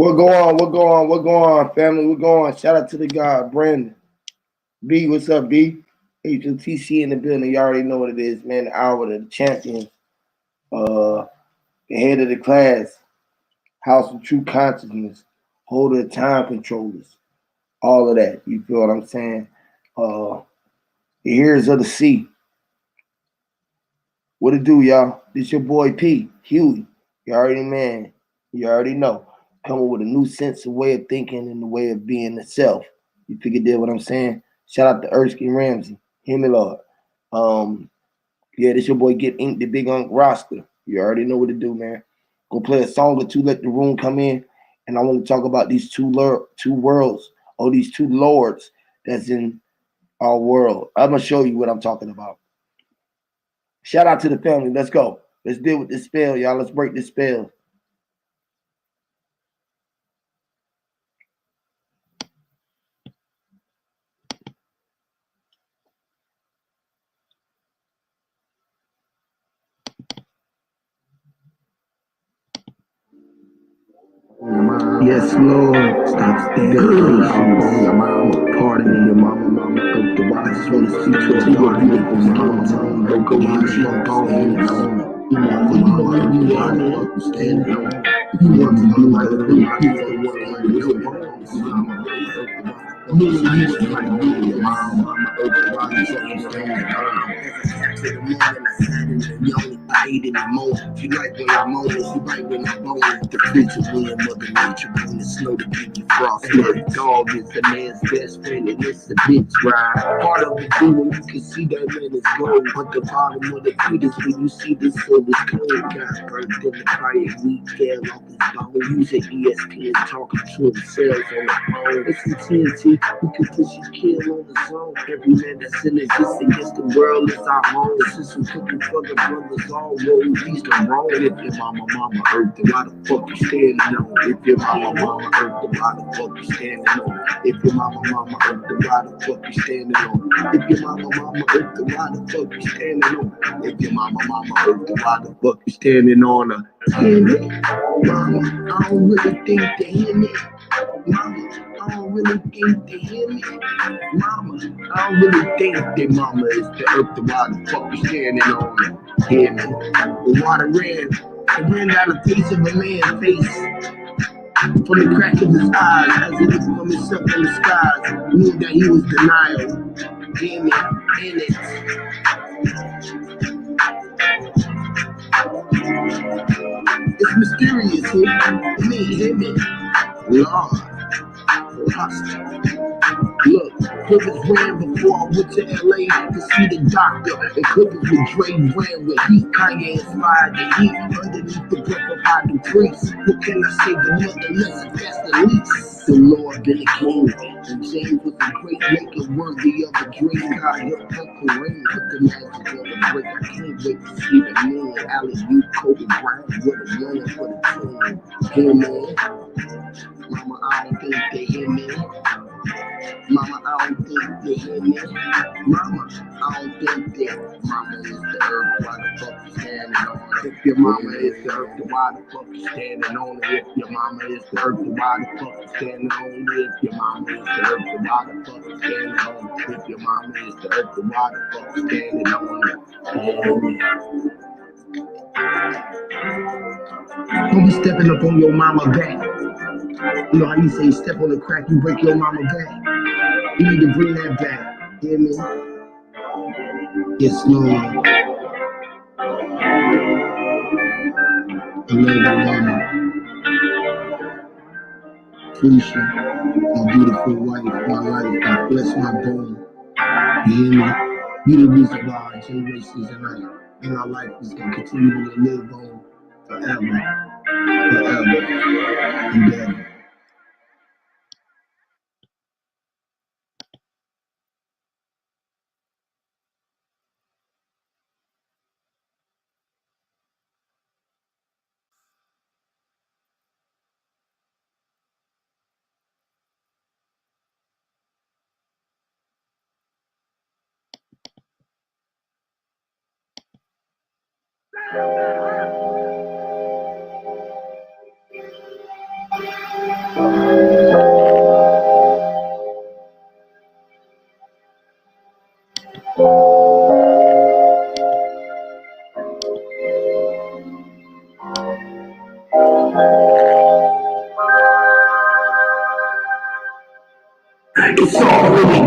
What go on? What go on? What go on, family? What go on? Shout out to the guy, Brandon. B, what's up, B? HOTC in the building. You already know what it is, man. The hour of the champion. Uh, the head of the class. House of True Consciousness. Holder of time controllers. All of that. You feel what I'm saying? The ears of the sea. What it do, y'all? This your boy P, Huey. You already man. You already know. Coming with a new sense of way of thinking and the way of being itself. You figured that what I'm saying? Shout out to Erskine Ramsey. Hear me, Lord. Um, yeah, this your boy Get Ink, the big unk roster. You already know what to do, man. Go play a song or two, let the room come in. And I want to talk about these two worlds, or these two lords that's in our world. I'm gonna show you what I'm talking about. Shout out to the family. Let's go. Let's deal with this spell, y'all. Let's break this spell. Yes, Lord. Stop standing on your mama. Pardon your mama. Up the I just want to see to your beautiful mama. Don't go out and your bones. You know you want to stand on. You want to do like the one with your bones. Me and you like me, your mama. Up the body, so stand on. To the moment you only paid in the moment. She like when I'm on it, she right when I'm on it. The creature when Mother Nature bring the snow to give you frost. The dog is the man's best friend and it's a bitch ride. Part of the doing, you can see that man is gold. But the bottom of the feet is when you see this soul is cold. Got burnt in the fire, we fell off his bone. Using ESPN talking to themselves on the phone. It's some TNT, we can push his kill on the zone. Every man that's in existence against the world is our home. This is some cooking for the brothers all road east and wrong. If your mama hurt, then why the fuck you standing on? If your mama hurt, then why the fuck you standing on? If your mama hurt, then why the fuck you standing on? If your mama hurt, then why the fuck you standing on? If your mama hurt, then why the fuck you standing on her? Mama, I don't really think they hear me. Mama, I don't really think they hear me. Mama, I don't really think that mama is the earth, the why the fuck you standing on it. Hear me? The water ran down the face of a man's face. From the crack of his eyes, as he looked from himself in the skies, knew that he was denial. Hear me? In it. It's mysterious here. Me, hear me? Lord. Look, Clippers ran before I went to LA to see the doctor. And Clippers with Dre ran with heat. Kanye inspired the heat underneath the breath of hiding priests. What can I say? The nonetheless, that's the least. The Lord been a king, and James was a great maker, worthy of a dream. God helped Uncle Rain put the magic on the break. I can't wait to see the man. Alley, you, Kobe Bryant, what a run for the team. Hey man, mama, I don't think they hear me. Mama, I don't think they hear me. Mama, I don't think that mama is the earth, why the fuck you standing on it? If your mama is the earth, then why the fuck you standing on it? If your mama is the earth, then why the fuck you standing on it? If your mama is the earth, then why the fuck you standing on it? If your mama is the earth, then why the fuck you standing on it? Don't be stepping up on your mama back. You know how you say step on the crack, you break your mama back. You need to bring that back. Hear me? Yes, Lord. I love you, mama. Felicia, my beautiful wife, my life, my flesh, my bone. You hear me? You the reason why our generations and our life is gonna continue to live on forever, and ever. It's all in the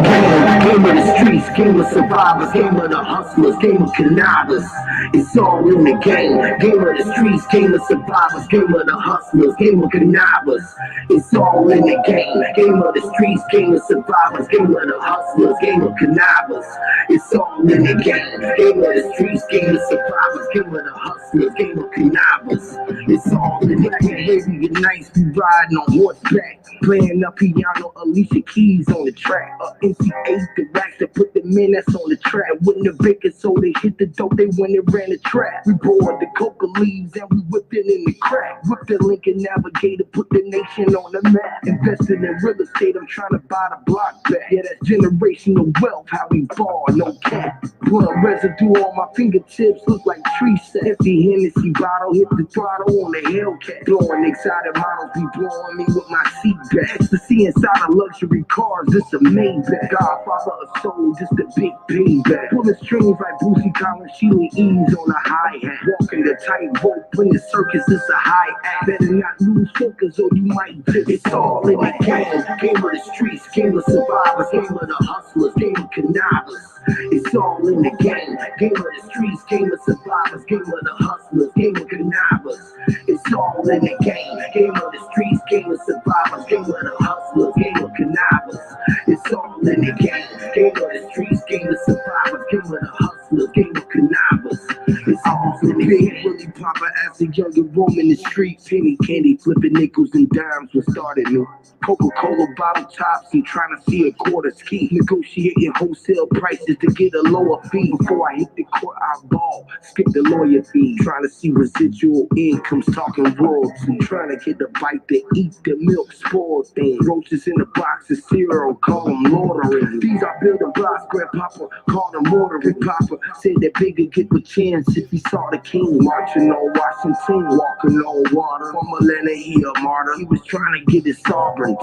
game of the streets, game of survivors, game of the hustlers, game of connivers. It's all in the game of the streets, game of survivors, game of the hustlers, game of connivers. It's all in the game of the streets, game of survivors, game of the hustlers, game of connivers. It's all in the game of the streets, game of survivors, game of the hustlers, game of connivers. It's all in the game. Baby, your nights be riding on horseback, playing up piano, Alicia Keys on the track. NC8, the racks that put the men that's on the track. Wouldn't have bacon, so they hit the dope, they went and ran the trap. We bored the coca leaves and we whipped it in the crack. Whipped the Lincoln Navigator, put the nation on the map. Invested in real estate, I'm trying to buy the block back. Yeah, that's generational wealth, how we fall, no cap. Blood residue on my fingertips, look like tree sap. Empty Hennessy bottle, hit the throttle on the Hellcat. Blowing excited models, be blowing me with my seat back. Ecstasy inside of luxury cars, this a Maybach. Godfather of soul, just a big payback. Pulling strings like Boosie Collins, Sheila E's on a hi-hat. Walking the tightrope when the circus is a high act. Better not lose focus or you might dip. It's all in the game of the streets, game of survivors, game of the hustlers, game of connivers. It's all in the game of the streets, game of survivors, game of the hustlers, game of connivers. It's all in the game of the streets, game of survivors, game of the hustlers, game of connivers. It's all in the game of the streets, game of survivors, game of the hustlers, game of connivers. It's all in the game. Willie Papa as a younger roam in the street, penny candy, flipping nickels and dimes what started me. Coca-Cola bottle tops and trying to see a quarter ski. Negotiating wholesale prices to get a lower fee. Before I hit the court, I ball. Skip the lawyer fee. Trying to see residual incomes, talking royalty. Trying to get the bite to eat the milk spoiled thing. Roaches in the box of cereal, call them loitering. These are building blocks, Grandpapa called them mortaring. Papa said that bigger get the chance if he saw the king. Marching on Washington, walking on water. From Atlanta, he a martyr. He was trying to get his sovereignty.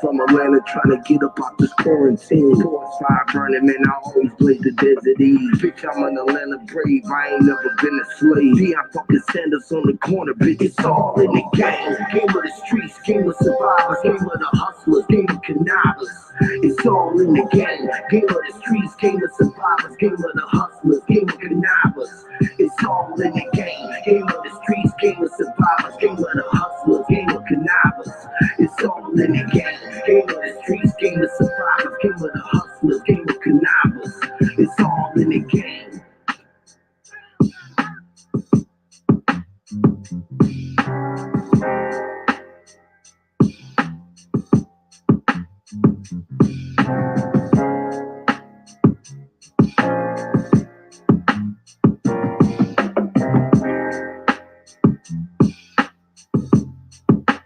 From Atlanta, trying to get up out this quarantine. Force fire burning, man, I always blaze the desert ease. Bitch, I'm an Atlanta brave, I ain't never been a slave. Deion fucking Sanders on the corner, bitch, it's all in the game of the streets, game of survivors, game of the hustlers, game of connivers. It's all in the game of the streets, game of survivors, game of the hustlers, game of connivers. It's all in the game of the streets, game of survivors, game of the hustlers, game of connivers. It's all in the game of the streets, game of survivors, game of the hustlers, game of connivers. It's all in the game.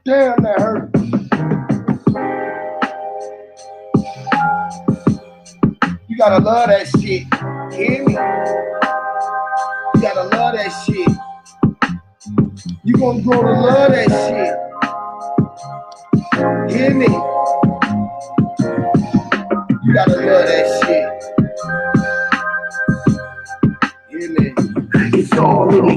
Damn, that hurt. You gotta love that shit. Hear me? You gotta love that shit. You gonna grow to love that shit. Hear me? You gotta love that shit. Hear me? It's all in the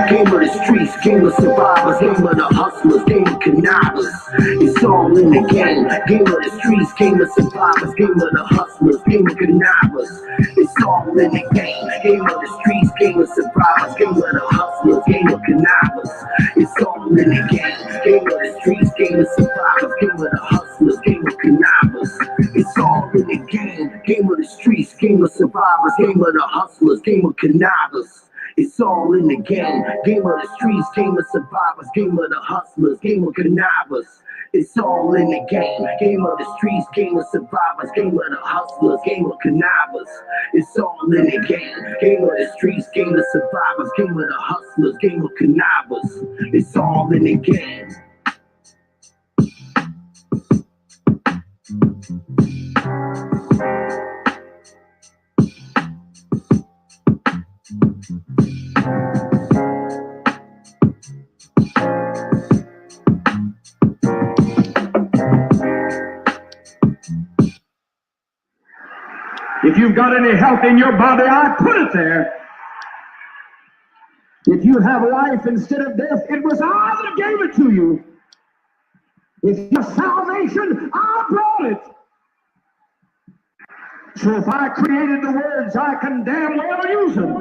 game of the streets, game of survivors, game of the hustlers, game of connivers. It's all in the game of the streets, game of survivors, game of the hustlers, game of connivers. It's all in the game of the streets, game of survivors, game of the hustlers, game of connivers. It's all in the game of the streets, game of survivors, game of the hustlers, game of connivers. It's all in the game of the streets, game of survivors, game of the hustlers, game of connivers. It's all in the game of the streets, game of survivors, game of the hustlers, game of connivers. It's all in the game of the streets, game of survivors, game of the hustlers, game of connivers. It's all in the game of the streets, game of survivors, game of the hustlers, game of connivers. It's all in the game. If you've got any health in your body, I put it there. If you have life instead of death, it was I that gave it to you. If you have salvation, I brought it. So if I created the words, I can damn well use them.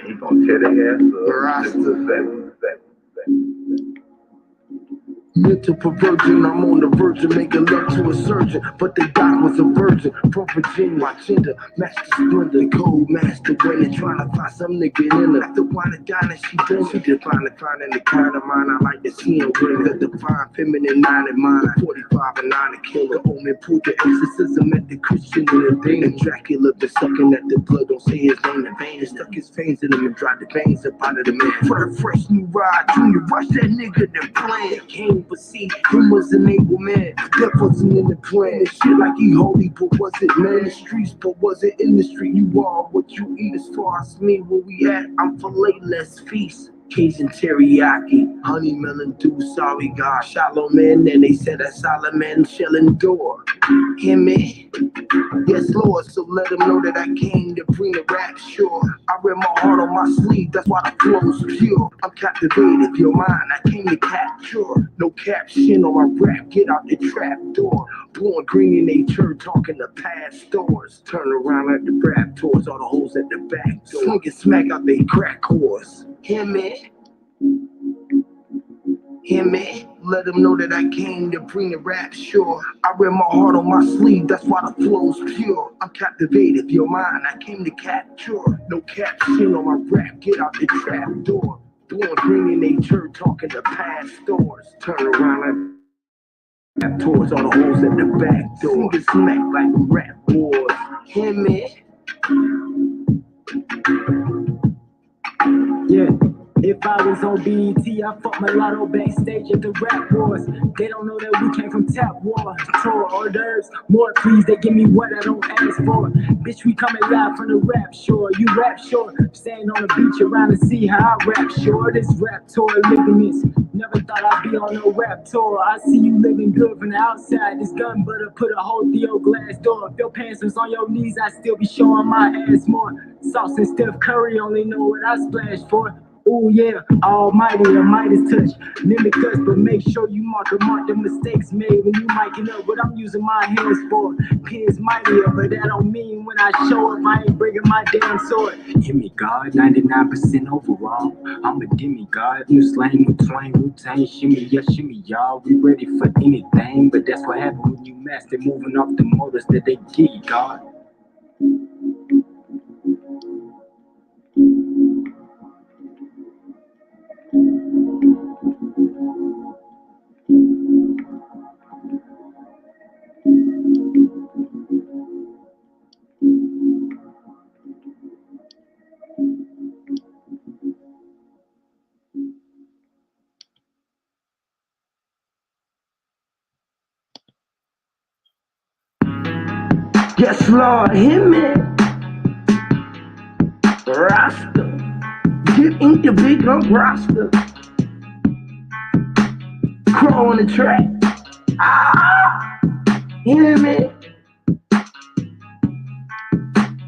He gonna tear their ass up. Mental perversion, I'm on the verge of making love to a surgeon, but the doc was a virgin from Virginia. My gender, master splendor, cold master winning, trying to find some nigga in her. After wine and dine, she done. She defined the kind of mind I like to see him win. The divine feminine 9 in mine, 45 and 9 to kill. The omen pulled the exorcism at the Christian in the thing. And Dracula been sucking at the blood, don't say his name in vain. And stuck his veins in him and dried the veins up out of the man. For a fresh new ride, Junior, rush that nigga the plan. Came but see, him was an able man. That wasn't in the plan. Shit like he holy, but was it man the streets? But was it in the street? You are what you eat. As far as me, where we at? I'm filet, let's feast. Cajun teriyaki, honey melon dew, sorry God, shallow man, and they said that Solomon shelling door. Hear me? Yes, Lord, so let them know that I came to bring the rap sure. I wear my heart on my sleeve, that's why the flow's pure. I'm captivated, your mind, I came to capture. No caption on my rap, get out the trap door. Blowing green in they church, talking to pastors. Turn around at the rap tours, all the hoes at the back door. Swinging smack out they crack horse. Hear me? Hear me? Let them know that I came to bring the rap sure. I wear my heart on my sleeve, that's why the flow's pure. I'm captivated, your mind, I came to capture. No caption on my rap, get out the trap door. Blowing green in they church, talking to pastors. Turn around at rap tours, all the hoes at the back door. Swinging smack like rap boys. Hear me? Yeah, if I was on BET, I fucked my lotto backstage at the rap wars. They don't know that we came from tap war. Tour hors d'oeuvres, more please, they give me what I don't ask for. Bitch, we coming live from the rap shore. You rap short, staying on the beach around to see how I rap short. This rap tour ligaments, never thought I'd be on no rap tour. I see you living good from the outside. This gun butter put a whole Theo glass door. If your pants was on your knees, I'd still be showing my ass more. Sauce and Steph Curry only know what I splash for. Ooh yeah, almighty, the Midas touch. Mimic us, but make sure you mark the mistakes made when you miking up what I'm using my hands for. Pins mightier, but that don't mean when I show up, I ain't bringing my damn sword. Hear me, God, 99% overall. I'm a demigod, new slang, new twang, Wu-Tang, shimmy, yeah, shimmy, y'all. We ready for anything, but that's what happens when you master moving off the motors that they give you, God. Yes, Lord, hear me. Rasta, get in the big up Rasta. Crow on the track. Ah, hear me.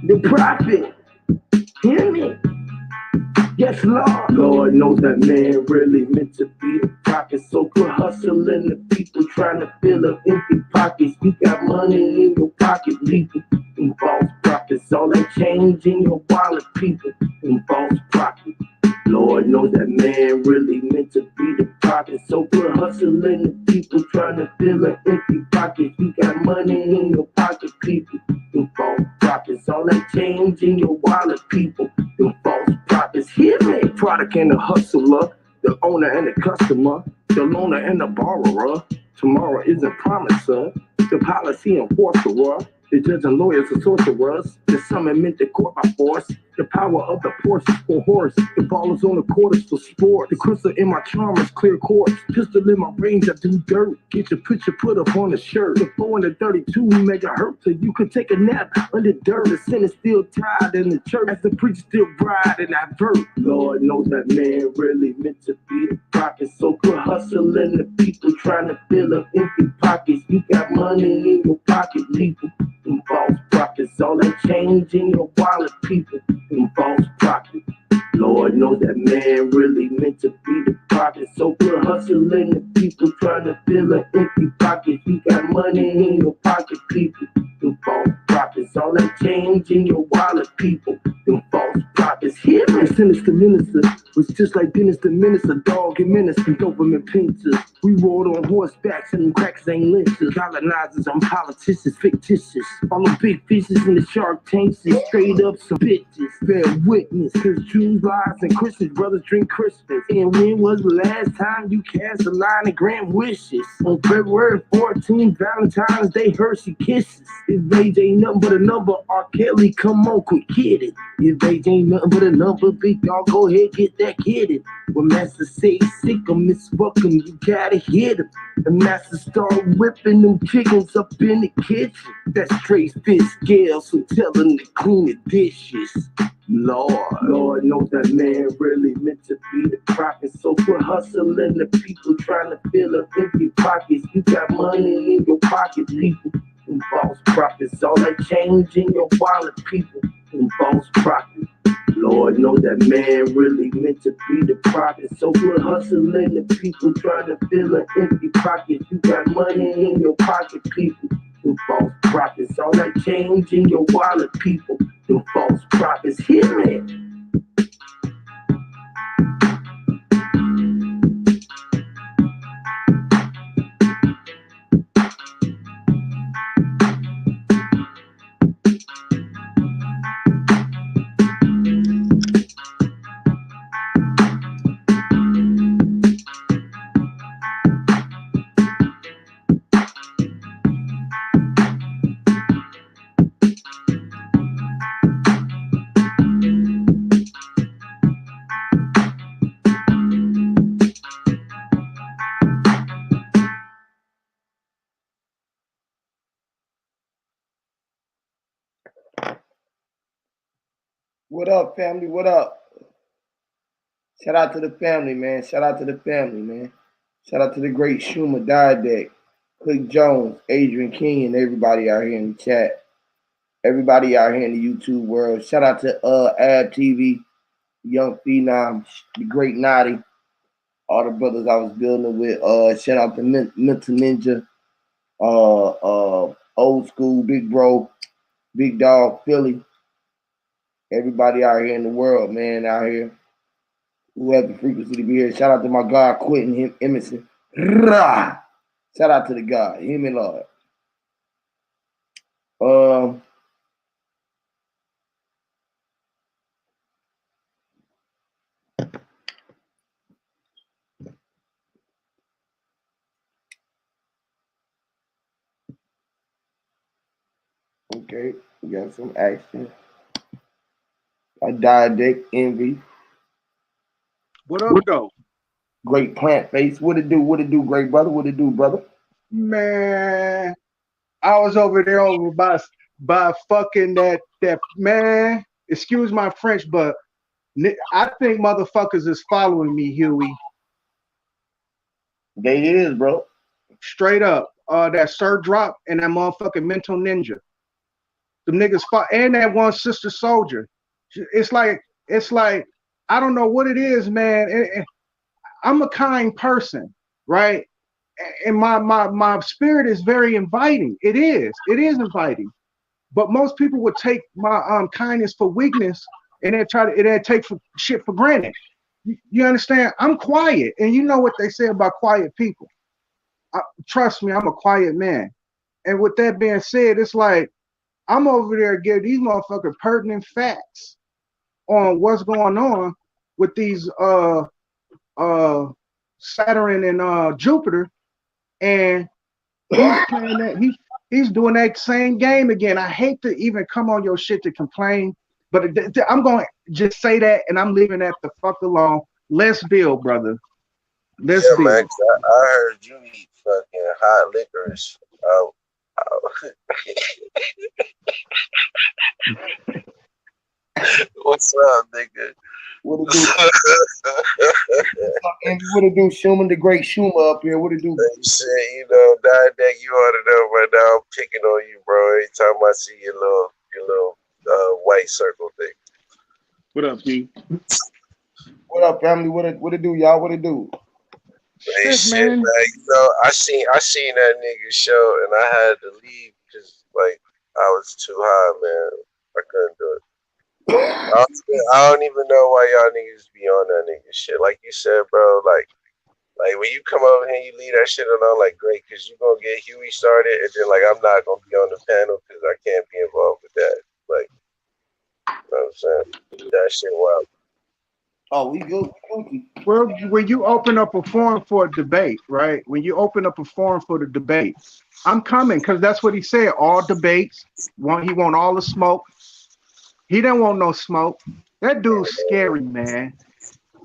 The prophet, hear me. Yes, Lord. Lord knows that man really meant to be a prophet. So quit hustling the people trying to fill up empty pockets. You got money in your pocket, people. And false prophets, all that change in your wallet, people. And false prophets. Lord knows that man really meant to be the prophet. So quit hustling the people trying to fill up empty pockets. You got money in your pocket, people. And false prophets, all that change in your wallet, people. And false prophets, hear me. Product and the hustler, the owner and the customer, the loaner and the borrower. Tomorrow isn't promised, sir. The policy enforcer, the judge and lawyers are sorcerers. The summon meant to court by force. The power of the Porsche is for horse. The ball is on the court is for sport. The crystal in my charm is clear quartz. Pistol in my range, I do dirt. Get your picture put up on a shirt. The 4 and the 32 make it hurt so you can take a nap under dirt. The sin is still tied in the church as the preacher still ride in that verse. Lord knows that man really meant to be the prophet. So quit hustling the people trying to fill up empty pockets. You got money in your pocket, people. Them false prophets, all that change in your wallet, people. Them false prophets. Lord knows that man really meant to be the prophet. So quit hustling the people trying to fill up empty pockets. You got money in your pocket, people. Them false prophets, all that change in your wallet, people. Them false prophets. Hear me. The sinister minister was just like Dennis the Minister, dog and menace and Doberman pincers. We rode on horsebacks and them crackers ain't lynchers. Colonizers and politicians, fictitious. All the big fishes in the shark tanks is straight up some bitches. Bear witness, cause Jews, lies, and Christians brothers drink Christmas. And when was the last time you cast a line of grant wishes? On February 14th, Valentine's Day, Hershey kisses. If age ain't nothing but a number, R. Kelly, come on, quit kidding. If age ain't nothing but a number, big dog, go ahead, get that kidding. When master say sick or misfuck him, you gotta hit him. The master start whipping them chickens up in the kitchen. That's straight fish scales, so tell him to clean the dishes. Lord knows that man really meant to be the prophet. So quit hustling the people trying to fill up empty pockets. You got money in your pocket, people. Them false prophets, all that change in your wallet, people. Them false prophets. Lord knows that man really meant to be the prophet. So quit hustling the people trying to fill up empty pockets. You got money in your pocket, people. Them false prophets, all that change in your wallet, people. Them false prophets. Hear me. What up, family? What up? Shout out to the family, man. Shout out to the family, man. Shout out to the great Schumer, Diadec, Click Jones, Adrian King, and everybody out here in the chat. Everybody out here in the YouTube world. Shout out to Ab TV, Young Phenom, the great Naughty, all the brothers I was building with. Shout out to Mental Ninja, Old School, Big Bro, Big Dog, Philly. Everybody out here in the world, man, out here who have the frequency to be here. Shout out to my God, Quentin Emerson. Rah! Shout out to the God. Hear me, Lord. Okay, we got some action. I Diadec, Envy. What up, though? Great Plant Face. What it do, great brother? What it do, brother? Man, I was over there over by fucking that man. Excuse my French, but I think motherfuckers is following me, Huey. They is, bro. Straight up. That Sir Drop and that motherfucking Mental Ninja. The niggas fought, and that one Sister Soldier. It's like I don't know what it is, man. I'm a kind person, right? And my spirit is very inviting. It is inviting. But most people would take my kindness for weakness, and they take shit for granted. You understand? I'm quiet, and you know what they say about quiet people. Trust me, I'm a quiet man. And with that being said, it's like I'm over there giving these motherfuckers pertinent facts on what's going on with these Saturn and Jupiter, and he's playing that he's doing that same game again. I hate to even come on your shit to complain, But I'm going to just say that, and I'm leaving that the fuck alone. Let's build, brother. Let's build. Man, I heard you eat fucking hot licorice. What's up, nigga? What it do? What it do? Schumann, the great Schumann up here. What it do? You said, you know, that you ought to know right now. I'm picking on you, bro. Every time I see your little white circle thing. What up, G? What up, family? What it do, y'all? What it do? Hey, shit, man. You know, I seen that nigga show, and I had to leave because like I was too high, man. I couldn't do it. I don't even know why y'all niggas be on that nigga shit. Like you said, bro, like when you come over here and you leave that shit alone, like great, because you gonna get Huey started, and then like I'm not gonna be on the panel because I can't be involved with that. Like, you know what I'm saying? That shit wild. Oh, we good. Well, when you open up a forum for a debate, right? When you open up a forum for the debate, I'm coming because that's what he said. All debates. He want all the smoke. He didn't want no smoke. That dude's scary, man.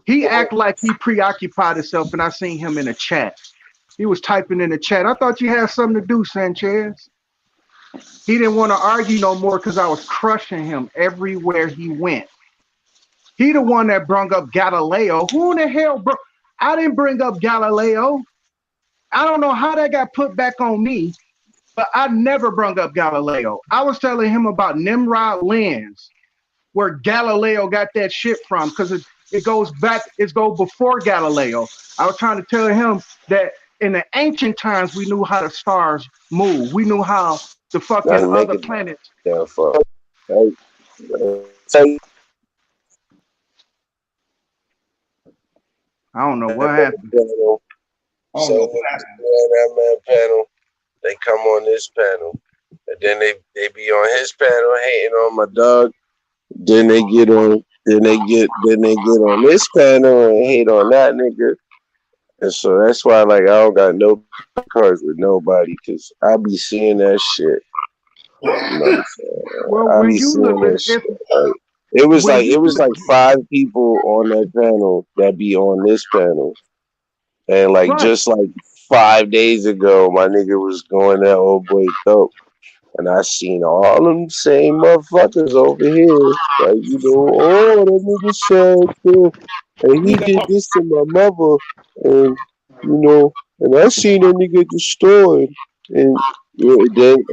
He act like he preoccupied himself, and I seen him in the chat. He was typing in the chat. I thought you had something to do, Sanchez. He didn't want to argue no more because I was crushing him everywhere he went. He the one that brung up Galileo. Who in the hell, bro? I didn't bring up Galileo. I don't know how that got put back on me, but I never brung up Galileo. I was telling him about Nimrod lens, where Galileo got that shit from, because it goes back, it goes before Galileo. I was trying to tell him that in the ancient times, we knew how the stars move. We knew how the fucking other planets. Yeah, fuck. Hey, I don't know what happened. So that man panel, they come on this panel, and then they be on his panel hating on my dog. Then they get on this panel and hate on that nigga. And so that's why like I don't got no cards with nobody, because I be seeing that shit. You know what I'm saying? Well, I when be you seeing look that at shit. It was like 5 people on that panel that be on this panel. And like right. Just like 5 days ago, my nigga was going that old boy dope. And I seen all them same motherfuckers over here. Like, you know, oh, that nigga said, and he did this to my mother. And, you know, and I seen that nigga destroyed. And then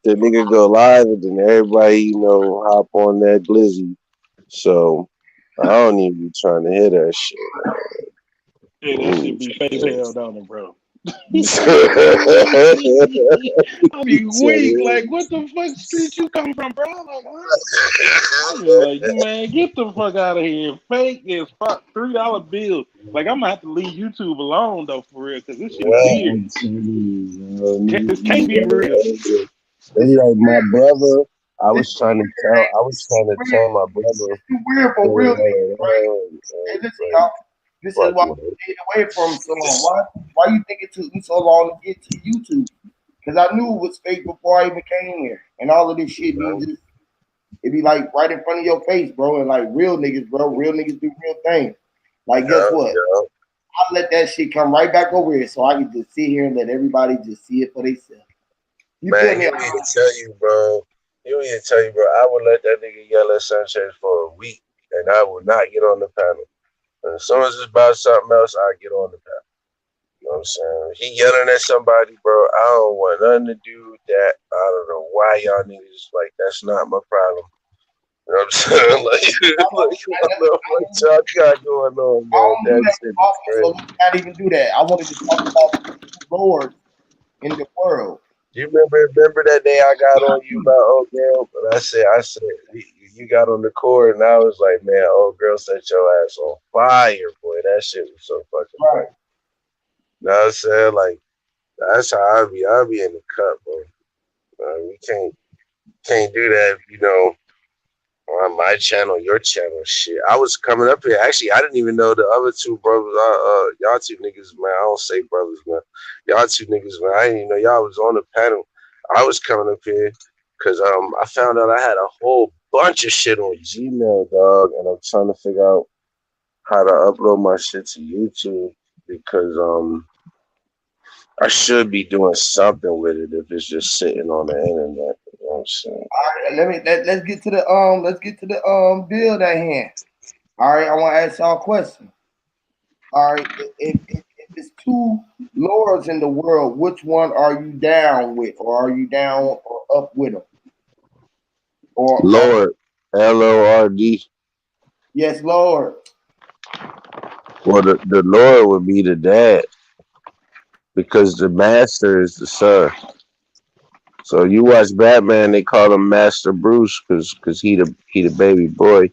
the nigga go live, and then everybody, you know, hop on that glizzy. So I don't even be trying to hear that shit. Yeah, that shit be fake as hell, don't it, bro? I be weak. Like, what the fuck street you come from, bro? Like, what? I be like, man, get the fuck out of here. Fake as fuck. $3 bill. Like, I'm gonna have to leave YouTube alone though, for real, because this shit is weird. This can't be real. It's like my brother. I was trying to tell my brother. It's weird for real, right? Hey, listen, y'all. This is why we stayed away from so long. Why you think it took me so long to get to YouTube? Because I knew it was fake before I even came here. And all of this shit it'd be like right in front of your face, bro. And like real niggas, bro. Real niggas do real things. Like, guess what? I let that shit come right back over here so I can just sit here and let everybody just see it for themselves. Man, he need to tell you, bro. I would let that nigga yell at Sanchez for a week, and I would not get on the panel. And as soon as it's about something else, I get on the panel. You know what I'm saying? He yelling at somebody, bro. I don't want nothing to do with that. I don't know why y'all niggas like. That's not my problem. You know what I'm saying? Like, I don't know what y'all got going on, man. That's it. So let's not even do that. I wanted to talk about the Lord in the world. You remember that day I got on you about old girl? But I said, you got on the court, and I was like, man, old girl set your ass on fire, boy. That shit was so fucking funny. You know what I'm saying? Like, that's how I be in the cut, bro. We can't do that, you know, on my channel, your channel, shit. I was coming up here. Actually, I didn't even know the other two brothers. Y'all two niggas, man. I don't say brothers, man. Y'all two niggas, man. I didn't even know y'all was on the panel. I was coming up here because I found out I had a whole bunch of shit on Gmail, dog, and I'm trying to figure out how to upload my shit to YouTube because I should be doing something with it if it's just sitting on the internet. You know what I'm saying? All right, let's get to the bill at hand. All right, I want to ask y'all a question. All right, if it's two lords in the world, which one are you down with, or are you down or up with them? Or Lord, Lord. Yes, Lord. Well, the Lord would be the dad because the master is the son. So you watch Batman, they call him Master Bruce because he the baby boy.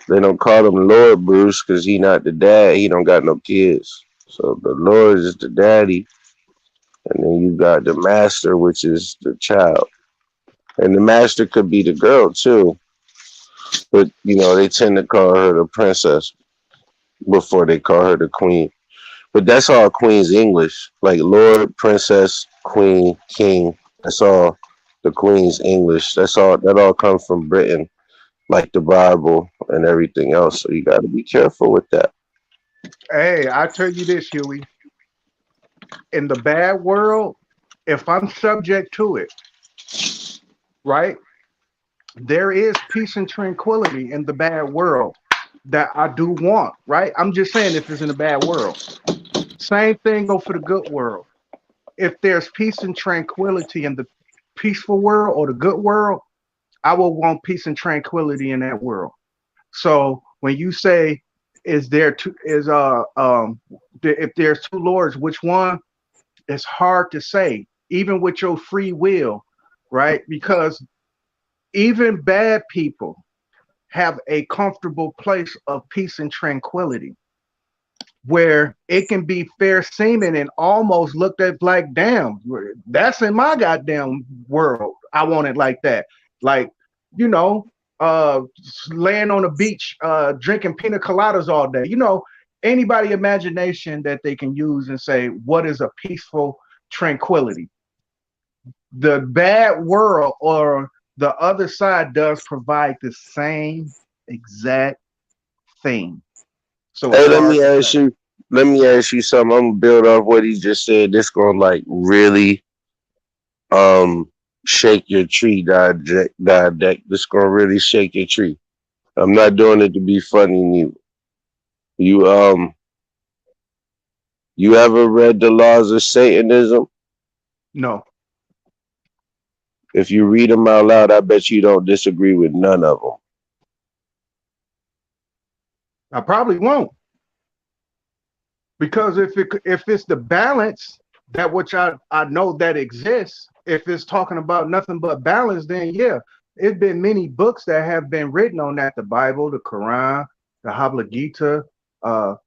They don't call him Lord Bruce because he not the dad. He don't got no kids. So the Lord is the daddy, and then you got the master, which is the child, and the master could be the girl too. But you know they tend to call her the princess before they call her the queen. But that's all Queen's English, like Lord, Princess, Queen, King. That's all the Queen's English. That all comes from Britain, like the Bible and everything else. So you got to be careful with that. Hey, I tell you this, Huey. In the bad world, if I'm subject to it, right, there is peace and tranquility in the bad world that I do want, right? I'm just saying if it's in a bad world. Same thing go for the good world. If there's peace and tranquility in the peaceful world or the good world, I will want peace and tranquility in that world. So when you say, if there's two lords, which one? It's hard to say, even with your free will, right? Because even bad people have a comfortable place of peace and tranquility where it can be fair seeming and almost looked at like, damn, that's in my goddamn world. I want it like that. Like, you know, laying on the beach, drinking pina coladas all day. You know, anybody imagination that they can use and say, what is a peaceful tranquility? The bad world or the other side does provide the same exact thing. So hey, let me ask you something. I'm gonna build off what he just said. This gonna like really shake your tree, God deck. This gonna really shake your tree. I'm not doing it to be funny. You ever read the laws of Satanism? No. If you read them out loud, I bet you don't disagree with none of them. I probably won't. Because if it's the balance that which I know that exists, if it's talking about nothing but balance, then yeah, it's been many books that have been written on that. The Bible, the Quran, the Bhagavad Gita,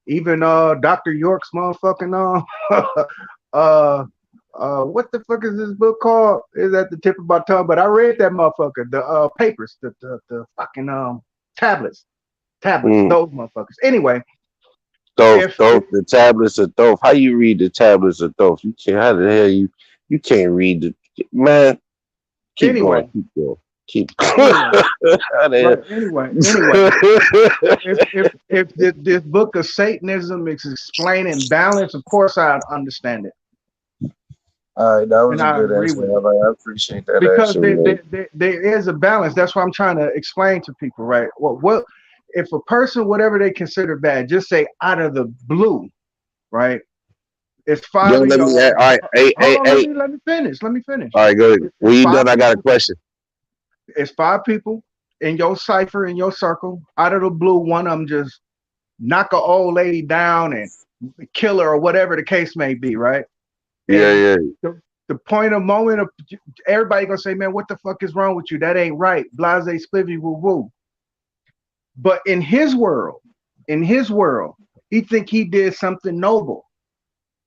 even Dr. York's motherfucking what the fuck is this book called? It's at the tip of my tongue, but I read that motherfucker. The papers, the fucking tablets, those motherfuckers. Anyway. The tablets of Thoth. How you read the tablets of Thoth? You can't. How the hell you can't read the man? Keep going. Keep going. Anyway, if this book of Satanism is explaining balance, of course I understand it. All right, that was a good answer. I appreciate that. Because there is a balance. That's what I'm trying to explain to people, right? What if a person, whatever they consider bad, just say out of the blue, right? It's five. Let me finish. Let me finish. All right, go ahead. When you done, I got a question. It's 5 people in your cipher, in your circle. Out of the blue, one of them just knock an old lady down and kill her or whatever the case may be, right? Yeah. The point of moment of everybody gonna say, man, what the fuck is wrong with you? That ain't right. Blase splivvy woo woo. But in his world, he think he did something noble.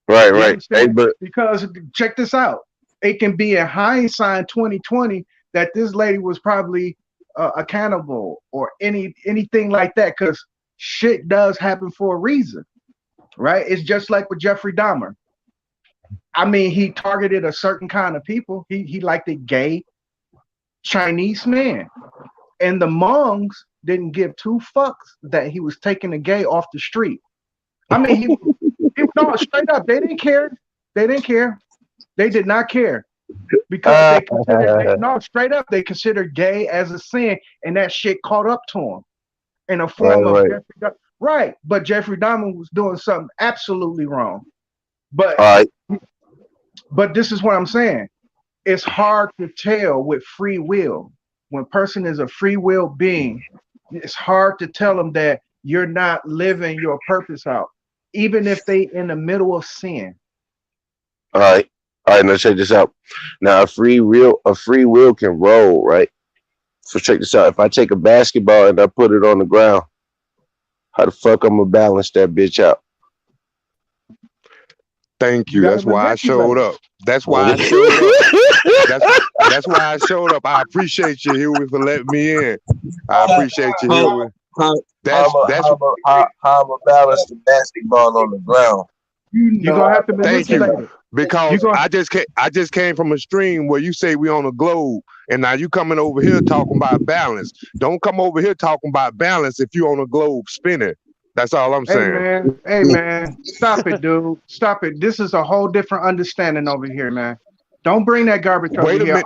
Right. Hey, because check this out. It can be in hindsight 2020 that this lady was probably accountable or anything like that, because shit does happen for a reason, right? It's just like with Jeffrey Dahmer. I mean, he targeted a certain kind of people. He liked it gay, Chinese man. And the Hmongs didn't give two fucks that he was taking a gay off the street. I mean, no, straight up, they didn't care. They didn't care. They did not care. Because they considered, no, straight up, they considered gay as a sin, and that shit caught up to him in a form of Jeffrey. Right, but Jeffrey Dahmer was doing something absolutely wrong. But but this is what I'm saying. It's hard to tell with free will. When a person is a free will being, it's hard to tell them that you're not living your purpose out, even if they in the middle of sin. All right, now check this out. Now a free will can roll, right? So check this out. If I take a basketball and I put it on the ground, how the fuck I'm gonna balance that bitch out? Thank you. That's why I showed up. That's why I showed up. That's why I showed up. I appreciate you, Huey, for letting me in. I appreciate you, Huey. How I'm gonna balance the basketball on the ground? You're gonna have to manipulate it. Because I just came from a stream where you say we on a globe, and now you coming over here talking about balance. Don't come over here talking about balance if you on a globe spinning. That's all I'm saying. Hey man, stop it, dude. Stop it. This is a whole different understanding over here, man. Don't bring that garbage over here. Wait a minute.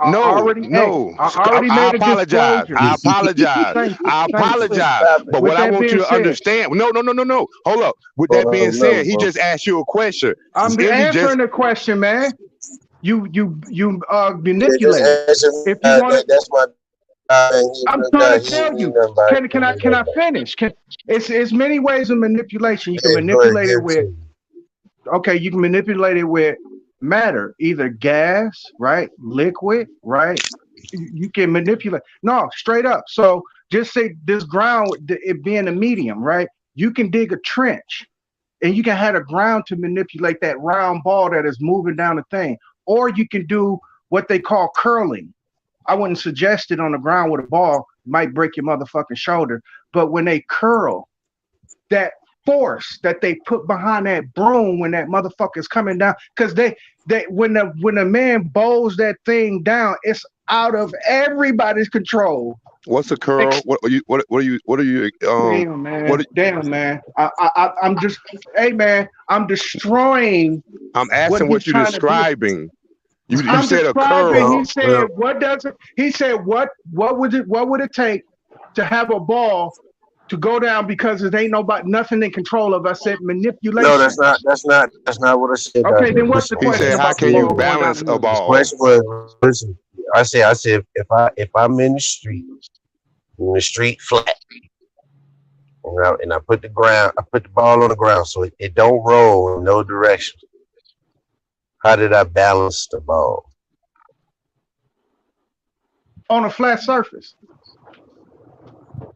I apologize. I apologize. But what I want you to understand. No. Hold up. With that being said, he just asked you a question. I'm answering the question, man. You manipulate. If you want it, that's my. I'm trying to tell you. Can I finish? It's many ways of manipulation. You can manipulate it with. Okay, you can manipulate it with matter, either gas, right, liquid, right. You can manipulate. No, straight up. So just say this ground, it being a medium, right. You can dig a trench, and you can have a ground to manipulate that round ball that is moving down the thing, or you can do what they call curling. I wouldn't suggest it on the ground with a ball. It might break your motherfucking shoulder. But when they curl, that force that they put behind that broom when that motherfucker's coming down, because when the man bowls that thing down, it's out of everybody's control. What's a curl? What are you? Damn man. I'm just. Hey man, I'm destroying. I'm asking what you're describing. You said a curl. He said, "What does it?" He said, "What would it take to have a ball to go down because it ain't nothing in control of?" I said, "Manipulation." No, that's not what I said. Okay, then what's the question? He said, "How can you balance a ball?" The question was, listen, I said, if I'm in the street flat, and I put the ball on the ground so it don't roll in no direction. How did I balance the ball? On a flat surface.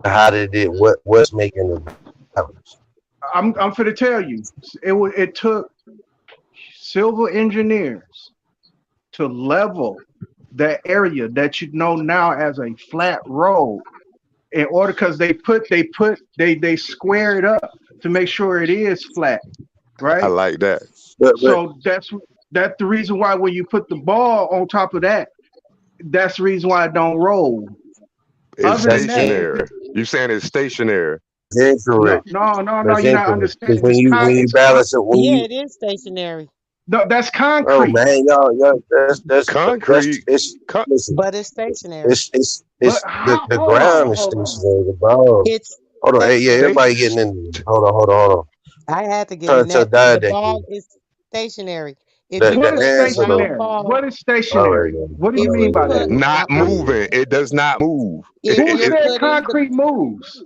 How did it? What's making the balance? I'm finna tell you. It took civil engineers to level that area that you know now as a flat road, in order, because they square it up to make sure it is flat, right? I like that. So that's the reason why when you put the ball on top of that, that's the reason why it don't roll. It's stationary. You're saying it's stationary. Incorrect. No, you're not understanding. When you balance it, it is stationary. No, that's concrete. Oh man, y'all, that's concrete. But it's stationary. It's the ground is stationary. The ball. Hold on, everybody getting in. Hold on. I had to get in there. The ball is stationary. What is stationary? What do you mean by that? Not moving. It does not move. Who said concrete moves?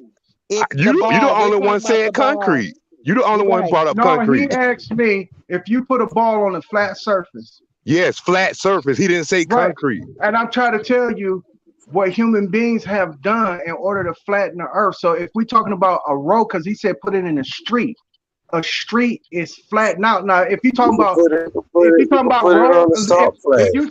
You the only one saying concrete. You the only one brought up concrete. He asked me if you put a ball on a flat surface. Yes, flat surface. He didn't say concrete. And I'm trying to tell you what human beings have done in order to flatten the earth. So if we're talking about a road, because he said put it in a street is flattened out. Now, if you're talking about road, if you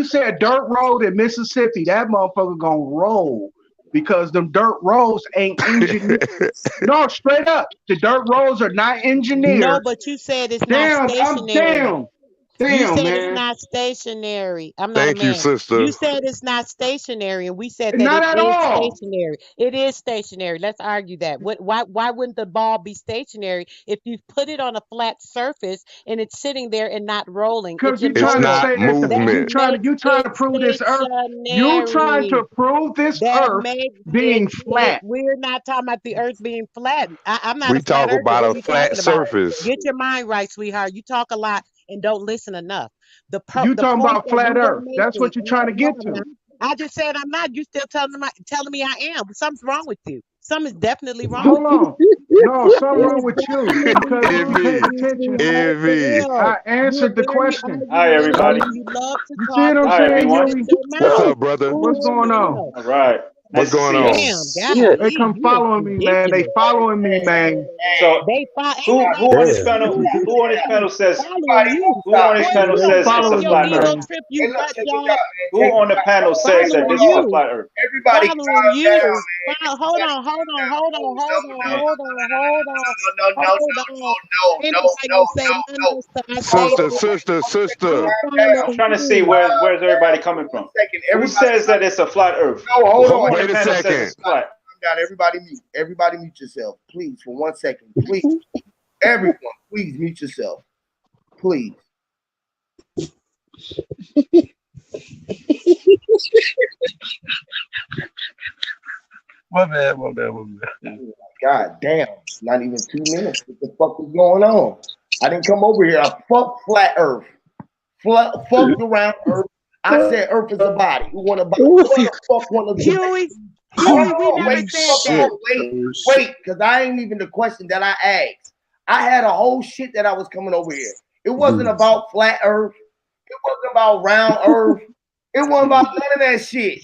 say a dirt road in Mississippi, that motherfucker gonna roll because them dirt roads ain't engineered. No, straight up, the dirt roads are not engineered. No, but you said it's not stationary. You Damn, said it's man. not stationary. I'm not a Thank you, man. sister. You said it's not stationary, and we said that Not it at is all. stationary. It is stationary. Let's argue that. Why wouldn't the ball be stationary if you put it on a flat surface and it's sitting there and not rolling? It's Because you're in It's trying to not say motion. that the That movement. makes you trying to it prove this earth. You trying to stationary. prove this That earth makes being flat. we're not talking about the earth being flat. I'm not a We flat talk earther. about What a are you flat talking about? surface. Get your mind right, sweetheart. You talk a lot and don't listen enough. You The talking point about that flat we were earth. That's making, what you're trying to no, get I'm not. to. I just said I'm not. You still telling me I am. Something's wrong with you. Something's definitely wrong with Hold you. on. No, something It wrong is with you definitely because you wrong ain't with paying Envy. you, attention. sweetheart. For Envy. real. I You're answered the very question. Hi, everybody. argumentative. You love to You see talk what I'm and Hi, saying, everyone. shut Huey? your What's mouth. up, brother? What's For going on? real. All right. What's Nice to going see on? you. Damn, Shit. They golly, come you is following me, man. They ridiculous. following me, man. So, They ain't who nobody on this Damn. panel? you Who on this panel says? following you. Who on this Boy, panel you They don't says it's stop a following your me, flat ego Earth? man. trip, Hey, you look, nut check this job. out, man. Who Check on this the out. panel says that Following this is a you. flat Earth? Everybody Following calm down, you. man. Hold Everybody on, hold calm on, down. hold on, hold on, Man, hold on, hold on, No, no, no, no, hold no, on. no, Ain't no, nobody no, gonna say no, nothing no. else till I Hold say on, Sister, it. sister, one second. sister. I'm Calm I'm down. following trying to see you. where's everybody coming One from. second. Who Everybody, says that it's a flat Earth? no, hold Who on. on the Wait a panel says second. it's flat? Calm down. Everybody mute. Everybody mute yourself, please, for 1 second. Please, everyone, please mute yourself, please. My bad. God damn, not even 2 minutes. What the fuck is going on? I didn't come over here. I fuck flat Earth. Fuck around Earth. I said Earth is a body. Who want a body? Who the fuck want to Huey, Hold we on, never wait, said that. wait, because I ain't even the question that I asked. I had a whole shit that I was coming over here. It wasn't about flat Earth. It wasn't about round Earth. It wasn't about none of that shit.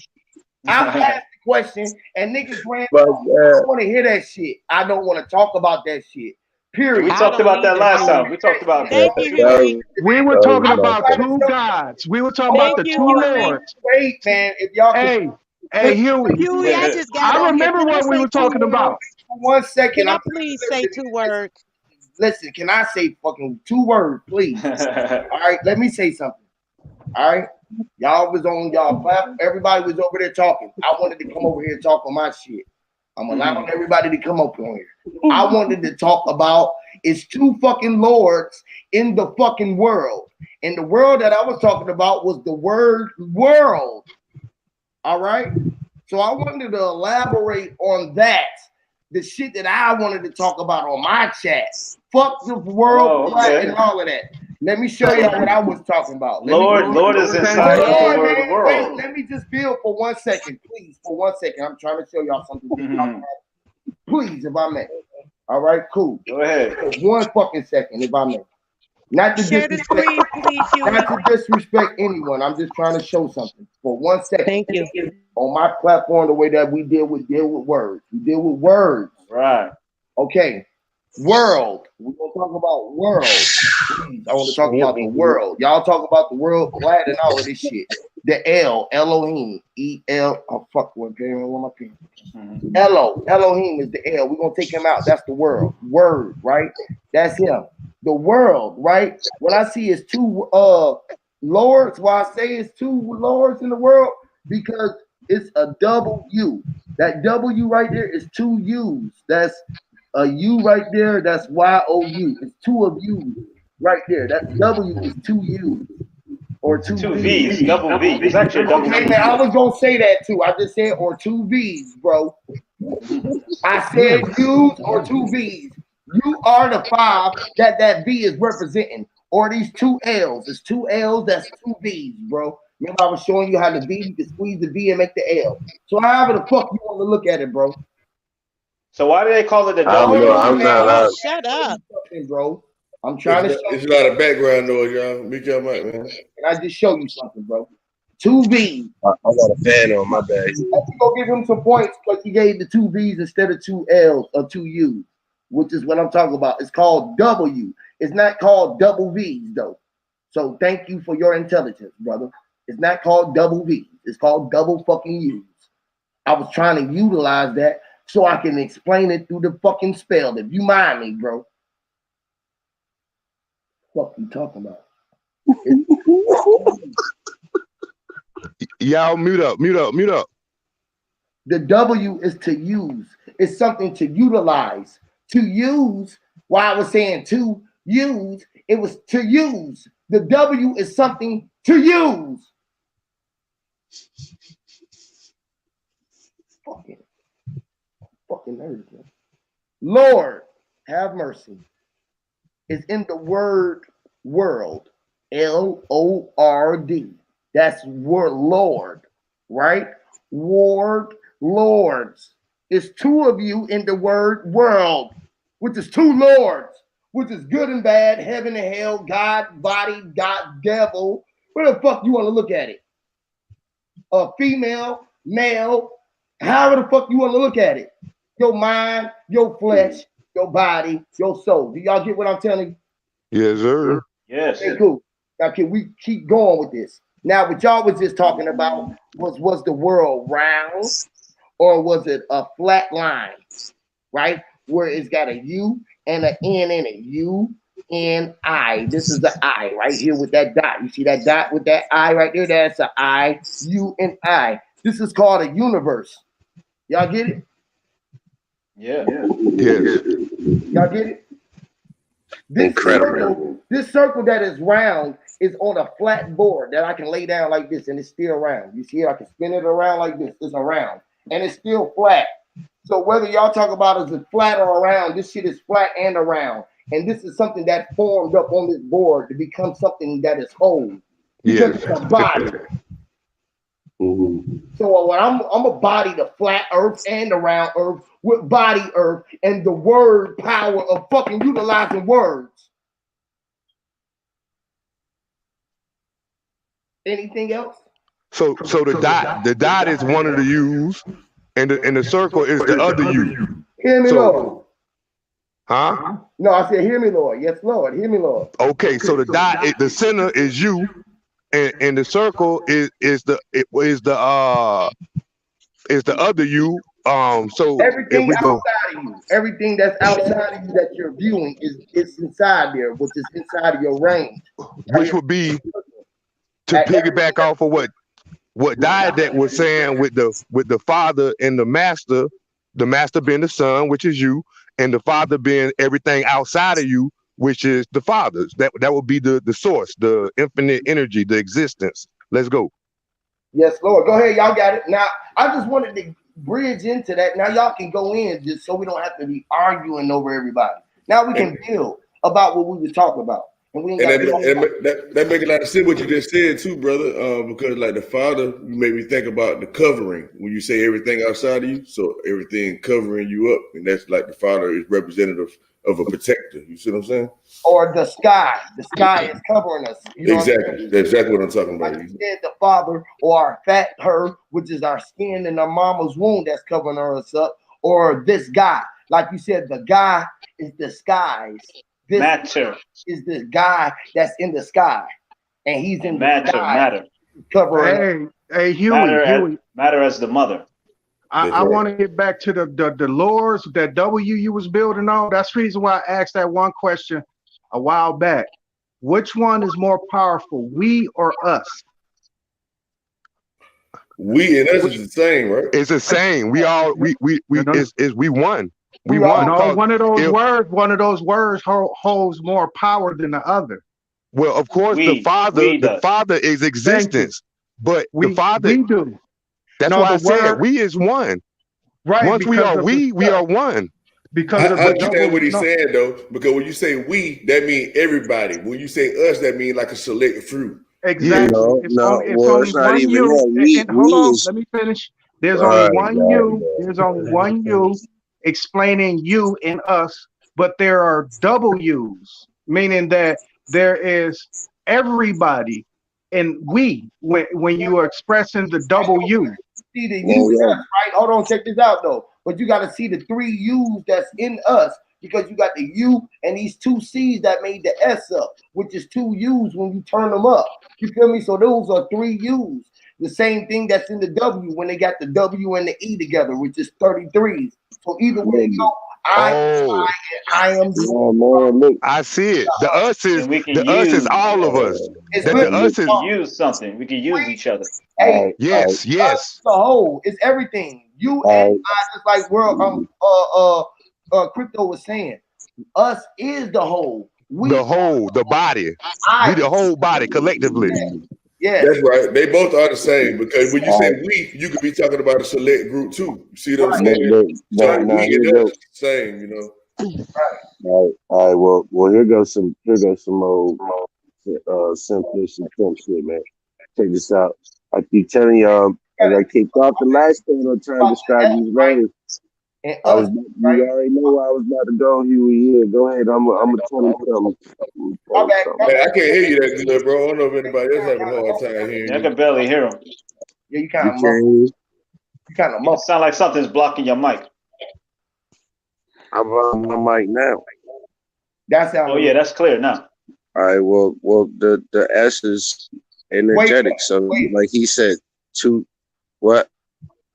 I asked the question, and niggas ran. I don't want to hear that shit. I don't want to talk about that shit. Period. We I talked don't about that either, last Huey. time. We talked about Thank you, Huey. We were I'm talking trying about to two show. gods. We were talking Thank about the you, two Huey. lords. Wait, man. If y'all can Hey, Huey. Huey, I just got I on here. remember Can I what we say were 2 talking words? about. for 1 second, Can I I'm please say 2 words? listen. Can I say fucking 2 words, please? All right, let me say something. All right, y'all was on y'all platform. Everybody was over there talking. I wanted to come over here and talk on my shit. I'm allowing everybody to come up on here. I wanted to talk about it's 2 fucking lords in the fucking world. And the world that I was talking about was the word world. All right. So I wanted to elaborate on that. The shit that I wanted to talk about on my chat. Fuck the world and all of that. Let me show y'all what I was talking about. Lord is inside of the word world. Wait, let me just build for 1 second, please. For 1 second. I'm trying to show y'all something. Please, if I may. All right, cool. Go ahead. 1 fucking second, if I may. Not to Share the disrespect, screen, please, Huey. not to disrespect anyone. I'm just trying to show something for 1 second. Thank you. On my platform, the way that we deal with words. We deal with words. Right. Okay. World. We're gonna talk about world. Please, I want to talk about the world. Y'all talk about the world, glad and all of this shit. The L, Elohim, E-L. Oh fuck, what my pen? Elohim is the L. We're gonna take him out. That's the world. Word, right? That's him. The world, right? What I see is 2 lords. Why I say it's 2 lords in the world? Because it's a double U. That W right there is 2 U's. That's a U right there. That's Y-O-U. It's 2 of U's right there. That W is 2 U's. Or 2 V's. Double V. It's actually a double V. Okay, man, I was gonna say that too. I just said or 2 V's, bro. I said U's or 2 V's. You are the 5 that V is representing. Or these 2 L's. It's 2 L's, that's 2 V's, bro. Remember, I was showing you how the V, you can squeeze the V and make the L. So however the fuck you want to look at it, bro. So why do they call it a double? I'm not. Shut up, bro. I'm trying to show it's not a background noise, y'all. Mute your mic, man. Can I just show you something, bro? 2 V's. I got a fan on my bad. Let's go give him some points because he gave the 2 V's instead of 2 L's or 2 U's, which is what I'm talking about. It's called W. It's not called double V's, though. So thank you for your intelligence, brother. It's not called double V's. It's called double fucking U's. I was trying to utilize that so I can explain it through the fucking spell. If you mind me, bro. What you talking about? Y'all mute up. The W is to use. It's something to utilize. To use, while I was saying to use, it was to use. The W is something to use. Fucking nerds, man. Lord, have mercy. Is in the word world. Lord. That's word Lord, right? Word lords. It's two of you in the word world, which is two lords, which is good and bad, heaven and hell, God, body, God, devil. Where the fuck you want to look at it? A female, male, however the fuck you want to look at it. Your mind, your flesh, your body, your soul. Do y'all get what I'm telling you? Yes, sir. Yes. Okay, cool. Now, can we keep going with this? Now, what y'all was just talking about was the world round or was it a flat line, right? Where it's got a U and an N in it. U, N, I. This is the I right here with that dot. You see that dot with that I right there? That's an I, U, and I. This is called a universe. Y'all get it? Yeah. Yes. Y'all get it? This circle that is round is on a flat board that I can lay down like this and it's still round. You see, I can spin it around like this. It's around and it's still flat. So whether y'all talk about is it flat or around, this shit is flat and around. And this is something that formed up on this board to become something that is whole. Because it's a body. So when I'm a body, the flat earth and the round earth with body earth and the word power of fucking utilizing words. Anything else? So the dot is one of the U's, and the circle is the other U. Hear me, Lord. Huh? No, I said, hear me, Lord. Yes, Lord. Hear me, Lord. Okay, so the dot, the center is you, and the circle is the other you. So everything outside of you, everything that's outside of you that you're viewing is inside there, which is inside of your range. Which would be to piggyback off of what Didact was saying with the Father and the Master being the Son, which is you, and the Father being everything outside of you, which is the Father's. That would be the source, the infinite energy, the existence. Let's go. Yes, Lord. Go ahead, y'all got it. Now, I just wanted to bridge into that. Now y'all can go in just so we don't have to be arguing over everybody. Now we can build about what we were talking about. And we ain't that make a lot of sense what you just said too, brother. Because like the Father, you made me think about the covering when you say everything outside of you, so everything covering you up, and that's like the Father is representative of a protector. You see what I'm saying? Or the sky. The sky is covering us. You know exactly. That's exactly what I'm talking about. Like you said, the Father or our fat her, which is our skin in our mama's womb that's covering us up, or this guy. Like you said, the guy is the skies. This matter is the guy that's in the sky, and he's in the sky, matter covering. Hey, Huey, matter as the mother. I want to get back to the lords, that W you was building on. That's the reason why I asked that one question a while back. Which one is more powerful, we or us? We and us is the same, right? It's the same. We all we won. We won. No, one of those words holds more power than the other. Well, of course, the Father is existence, but the Father. We do. That's why I said we is one. Right. Once we are one. Because I understand what he's saying though, because when you say we, that means everybody. When you say us, that means like a select fruit. Exactly. It's only one you. Hold on, let me finish. There's only one you. There's only one you explaining you and us, but there are double U's, meaning that there is everybody and we when you are expressing the double U. See the U, right? Hold on, check this out though. But you got to see the three U's that's in us, because you got the U and these two C's that made the S up, which is two U's when you turn them up. You feel me? So those are three U's. The same thing that's in the W when they got the W and the E together, which is 33s. So either way you go, Oh, I am the Oh man, look. I see it. The us is And we can the us is use all of us. it's That really the us we is can use something. We can use each other. hey, yes, yes. the whole. It's everything. You All and right. I, just like Crypto was saying. Us is the whole. We The whole, the body. I We the whole body collectively. yes. That's right. They both are the same because when you say we, you could be talking about a select group too. You see what I'm But, saying? but, So now we here and goes. us same, you know. All right. Well, here goes some old simplistic pimp shit, man. Check this out. I keep telling y'all, as I kicked off the last thing, I'm trying to describe these letters. And I was, us, you already know I was about to go, Huey. Yeah, go ahead. I'm gonna tell you something. my bad. Man, I can't hear you that good, bro. I don't know if anybody else having a hard time hearing I you. can barely hear him. Yeah, you You kind of can't muffled. hear me? You kind of It muffled. sounds like something's blocking your mic. I'm on my mic now. That sounds. Oh yeah, that's clear now. All right. Well, the S is energetic. So, like he said, two. What?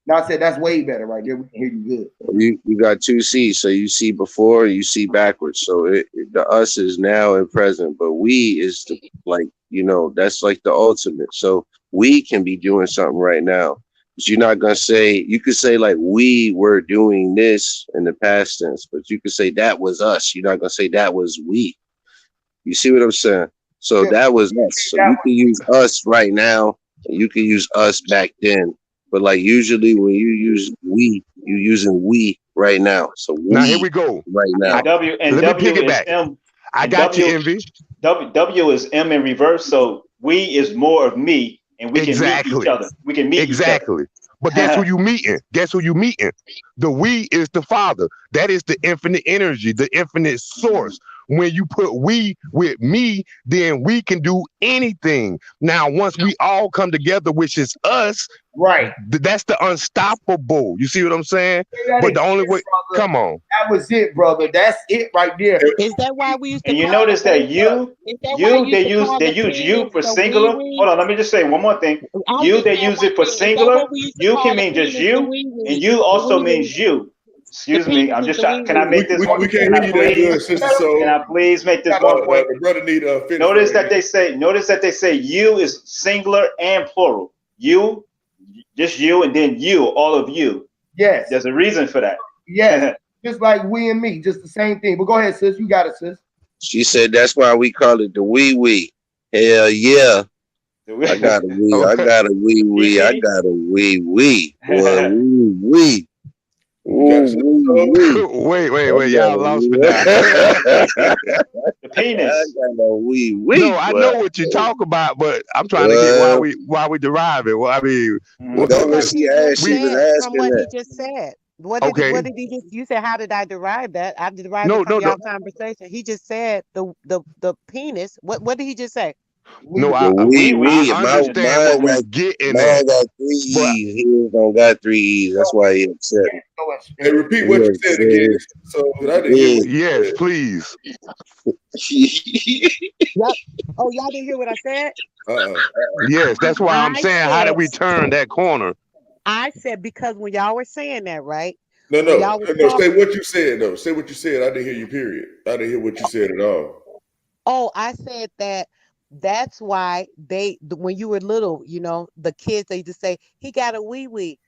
Now I said that's way better right there. We can hear you good. You got two C's, so you see before, you see backwards. So the us is now and present, but we is the, like, you know, that's like the ultimate. So we can be doing something right now. But you're not gonna say, you could say like we were doing this in the past tense, but you could say that was us. You're not gonna say that was we. You see what I'm saying? So Yeah. that was us. So you can use us right now, and you can use us back then. But like usually when you use we, you're using we right now. So we Now here we go. right now. And W and Let me W is piggyback. M. I and got W, you, Envy. W is M in reverse. So we is more of me, and we can meet each other. We can meet each other. Exactly. But guess who you meeting? Guess who you meeting? The we is the Father. That is the infinite energy, the infinite source. When you put we with me, then we can do anything. Now, once we all come together, which is us, right? That's the unstoppable. You see what I'm saying? That But the only way, brother. come on. That was it, brother. That's it right there. Is that why we used to And you call notice the that you they use you for singular. Hold on, let me just say one more thing. You they use it for singular. You can mean just you, and you also means you. Excuse me. I'm just trying. Can I make this one? We can't Can hear I you that good, please? sister. So Can I please make this one point? the brother need to finish. Notice that they say. Notice that they say you is singular and plural. You, just you, and then you, all of you. Yes. There's a reason for that. Yes. Just like we and me, just the same thing. But go ahead, sis. You got it, sis. She said that's why we call it the wee. Hell yeah. I got a wee. I got a wee. I got a wee. Boy, wee. Wait, y'all lost me now. The penis. I got a wee. No, I know what you talk about, but I'm trying to get why we derive it. Well, I mean, that's what she asked. She was asking from what that. he just said. What did he just? You said, how did I derive that? I derived it from y'all conversation. He just said the penis. What did he just say? No, I understand what we're getting at. Mine got 3 E's. He don't got 3 E's. That's why he upset. Hey, repeat what you said again. So I didn't hear what you yes, said. please. Oh, y'all didn't hear what I said? Yes, that's why I'm saying, how did we turn that corner? I said because when y'all were saying that, right? No. Say what you said though. Say what you said. I didn't hear you. Period. I didn't hear what you said at all. Oh, I said that's why when you were little, you know, the kids, they just say, he got a wee.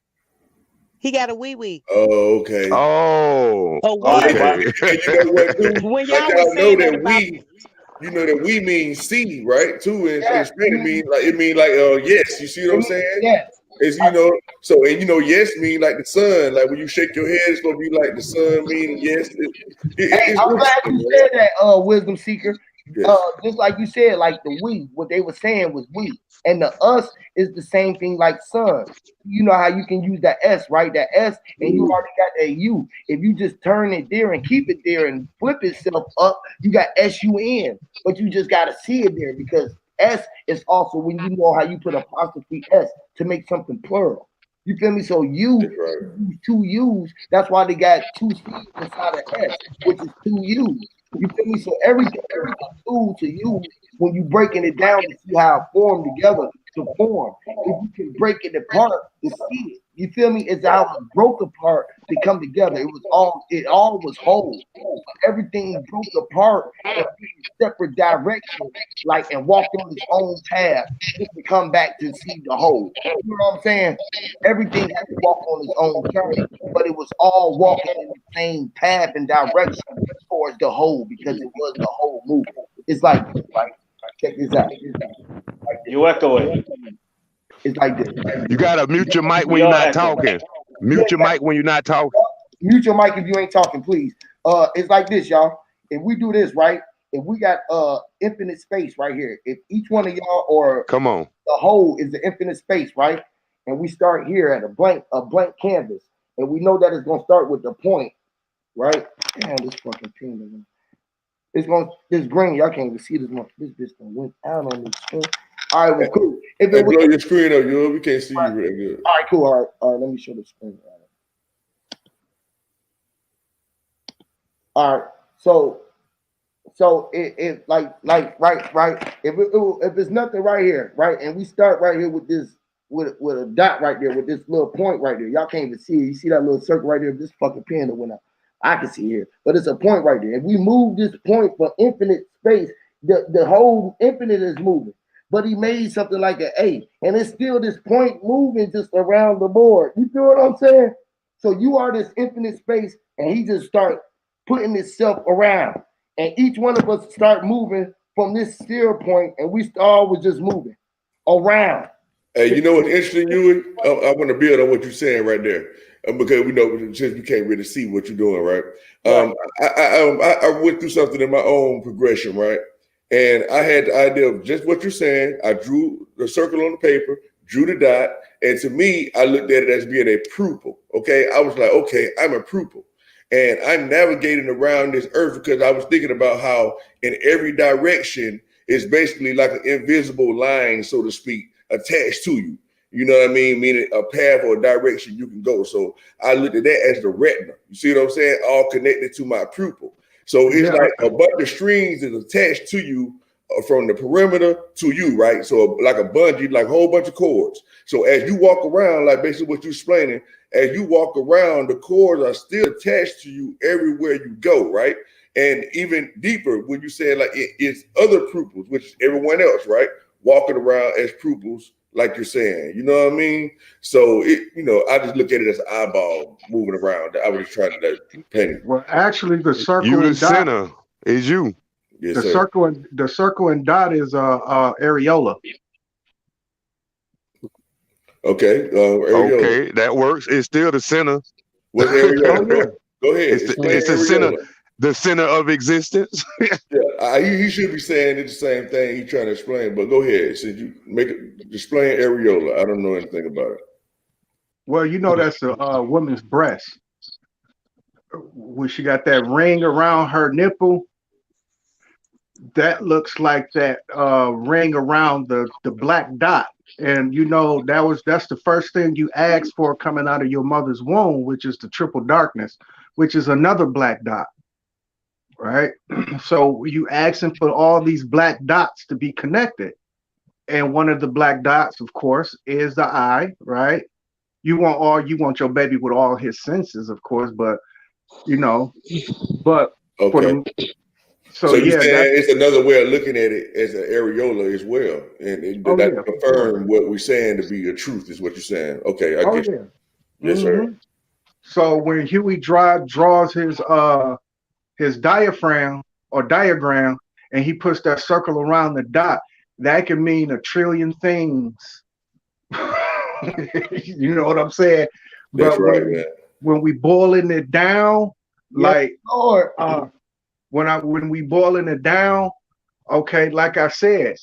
He got a wee. Oh, okay. Oh, okay. You know what, too? When like y'all y'all know that about we, you know that we means see, right? Too, and Spanish mean like yes. You see what I'm saying? Yes. It's so and yes mean like the sun. Like when you shake your head, it's gonna be like the sun meaning yes. Hey, I'm glad you said that, wisdom seeker. Yes. Just like you said, like the we, what they were saying was we, and the us is the same thing like sun. You know how you can use that S, right? That S, and you already got that U. If you just turn it there and keep it there and flip itself up, you got SUN. But you just gotta see it there because S is also when you know how you put apostrophe S to make something plural. You feel me? So you use 2 U's. That's why they got 2 C's inside of S, which is 2 U's. You feel me? So everything is a tool to use when you breaking it down to see how it formed together to form. If you can break it apart to see it, You feel me? It's how it broke apart to come together. It all was whole. Everything broke apart in separate directions, like, and walked on its own path just to come back to see the whole. You know what I'm saying? Everything had to walk on its own journey, but it was all walking in the same path and direction towards the whole because it was the whole movement. It's like check this out. You echo it. It's like this. You gotta mute your mic when you're not talking. Mute your mic when you're not talking. Mute your mic if you ain't talking, please. It's like this, y'all. If we do this right, if we got infinite space right here, if each one of y'all or come on, the whole is the infinite space, right? And we start here at a blank canvas, and we know that it's gonna start with the point, right? Damn, this fucking pin. This green, y'all can't even see this much. This bitch done went out on this screen. All right, well, cool. If it blow your screen up, yo, we can't see you really good. All right, cool. All right, let me show the screen. All right, so it like right. If it's nothing right here, right, and we start right here with this with a dot right there with this little point right there. Y'all can't even see it. You see that little circle right there? This fucking pen that went out. I can see here, but it's a point right there. If we move this point for infinite space, the whole infinite is moving. But he made something like an A, and it's still this point moving just around the board. You feel what I'm saying? So you are this infinite space, and he just start putting itself around, and each one of us start moving from this zero point, and we all was just moving around. Hey, you know what's interesting, Huey? I want to build on what you're saying right there, because we know since we can't really see what you're doing, right? I went through something in my own progression, right? And I had the idea of just what you're saying. I drew the circle on the paper, drew the dot, and to me, I looked at it as being a pupil. Okay, I was like, okay, I'm a pupil, and I'm navigating around this earth because I was thinking about how in every direction is basically like an invisible line, so to speak, attached to you. You know what I mean? Meaning a path or a direction you can go. So I looked at that as the retina. You see what I'm saying? All connected to my pupil. So it's like a bunch of strings is attached to you from the perimeter to you, right? So like a bungee, like a whole bunch of cords. So as you walk around, like basically what you're explaining, as you walk around, the cords are still attached to you everywhere you go, right? And even deeper, when you say like it's other pupils, which everyone else, right? Walking around as pupils, like you're saying, you know what I mean? So I just look at it as an eyeball moving around. I was trying to paint it. Well, actually, the circle you the and dot center is you. Yes, the sir. circle and dot is areola. Okay, areola. Okay, that works. It's still the center. What's areola? Go ahead. It's the center. The center of existence. Yeah, he should be saying it's the same thing he's trying to explain, but go ahead. Since you explain areola, I don't know anything about it. Well, you know that's a woman's breast. When she got that ring around her nipple, that looks like that ring around the black dot. And that's the first thing you ask for coming out of your mother's womb, which is the triple darkness, which is another black dot. Right, so you asking for all these black dots to be connected, and one of the black dots, of course, is the eye. Right, you want your baby with all his senses, of course, but okay. So you're saying it's another way of looking at it as an areola as well, and that confirm what we're saying to be a truth is what you're saying. Okay, I get you. Yes, sir. So when Huey draws his diaphragm or diagram, and he puts that circle around the dot, that can mean a trillion things. You know what I'm saying? That's right, man. When we boiling it down, when we boiling it down, okay, like I said,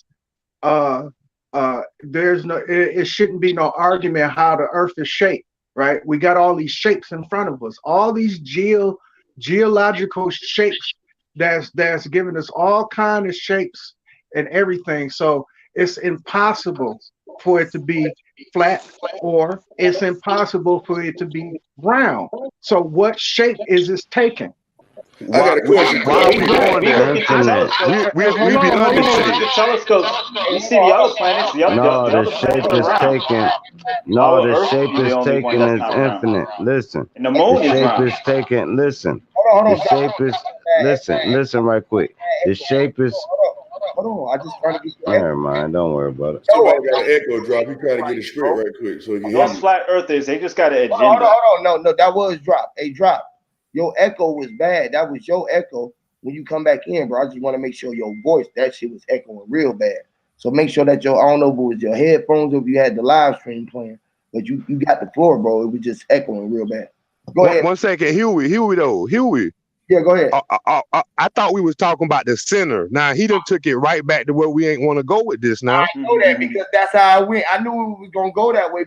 it shouldn't be no argument how the earth is shaped, right? We got all these shapes in front of us, all these geological shapes that's giving us all kind of shapes and everything. So it's impossible for it to be flat, or it's impossible for it to be round. So what shape is this taking? I got a question. Why are we going there? We be under shape. Telescopes. You see the other planets. No, the shape is taken. No, the shape is taken is infinite. Listen. And the moon The is shape round. is taken. Listen. Hold on. The shape is. Listen right quick. The shape is. Hold on. I just trying to get Never mind. Don't worry about it. Somebody got an echo drop. He trying to get it straight right quick so he can hear Most you. flat earthers, they just got an agenda. Hold on. No, that was drop. A drop. Your echo was bad. That was your echo when you come back in, bro. I just want to make sure your voice, that shit was echoing real bad. So make sure that I don't know if it was your headphones or if you had the live stream playing, but you got the floor, bro. It was just echoing real bad. Go ahead. 1 second, Huey though. Yeah, go ahead. I thought we was talking about the center. Now he done took it right back to where we ain't want to go with this now. I know that because that's how I went. I knew we was gonna go that way.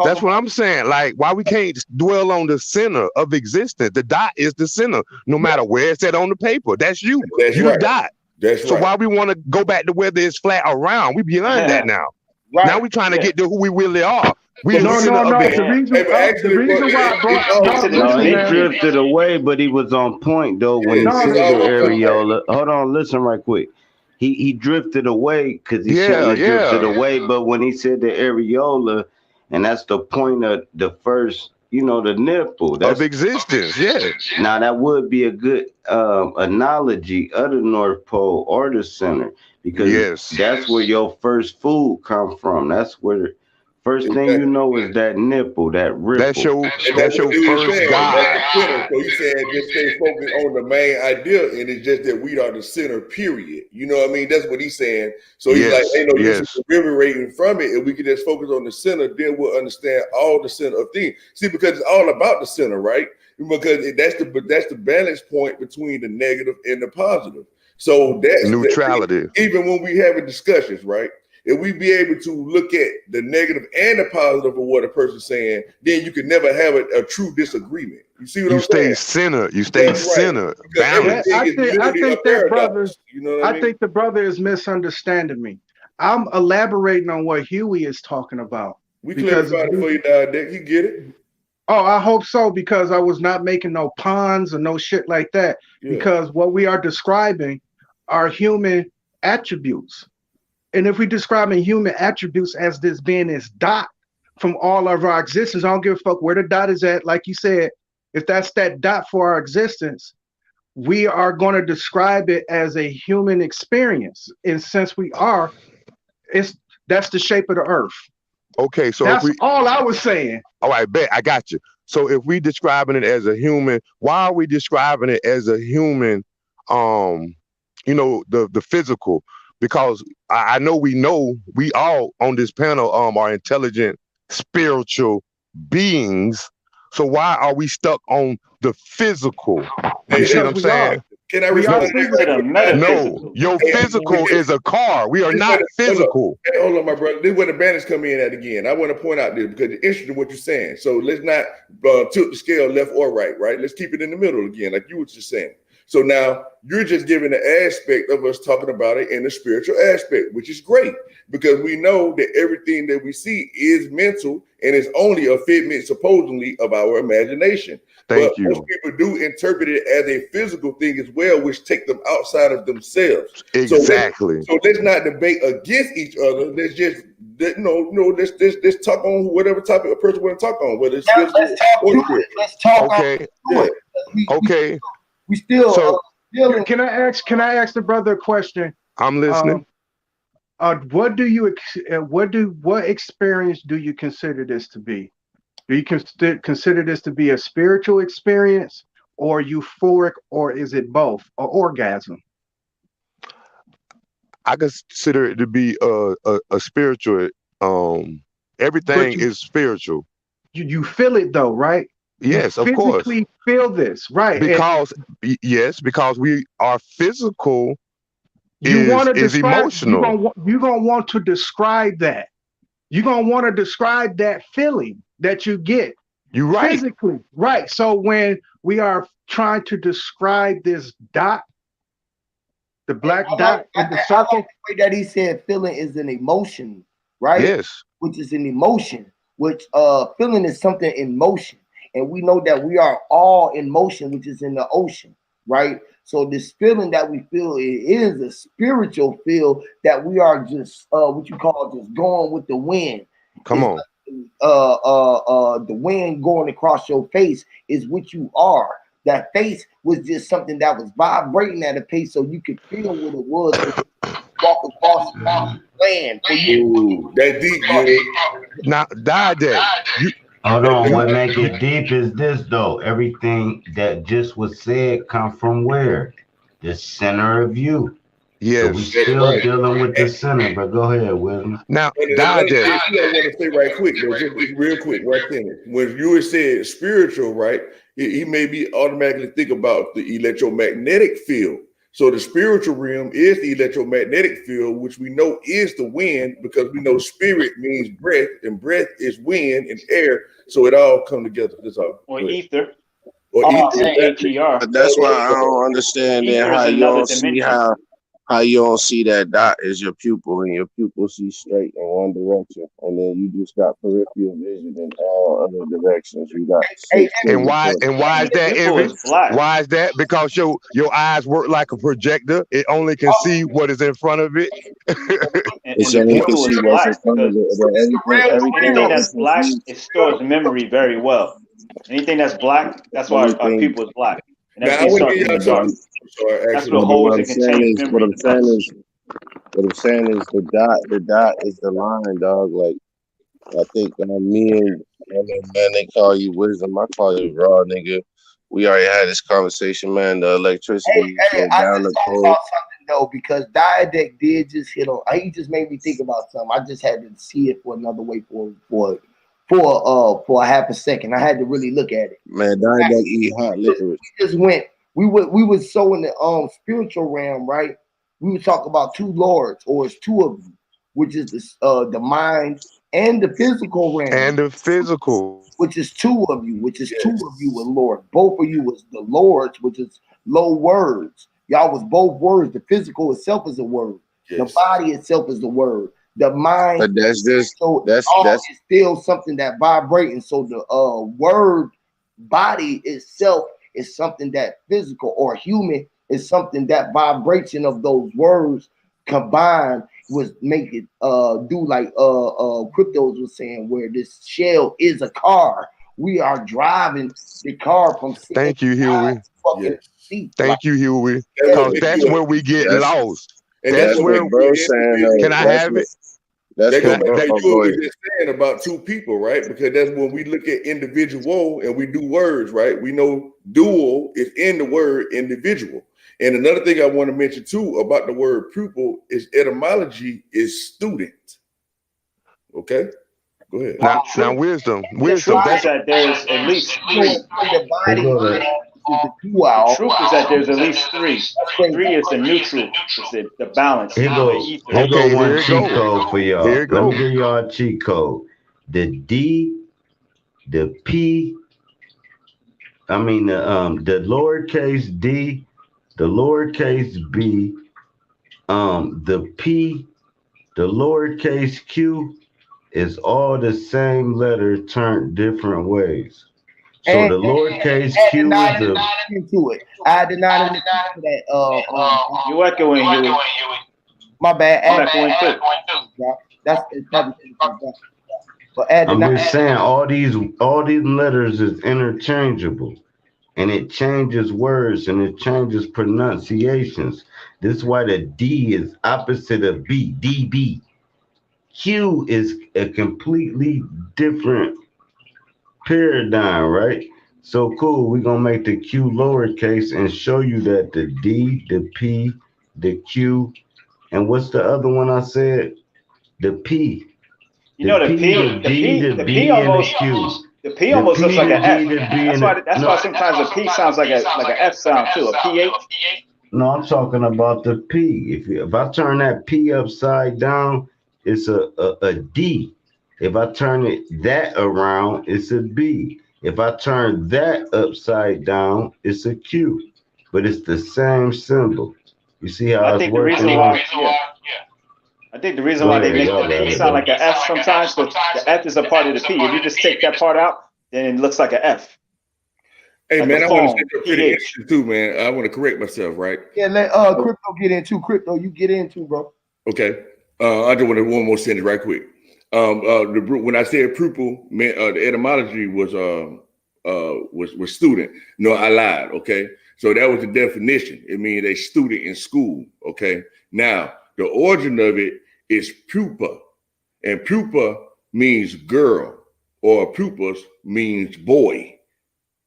That's what I'm saying. Like, why we can't dwell on the center of existence? The dot is the center, no matter where it's at on the paper. That's you. That's you right. the dot. That's so right. why we want to go back to whether it's flat or round? We beyond that now. Right. Now we trying to get to who we really are. We in the No. center of it. The reason why I brought No, he drifted away, but he was on point though when he said the areola. Hold on, listen right quick. He drifted away because he shouldn't have drifted away, but when he said the areola, and that's the point of the first, the nipple. That's of existence, yeah. Now that would be a good analogy of the North Pole or the center, because that's where your first food come from. That's where first thing you know is that nipple, that ripple. That's your first God. So he's saying just stay focused on the main idea, and it's just that we are the center, period. You know what I mean? That's what he's saying. So he's like, ain't no use reverberating from it. If we can just focus on the center, then we'll understand all the center of things. See, because it's all about the center, right? Because that's the balance point between the negative and the positive. So that's neutrality. Even when we having discussions, right? If we be able to look at the negative and the positive of what a person's saying, then you can never have a true disagreement. You see what I'm saying? You stay centered. I think that brother, I think the brother is misunderstanding me. I'm elaborating on what Huey is talking about. We clarified it for you now, Dick. You get it? Oh, I hope so, because I was not making no puns or no shit like that. Yeah. Because what we are describing are human attributes. And if we describing human attributes as this being this dot from all of our existence, I don't give a fuck where the dot is at. Like you said, if that's that dot for our existence, we are going to describe it as a human experience. And since we are, that's the shape of the earth. Okay, so that's all I was saying. Oh, I bet I got you. So if we describing it as a human, why are we describing it as a human? The physical. Because I know we all on this panel are intelligent, spiritual beings. So why are we stuck on the physical? You see what I'm saying? Can I respond? No, your physical is a car. We are not physical. Hey, hold on, my brother. This is where the bandits come in at again. I want to point out this because it's interesting what you're saying. So let's not tilt the scale left or right? Let's keep it in the middle again, like you were just saying. So now you're just giving the aspect of us talking about it in the spiritual aspect, which is great because we know that everything that we see is mental and it's only a figment supposedly of our imagination. Thank you. Most people do interpret it as a physical thing as well, which take them outside of themselves. Exactly. So let's not debate against each other. Let's just let's talk on whatever topic a person want to talk on, whether it's let's talk. Okay. Okay. We still. So, can I ask the brother a question? I'm listening. What experience do you consider this to be? Do you consider this to be a spiritual experience, or euphoric, or is it both, or orgasm? I consider it to be a spiritual. Everything is spiritual. You feel it though, right? Yes, you of course. Physically feel this, right? Because we are physical. Is emotional. You're gonna want to describe that. You're gonna want to describe that feeling that you get. You're right. Physically, right? So when we are trying to describe this dot, the black dot in the circle, the way that he said feeling is an emotion, right? Yes. Which is an emotion. Which feeling is something in motion. and we know that we are all in motion, which is in the ocean, right? So this feeling that we feel, it is a spiritual feel that we are just what you call just going with the wind. Come on. The wind going across your face is what you are. That face was just something that was vibrating at a pace so you could feel what it was to walk across the land. Ooh, that deep, yeah. Now, Didact, you. Hold on, what make it deep is this though. Everything that just was said come from where? The center of you. Yes. So we still dealing with the center, but go ahead, William. Now, I want to say right quick, though, just real quick, right there. When you were said spiritual, right, he made me automatically think about the electromagnetic field. So the spiritual realm is the electromagnetic field, which we know is the wind, because we know spirit means breath, and breath is wind and air. So it all come together. That's all. Or ether. Or ether. ATR. But that's why I don't understand then how you don't see how you don't see that dot is your pupil, and your pupil sees straight in one direction, and then you just got peripheral vision in all other directions. You got and why is that, Evan? Why is that? Because your eyes work like a projector. It only can see what is in front of it. It's only can see what's in front of it. Anything that's black, it stores memory very well. Anything that's black, that's why our pupil is black. And that's what holds and contains memory. What I'm saying is the dot is the line, dog. Like I think me and man, they call you wisdom. I call you raw, nigga. We already had this conversation, man. The electricity down the pole. Something though, because Didact did just hit on. He just made me think about something. I just had to see it for another way for a half a second. I had to really look at it. Man, Didact eat hot liquor. We just went. We would so in the spiritual realm, right? We would talk about two lords, or it's two of you, which is the mind and the physical realm. And the physical. Which is two of you, two of you with Lord. Both of you was the lords, which is low words. Y'all was both words. The physical itself is a word. Yes. The body itself is the word. The mind, but that's still something that vibrating. So the word body itself is something that physical, or human is something that vibration of those words combined was make it do like Cryptos was saying, where this shell is a car. We are driving the car from. Thank you, Huey. Thank you, Huey. Yeah. Because that's where we get lost. And that's where we're saying. Can I have it? That's what we're just saying about two people, right? Because that's when we look at individual and we do words, right? We know dual is in the word individual. And another thing I want to mention too about the word pupil is etymology is student. Okay, go ahead. Now wisdom. That's that there's at least three. The truth is that there's at least three. Three is the neutral. It's the balance. Here go one cheat code for y'all. Let me give y'all a cheat code. The D, the P, the lowercase D, the lowercase B, the P, the lowercase Q is all the same letter turned different ways. So the lowercase Q is the. I did not into that. You echoing, Huey. My bad. I'm echoing too. That's probably. But I'm just saying all these letters is interchangeable, and it changes words and it changes pronunciations. This is why the D is opposite of B. DB. Q is a completely different paradigm, right? So cool. We're gonna make the Q lowercase and show you that the D, the P, the Q, and what's the other one I said? The P. The P almost looks like an F. That's why sometimes the P sounds like an F sound too. A PH. No, I'm talking about the P. If I turn that P upside down, it's a D. If I turn that around, it's a B. If I turn that upside down, it's a Q. But it's the same symbol. You see how it's working? I think the reason why they make the P sound like an F sometimes, because the F is a part of the P. If you just take that part out, then it looks like an F. Hey like man, a I want to phone, say something pretty PH. interesting too, man. I want to correct myself, right? Yeah, let Crypto get into Crypto. You get into, bro. Okay. I just want to one more sentence right quick. When I said pupil, man, the etymology was student. No, I lied. Okay, so that was the definition. It means a student in school. Okay. Now the origin of it is pupa, and pupa means girl, or pupas means boy.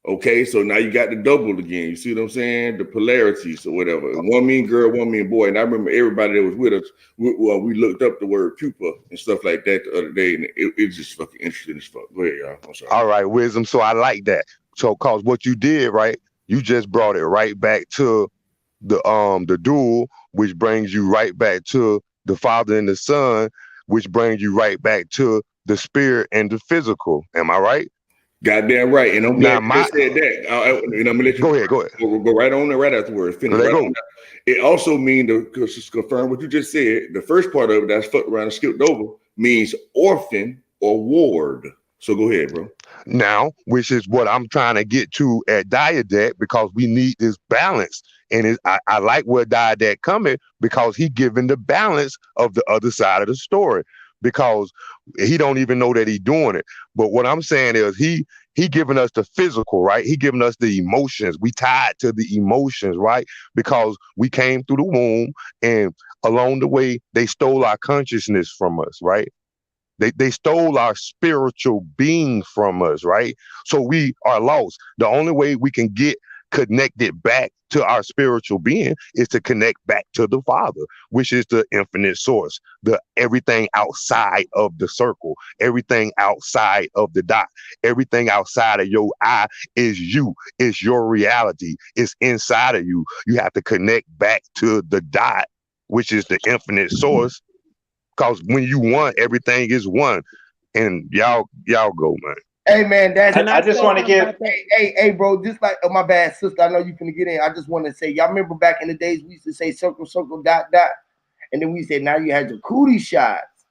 Okay, so now you got the double again. You see what I'm saying? The polarities or whatever. One mean girl, one mean boy. And I remember everybody that was with us, we looked up the word pupa and stuff like that the other day, and it's just fucking interesting as fuck. Go ahead, y'all. I'm sorry. All right, Wisdom. So I like that. So, cause what you did, right? You just brought it right back to the dual, which brings you right back to the Father and the Son, which brings you right back to the spirit and the physical. Am I right? Goddamn right. And I'm glad you said that. And I'm gonna let you go ahead. Go right on there right afterwards. Finish right on that. It also means to confirm what you just said. The first part of it that's fucked around and skipped over means orphan or ward. So go ahead, bro. Now, which is what I'm trying to get to at Diadat, because we need this balance. And I like where Diadat coming, because he giving the balance of the other side of the story, because he don't even know that he doing it. But what I'm saying is he giving us the physical, right? He giving us the emotions. We tied to the emotions, right? Because we came through the womb, and along the way, they stole our consciousness from us, right? They stole our spiritual being from us, right? So we are lost. The only way we can get connected back to our spiritual being is to connect back to the Father, which is the infinite source, the everything outside of the circle, everything outside of the dot, everything outside of your eye is you. It's your reality. It's inside of you. You have to connect back to the dot, which is the infinite source. Because when you want, everything is one. And y'all go, man. Hey man, that's I just want to give hey bro, just like my bad sister, I know you finna get in. I just want to say, y'all remember back in the days we used to say circle, circle, dot, dot, and then we said now you had your cootie shots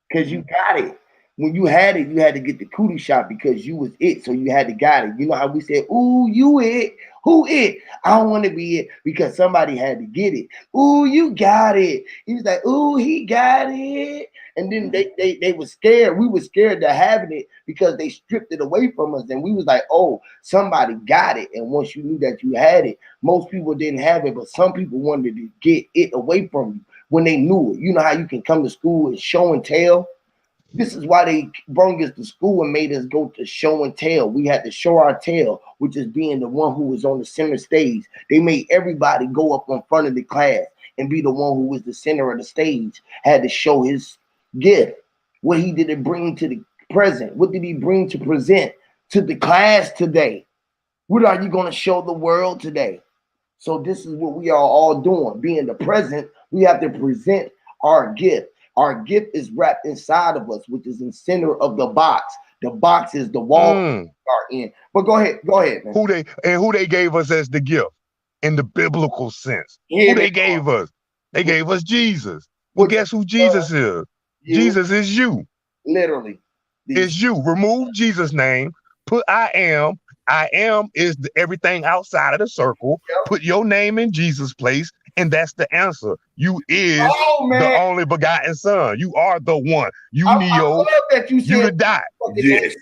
because you got it. When you had it, you had to get the cootie shot because you was it, so you had to got it. You know how we said, "Ooh, you it? Who it? I don't want to be it," because somebody had to get it. Ooh, you got it. He was like, "Ooh, he got it." And then they were scared. We were scared to having it because they stripped it away from us. And we was like, oh, somebody got it. And once you knew that you had it, most people didn't have it, but some people wanted to get it away from you when they knew it. You know how you can come to school and show and tell? This is why they brought us to school and made us go to show and tell. We had to show our tail, which is being the one who was on the center stage. They made everybody go up in front of the class and be the one who was the center of the stage, had to show his gift. What he did bring to the present? What did he bring to present to the class today? What are you going to show the world today? So this is what we are all doing. Being the present, we have to present our gift. Our gift is wrapped inside of us, which is in center of the box. The box is the wall we are in. But go ahead, man. Who they gave us as the gift in the biblical sense? Yeah, who they gave us? They gave us Jesus. Well, guess who Jesus is? You. Jesus is you. Literally. It's you. Remove Jesus' name. Put I am. I am is everything outside of the circle. Yep. Put your name in Jesus' place. And that's the answer. You is the only begotten son. You are the one. You Neo. I love that you said you the dot. Yes.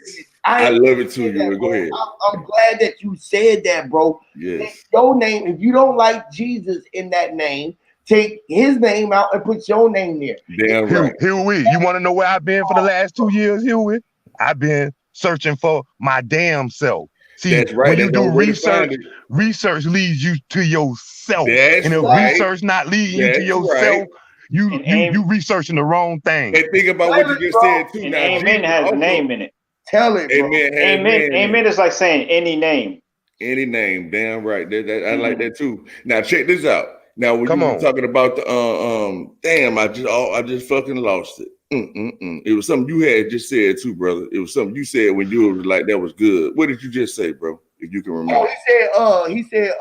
I love it too. You go ahead. I'm glad that you said that, bro. Yes. Your name, if you don't like Jesus in that name, take his name out and put your name there. Damn right. Huey, you want to know where I've been for the last 2 years, Huey? I've been searching for my damn self. See, that's right. When you do research, research leads you to yourself. That's and if right. research not leading you to yourself, you researching the wrong thing. And think about what you just said too. And now, amen has a name in it. Tell it, bro. Amen is like saying any name. Any name. Damn right. I like that too. Now check this out. Now when you were talking about the damn, I just fucking lost it. It was something you had just said too, brother. It was something you said when you were like, that was good. What did you just say, bro? if you can remember. He said,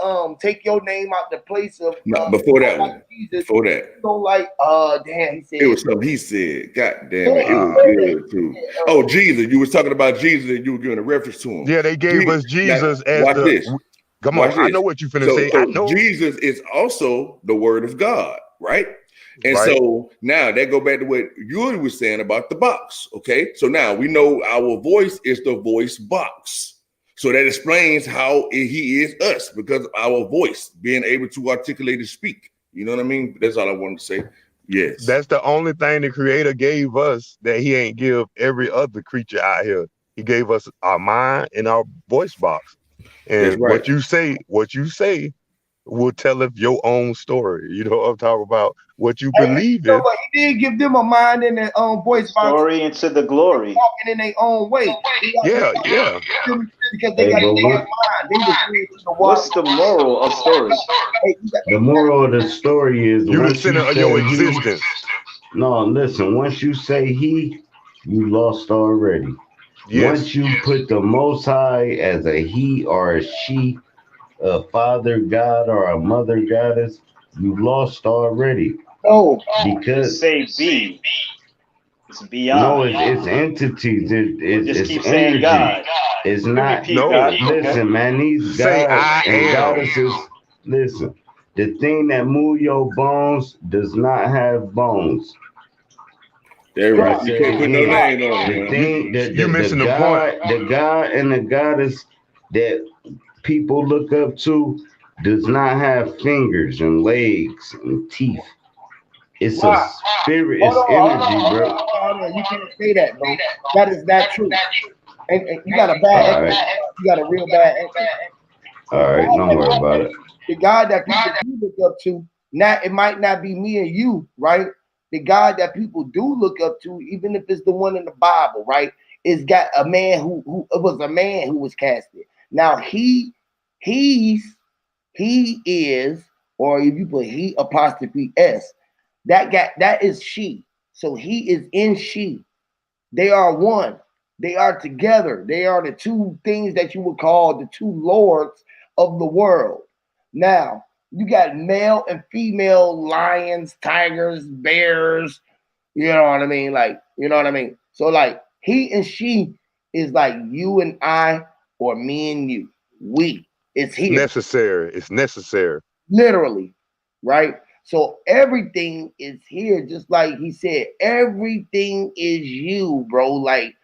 take your name out the place of before that one. Jesus. Before that. Don't damn, he said it was something he said. God damn it. It was good too. Oh, Jesus. You was talking about Jesus and you were giving a reference to him. Yeah, they gave us Jesus as watch the this. Come Watch on, I this. know what you finna say. So I know Jesus is also the word of God, right? And so now that go back to what you was saying about the box. Okay. So now we know our voice is the voice box. So that explains how he is us, because of our voice being able to articulate and speak. You know what I mean? That's all I wanted to say. Yes. That's the only thing the creator gave us that he ain't give every other creature out here. He gave us our mind and our voice box. And what you say will tell us your own story. You know what I'm talking about? What you believe in. But he did give them a mind and their own voice box. Story into the glory. Walking in their own way. Yeah. Because they got their mind. What's the moral of stories? The moral of the story is you the center of your existence. No, listen. Once you say he, you lost already. Yes. Once you put the Most High as a he or a she, a father God or a mother goddess, you lost already. Oh, because say be. It's beyond. No, it's entities. It's keep energy. saying God. It's not. No, listen, man. These gods and goddesses. Listen, the thing that move your bones does not have bones. They're right. You can't put no name on it. The thing, you missing the point. The god and the goddess that people look up to does not have fingers and legs and teeth. It's a spirit. It's energy, bro. You can't say that, bro. That is not true. And you got a bad. You got a real bad. All right, don't worry about it. The God that people do look up to, it might not be me and you, right? The God that people do look up to, even if it's the one in the Bible, right, is got a man who was a man who was casted. Now he is, or if you put he apostrophe s, that is she. So he is in she. They are one. They are together. They are the two things that you would call the two lords of the world. Now, you got male and female lions, tigers, bears. You know what I mean? Like, you know what I mean? So like he and she is like you and I, or me and you. We. It's here. Necessary. It's necessary. Literally. Right? So everything is here, just like he said. Everything is you, bro. Like,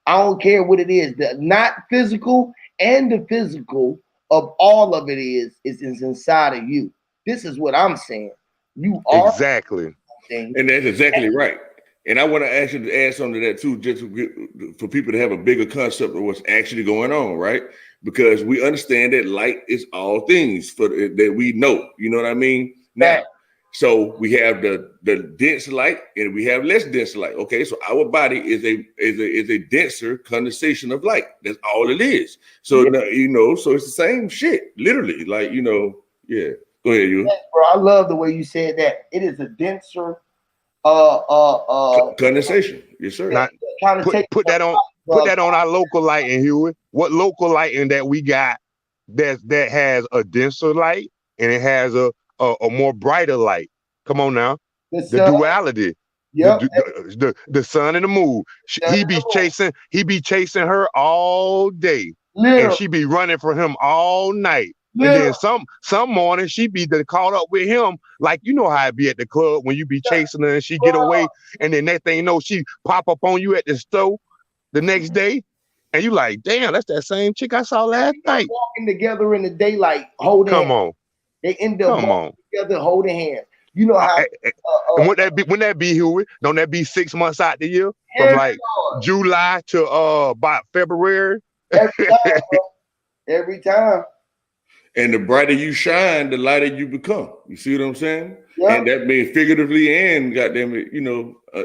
I don't care what it is. The not physical and the physical of all of it is inside of you. This is what I'm saying. You are exactly, and that's exactly right. And I want to ask you to add something to that too, just for people to have a bigger concept of what's actually going on, right? Because we understand that light is all things that we know. You know what I mean? Now, so we have the dense light and we have less dense light. Okay, so our body is a denser condensation of light. That's all it is. So so it's the same shit, literally. Like yeah. Go ahead, you. Yes, bro, I love the way you said that. It is a denser condensation. Yes, sir. Put that on our local lighting, Huey. What local lighting that we got that has a denser light and it has a more brighter light? Come on now. The duality. Yep. The sun and the moon. He be chasing her all day. Literally. And she be running for him all night. Literally. And then some morning she be caught up with him, like you know how it be at the club when you be chasing her and she get away, and then next thing you know she pop up on you at the store the next day, and you like, damn, that's that same chick I saw last night. Walking together in the daylight, holding hands. Come on. They end up walking together, holding hands. You know how and wouldn't that be Huey? Don't that be 6 months out the year? From like July to about February. Every time. And the brighter you shine, the lighter you become. You see what I'm saying? Yep. And that means figuratively and goddamn it,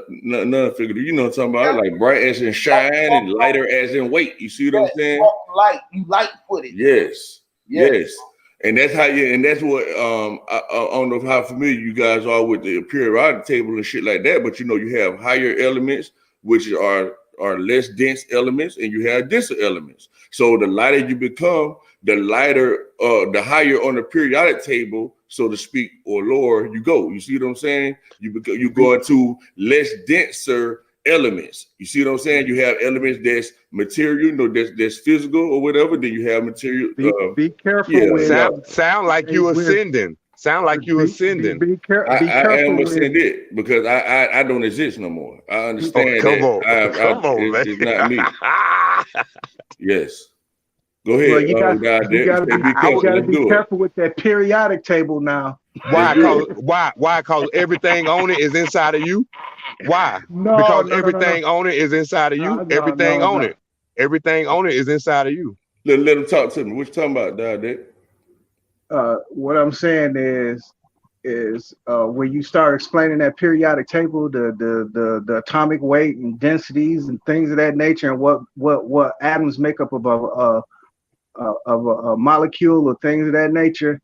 non-figurative. You know what I'm talking about? Like bright as in shine and lighter as in weight. You see what I'm saying? Light, you light-footed. Yes. And that's how and that's what I don't know how familiar you guys are with the periodic table and shit like that, but you have higher elements, which are less dense elements, and you have denser elements. So the lighter you become, the lighter, the higher on the periodic table, so to speak, or lower you go. You see what I'm saying? You go into less denser elements. You see what I'm saying? You have elements that's material, you know, that's physical or whatever. Then you have material. Be careful with sound like you ascending. Sound like you ascending. Be careful. I am ascended because I don't exist no more. I understand that. Come on, man. It's not me. Yes. Go ahead. Well, you got to be careful with that periodic table now. Why? Because everything on it is inside of you. Why? Because everything on it is inside of you. Everything on it is inside of you. Let him talk to me. What you talking about, Dick? What I'm saying is when you start explaining that periodic table, the atomic weight and densities and things of that nature, and what atoms make up of a molecule or things of that nature,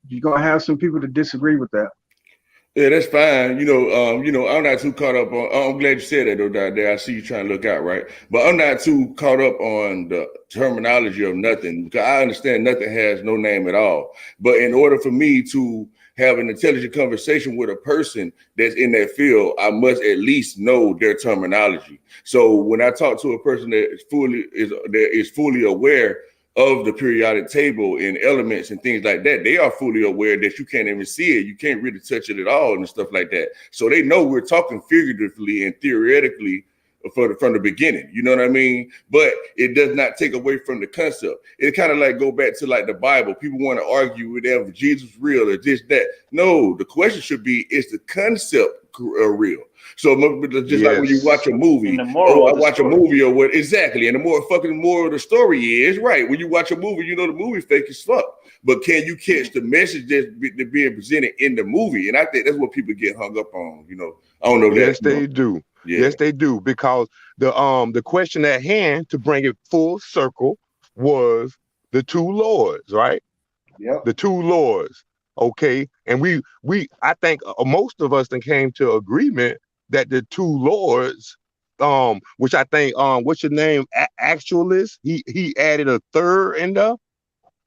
you're gonna have some people to disagree with that. Yeah, that's fine. You know, I'm not too caught up on. I'm glad you said that, though, There, I see you trying to look out, right? But I'm not too caught up on the terminology of nothing, because I understand nothing has no name at all. But in order for me to have an intelligent conversation with a person that's in that field, I must at least know their terminology. So when I talk to a person that is fully aware of the periodic table and elements and things like that, they are fully aware that you can't even see it. You can't really touch it at all and stuff like that. So they know we're talking figuratively and theoretically from the beginning. You know what I mean? But it does not take away from the concept. It kind of like go back to like the Bible. People want to argue with them, Jesus real or this, that. No, the question should be, is the concept real? So just like when you watch a movie, a movie or what exactly, and the more of the story is right. When you watch a movie, you know the movie fake as fuck. But can you catch the message that's being presented in the movie? And I think that's what people get hung up on. You know, I don't know. Yes, they do. Yeah. Yes, they do. Because the question at hand, to bring it full circle, was the two lords, right? Yeah. The two lords. Okay, and we I think most of us then came to agreement that the two lords, which I think what's your name, Actualist, he added a third in there,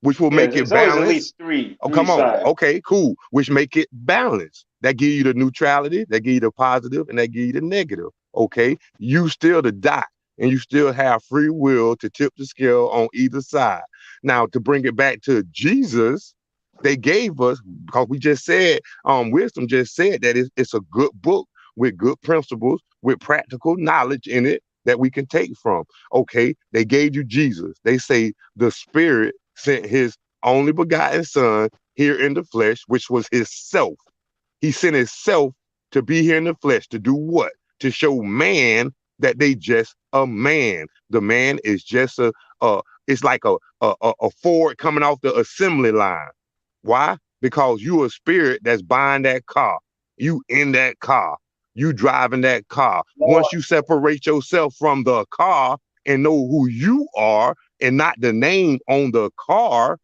which will make it balanced. At least three. Oh, come on. Okay, cool. Which make it balanced. That give you the neutrality, that give you the positive, and that give you the negative. Okay, you still the dot, and you still have free will to tip the scale on either side. Now, to bring it back to Jesus, they gave us, because we just said, Wisdom just said that it's a good book with good principles, with practical knowledge in it that we can take from. Okay, they gave you Jesus. They say the Spirit sent his only begotten Son here in the flesh, which was his self. He sent himself to be here in the flesh to do what? To show man that they just a man. The man is just it's like a Ford coming off the assembly line. Why? Because you a spirit that's buying that car. You in that car. You driving that car. Once you separate yourself from the car and know who you are and not the name on the car,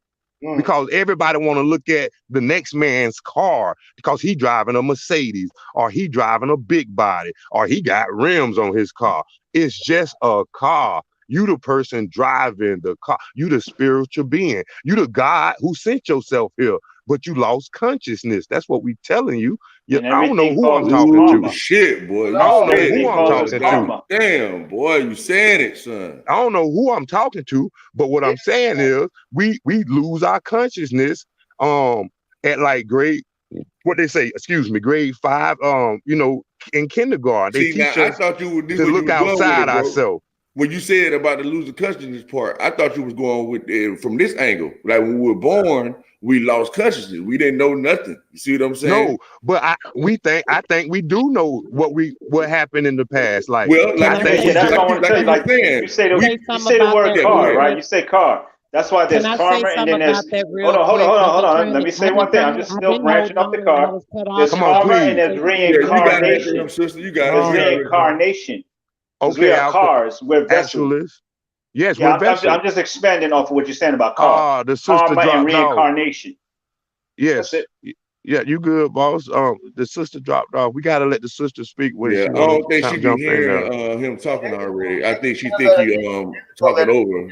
because everybody want to look at the next man's car because he driving a Mercedes, or he driving a big body, or he got rims on his car. It's just a car. You the person driving the car. You the spiritual being. You the God who sent yourself here, but you lost consciousness. That's what we telling you. I don't know who I'm talking to. Shit, boy. I don't know who I'm talking to. Damn, boy, you saying it, son. I don't know who I'm talking to, but what I'm saying is we lose our consciousness at like grade 5, in kindergarten. They teach us to look outside ourselves. When you said about the losing consciousness part, I thought you was going with from this angle. Like when we were born, we lost consciousness. We didn't know nothing. You see what I'm saying? No, but I think we do know what happened in the past. Like, well, that's what I want to tell you. Like, you say the word car, right? You say car. That's why there's karma, and then there's hold on. Let me say one thing. I'm just still branching off the car. There's karma and there's reincarnation. You got it. Reincarnation. Okay, we are cars. We're vessels. Yes, we're vessels. I'm just expanding off of what you're saying about cars. The sister karma and reincarnation. Yes. Yeah, you good, boss. The sister dropped off. We gotta let the sister speak when Yeah, she I wanna don't think she be jump in there. hearing him talking already. I think she think he talking over.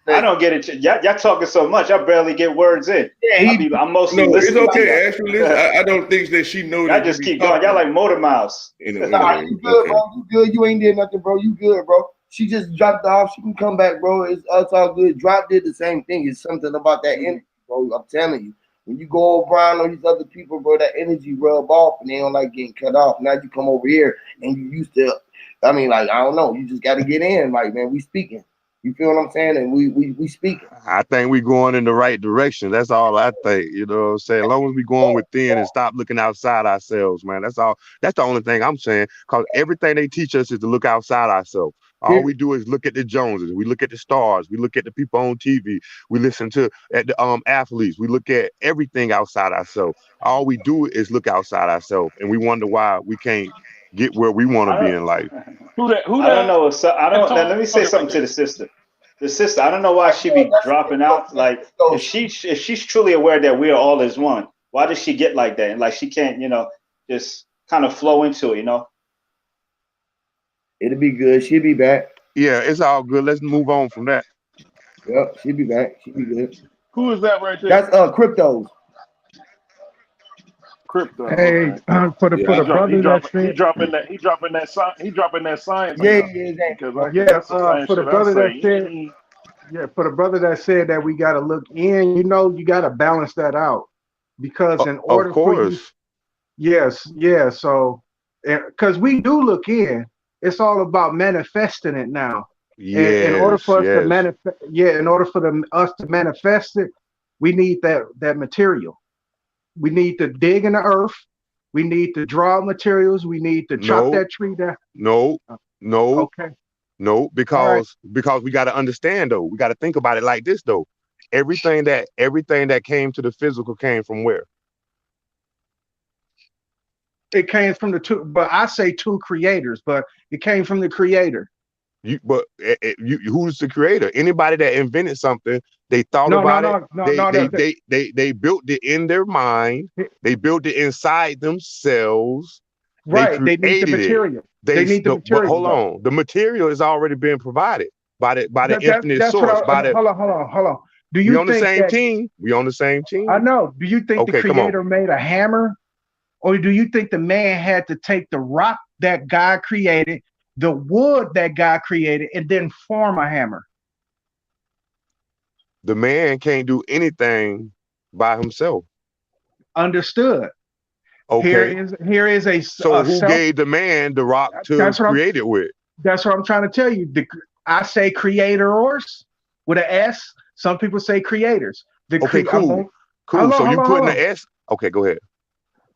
But I don't get it. Y'all talking so much, I barely get words in. I'm mostly listening. It's okay. Actually, listen, I don't think that she know that. Y'all just keep going. Y'all like motor mouths. Nah, you good, bro. You good. You ain't did nothing, bro. You good, bro. She just dropped off. She can come back, bro. It's all good. Drop did the same thing. It's something about that energy, bro. I'm telling you. When you go around on these other people, bro, that energy rub off and they don't like getting cut off. Now you come over here and you used to, I mean, like, I don't know. You just got to get in. Like, man, we speaking. You feel what I'm saying? And we speaking. I think we going in the right direction. That's all I think. You know what I'm saying? As long as we going within and stop looking outside ourselves, man. That's all. That's the only thing I'm saying. Because everything they teach us is to look outside ourselves. All we do is look at the Joneses. We look at the stars. We look at the people on TV. We listen to the athletes. We look at everything outside ourselves. All we do is look outside ourselves, and we wonder why we can't get where we want to be in life. I don't know. Let me say something to the sister. The sister, I don't know why she be dropping out. Like, if she's truly aware that we are all as one, why does she get like that? And like she can't, just kind of flow into it, It'll be good. She'll be back. Yeah, it's all good. Let's move on from that. Yep, she'll be back. She'll be good. Who is that right there? That's Cryptos. Crypto. Hey, okay. for the brother that said he dropping that science. Yeah, for the brother that said, for the brother that said that we got to look in, you got to balance that out, because in order for you, so because we do look in, it's all about manifesting it now. In order for us to manifest, in order for us to manifest it, we need that material. We need to dig in the earth. We need to draw materials. We need to chop that tree down. No. Okay. No, because we got to understand though. We got to think about it like this though. Everything that came to the physical came from where? It came from the two, but I say two creators, but it came from the creator. Who's the creator? Anybody that invented something, they thought about it. They built it in their mind. They built it inside themselves. Right. They need the material. They need the material. But hold on. The material is already being provided by the infinite source. Hold on. Do you on the same team? We on the same team? I know. Do you think the creator made a hammer? Or do you think the man had to take the rock that God created, the wood that God created, and then form a hammer? The man can't do anything by himself. Understood. Okay. Here is a who gave the man the rock to create it with? That's what I'm trying to tell you. I say creators with an S. Some people say creators. Cool. So you putting the S? Okay, go ahead.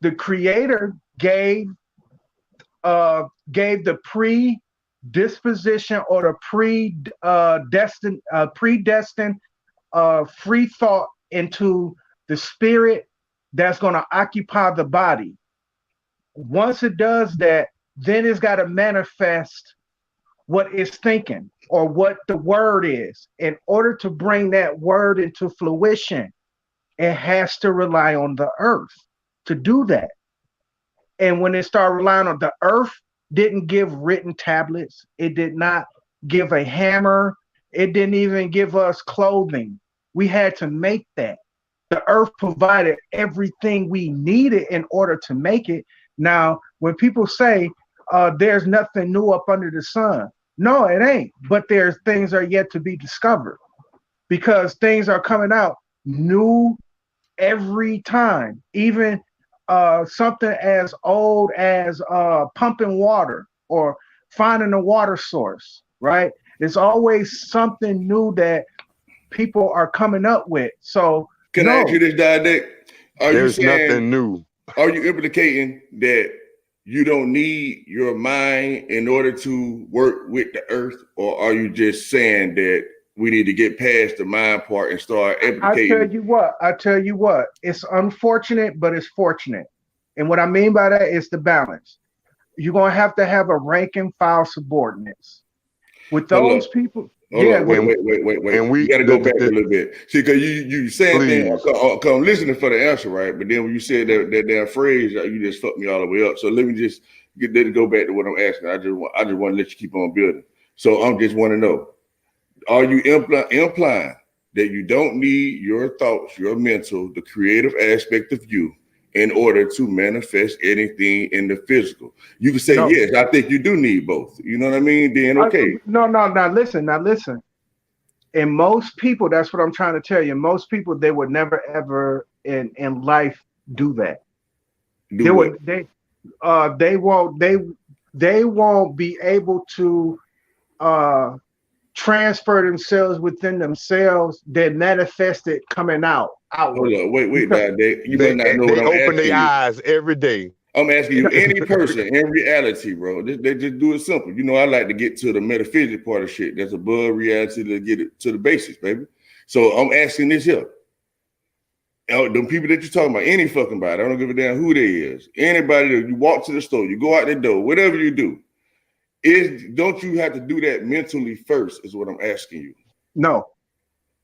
The creator gave the predisposition or the predestined free thought into the spirit that's going to occupy the body. Once it does that, then it's got to manifest what it's thinking or what the word is. In order to bring that word into fruition, it has to rely on the earth to do that. And when it started relying on the earth, didn't give written tablets. It did not give a hammer. It didn't even give us clothing. We had to make that. The earth provided everything we needed in order to make it. Now, when people say there's nothing new up under the sun, no, it ain't. But there's things are yet to be discovered, because things are coming out new every time. Even something as old as pumping water or finding a water source, right? There's always something new that people are coming up with. So can I ask you this, Didact? There's nothing new. Are you implicating that you don't need your mind in order to work with the earth, or are you just saying that we need to get past the mind part and start implicating? I tell you what, it's unfortunate, but it's fortunate. And what I mean by that is the balance. You're going to have a rank and file subordinates. With those people. Hold on, wait. And you got to go back a little bit. See, because you saying things, I'm listening for the answer, right? But then when you said that damn phrase, you just fucked me all the way up. So let me just go back to what I'm asking. I just want to let you keep on building. So I'm just want to know, are you implying that you don't need your thoughts, your mental, the creative aspect of you in order to manifest anything in the physical? You can say, yes, I think you do need both. You know what I mean? Then okay. Now listen. And most people, that's what I'm trying to tell you. Most people, they would never ever in life do that. They won't be able to transfer themselves within themselves. They manifest it coming out. Hold on, wait, Dad. You might not know what I'm asking. They open their eyes every day. I'm asking you, any person in reality, bro. They just do it simple. You know, I like to get to the metaphysical part of shit. That's above reality to get it to the basics, baby. So I'm asking this here. The people that you're talking about, any fucking body, I don't give a damn who they is. Anybody that you walk to the store, you go out the door, whatever you do, don't you have to do that mentally first? Is what I'm asking you. No.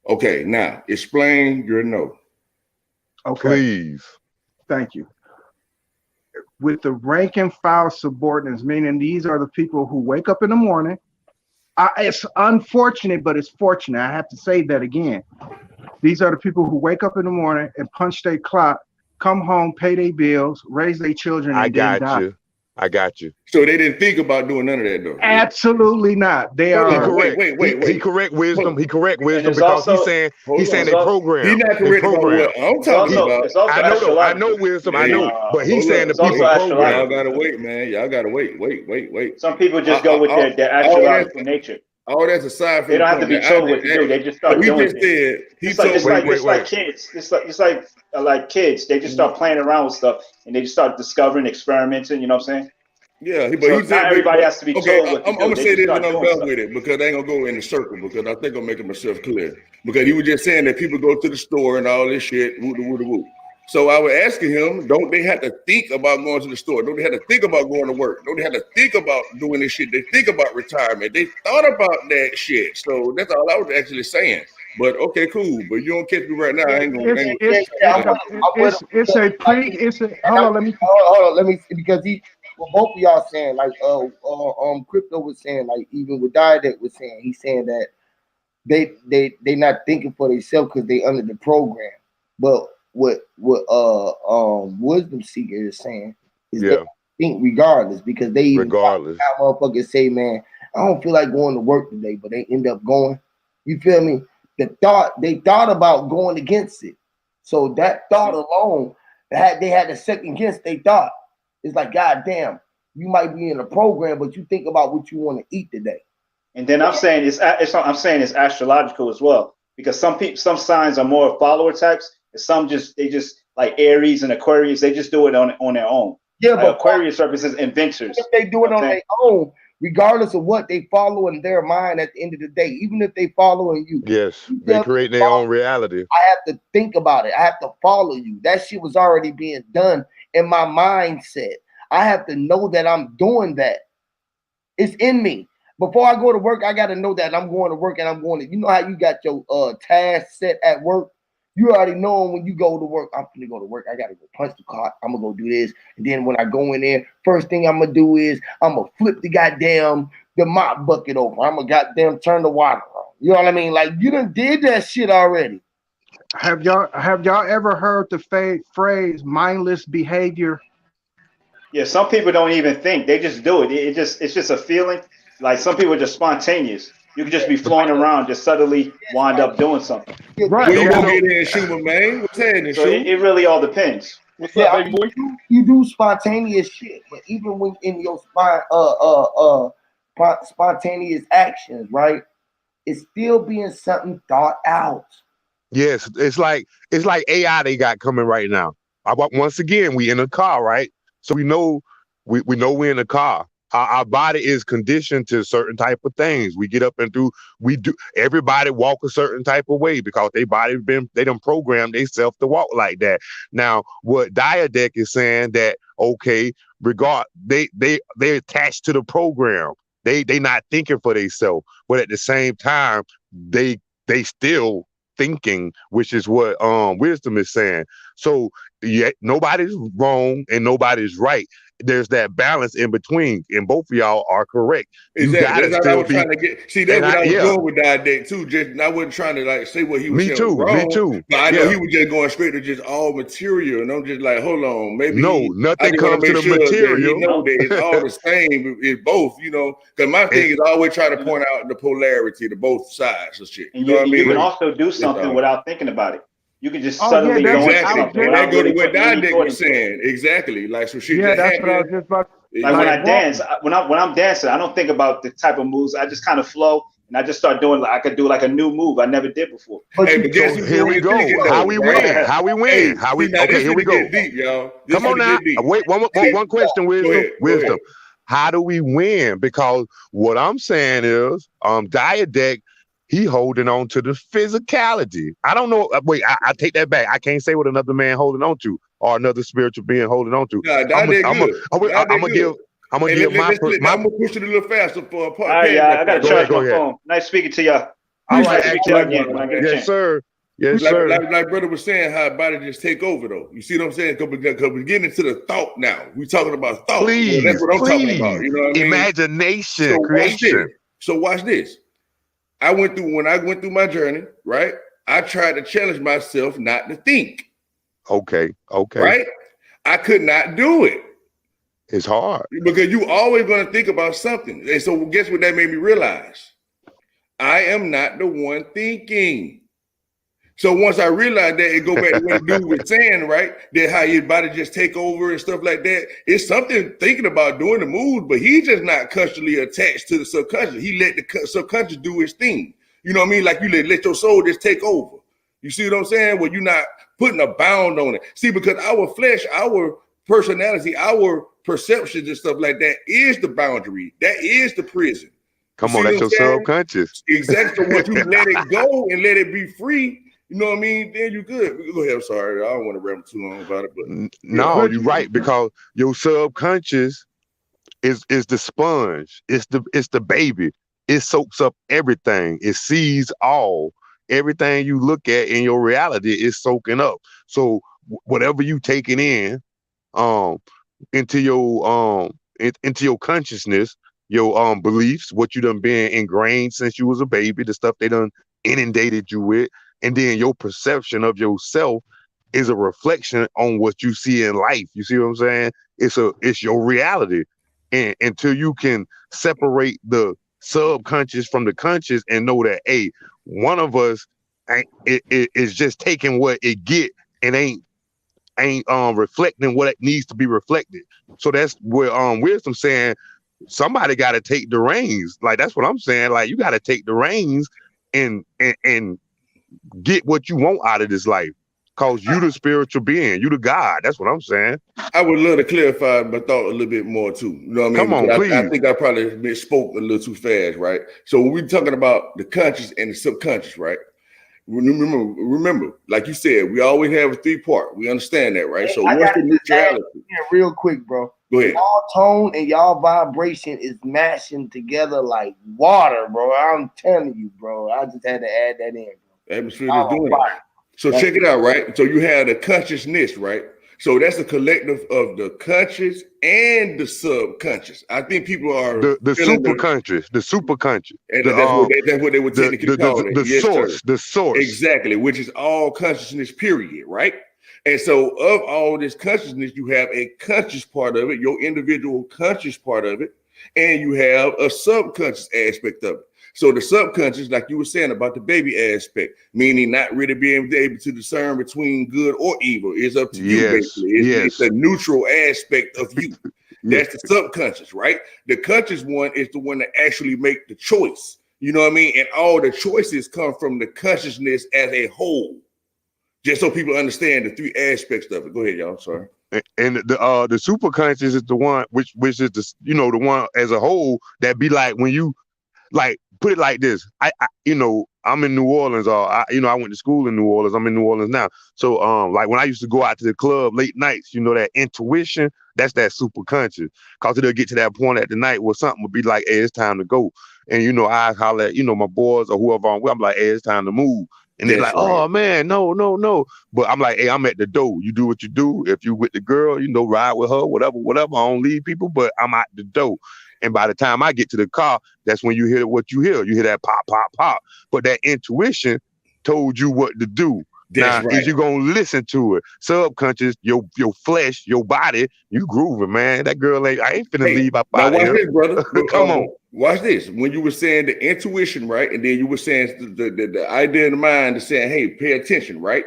Okay, now explain your no. Okay. Please. Thank you. With the rank and file subordinates, meaning these are the people who wake up in the morning. It's unfortunate, but it's fortunate. I have to say that again. These are the people who wake up in the morning and punch their clock, come home, pay their bills, raise their children, and then die. I got you. So they didn't think about doing none of that, though. Absolutely not. They are correct. Wait. He correct wisdom. He correct wisdom because he's saying they program. He's not correct about what I'm talking about. I know wisdom. I know, but he's saying the people program. Y'all gotta wait, man. Y'all gotta wait. Some people just go with their astrological nature. Oh, that's aside from. They don't have to be told what to do. They just start doing it. It's like kids. It's like kids. They just start playing around with stuff and they just start discovering, experimenting. You know what I'm saying? Yeah, but so not everybody has to be told what to I'm gonna say this and I'm done with it because I ain't gonna go in the circle because I think I'm making myself clear. Because he was just saying that people go to the store and all this shit, woo. So I was asking him, don't they have to think about going to the store? Don't they have to think about going to work? Don't they have to think about doing this shit? They think about retirement. They thought about that shit. So that's all I was actually saying. But okay, cool. But you don't catch me right now. I ain't gonna. Hold on. Let me see because both of y'all saying like Crypto was saying like even with Diadet was saying he's saying that they not thinking for themselves because they under the program. But what Wisdom Seeker is saying is they think regardless because they even motherfuckers say, man, I don't feel like going to work today, but they end up going. You feel me? They thought about going against it. So that thought alone, they had to second guess they thought. It's like, God damn, you might be in a program, but you think about what you want to eat today. And then I'm saying it's astrological as well because some signs are more follower types, and some they just like Aries and Aquarius. They just do it on their own. Yeah, but Aquarius represents inventors. If they do it on their own, regardless of what they follow in their mind at the end of the day, even if they following you. Yes, they create their own reality. I have to think about it. I have to follow you. That shit was already being done in my mindset. I have to know that I'm doing that. It's in me. Before I go to work, I got to know that I'm going to work and I'm going to, you know how you got your task set at work? You already know when you go to work, I'm going to go to work. I got to go punch the clock. I'm going to go do this. And then when I go in there, first thing I'm going to do is I'm going to flip the mop bucket over. I'm going to turn the water on. You know what I mean? Like you done did that shit already. Have y'all ever heard the phrase mindless behavior? Yeah, some people don't even think; they just do it. It's just a feeling. Like some people are just spontaneous. You can just be flowing around, just suddenly wind up doing something. Right. You gonna get in and shoot my man? What's happening? So it really all depends. What's up, baby boy? You do spontaneous shit, but even when in your spontaneous actions, right? It's still being something thought out. Yes, it's like AI they got coming right now. Once again, we in a car, right? So we know we're in a car. Our body is conditioned to certain type of things. We get up and everybody walk a certain type of way because they done programmed themselves to walk like that. Now, what Diadet is saying that, okay, they're attached to the program. They not thinking for themselves, but at the same time, they still thinking, which is what wisdom is saying. So yeah, nobody's wrong and nobody's right. There's that balance in between, and both of y'all are correct. Exactly. That's what I was trying to get. See, that's what I was doing with Diet too. Just I wasn't trying to like say what he was saying was wrong. Me too. But I know he was just going straight to just all material, and I'm just like, hold on, maybe nothing comes to the material. You know that it's all the same. It's both, you know. Because my thing is always trying to point out the polarity to both sides of shit. You know what I mean? You can also do something without thinking about it. You can just suddenly go into something. I go to what Diet was saying. Exactly. Like so shit. Yeah, that's what I was just about. Like when I dance, when I'm dancing, I don't think about the type of moves. I just kind of flow, and I just start doing. Like I could do like a new move I never did before. Here we go. How we win? How we win? How we? Okay, here we go. Deep, y'all. Come on now. Wait, one question. Wisdom. How do we win? Because what I'm saying is, Diet Deck, he holding on to the physicality. I don't know. Wait, I take that back. I can't say what another man holding on to or another spiritual being holding on to. I'm gonna give my. I'm gonna push it a little faster for a part. All right, I gotta charge my phone. Nice speaking to y'all. All right, yes, sir. Yes, sir. Like brother was saying, how body just take over though. You see what I'm saying? Because we're getting into the thought now. We're talking about thought. Please, that's what I'm talking about. You know what I mean? Imagination, creation. So watch this. When I went through my journey, right? I tried to challenge myself not to think. Okay. Right? I could not do it. It's hard. Because you always going to think about something. And so guess what that made me realize? I am not the one thinking. So once I realized that, it go back to what the dude was saying, right? That how your body just take over and stuff like that. It's something thinking about doing the moves, but he's just not consciously attached to the subconscious. He let the subconscious do his thing. You know what I mean? Like you let your soul just take over. You see what I'm saying? Well, you're not putting a bound on it. See, because our flesh, our personality, our perceptions and stuff like that is the boundary. That is the prison. Come on, that's your subconscious. Exactly. So once you let it go and let it be free, you know what I mean? Then you're good. Go ahead. I'm sorry. I don't want to ramble too long about it. But no, you're right, because your subconscious is the sponge. It's the baby. It soaks up everything. It sees all. Everything you look at in your reality is soaking up. So whatever you taking in, into your consciousness, your beliefs, what you done been ingrained since you was a baby, the stuff they done inundated you with, and then your perception of yourself is a reflection on what you see in life. You see what I'm saying? It's your reality, and until you can separate the subconscious from the conscious and know that, hey, one of us is just taking what it get and ain't reflecting what it needs to be reflected. So that's where wisdom saying somebody got to take the reins. Like that's what I'm saying. Like you got to take the reins and get what you want out of this life. Cause you the spiritual being, you the God. That's what I'm saying. I would love to clarify my thought a little bit more too. You know what I mean? Come on, please. I think I probably misspoke a little too fast, right? So when we're talking about the conscious and the subconscious, right? Remember, like you said, we always have a 3-part. We understand that, right? So what's the neutrality? Real quick, bro. Go ahead. Y'all tone and y'all vibration is mashing together like water, bro. I'm telling you, bro. I just had to add that in. The atmosphere is doing it. So check it out, right? So you have the consciousness, right? So that's a collective of the conscious and the subconscious. I think people are the super conscious, the super conscious. And that's what they would technically call it. The source. Exactly, which is all consciousness, period, right? And so of all this consciousness, you have a conscious part of it, your individual conscious part of it, and you have a subconscious aspect of it. So the subconscious, like you were saying about the baby aspect, meaning not really being able to discern between good or evil, is up to you, basically. It's a neutral aspect of you. That's the subconscious, right? The conscious one is the one that actually make the choice. You know what I mean? And all the choices come from the consciousness as a whole. Just so people understand the 3 aspects of it. Go ahead, y'all. Sorry. And the super conscious is the one which is the the one as a whole that be like when you like put it like this. I'm in New Orleans, or I went to school in New Orleans. I'm in New Orleans now. So like when I used to go out to the club late nights, that intuition, that's that super conscious. Cause it'll get to that point at the night where something would be like, hey, it's time to go. And I holler at, my boys or whoever I'm with, I'm like, hey, it's time to move. And they're like, oh man, no. But I'm like, hey, I'm at the door. You do what you do. If you with the girl, ride with her, whatever. I don't leave people, but I'm at the door. And by the time I get to the car, that's when you hear what you hear. You hear that pop, pop, pop. But that intuition told you what to do. That's now, is you gonna listen to it? Subconscious, your flesh, your body, you grooving, man. That girl I ain't finna leave up out here. This, brother. Come on. Watch this. When you were saying the intuition, right? And then you were saying the idea in the mind of saying, hey, pay attention, right?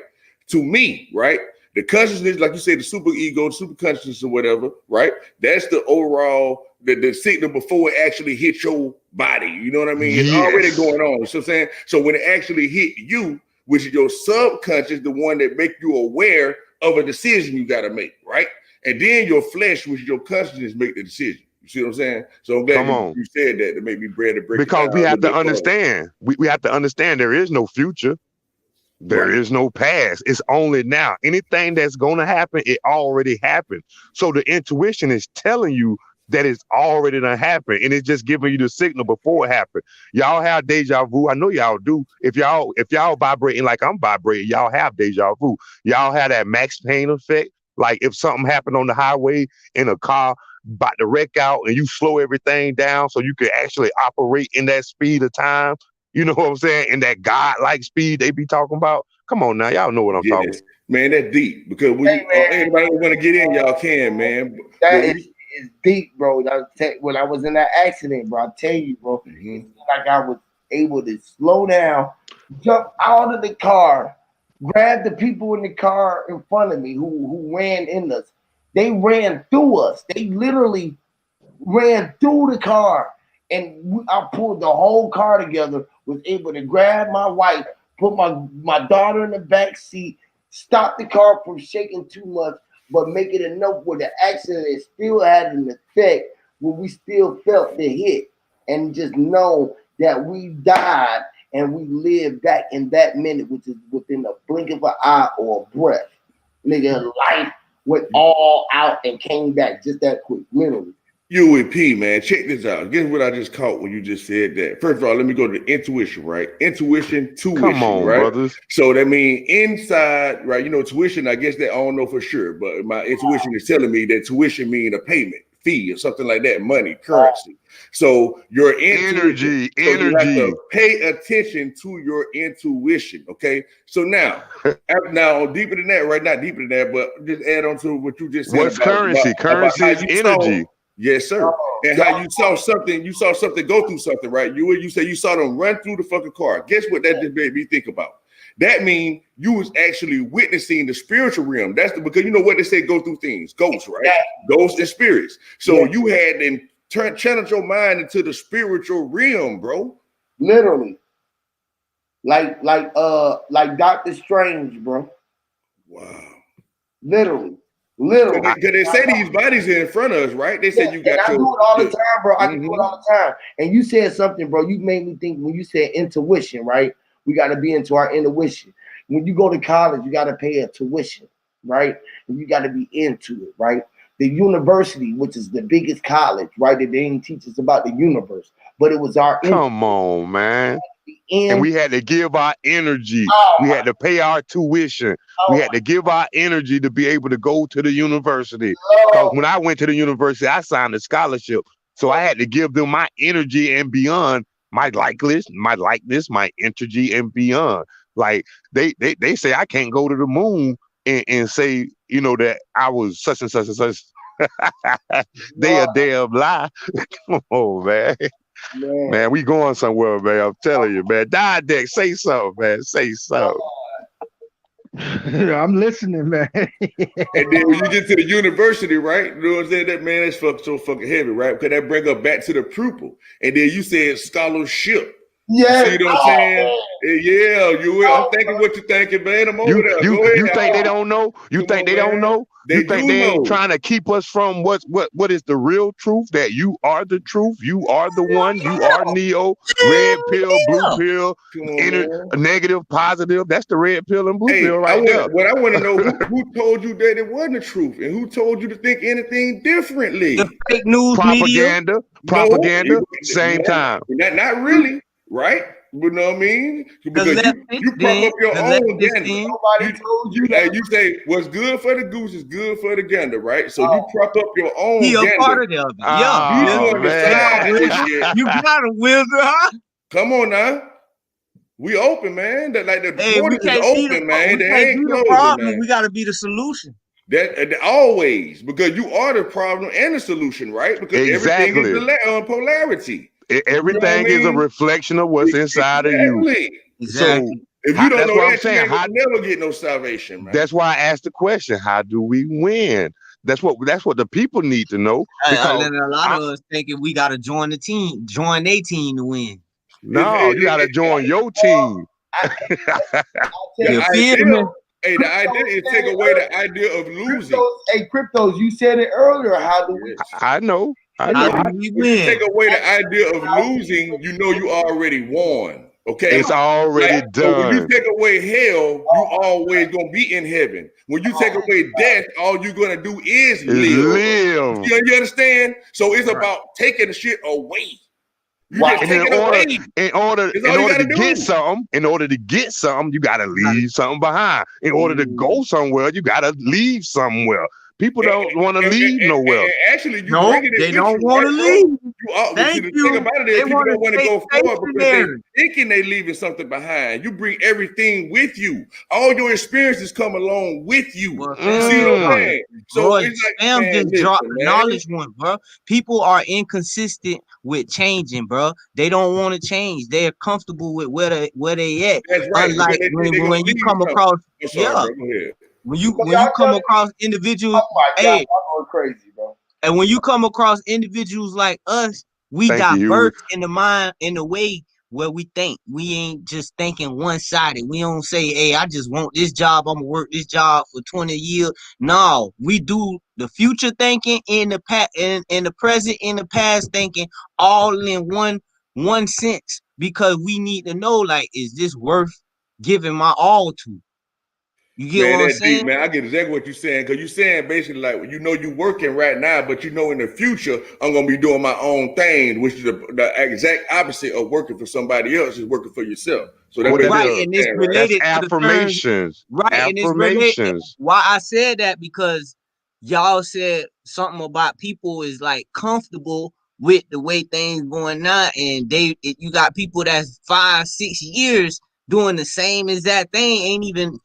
To me, right? The consciousness, like you say, the super ego, the super consciousness or whatever, right? That's the overall, the signal before it actually hits your body. You know what I mean? It's already going on. You know what I'm saying? So when it actually hit you, which is your subconscious, the one that make you aware of a decision you got to make, right? And then your flesh, which is your consciousness, make the decision. You see what I'm saying? So I'm glad you said that to make me break it down. Because we have to understand. We have to understand there is no future. There is no past. It's only now. Anything that's going to happen, it already happened. So the intuition is telling you that it's already done happened, and it's just giving you the signal before it happened. Y'all have deja vu. I know y'all do. If y'all vibrating like I'm vibrating, y'all have deja vu. Y'all have that Max Payne effect. Like if something happened on the highway in a car, about to wreck out, and you slow everything down so you can actually operate in that speed of time. You know what I'm saying? In that God-like speed they be talking about. Come on now, y'all know what I'm talking about. Man, that's deep. Because anybody want to get in, y'all can, man. That is deep, bro. When I was in that accident, bro, I tell you, bro, it's like I was able to slow down, jump out of the car, grab the people in the car in front of me who ran in us. They ran through us. They literally ran through the car. And I pulled the whole car together, was able to grab my wife, put my daughter in the back seat, stop the car from shaking too much, but make it enough where the accident still had an effect where we still felt the hit, and just know that we died and we lived back in that minute, which is within a blink of an eye or a breath. Nigga, life went all out and came back just that quick, literally. You and P, man, check this out. Guess what I just caught when you just said that. First of all, let me go to the intuition, right? Intuition, tuition, come on, right? Brothers. So that means inside, right? Tuition, I guess that I don't know for sure, but my intuition is telling me that tuition means a payment, fee, or something like that, money, currency. So your energy. You have to pay attention to your intuition, okay? So now deeper than that, right? Not deeper than that, but just add on to what you just said. What's currency? Currency is energy. Yes, sir. And how you saw something go through something, right? You say you saw them run through the fucking car. Guess what that just made me think about? That means you was actually witnessing the spiritual realm. That's because you know what they say, go through things, ghosts, right? Ghosts and spirits. So you had then channeled your mind into the spiritual realm, bro. Literally. Like Doctor Strange, bro. Wow. Literally. Because they say these bodies are in front of us, right? They said you got to. I do it all the time, bro. I can do it all the time. And you said something, bro. You made me think when you said intuition, right? We got to be into our intuition. When you go to college, you got to pay a tuition, right? And you got to be into it, right? The university, which is the biggest college, right? They didn't teach us about the universe, but it was our. Come on, man. And we had to give our energy. We had to pay our tuition. We had to give our energy to be able to go to the university. Because when I went to the university, I signed a scholarship. So I had to give them my energy and beyond, my likeness, my energy and beyond. Like they say I can't go to the moon and say, that I was such and such and such. They a damn lie. Come on, man. Man, we going somewhere, man. I'm telling you, man. Diadex, say something, man. Say something. I'm listening, man. And then when you get to the university, right? You know what I'm saying? That man is so fucking heavy, right? Because that bring us back to the pupil. And then you said scholarship. Yeah. You see what I'm saying? Yeah, I'm thinking what you're thinking, man. I'm over there. You think they don't know? You think they don't know? You think they ain't trying to keep us from what is the real truth? That you are the truth. You are the one. You are Neo. Red pill, blue pill, negative, positive. That's the red pill and blue pill right there. What I want to know, who told you that it wasn't the truth, and who told you to think anything differently? The fake news propaganda, same time. Not really, right? You know what I mean? Because you prop up your own gander. Nobody told you that. You say what's good for the goose is good for the gander, right? So you prop up your own gander. He a part of it. You got a wizard, huh? Come on now. We open, man. That like the borders is open, man. They ain't closing, man. We gotta be the solution. That always, because you are the problem and the solution, right? Because everything is the polarity. Everything is a reflection of what's inside of you. Exactly. So if you don't know that, you ain't gonna never get no salvation, man. That's why I asked the question: how do we win? That's what the people need to know. Because a lot of us thinking we gotta join the team, join their team to win. No, you gotta join your team. The idea is take away the idea of losing. Cryptos, you said it earlier. How do we? I know. If you take away the idea of losing, you know you already won. Okay, it's already done. So when you take away hell, you always gonna be in heaven. When you take away death, all you're gonna do is live. You understand? So it's about taking the shit away. In order to get something, you gotta leave something behind. In order to go somewhere, you gotta leave somewhere. People don't want to leave nowhere. Actually, they don't want to leave. The thing about it is people don't want to go forward because they're thinking they're leaving something behind. You bring everything with you. All your experiences come along with you. You see what I'm saying? So it's like, just dropped knowledge one, bro. People are inconsistent with changing, bro. They don't want to change. They're comfortable with where they at. That's right. Unlike when you come across, when you come across individuals, I'm going crazy, bro. And when you come across individuals like us, we diverse in the mind in the way where we think. We ain't just thinking one-sided. We don't say, hey, I just want this job. I'm gonna work this job for 20 years. No, we do the future thinking in the in the present, in the past thinking, all in one sense, because we need to know, like, is this worth giving my all to? You get what I'm saying? Deep, man. I get exactly what you're saying, because you're saying basically like, you know, you're working right now, but you know in the future I'm gonna be doing my own thing, which is the exact opposite of working for somebody else is working for yourself. So that's and it's related to affirmations. And it's related. Why I said that, because y'all said something about people is like comfortable with the way things going now, and you got people that's 5-6 years doing the same exact thing, ain't even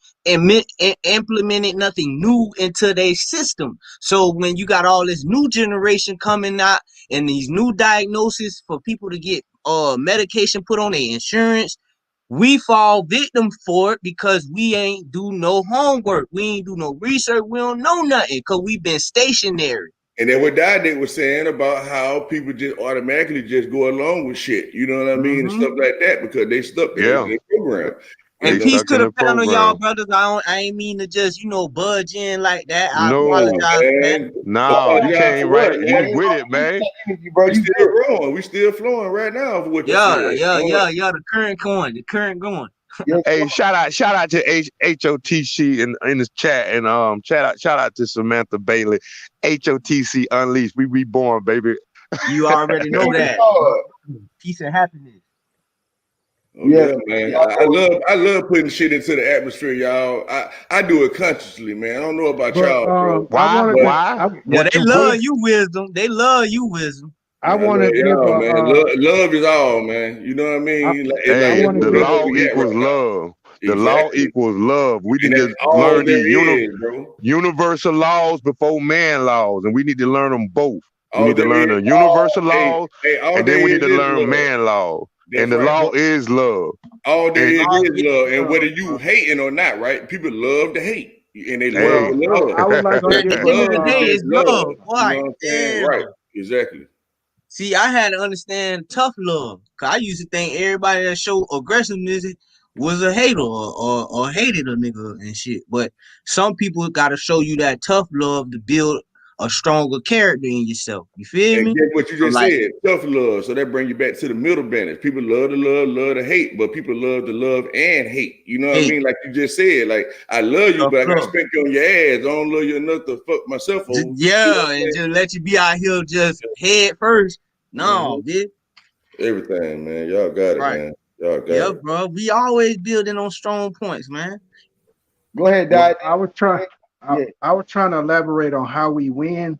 implemented nothing new into their system. So when you got all this new generation coming out and these new diagnoses for people to get medication put on their insurance, we fall victim for it because we ain't do no homework. We ain't do no research. We don't know nothing because we've been stationary. And then what Didick was saying about how people just automatically just go along with shit, you know what I mean, and stuff like that, because they stuck in their program. And peace to the panel, y'all brothers. I ain't mean to just, budge in like that. I apologize for that. No, you can't you with it, man. We still flowing right now for what the current going. Hey, shout out to HOTC in the chat, and shout out to Samantha Bailey. HOTC Unleashed. We reborn, baby. You already know that. Peace and happiness. Yeah, man. I love putting shit into the atmosphere, y'all. I do it consciously, man. I don't know about y'all, bro. Why? They love you, wisdom. They love you, wisdom. I want to give love is all, man. You know what I mean? The law equals love. The law equals love. We need to learn the universal laws before man laws, and we need to learn them both. We need to learn the universal laws, and then we need to learn man laws. And the law is love. All there is love, and whether you hating or not, right? People love to hate, and they love love. I would like at the end of the day, it's love. Right? Exactly. See, I had to understand tough love, cause I used to think everybody that show aggressiveness was a hater or hated a nigga and shit. But some people gotta show you that tough love to build a stronger character in yourself. You feel me? That's what you just said, tough love. So that brings you back to the middle balance. People love to love to hate, but people love to love and hate. You know what I mean? Like you just said, like I love you, but I gotta spank you on your ass. I don't love you enough to fuck myself over. Yeah, and just let you be out here just head first. No, dude. Everything, man. Y'all got it, man. Y'all got it. Bro. We always building on strong points, man. Go ahead, Dad. I was trying to elaborate on how we win.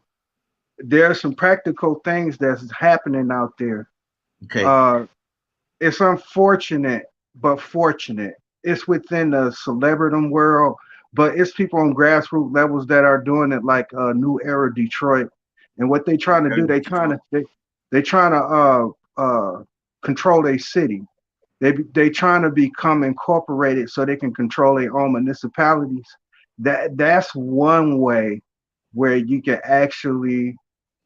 There are some practical things that's happening out there. Okay. It's unfortunate, but fortunate. It's within the celebrity world, but it's people on grassroots levels that are doing it, like New Era Detroit. And what they trying to do, they trying to control a city. They trying to become incorporated so they can control their own municipalities. That's one way where you can actually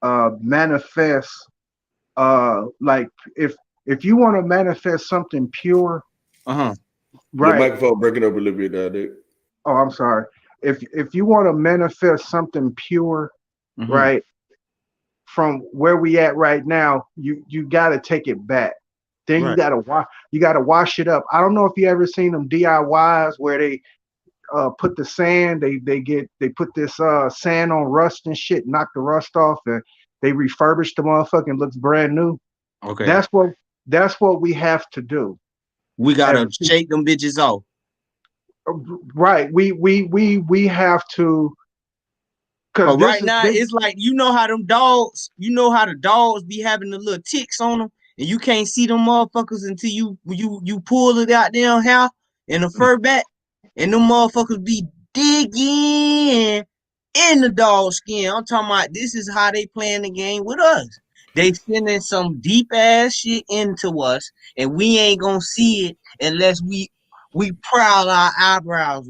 manifest. Like if you want to manifest something pure, right? The microphone breaking up a little bit, Dad. Oh, I'm sorry. If you want to manifest something pure, right, from where we at right now, you got to take it back. Then you gotta wash it up. I don't know if you ever seen them DIYs where they put the sand, they put this sand on rust and shit, knock the rust off, and they refurbish the motherfucking, looks brand new. Okay. That's what we have to do. We gotta shake them bitches off. Right. We have to. Cause right now it's like, you know how them dogs, the dogs be having the little ticks on them, and you can't see them motherfuckers until you pull it out their hair and the fur back, and them motherfuckers be digging in the dog skin. I'm talking about, this is how they playing the game with us. They sending some deep ass shit into us, and we ain't gonna see it unless we prowl our eyebrows.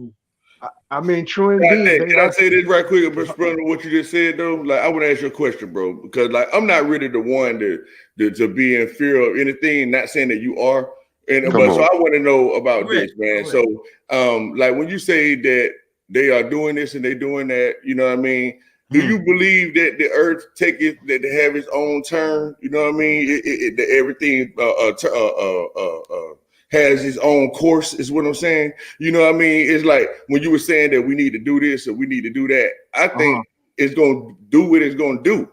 I mean, true indeed. Can I say this right quick, brother? What you just said though, like I want to ask you a question, bro, because like I'm not really the one to be in fear of anything. Not saying that you are, so I want to know about this, man. So, like when you say that they are doing this and they doing that, you know what I mean? Do you believe that the earth take it, that they have its own turn? You know what I mean? Everything has its own course, is what I'm saying. You know what I mean? It's like when you were saying that we need to do this or we need to do that. I think it's gonna do what it's gonna do.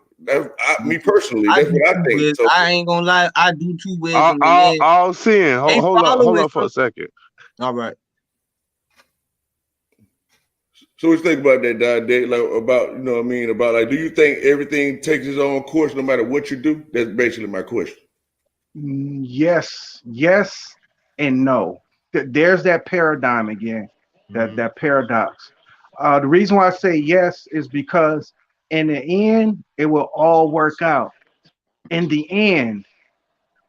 Me personally, that's what I think. So, I ain't gonna lie, I do too well. All sin. Hold on for a second. All right. So what you think about that, Dad? Like about, you know what I mean? About like, do you think everything takes its own course no matter what you do? That's basically my question. Yes, and no. There's that paradigm again, that paradox. The reason why I say yes is because in the end, it will all work out. In the end,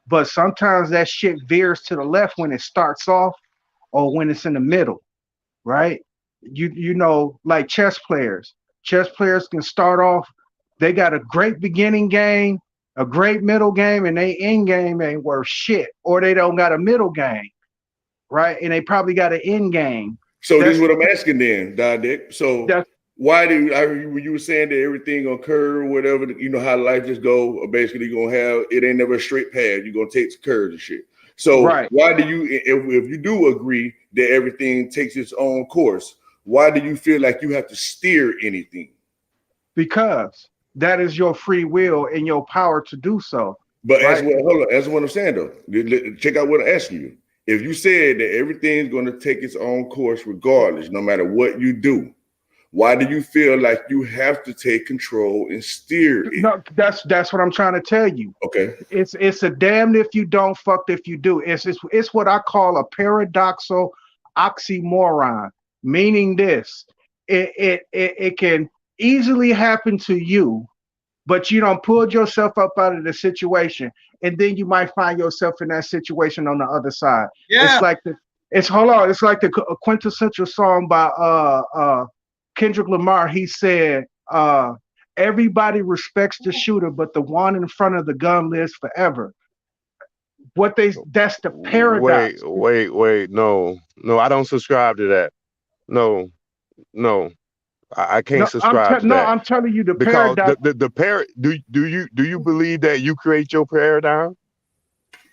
but sometimes that shit veers to the left when it starts off or when it's in the middle, right? You know, like chess players. Chess players can start off, they got a great beginning game, a great middle game, and they end game ain't worth shit. Or they don't got a middle game, right? And they probably got an end game. So this is what I'm asking then, Dick. So why when you were saying that everything gonna curve or whatever, you know how life just go, basically gonna have, it ain't never a straight path. You're gonna take some curves and shit. So why do you, if you do agree that everything takes its own course, why do you feel like you have to steer anything? Because that is your free will and your power to do so. But hold on, that's what I'm saying though. Check out what I'm asking you. If you said that everything's going to take its own course regardless, no matter what you do, why do you feel like you have to take control and steer it? No, that's what I'm trying to tell you. Okay. It's a damned if you don't, fucked if you do. It's what I call a paradoxical oxymoron. Meaning this, it can easily happen to you, but you don't pull yourself up out of the situation, and then you might find yourself in that situation on the other side. Yeah. It's like the quintessential song by Kendrick Lamar. He said, everybody respects the shooter, but the one in front of the gun lives forever. that's the paradox. Wait. No, I don't subscribe to that. No. I can't subscribe to that. No, I'm telling you the because paradox. Do you believe that you create your paradigm?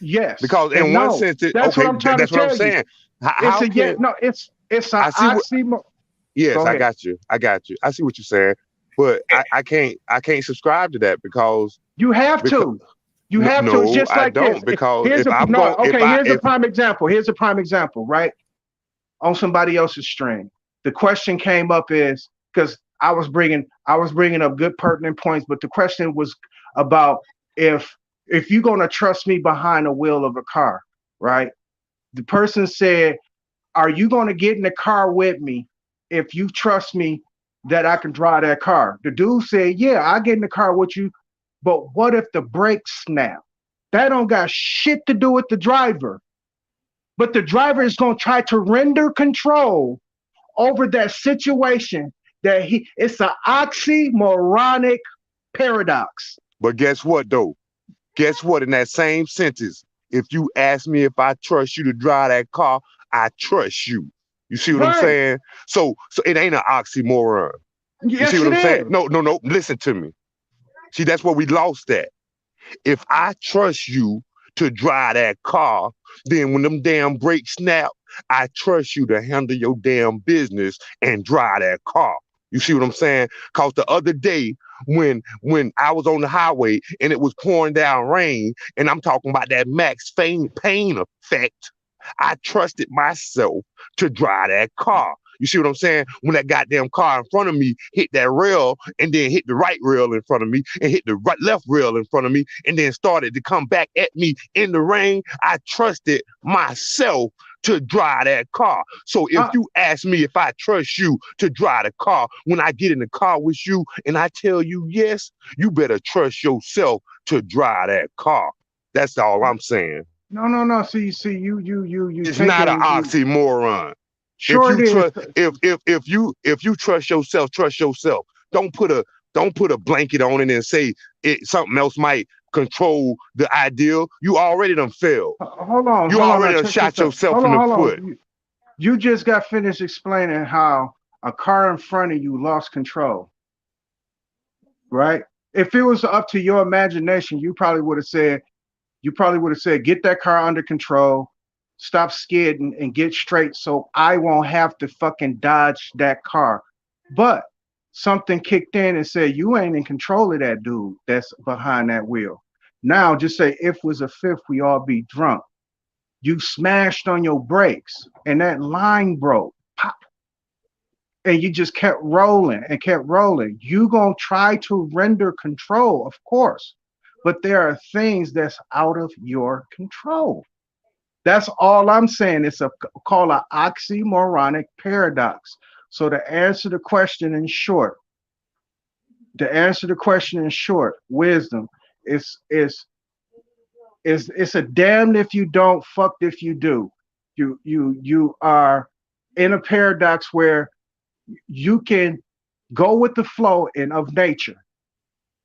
Yes. Because in one sense, that's what I'm trying to tell you. Saying. It's an oxymoron. Yes, I got you. I see what you're saying, but I can't subscribe to that because you have to. You have to. It's just like I don't this. Because here's a prime example. Here's a prime example, right? On somebody else's stream, the question came up is because I was bringing up good pertinent points, but the question was about if you're gonna trust me behind the wheel of a car, right? The person said, "Are you gonna get in the car with me if you trust me that I can drive that car?" The dude said, "Yeah, I'll get in the car with you, but what if the brakes snap?" That don't got shit to do with the driver. But the driver is going to try to render control over that situation it's an oxymoronic paradox. But guess what though? Guess what? In that same sentence, if you ask me if I trust you to drive that car, I trust you. You see what I'm saying? So it ain't an oxymoron. Yes, you see what I'm saying? is. No, listen to me. See, that's where we lost at. If I trust you to drive that car, then when them damn brakes snap, I trust you to handle your damn business and drive that car. You see what I'm saying? Because the other day when I was on the highway and it was pouring down rain, and I'm talking about that Max Payne effect, I trusted myself to drive that car. You see what I'm saying? When that goddamn car in front of me hit that rail and then hit the right rail in front of me and hit the left rail in front of me and then started to come back at me in the rain, I trusted myself to drive that car. So if you ask me if I trust you to drive the car, when I get in the car with you and I tell you yes, you better trust yourself to drive that car. That's all I'm saying. No. See, you. It's not an oxymoron. Sure, if you trust yourself, trust yourself. Don't put a blanket on it and say something else might control the ideal. You already done failed. Hold on. You already done shot yourself in the foot. You just got finished explaining how a car in front of you lost control. Right? If it was up to your imagination, you probably would have said, get that car under control. Stop skidding and get straight so I won't have to fucking dodge that car. But something kicked in and said, you ain't in control of that dude that's behind that wheel. Now just say, if it was a fifth, we all be drunk. You smashed on your brakes and that line broke. Pop. And you just kept rolling and kept rolling. You gonna try to render control, of course. But there are things that's out of your control. That's all I'm saying. It's called an oxymoronic paradox. So to answer the question in short, wisdom is a damned if you don't, fucked if you do. You are in a paradox where you can go with the flow of nature,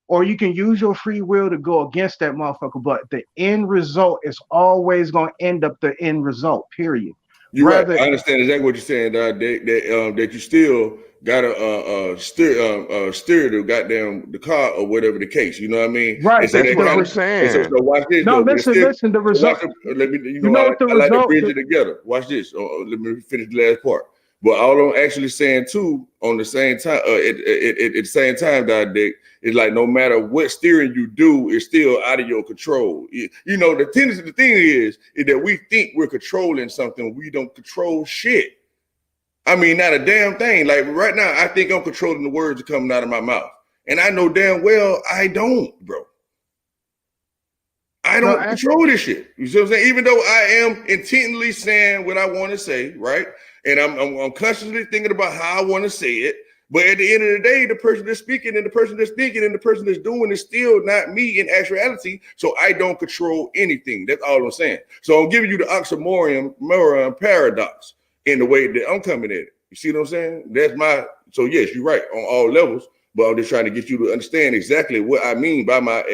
or you can use your free will to go against that motherfucker. But the end result is always going to end up the end result, period. You're right. I understand exactly what you're saying, that you still got to steer the goddamn the car or whatever the case. You know what I mean? Right. That's what we're saying. So watch this. No, listen. The result. Let me. You know what the result? I like to bridge it together. Watch this. Let me finish the last part. But all I'm actually saying too, on the same time, at the same time, Dick, is like no matter what steering you do, it's still out of your control. You know, the thing is that we think we're controlling something. We don't control shit. I mean, not a damn thing. Like right now, I think I'm controlling the words that are coming out of my mouth, and I know damn well I don't, bro. I don't control this shit. You see what I'm saying? Even though I am intentionally saying what I want to say, right? And I'm constantly thinking about how I want to say it. But at the end of the day, the person that's speaking and the person that's thinking and the person that's doing is still not me in actuality. So I don't control anything. That's all I'm saying. So I'm giving you the oxymoron paradox in the way that I'm coming at it. You see what I'm saying? So yes, you're right on all levels. But I'm just trying to get you to understand exactly what I mean by my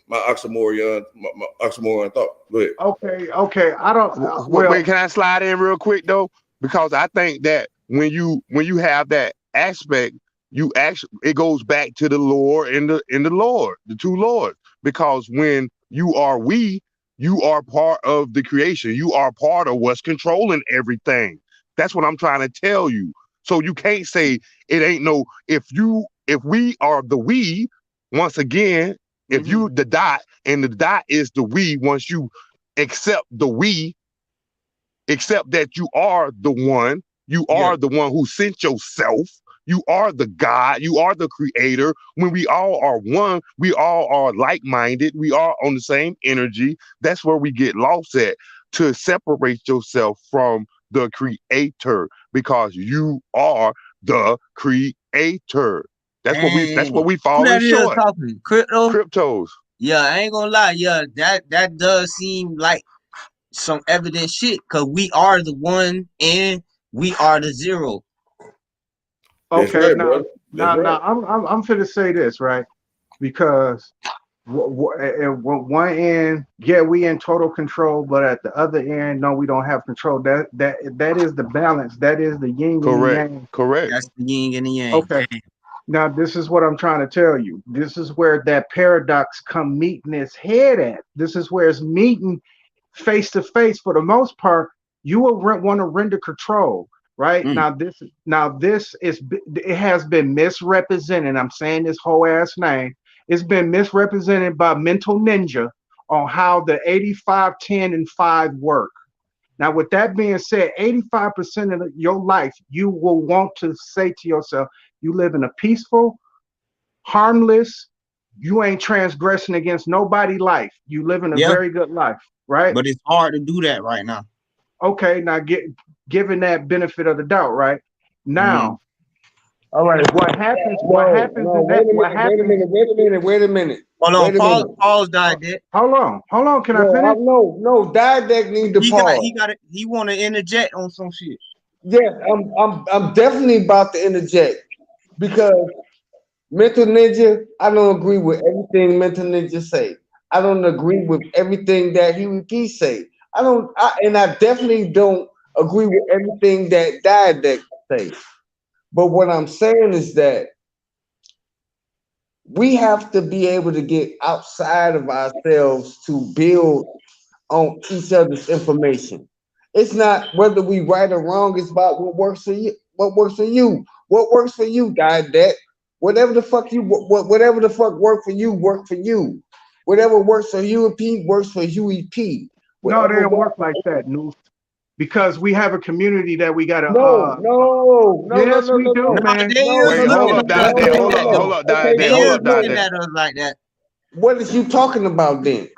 my oxymoron thought. Go ahead. Okay. I don't. Wait, can I slide in real quick though? Because I think that when you have that aspect, it goes back to the Lord and the Lord, the two Lords. Because when you are you are part of the creation. You are part of what's controlling everything. That's what I'm trying to tell you. So you can't say it ain't no. If we are the we, once again, if you the dot and the dot is the we, once you accept the we, accept that you are the one, you are the one who sent yourself, you are the God, you are the creator. When we all are one, we all are like-minded, we are on the same energy. That's where we get lost at, to separate yourself from the creator, because you are the creator. That's what we falling short. Cryptos. Yeah, I ain't gonna lie. Yeah, that does seem like some evident shit, because we are the one and we are the zero. Okay, now I'm finna say this, right? Because at one end, yeah, we in total control, but at the other end, no, we don't have control. That is the balance. That is the yin and the yang. Correct. That's the yin and the yang. Okay. Now, this is what I'm trying to tell you. This is where that paradox come meeting its head at. This is where it's meeting face to face. For the most part, you will want to render control, right? Now, this it has been misrepresented. I'm saying this whole ass name. It's been misrepresented by Mental Ninja on how the 85, 10, and 5 work. Now, with that being said, 85% of your life, you will want to say to yourself, you live in a peaceful, harmless, you ain't transgressing against nobody life. You live in a very good life, right? But it's hard to do that right now. Okay, now given that benefit of the doubt, right? Now, all right, what happens? Wait a minute. Hold on, pause, Diet. Hold on. Can I finish? No, Diet need to pause. He want to interject on some shit. Yes, I'm definitely about to interject, because Mental Ninja, I don't agree with everything Mental Ninja say. I don't agree with everything that Huey P say. I definitely don't agree with everything that Diet say. But what I'm saying is that we have to be able to get outside of ourselves to build on each other's information. It's not whether we right or wrong. It's about what works for you. What works for you? What works for you, Diet? Whatever the fuck work for you, work for you. Whatever works for Huey P works for Huey P. No, they don't work like that, Noof. Because we have a community that we gotta. No. Yes, we do, man. Wait, hold up, Diet. Hold up, Diet. Like that. What is you talking about then?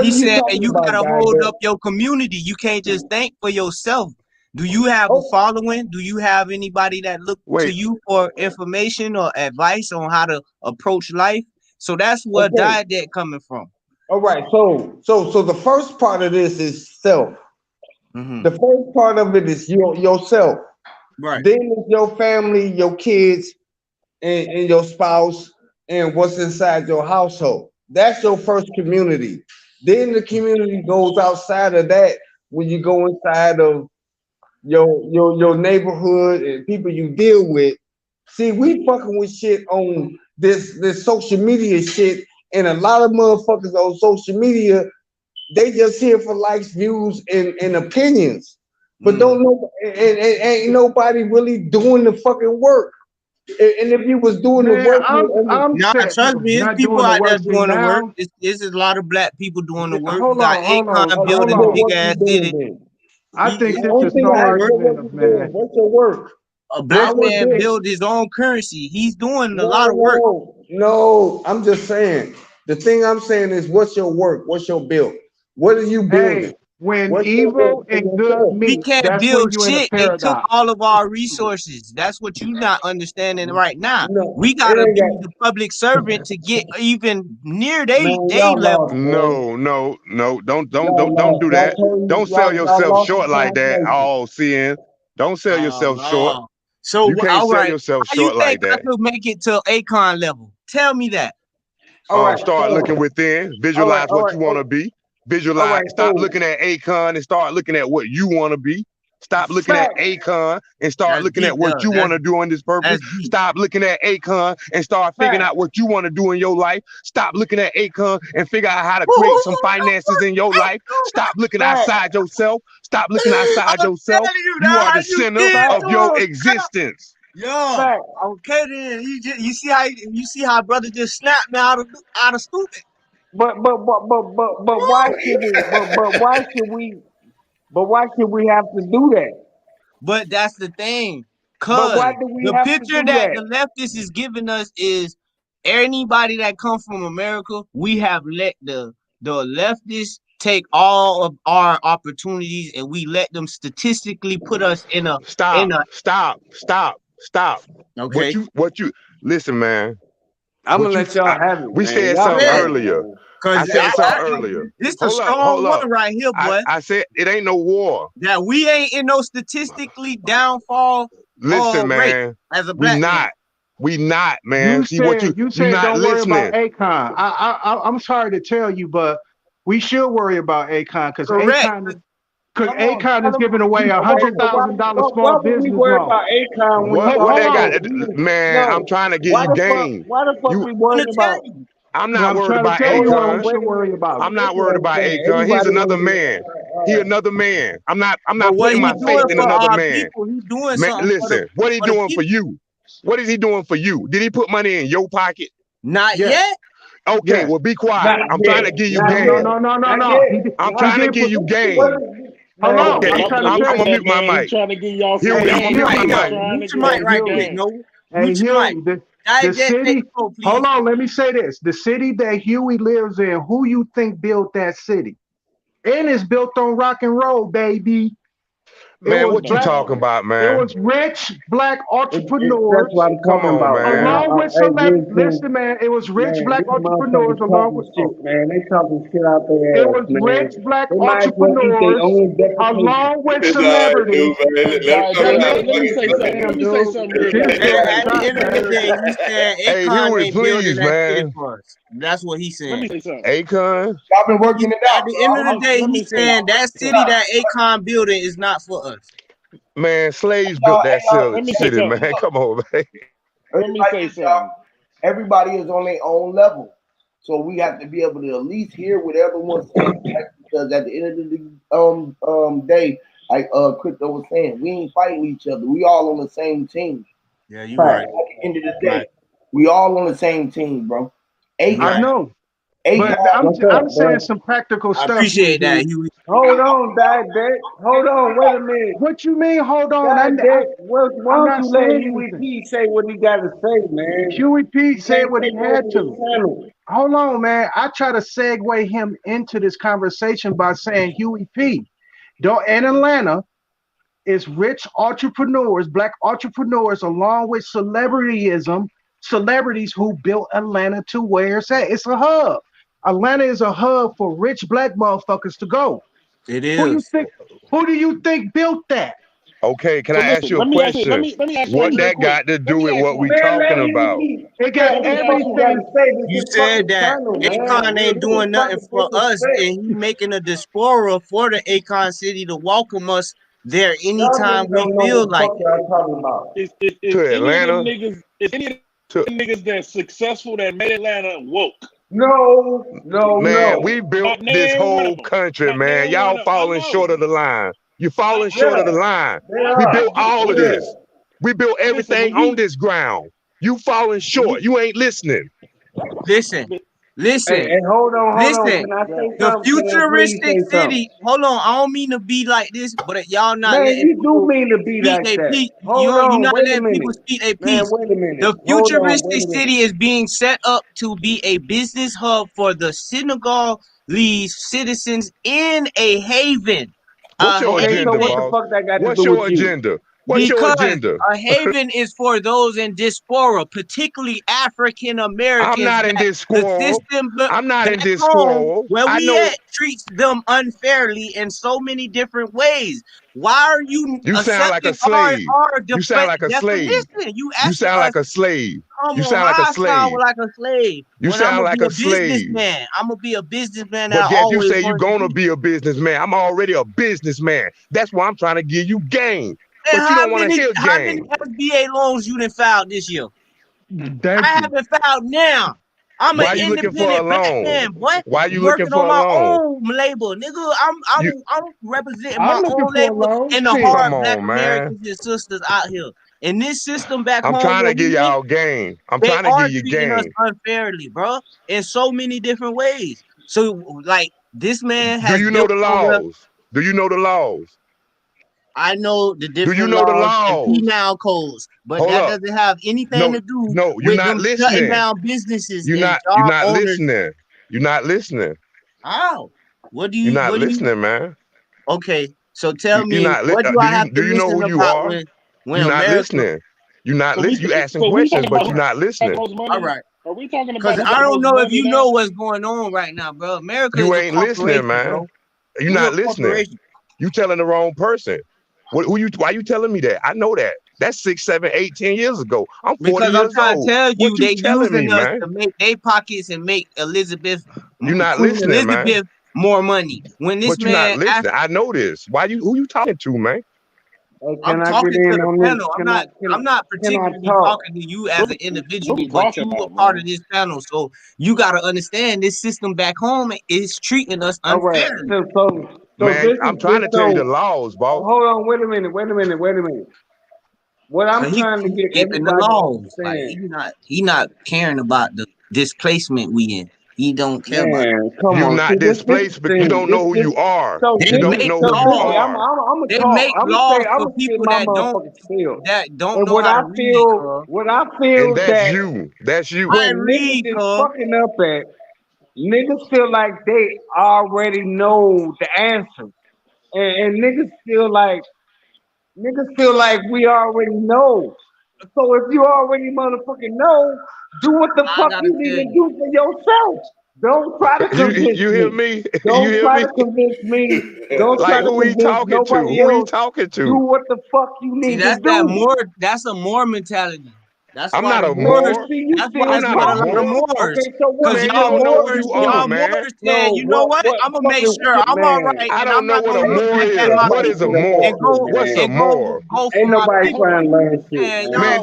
He said you gotta hold up your community. You can't just think for yourself. Do you have a following? Do you have anybody that look to you for information or advice on how to approach life? So that's where Diet coming from. All right. So the first part of this is self. The first part of it is yourself. Right. Then it's your family, your kids, and your spouse, and what's inside your household. That's your first community. Then the community goes outside of that when you go inside of your neighborhood and people you deal with. See, we fucking with shit on this social media shit, and a lot of motherfuckers on social media, they just here for likes, views, and opinions, but don't know, and ain't nobody really doing the fucking work. And if you was doing the work, trust me, it's people out there doing the work. It's a lot of black people doing the work. You got Akon building a big ass city. I think this is no argument, man. What's your work? A black man build his own currency. He's doing a lot of work. No, I'm just saying. The thing I'm saying is, what's your work? What's your build? What are you building? When evil and good meet, we can't build shit. They took all of our resources. That's what you're not understanding right now. We gotta be the public servant to get even near they level. No. Don't do that. Don't sell yourself short like that. All seeing. Don't sell yourself short. So you can't sell yourself short like that. I could make it to Akon level? Tell me that. Start looking within. Visualize what you want to be. Visualize. Stop looking at Akon and start looking at what you want to be. Stop looking at Akon and start looking at what you want to do on this purpose. Stop looking at Akon and start figuring out what you want to do in your life. Stop looking at Akon and figure out how to create some finances in your life. Stop looking outside yourself. Stop looking outside yourself. You are the center of your existence. Yo, okay then. You see how brother just snapped me out of stupid. But why should we have to do that? But that's the thing. Cause the picture that the leftists is giving us is anybody that comes from America, we have let the leftists take all of our opportunities and we let them statistically put us in a Stop. Okay. What you listen, man. I'm gonna let y'all have it. We said something earlier. I said something earlier. This is a strong one right here, boy. I said it ain't no war. That we ain't in no statistically downfall. Listen, man. As a black man. We not, man. You said not don't listening. worry about Akon. I'm sorry to tell you, but we should worry about Akon because Akon is giving away $100,000 small business loan. Man, I'm trying to give you game. Why the fuck we worried about? I'm not worried about Akon. I'm not worried about Akon. He's another man. He another man. I'm not putting my faith in another man. Man, listen, what he doing for you? What is he doing for you? Did he put money in your pocket? Not yet. Okay, well, be quiet. I'm trying to give you game. No. I'm trying to give you game. Hold on. Okay, I'm gonna mute my mic. Trying to give y'all Here we go. I'm gonna mute my mic. Mute your mic right quick. No. Hey, Huey, the city. Hold on, let me say this: the city that Huey lives in, who you think built that city? And it's built on rock and roll, baby. Man, what you talking about, man? It was rich black entrepreneurs. That's what I'm talking about, man. Along with celebrities. Listen, man, it was rich black entrepreneurs along with man. They talking shit out there. It was rich black entrepreneurs along with celebrities. Let me say something. At the end of the day, he said Akon ain't building that city for us. That's what he said. Let me say something. Akon? I've been working it out. At the end of the day, he's saying that city that Akon building is not for us. Man, slaves built that city, man. Come on, man. Let me say something. Everybody is on their own level. So we have to be able to at least hear what everyone's saying. Because at the end of the day, like Crypto was saying, we ain't fighting each other. We all on the same team. Yeah, you're right. At the end of the day, we all on the same team, bro. I know. But I'm saying some practical stuff. I appreciate that, Huey. Hold on, Dad. Hold on, wait a minute. What you mean? Hold on. Why don't you let Huey P say what he got to say, man? Huey P said what he had to. Hold on, man. I try to segue him into this conversation by saying Huey P. In Atlanta is rich entrepreneurs, black entrepreneurs, along with celebrities who built Atlanta to where it's at. It's a hub. Atlanta is a hub for rich black motherfuckers to go. It is. Who do you think built that? Okay, can I ask you a question? What that got to do with what we talking about? It got everything. You said that Akon ain't doing nothing for us, and he making a diaspora for the Akon city to welcome us there anytime we feel like it. To Atlanta? Is any of the niggas that's successful that made Atlanta woke? No. Man, we built this whole country, man. Y'all falling short of the line. You're falling short of the line. We built all of this. We built everything on this ground. You falling short. You ain't listening. Listen. Hey, hold on. The futuristic city. Hold on. I don't mean to be like this, but y'all not man, letting you do mean to be like that. You're not letting people speak a piece. Wait a minute. The futuristic city is being set up to be a business hub for the Senegalese citizens in a haven. What's your agenda, so what the fuck that got What's to do your with agenda? What's your Because agenda? a haven is for those in diaspora, particularly African Americans. I'm not in that diaspora. The system I'm not in back diaspora. home where I we know at treats them unfairly in so many different ways. Why are you you sound like a accepting slave. our You sound like a slave. definition? You You asking sound us, like a slave. come You on, sound like how a I sound slave. like a slave? You When I'm sound gonna like be a a slave. businessman, I'm gonna be a businessman. But I yet you always say you're wanted to gonna be a businessman. I'm already a businessman. That's why I'm trying to give you game. And But you don't want to hear how many game. SBA loans you done filed this year? Thank I you. haven't filed now. I'm Why an you looking for a independent black loan? man, boy. Why you looking Working for on a my loan? own label, nigga. I'm representing my I'm looking own for a label loan. and the Shit. hard Come black on, man. Americans and sisters out here. In this system back I'm home trying where to give we live, y'all game. I'm they trying to are give you treating us game. unfairly, bro, in so many different ways. So, like, this man Do has you know built the over. laws? Do you know the laws? I know the Do different you know the laws and laws? penal codes, but Hold that up. doesn't have anything to do No, you're with not them shutting listening. down businesses You're and not job owners. listening. You're not listening. How? What do You're you? not What do you? listening, man. Okay, so tell You're me, not. what do I have to Do you know listen who you about are? when You're not America? listening. You're not So we, listening. You asking so we questions, talking but about you're who not got listening. most money? All right, Are we talking because about who I got don't most know if money you now? know what's going on right now, bro. America You is a ain't listening, corporation, man. bro. You're We're not a listening. corporation. You telling the wrong person. Why you telling me that? I know that. That's 6, 7, 8, 10 years ago. I'm 40 Because I'm years trying to old. tell you, What you they telling me, using us man? to make their pockets and make You're not Queen listening, man. Elizabeth more money. When this But you're not man listening. I know this. Who you talking to, man? Hey, I'm can I talking get to in the on this? panel. I'm not Can I particularly talk? talking to you as an What individual, we but talking you are about, part man? of this panel. So you got to understand this system back home is treating us All right. unfairly. So Man, this I'm is trying this. to tell you the So laws, boss. hold on. Wait a minute. What So I'm trying to he get keeping the everybody to laws. Like understand, he not caring about the displacement we in. He don't care about it. man. Come You on. See, not this displaced, but you thing. don't know who you are. So They You this don't make know so who you this. laws. I'm are. gonna They talk. make I'm laws for gonna spit people my that motherfucking spiel. don't And know how to read, cuz. what I And feel that's that you. That's you. I when read, niggas is cuz. fucking up at, niggas feel like they already know the answer, and niggas feel like we already know. So if you already motherfucking know, do what the I fuck gotta you need tell to you. do for yourself. Don't try to convince You hear me. me? You Don't hear try me? to convince me. Don't try Like to who he convince talking to? nobody Who he else. talking Do to? what the fuck you See, need to do. that's a Moor mentality. That's I'm why not the a Man, Moor. Moors, see, you that's why still I'm I not a said a lot of talking. Moor. Moors. Okay, so Cause Man, you y'all don't know who Moors, you are, man. said, you know what? I'm gonna make sure I'm all man? right I and don't I'm know not what gonna a look Moor back at is. my What is a people Moor? What's a and go Moor? for Ain't my nobody people. trying to learn shit, Man, man. Man, y'all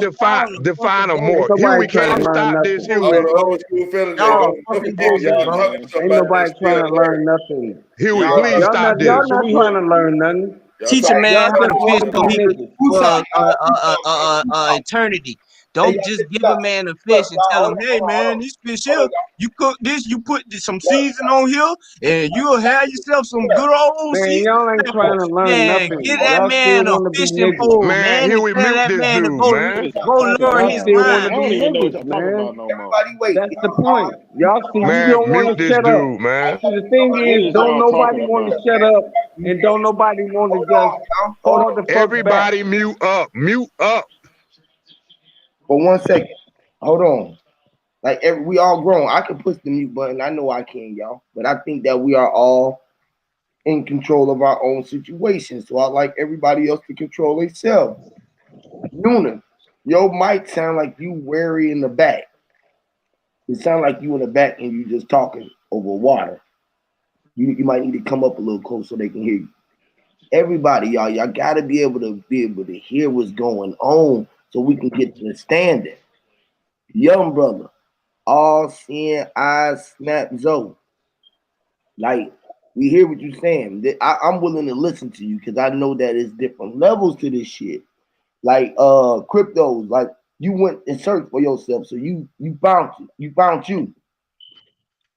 define a Ain't Moor. nobody Huey, trying can to you learn stop this, nothing. All Huey? the old school fellas, y'all don't fucking forget bogus, y'all bro. talking to Ain't somebody nobody that's trying still to learning. learn nothing. Huey, Y'all please stop Y'all this. not trying to learn nothing. teach a Y'all man how Y'all to just fish want to so be he could niggas. do Well, for y'all, eternity. hey, Don't y'all, just check this give a out. man a Look, fish and y'all, tell hold him, on, hey man, this fish here, you cook this, you put some season on here, and you'll have yourself some good old Man, season. y'all ain't trying to learn Man, nothing. get that Y'all still man a want to be fishing niggas. pole, Man, man, and Huey, tell mute that this man to dude, man. lure Y'all his still want mind. to I be don't even know what niggas, y'all talking man. about no more. Everybody wait. That's the point. Y'all see, you Man, don't want mute to this shut up. dude, man. See, the thing What is, is don't y'all nobody talking want to about? shut up, and don't nobody want to Hold just on, y'all. Hold hold on. the fuck back. Everybody mute up. Mute up. For 1 second. Hold on. Like we all grown. I can push the mute button. I know I can, y'all. But I think that we are all in control of our own situation. So I like everybody else to control themselves. Noonan, your mic sound like you wary in the back. It sound like you in the back and you just talking over water. You might need to come up a little closer so they can hear you. Everybody, y'all gotta be able to hear what's going on so we can get to the standing. Young brother, all seeing eyes snap Zoe. Like, we hear what you're saying. I'm willing to listen to you because I know that it's different levels to this shit. Like cryptos, like you went and searched for yourself, so you found you.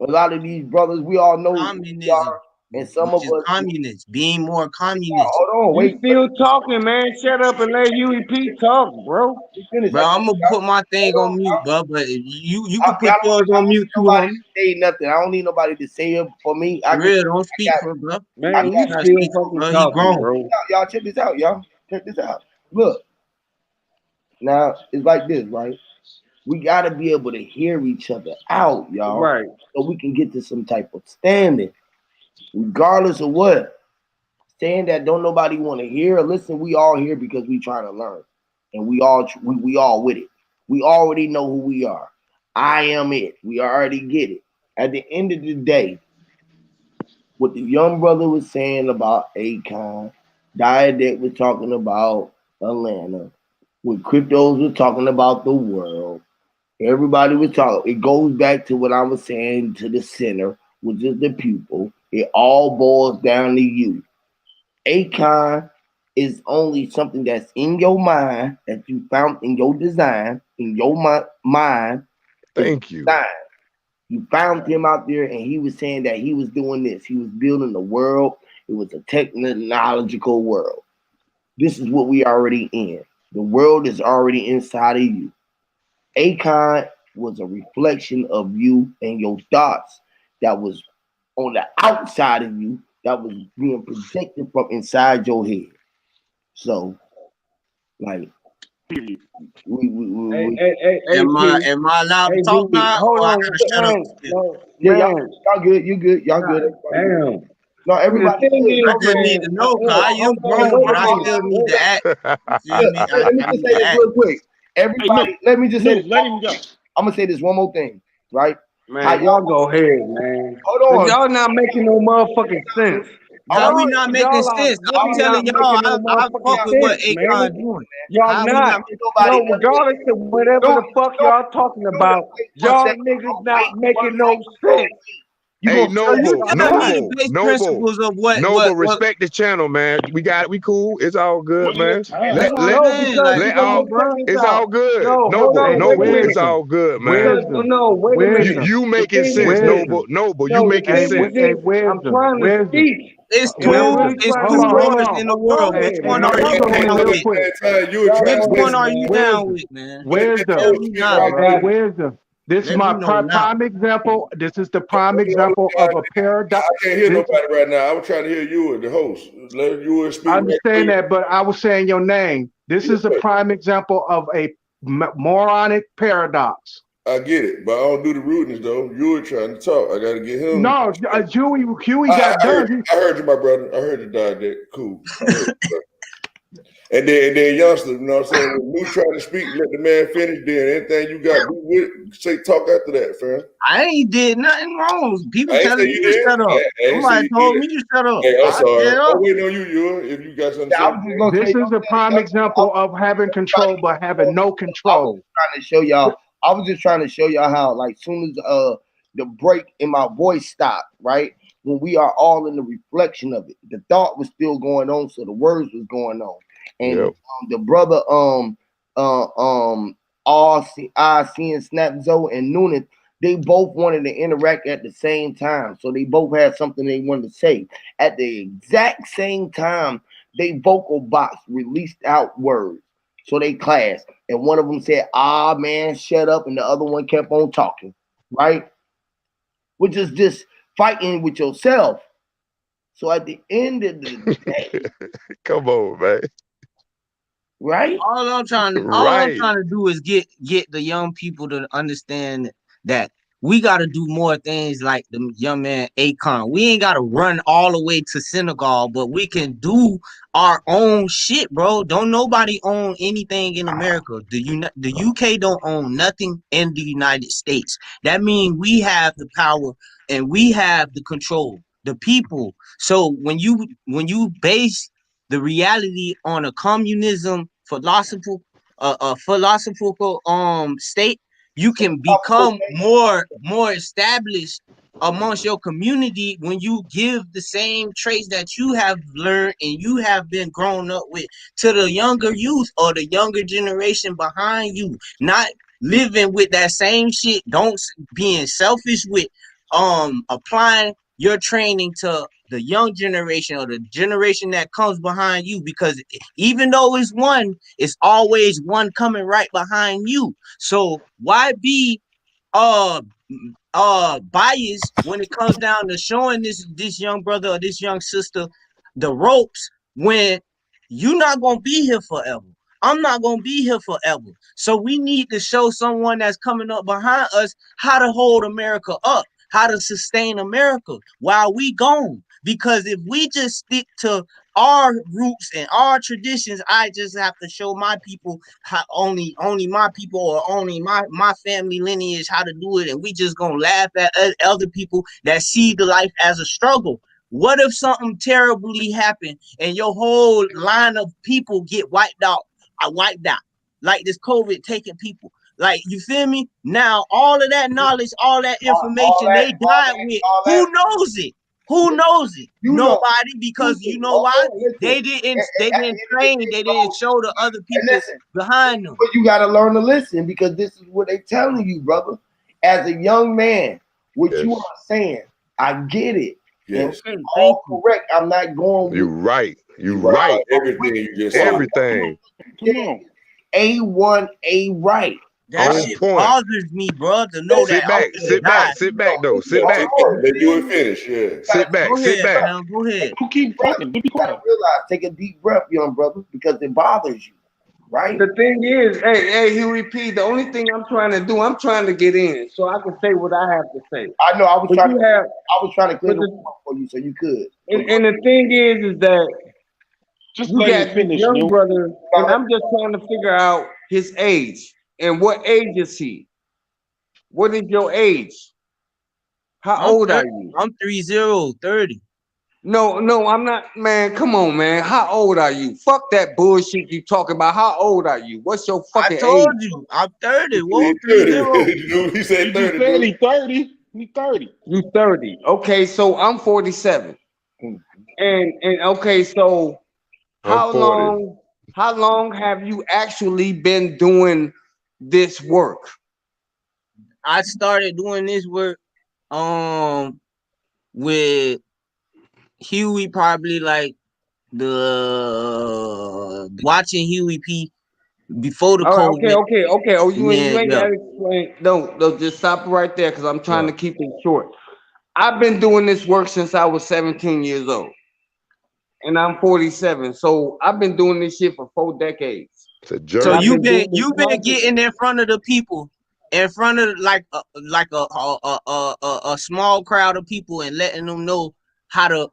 A lot of these brothers, we all know who we are, and some of us communist, being more communist. Hold on, wait. You still talking, man? Shut up and let Huey P talk, bro. Bro, I'm gonna put my thing on mute, bro. But you can put yours on mute too, nobody homie. say nothing. I don't need nobody to say it for me. For real, don't speak for bro. Man, you still fucking talking, bro. Y'all check this out, y'all. Check this out. look. Now it's like this, right? We gotta be able to hear each other out, y'all. Right. So we can get to some type of standing. Regardless of what. Saying that don't nobody want to hear or listen, we all here because we trying to learn. And we all with it. We already know who we are. I am it. We already get it. At the end of the day, what the young brother was saying about Akon, Diadeck was talking about Atlanta, when Cryptos was talking about the world, everybody was talking. It goes back to what I was saying to the center, which is the pupil. It all boils down to you. Akon is only something that's in your mind that you found in your design, in your mind. Thank you. Design. You found him out there and he was saying that he was doing this. He was building the world. It was a technological world. This is what we already in. The world is already inside of you. Akon was a reflection of you and your thoughts that was on the outside of you that was being projected from inside your head. So, like, am I allowed to talk now? Hold on, shut up. Yeah, y'all good. You good. Y'all good. Damn. No, everybody. I just need to know, cause I am grown, but I still need to act. Let me just say this real quick. Everybody, let me just say this. Let him go. I'm gonna say this one more thing, right? Man, y'all go ahead, man. Hold on. Y'all not making no motherfucking sense. How we not making sense? I'm telling y'all, I fuck with what Akon doing. Y'all not. No, regardless of whatever the fuck y'all talking about, y'all niggas not making no sense. Hey, Noble, respect the channel, man. We cool. It's all good, man. It's all good. Noble, it's all good, man. You making sense, Noble. You making sense. I'm trying to speak. It's two brothers in the world. Which one are you down with? Which one are you down with, man? Wisdom. This is my prime example. This is the prime example of a paradox. I can't hear nobody right now. I was trying to hear you, the host. Let you speak. I understand that, but I was saying your name. This is a prime example of a moronic paradox. I get it, but I don't do the rudeness though. You were trying to talk. I got to get him. No, Huey got done. I heard you, my brother. I heard you, Diadeck. Cool. And then youngster, you know what I'm saying? When you trying to speak, let the man finish. Then anything you got to do with it, say talk after that, fam. I ain't did nothing wrong. People telling me to shut up. Somebody told me to shut up. Hey, I'm sorry. I'm waiting on you, if you got something to say. This is a prime example of having control but having no control. I was just trying to show y'all how, like, soon as the break in my voice stopped, right? When we are all in the reflection of it, the thought was still going on, so the words was going on. And the brother seeing Snap Zoe and Noonan, they both wanted to interact at the same time. So they both had something they wanted to say. At the exact same time, they vocal box released out words. So they clashed. And one of them said, "Ah, man, shut up." And the other one kept on talking, right? Which is just fighting with yourself. So at the end of the day, come on, man. Right? All I'm trying to do is get the young people to understand that we got to do more things like the young man Akon. We ain't got to run all the way to Senegal, but we can do our own shit, bro. Don't nobody own anything in America. The UK don't own nothing in the United States. That means we have the power and we have the control, the people. So when you base the reality on a communism philosophical state, you can become more established amongst your community when you give the same traits that you have learned and you have been grown up with to the younger youth or the younger generation behind you. Not living with that same shit, don't being selfish with applying your training to the young generation or the generation that comes behind you, because even though it's one, it's always one coming right behind you. So why be biased when it comes down to showing this young brother or this young sister the ropes when you're not gonna be here forever? I'm not gonna be here forever. So we need to show someone that's coming up behind us how to hold America up, how to sustain America while we gone. Because if we just stick to our roots and our traditions, I just have to show my people how only my people or only my family lineage how to do it, and we just gonna laugh at other people that see the life as a struggle. What if something terribly happened and your whole line of people get wiped out, like this COVID taking people? Like, you feel me? Now all of that knowledge, all that information they died with, who knows it? Who knows it? Nobody, because you know why? They didn't train, they didn't show the other people behind them. But you gotta learn to listen, because this is what they telling you, brother. As a young man, what you are saying, I get it. Yes. And all correct. I'm not going. You're right. You're right. Everything you just said. Everything. Come on. A right. That shit bothers me, bro, to know that. Sit back, though. Sit back. Let you finish. Yeah. Sit back. Go ahead. Who keep talking? You gotta realize, take a deep breath, young brother, because it bothers you, right? The thing is, hey, Huey P, the only thing I'm trying to do, I'm trying to get in so I can say what I have to say. I know. I was trying to clear the water for you so you could. And the thing is that just you got this young brother, and I'm just trying to figure out his age. And what age is he? What is your age? How old are you? I'm 30. No, I'm not, man. Come on, man. How old are you? Fuck that bullshit you talking about. How old are you? What's your fucking age? I told you, I'm 30. What? 30. He said 30. You said he 30. He 30. You 30. Okay, so I'm 47. And okay, so how long have you actually been doing this work? I started doing this work with Huey, probably like watching Huey P before the COVID. Okay. Oh, you ain't gotta explain. No, just stop right there, because I'm trying to keep it short. I've been doing this work since I was 17 years old, and I'm 47. So I've been doing this shit for 4 decades. So you've been getting in front of the people, in front of like a small crowd of people, and letting them know how to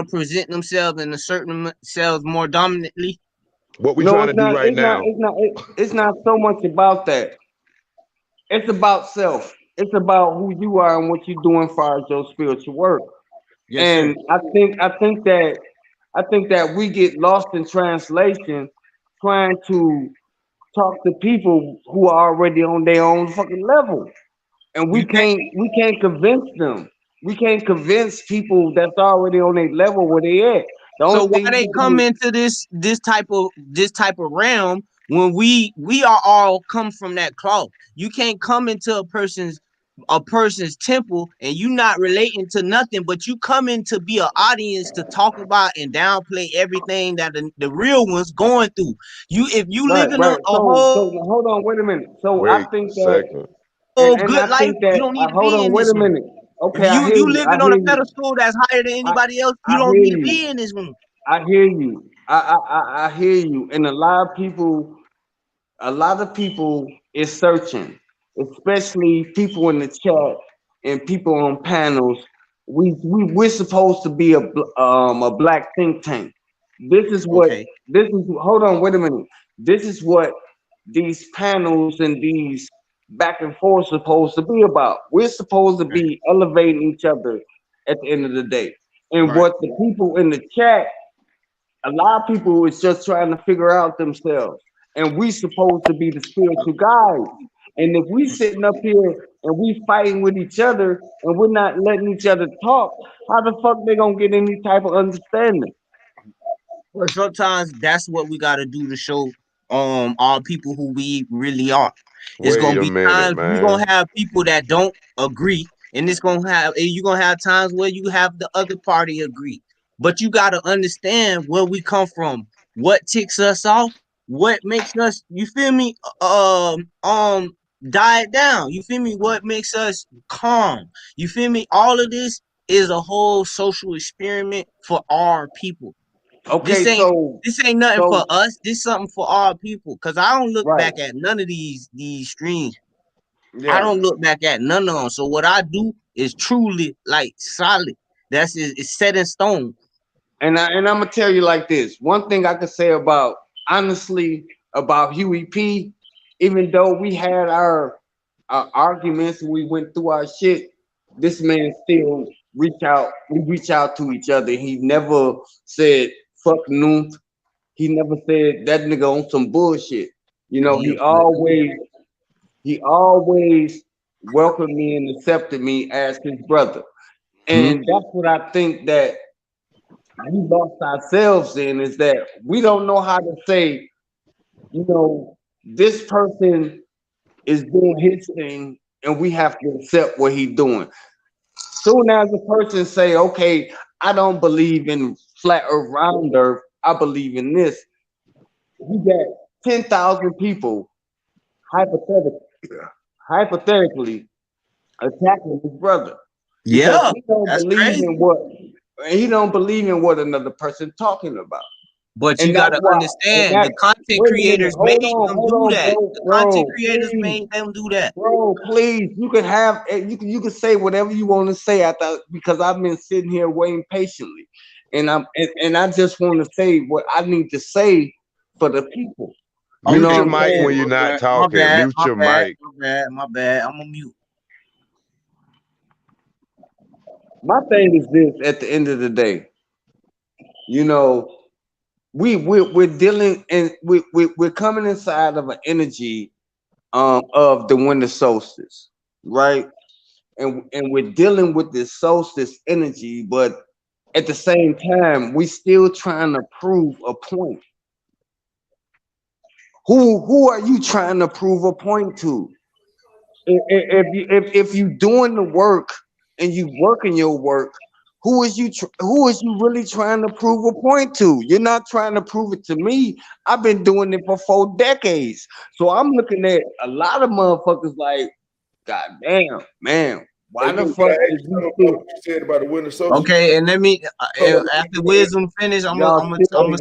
present themselves and assert themselves more dominantly. What we trying to do right now? It's not so much about that. It's about self. It's about who you are and what you're doing as far as your spiritual work. Yes, and sir. I think that we get lost in translation, trying to talk to people who are already on their own fucking level, and we can't convince them. We can't convince people that's already on their level where they at. So why they come into this type of realm when we are all come from that cloth? You can't come into a person's temple and you not relating to nothing, but you come in to be an audience to talk about and downplay everything that the real ones going through. If you live in a whole hold on, wait a minute. So I think that good life, you don't need to be in this room. Minute. Okay, you living on a pedestal that's higher than anybody else. You don't need to be in this room. I hear you. I hear you. And a lot of people is searching, especially people in the chat and people on panels. We're supposed to be a black think tank. This is what hold on, wait a minute. This is what these panels and these back and forth supposed to be about. We're supposed to be elevating each other at the end of the day. And what the people in the chat, a lot of people is just trying to figure out themselves. And we supposed to be the spiritual guides. And if we sitting up here and we fighting with each other and we're not letting each other talk, how the fuck they gonna get any type of understanding? Well, sometimes that's what we gotta do to show our people who we really are. It's gonna be times we're gonna have people that don't agree, and you're gonna have times where you have the other party agree. But you gotta understand where we come from, what ticks us off, what makes us, you feel me, die down. You feel me? What makes us calm? You feel me? All of this is a whole social experiment for our people. Okay, this ain't nothing for us. This something for all people. Cause I don't look back at none of these streams. Yeah. I don't look back at none of them. So what I do is truly like solid. That's it's set in stone. And I'm gonna tell you like this. One thing I could say about honestly about Huey P, even though we had our arguments and we went through our shit, this man still reach out to each other. He never said fuck Nuth. He never said that nigga on some bullshit. You know, he always welcomed me and accepted me as his brother. And that's what I think that we lost ourselves in, is that we don't know how to say, you know, this person is doing his thing and we have to accept what he's doing. Soon as a person say, okay, I don't believe in flat earth, round earth, I believe in this, we got 10,000 people hypothetically attacking his brother. Yeah, he don't believe in what another person talking about. But you gotta understand, the content creators made them do that. The content creators made them do that. Bro, please, you can have you can say whatever you want to say because I've been sitting here waiting patiently, and I just want to say what I need to say for the people. Mute your mic when you're not talking. Mute your mic. My bad. I'm gonna mute. My thing is this: at the end of the day, you know, we're dealing and we're coming inside of an energy of the winter solstice, right? And we're dealing with this solstice energy, but at the same time, we still trying to prove a point. Who are you trying to prove a point to? If you doing the work and you working your work, who is you really trying to prove a point to? You're not trying to prove it to me. I've been doing it for 4 decades. So I'm looking at a lot of motherfuckers like, God damn, man, why the fuck is you said about the winter solstice? Okay, and let me after Wisdom finish, I'm gonna say something.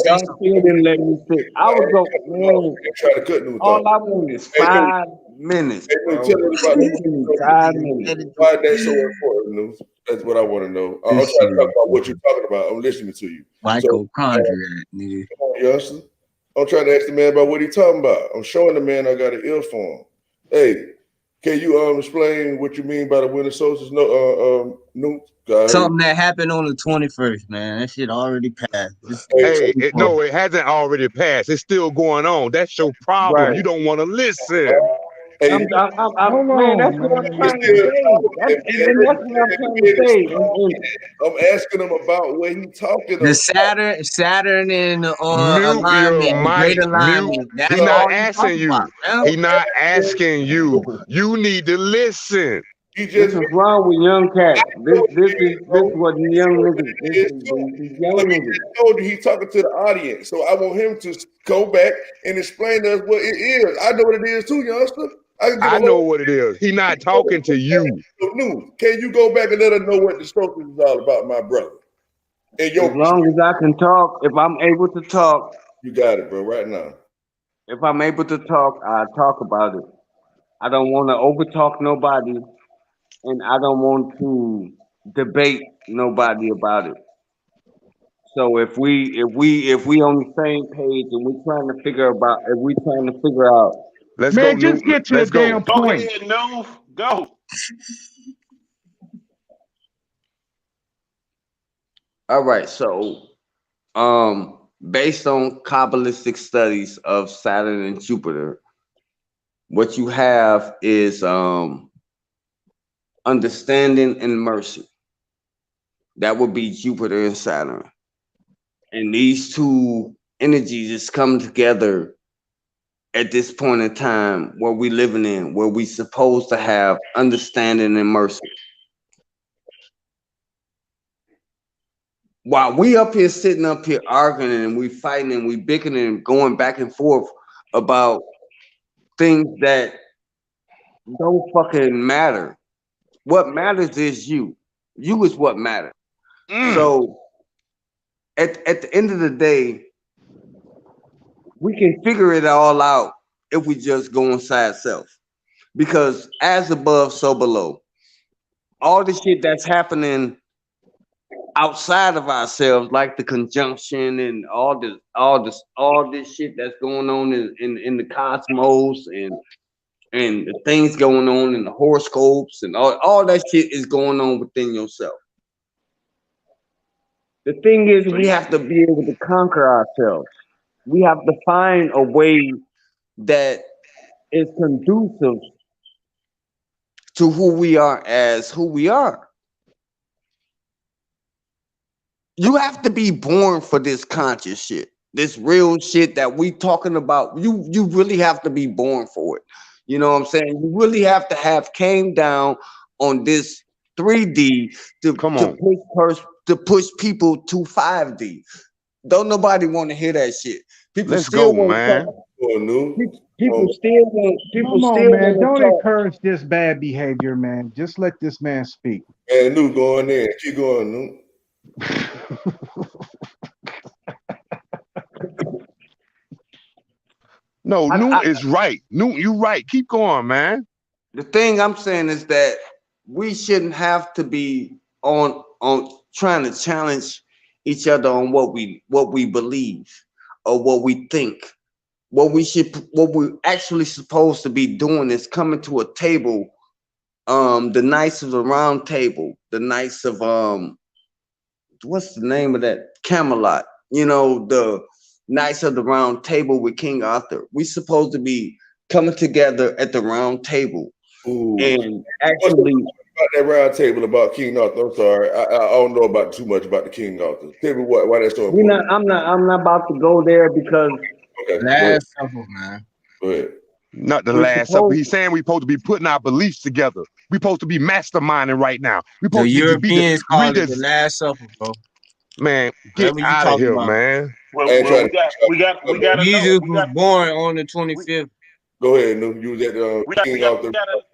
Didn't let me sit. I was going, man. Try to cut them. All I want is 5 minutes. Tell us about 5 minutes. Why that's so important, News? That's what I want to know. I'm trying to talk about what you're talking about. I'm listening to you. Mitochondria, nigga. Come on, youngster. I'm trying to ask the man about what he's talking about. I'm showing the man I got an ear for him. Hey, can you explain what you mean by the winter solstice? News? Something that happened on the 21st, man. That shit already passed. No, it hasn't already passed. It's still going on. That's your problem. Right. You don't want to listen. Hey, man, that's what I'm trying to say. I'm asking him about what he's talking about. The Saturn and alignment, great alignment. He's not asking you. He's not asking you. You need to listen. This is wrong with young cats. This is what young niggas. Young niggas. I told you he's talking to the audience, so I want him to go back and explain to us what it is. I know what it is too, youngster. I know what it is. He's not talking to you. Can you go back and let us know what the solstice is all about, my brother? As long as I can talk, if I'm able to talk, you got it, bro. Right now, if I'm able to talk, I talk about it. I don't want to overtalk nobody. And I don't want to debate nobody about it. So if we on the same page and we're trying to figure out, let's man, go, just get to a damn point. Go. All right, so based on Kabbalistic studies of Saturn and Jupiter, what you have is understanding and mercy. That would be Jupiter and Saturn. And these two energies is coming together at this point in time where we living in, where we supposed to have understanding and mercy. While we up here sitting up here arguing and we fighting and we bickering and going back and forth about things that don't fucking matter. What matters is you. You is what matters. So at the end of the day, we can figure it all out if we just go inside self. Because as above, so below. All the shit that's happening outside of ourselves, like the conjunction and all this shit that's going on in the cosmos and the things going on in the horoscopes and all that shit is going on within yourself. The thing is, we have to be able to conquer ourselves. We have to find a way that is conducive to who we are as who we are. You have to be born for this conscious shit, this real shit that we talking about. You really have to be born for it. You know what I'm saying? You really have to have came down on this 3D to push people to 5D. Don't nobody want to hear that shit. People still want to talk. People still want. Come on, man. Don't encourage this bad behavior, man. Just let this man speak. And Nu, go in there. Keep going, Nu. No, Nu is right. Nu, you right. Keep going, man. The thing I'm saying is that we shouldn't have to be on trying to challenge each other on what we believe or what we think. What we're actually supposed to be doing is coming to a table, the Knights of the Round Table, the Knights of what's the name of that? Camelot. You know, the Knights of the Round Table with King Arthur. We're supposed to be coming together at the round table. Ooh. And actually about that round table about King Arthur. I'm sorry, I don't know about too much about the King Arthur. Tell me why that's so important. I'm not about to go there because Last Supper, man. Go ahead. Not the Last Supper. He's saying we're supposed to be putting our beliefs together. We're supposed to be masterminding right now. We're supposed The to be Europeans call it the Last Supper, bro. Man, get out of here, man. Well, we got Jesus was born on the 25th. Go ahead, Nu. You was at King Arthur.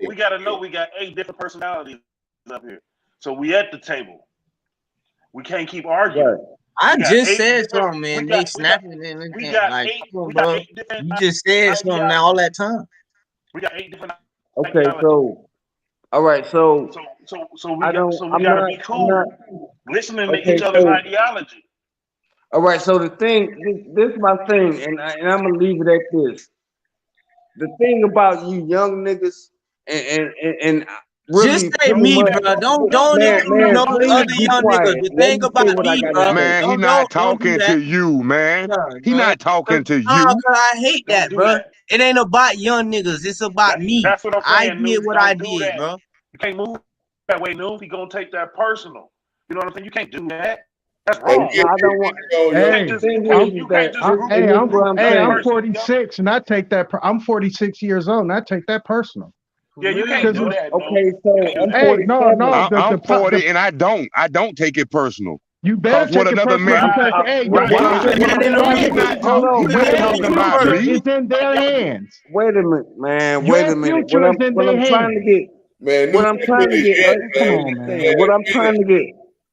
We got to know we got 8 different personalities up here. So we at the table. We can't keep arguing. Right. I just said something, man. They snapping and like, bro. You just said something now all that time. We got 8 different. Okay, so all right, so we gotta be cool, listening to each other's ideology. All right, so the thing, this is my thing, and I'm gonna leave it at this. The thing about you young niggas and really just say me, bro. Don't include no other young niggas. The thing about me, bro. Man, he not talking to you, man. He not talking to you. I hate that, bro. It ain't about young niggas. It's about me. That's what I'm saying. I did what I did, bro. You can't move that way, Nu. He gonna take that personal. You know what I'm saying? You can't do that. That's wrong. I don't want. I'm 46 and I take that. I'm 46 years old and I take that personal. Yeah, you can't do that. Okay, so I'm 40 and I don't take it personal. You better take it personal because it's in their hands. Wait a minute, man. Wait a minute.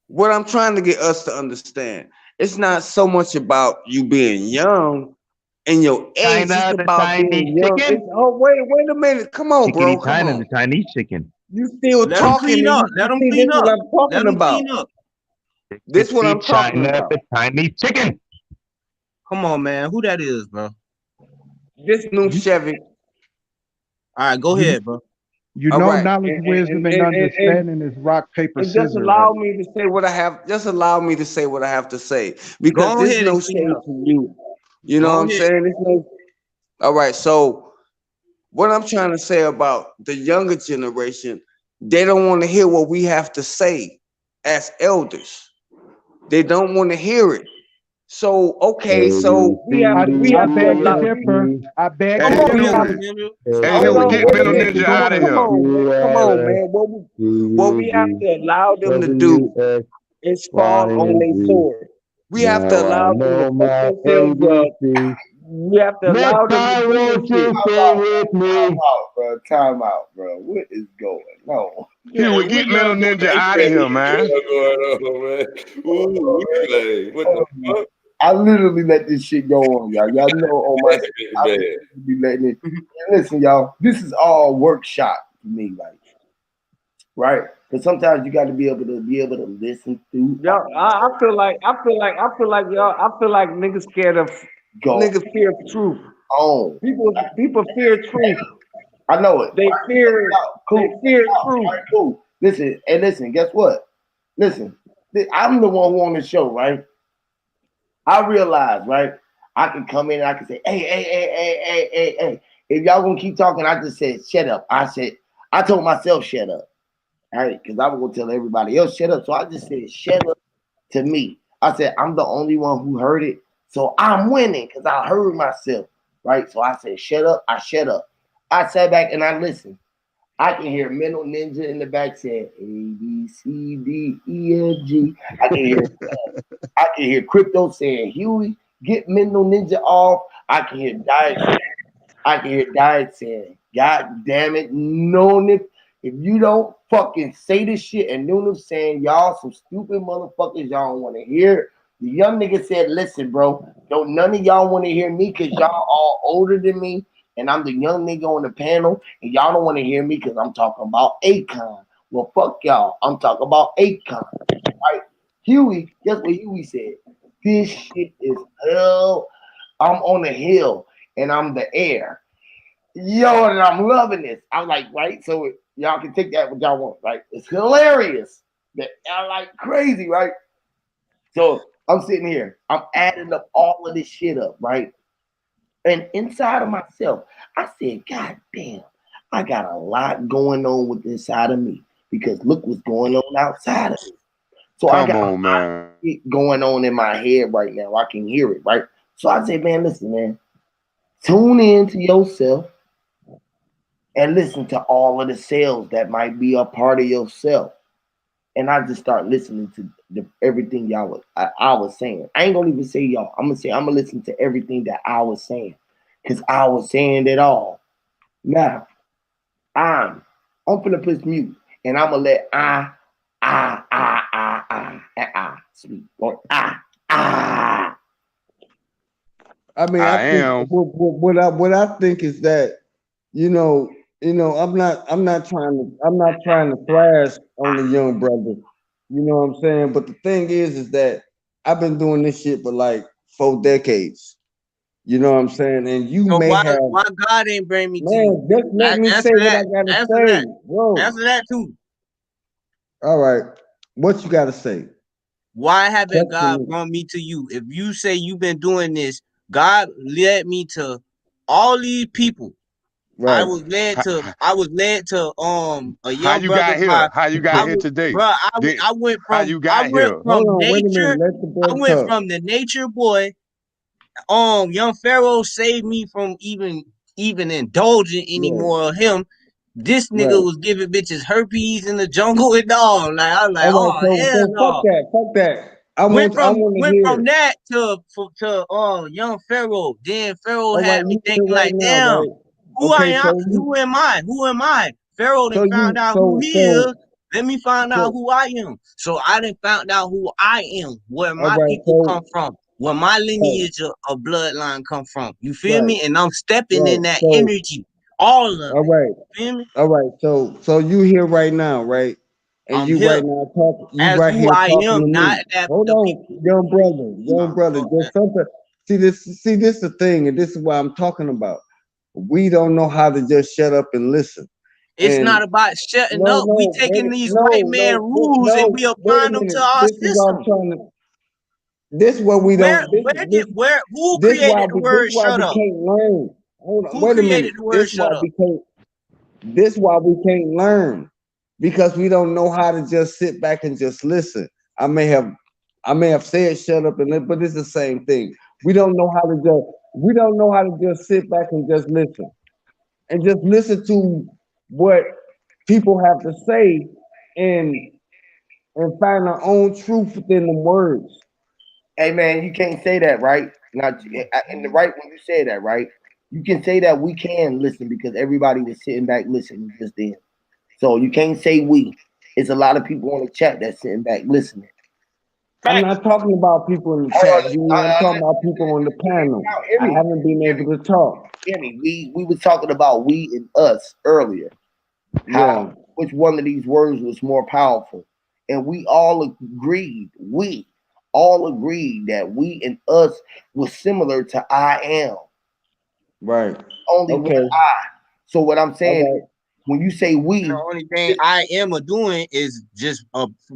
What I'm trying to get us to understand, it's not so much about you being young and your age. It's about being young. Wait a minute. Come on, bro. Come on. The Chinese chicken. You still talking? Let them clean up. I'm talking about. This what I'm talking about. The Chinese chicken. Come on, man. Who that is, bro? This new Chevy. All right, go ahead, bro. You know, right. Knowledge, wisdom, and understanding is rock, paper, scissors. Just allow me to say what I have. Just allow me to say what I have to say, because there's no shade to you. You know what I'm saying? All right. So, what I'm trying to say about the younger generation, they don't want to hear what we have to say as elders. They don't want to hear it. So okay, so we have to differ. I beg to differ. Get Mental Ninja out of here. Come on, man. What we have to allow them to do is fall on their sword. We have to allow them to put themselves up We have to Next allow them time, to won't do you this stay with me? Time out, bro. What is going on? Huey, get Mental Ninja out of here, man. What's going on, man? Ooh, like, what the fuck? I literally let this shit go on, y'all. Y'all know on my I be letting it. And listen, y'all, this is all workshop for me, like, right? Because sometimes you got to be able to listen through. Y'all, I feel like niggas scared of niggas fear truth. Oh, people fear truth. I know it. They fear. Cool. They fear truth. Right, cool. Listen. Guess what? Listen, I'm the one who on the show, right? I realize, right? I can come in and I can say, hey. If y'all gonna keep talking, I just said, shut up. I told myself, shut up. All right, because I was gonna tell everybody else, shut up. So I just said, shut up to me. I said, I'm the only one who heard it. So I'm winning because I heard myself, right? So I said, shut up. I shut up. I sat back and I listened. I can hear Mental Ninja in the back saying A, B, C, D, E, F, G. I can hear Crypto saying, Huey, get Mental Ninja off. I can hear Diet saying, God damn it, Nunif. If you don't fucking say this shit, and Nunif saying y'all some stupid motherfuckers, y'all don't want to hear. The young nigga said, listen, bro, don't none of y'all want to hear me because y'all all older than me. And I'm the young nigga on the panel, and y'all don't want to hear me because I'm talking about Akon. Well, fuck y'all. I'm talking about Akon. Right? Huey, guess what Huey said? This shit is hell. I'm on the hill, and I'm the air. Yo, and I'm loving this. I'm like, right? So y'all can take that what y'all want, right? It's hilarious. That I like crazy, right? So I'm sitting here. I'm adding up all of this shit up, right? And inside of myself, I said, God damn, I got a lot going on with inside of me because look what's going on outside of me. So I got a lot of shit going on in my head right now. I can hear it, right? So I say, man, listen, man, tune in to yourself and listen to all of the cells that might be a part of yourself. And I just start listening to everything I was saying. I ain't gonna even say y'all. I'm gonna listen to everything that I was saying. Cause I was saying it all. Now, I'm gonna push mute and I'm gonna let I speak. Or I mean, I think what I think is that, you know, I'm not trying to thrash on the young brother. You know what I'm saying? But the thing is that I've been doing this shit for like 4 decades. You know what I'm saying? And you So may why have God ain't bring me to man, you? just let me say what I gotta say, bro. Answer that too. All right. What you gotta say? Why haven't God brought me to you? If you say you've been doing this, God led me to all these people. Right. I was led to a young brother. How you got here today? Bro, I went from nature. I went from the nature boy. Young Pharaoh saved me from even indulging anymore of him. This nigga was giving bitches herpes in the jungle and all. Like I was like, hell no. Fuck that. I went from that to young Pharaoh. Then Pharaoh had me thinking like, damn, who am I? Pharaoh done found out who he is. Let me find out who I am. So I done found out who I am, where my people come from, where my lineage of bloodline come from. You feel me? And I'm stepping in that energy. All of it. All right. Feel me? All right. So you here right now, right? And I'm you here right now talking. You as right who here I talking am, to not me. that Hold on, young brother. There's something. See this the thing, and this is what I'm talking about. We don't know how to just shut up and listen. It's not about shutting up. We taking these white man rules and we applying them to our system. This is what we don't. Who created the word shut up? Can't learn. Hold on. Who created the word shut up? This is why we can't learn, because we don't know how to just sit back and just listen. I may have said shut up but it's the same thing. We don't know how to just sit back and just listen. And just listen to what people have to say and find our own truth within the words. Hey man, you can't say that, right? Not in the right when you say that, right? You can say that we can listen because everybody was sitting back listening just then. So you can't say we. It's a lot of people on the chat that's sitting back listening. I'm not talking about people in the chat. I'm talking about people on the panel. I haven't been able to talk. Hear me. We was talking about we and us earlier. How which one of these words was more powerful, and we all agreed. We all agreed that we and us was similar to I am. Right. Only one I. So what I'm saying, when you say we, the only thing I am doing is just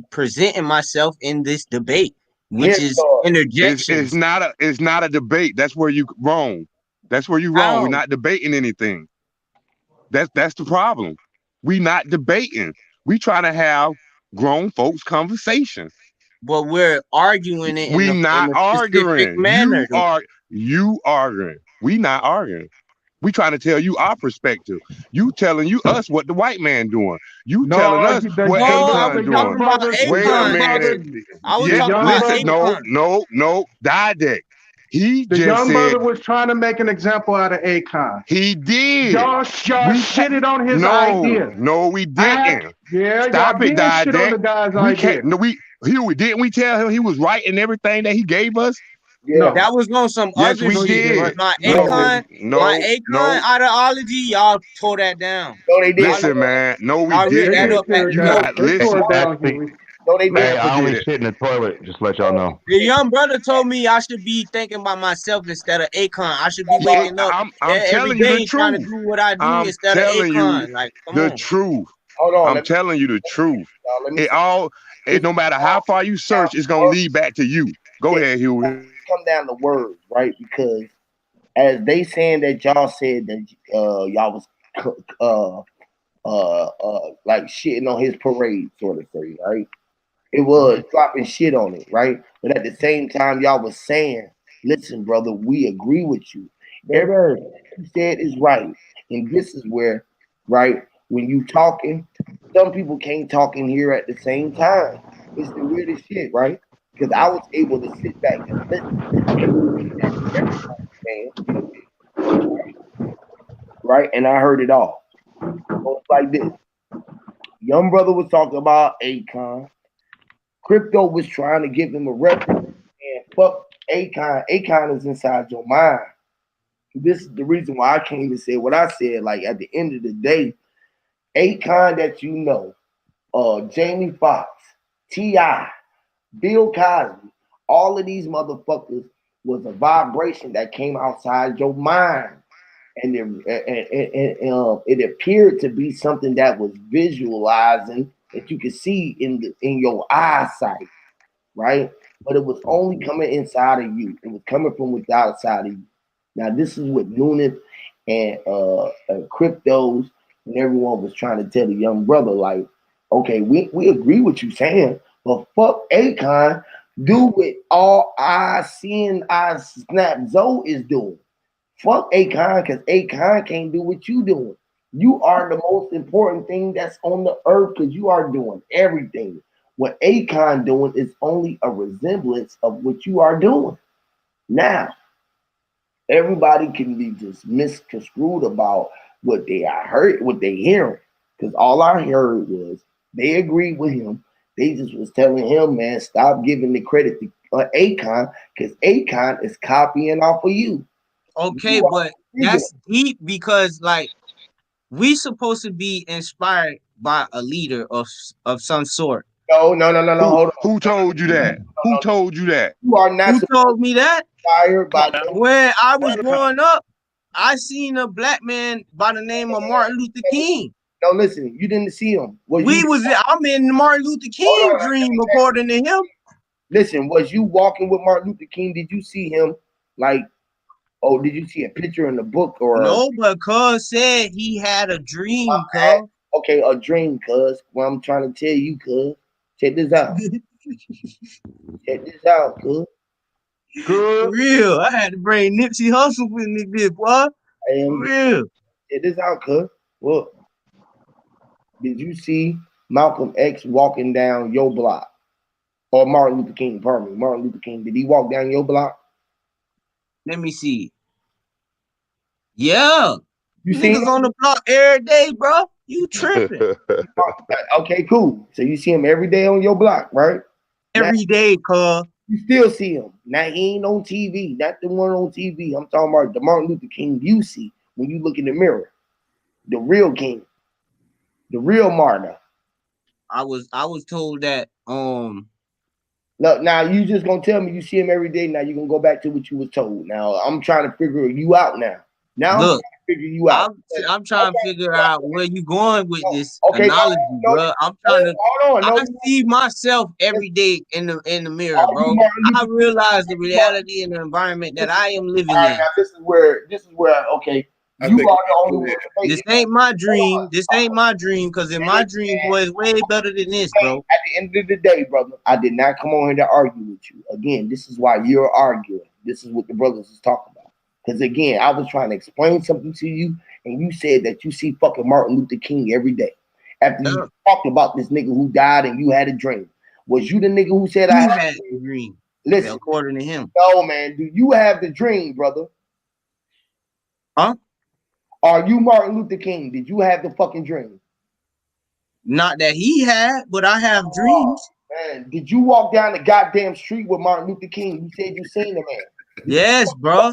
presenting myself in this debate, which is interjections. It's not a debate. That's where you wrong. That's where you wrong. We're not debating anything. That's the problem. We not debating. We trying to have grown folks conversations. But we're arguing it. We not arguing. Manner, you arguing. We not arguing. We trying to tell you our perspective. You telling us what the white man doing. You telling us what Akon doing. Wait a minute. Listen, no, Didek. The young brother was trying to make an example out of Akon. He did. Y'all shitted on his idea. No, we didn't. Stop it, Didek. Shit on the guy's idea. Didn't we tell him he was right in everything that he gave us? No, that was on some other shit. My Akon ideology, y'all tore that down. No, they did. Listen, man. No, we didn't. You got listen. No, they did. I only shit in the toilet. Just let y'all know. The young brother told me I should be thinking about myself instead of Akon. I should be waking up I'm telling you the trying to do what I do instead of Akon. Like, come on. Truth. Hold on. I'm telling you the truth. No matter how far you search, it's gonna lead back to you. Go ahead, Huey. Come down to words, right? Because as they saying that y'all said that y'all was like shitting on his parade, sort of thing, right? It was dropping shit on it, right? But at the same time, y'all was saying, listen, brother, we agree with you. Everything you said is right. And this is where, right, when you talking, some people can't talk in here at the same time. It's the weirdest shit, right? Because I was able to sit back and listen. Right? And I heard it all. So it's like this. Young brother was talking about Akon. Crypto was trying to give him a reference. And fuck Akon. Akon is inside your mind. This is the reason why I came and said what I said. Like at the end of the day, Akon that you know, Jamie Foxx, T.I., Bill Cosby, all of these motherfuckers was a vibration that came outside your mind. And it appeared to be something that was visualizing that you could see in your eyesight, right? But it was only coming inside of you. It was coming from without outside of you. Now, this is what Nunes and Cryptos and everyone was trying to tell the young brother, like, okay, we agree with you saying, but fuck Akon, do what all I Snap Zoe is doing. Fuck Akon, because Akon can't do what you doing. You are the most important thing that's on the earth because you are doing everything. What Akon doing is only a resemblance of what you are doing. Now, everybody can be just misconstrued about what they heard, what they hearing. Because all I heard was they agreed with him. They just was telling him, man, stop giving the credit to Akon because Akon is copying off of you. Okay, but that's deep because like we supposed to be inspired by a leader of some sort. No. Hold on. Who told you that? Who told you that? You are not. Who told me that? Inspired by when I was growing up, I seen a black man by the name of Martin Luther King. No, listen, you didn't see him. I'm in Martin Luther King dream according to him. Listen, was you walking with Martin Luther King? Did you see him like? Oh, did you see a picture in the book or? No, but cuz said he had a dream, cuz. Okay, a dream, cuz. Well, I'm trying to tell you, cuz. Check this out. Check this out, cuz. For real, I had to bring Nipsey Hussle with me, bit boy. For real. Check this out, cuz. Look. Did you see Malcolm X walking down your block? Or Martin Luther King, pardon me. Martin Luther King. Did he walk down your block? Let me see. Yeah. You see niggas on the block every day, bro. You tripping. Okay, cool. So you see him every day on your block, right? Every day, cuz. You still see him. Now he ain't on TV, not the one on TV. I'm talking about the Martin Luther King you see when you look in the mirror. The real king. The real martyr. I was told that Look, now you just gonna tell me you see him every day. Now you gonna go back to what you was told. Now I'm trying to figure you out now. Now look, I'm trying to figure you out. I'm trying to figure out where you going with this analogy, bro. I'm trying to. I see myself every day in the mirror, bro. I realize the reality and the environment that I am living in. Now this is where okay. You are the only one. This ain't my dream. This ain't my dream, because in my dream was way better than this, bro. At the end of the day, brother, I did not come on here to argue with you. Again, this is why you're arguing. This is what the brothers is talking about. Because again, I was trying to explain something to you, and you said that you see fucking Martin Luther King every day. After you talked about this nigga who died and you had a dream. Was you the nigga who said I had a dream? Listen, according to him. No, man. Do you have the dream, brother? Huh? Are you Martin Luther King? Did you have the fucking dream? Not that he had, but I have dreams. Man, did you walk down the goddamn street with Martin Luther King? You said you seen the man. Yes, bro.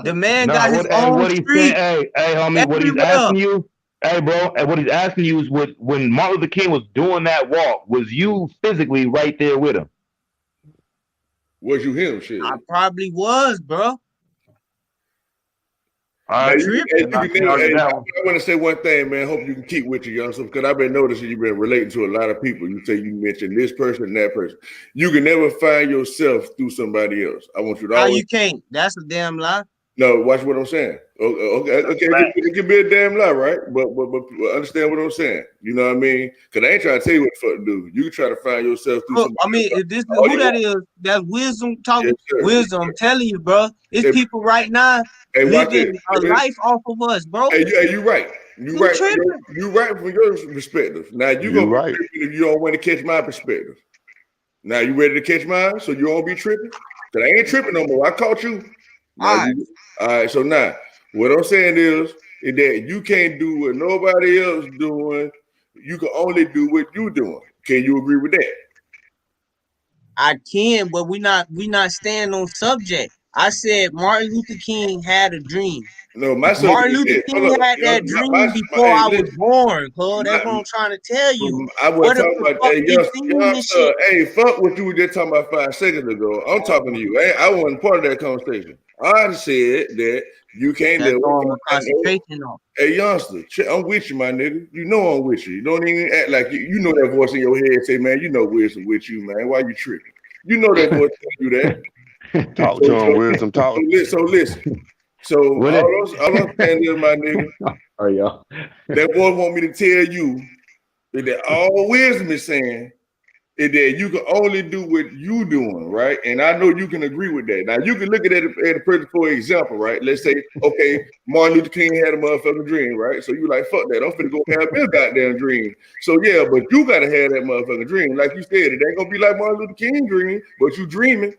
The man got his own street. Hey, homie, what he's asking you, hey, bro, and what he's asking you is when Martin Luther King was doing that walk, was you physically right there with him? Was you him? Shit. I probably was, bro. I want to say one thing, man. Hope you can keep with you, youngster, because I've been noticing you've been relating to a lot of people. You say you mentioned this person and that person. You can never find yourself through somebody else. I want you to always. You can't. That's a damn lie. No, watch what I'm saying. Okay. It can be a damn lie, right? But understand what I'm saying. You know what I mean? Because I ain't trying to tell you what the fuck to do. You can try to find yourself through somebody. I mean, if this is who that is, that's wisdom talking. Yes, wisdom, I'm telling you, bro. It's people right now living a life off of us, bro. Hey, you right. You right. You right from your perspective. Now you gonna be tripping if you don't want to catch my perspective. Now you ready to catch mine, so you don't be tripping? Because I ain't tripping no more. I caught you. All right. So now, what I'm saying is that you can't do what nobody else doing. You can only do what you doing. Can you agree with that? I can, but we not staying on subject. I said Martin Luther King had a dream. No, my Martin Luther King had that dream before I was born, cuz. That's what I'm trying to tell you. I was talking about hey, fuck what you were just talking about 5 seconds ago. I'm talking to you. I wasn't part of that conversation. I said that you can't live with concentration on. Hey, youngster, I'm with you, my nigga. You know I'm with you. You don't even act like you know that voice in your head say, man, you know wisdom with you, man. Why you tripping? You know that voice tell you that. Talk to him, wisdom. Talk. So listen. So all I'm saying is, my nigga, that boy want me to tell you that all wisdom is saying is that you can only do what you doing, right? And I know you can agree with that. Now you can look at it at a person, for example, right? Let's say, okay, Martin Luther King had a motherfucking dream, right? So you like, fuck that, I'm finna go have this goddamn dream. So yeah, but you gotta have that motherfucking dream. Like you said, it ain't gonna be like Martin Luther King dream, but you dreaming,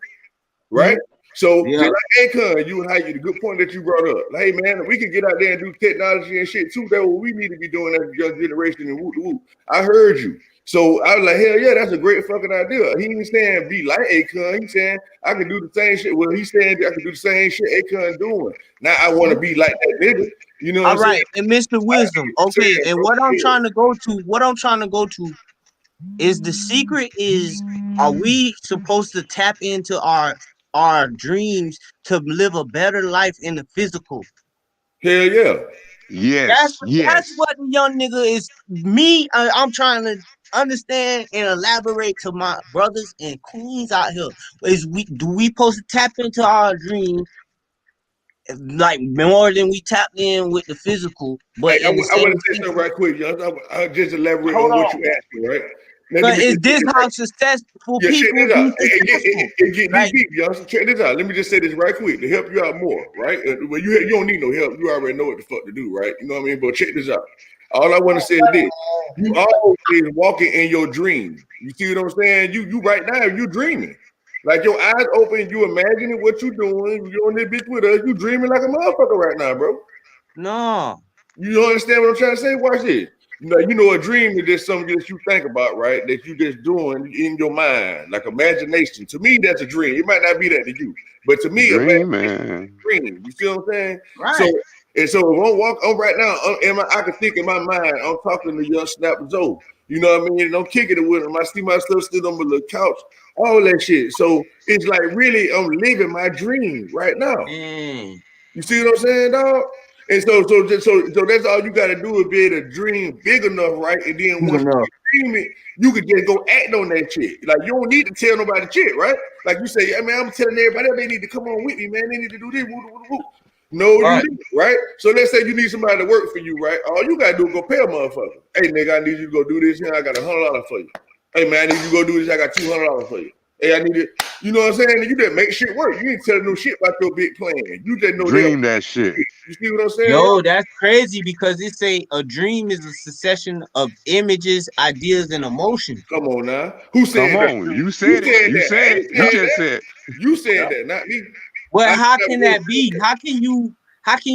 right? So, just like Akon, you and how you, the good point that you brought up. Like, hey, man, we can get out there and do technology and shit too. That's what we need to be doing as a young generation and woo. I heard you. So, I was like, hell yeah, that's a great fucking idea. He ain't saying be like Akon. He's saying I can do the same shit. Well, he's saying I can do the same shit Akon doing. Now, I want to be like that nigga. You know what I'm saying? And Mr. Wisdom. Okay, and what I'm trying to go to is the secret is, are we supposed to tap into our dreams to live a better life in the physical? Hell yeah. Yes. That's what the young nigga is. I'm trying to understand and elaborate to my brothers and queens out here. Do we supposed to tap into our dreams like more than we tapped in with the physical? But hey, I want to say something right quick, young. I'll just elaborate on what you asked me, right? But is this how successful people it get deep, y'all. So check this out. Let me just say this right quick to help you out more, right? Well, you don't need no help. You already know what the fuck to do, right? You know what I mean? But check this out. All I want to say is this: you always walking in your dream. You see what I'm saying? You right now, you dreaming. Like your eyes open, you imagining what you doing. You on this bitch with us. You dreaming like a motherfucker right now, bro. No. You don't understand what I'm trying to say? Watch this. You know, a dream is just something that you think about, right? That you just doing in your mind, like imagination. To me, that's a dream. It might not be that to you, but to me, dream. You see what I'm saying? Right. So if I walk on right now, I can think in my mind, I'm talking to young Snapper Joe. You know what I mean? And I'm kicking it with him. I see myself sitting on my little couch, all that shit. So it's like really, I'm living my dream right now. You see what I'm saying, dog? And so that's all you got to do is be able to dream big enough, right? And then once you dream it, you can just go act on that shit. Like you don't need to tell nobody shit, right? Like you say, I mean, I'm telling everybody they need to come on with me, man. They need to do this. No, you didn't, right? So let's say you need somebody to work for you, right? All you gotta do is go pay a motherfucker. Hey, nigga, I need you to go do this. I got $100 for you. Hey, man, I need you to go do this. I got $200 for you. Hey, I need it. You know what I'm saying? You just make shit work. You ain't telling no shit about your big plan. You just know dream that shit. You see what I'm saying? Yo, that's crazy because it say a dream is a succession of images, ideas, and emotions. Come on now. Who said that? Come on. You said it. You said it. You just said it. You said that, not me. Well, how can that be? How can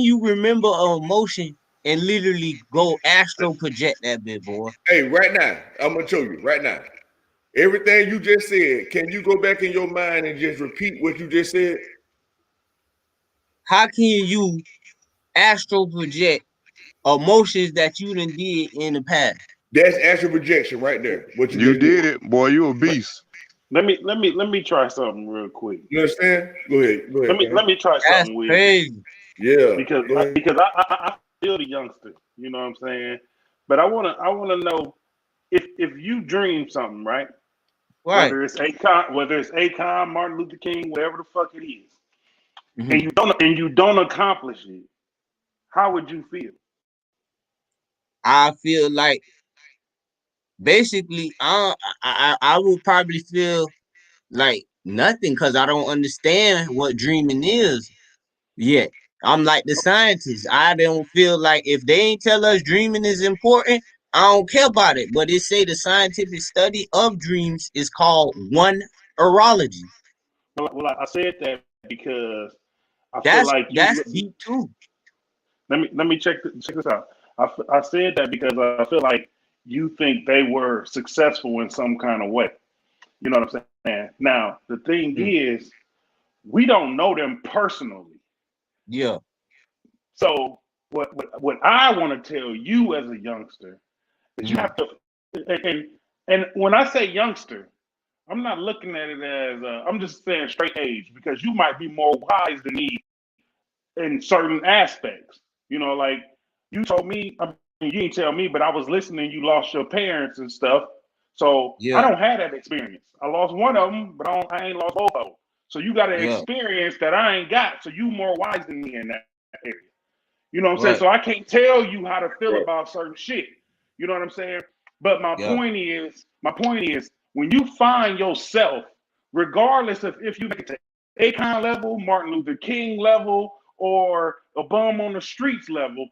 you remember an emotion and literally go astral project that bit, boy? Hey, right now, I'm gonna show you right now. Everything you just said, can you go back in your mind and just repeat what you just said? How can you astral project emotions that you done did in the past? That's astral projection right there. What you did it, boy. You a beast. Let me try something real quick. You understand? Go ahead. Let me try something weird. Crazy. Yeah. Because I feel the youngster. You know what I'm saying? But I wanna know if you dream something, right? Right. Whether it's Akon, Martin Luther King, whatever the fuck it is, and you don't accomplish it, how would you feel? I feel like basically I would probably feel like nothing because I don't understand what dreaming is yet. I'm like the scientists. I don't feel like if they ain't tell us dreaming is important, I don't care about it. But it say the scientific study of dreams is called one-erology. Well, I said that because I feel like that's deep too. Let me check this out. I said that because I feel like you think they were successful in some kind of way. You know what I'm saying? Now the thing is, we don't know them personally. Yeah. So what I want to tell you as a youngster is you have to, and when I say youngster, I'm not looking at it as I'm just saying straight age because you might be more wise than me in certain aspects. You know, like you told me, I mean, you didn't tell me, but I was listening. You lost your parents and stuff, so I don't have that experience. I lost one of them, but I ain't lost both of them. So you got an experience that I ain't got. So you more wise than me in that area. You know what I'm saying? So I can't tell you how to feel about certain shit. You know what I'm saying? But my point is, when you find yourself, regardless of if you make it to Akon level, Martin Luther King level, or a bum on the streets level,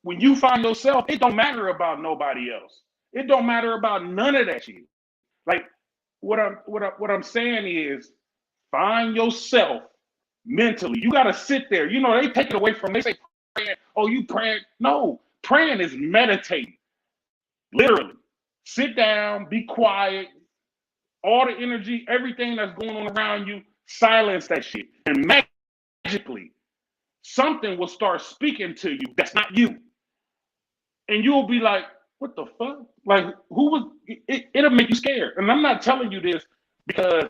when you find yourself, it don't matter about nobody else. It don't matter about none of that shit. Like what I'm saying is, find yourself mentally. You got to sit there. You know, they take it away from, they say, praying, oh, you praying. No, praying is meditating. Literally. Sit down, be quiet. All the energy, everything that's going on around you, silence that shit. And magically, something will start speaking to you that's not you. And you'll be like, what the fuck? Like, who was, it'll make you scared. And I'm not telling you this because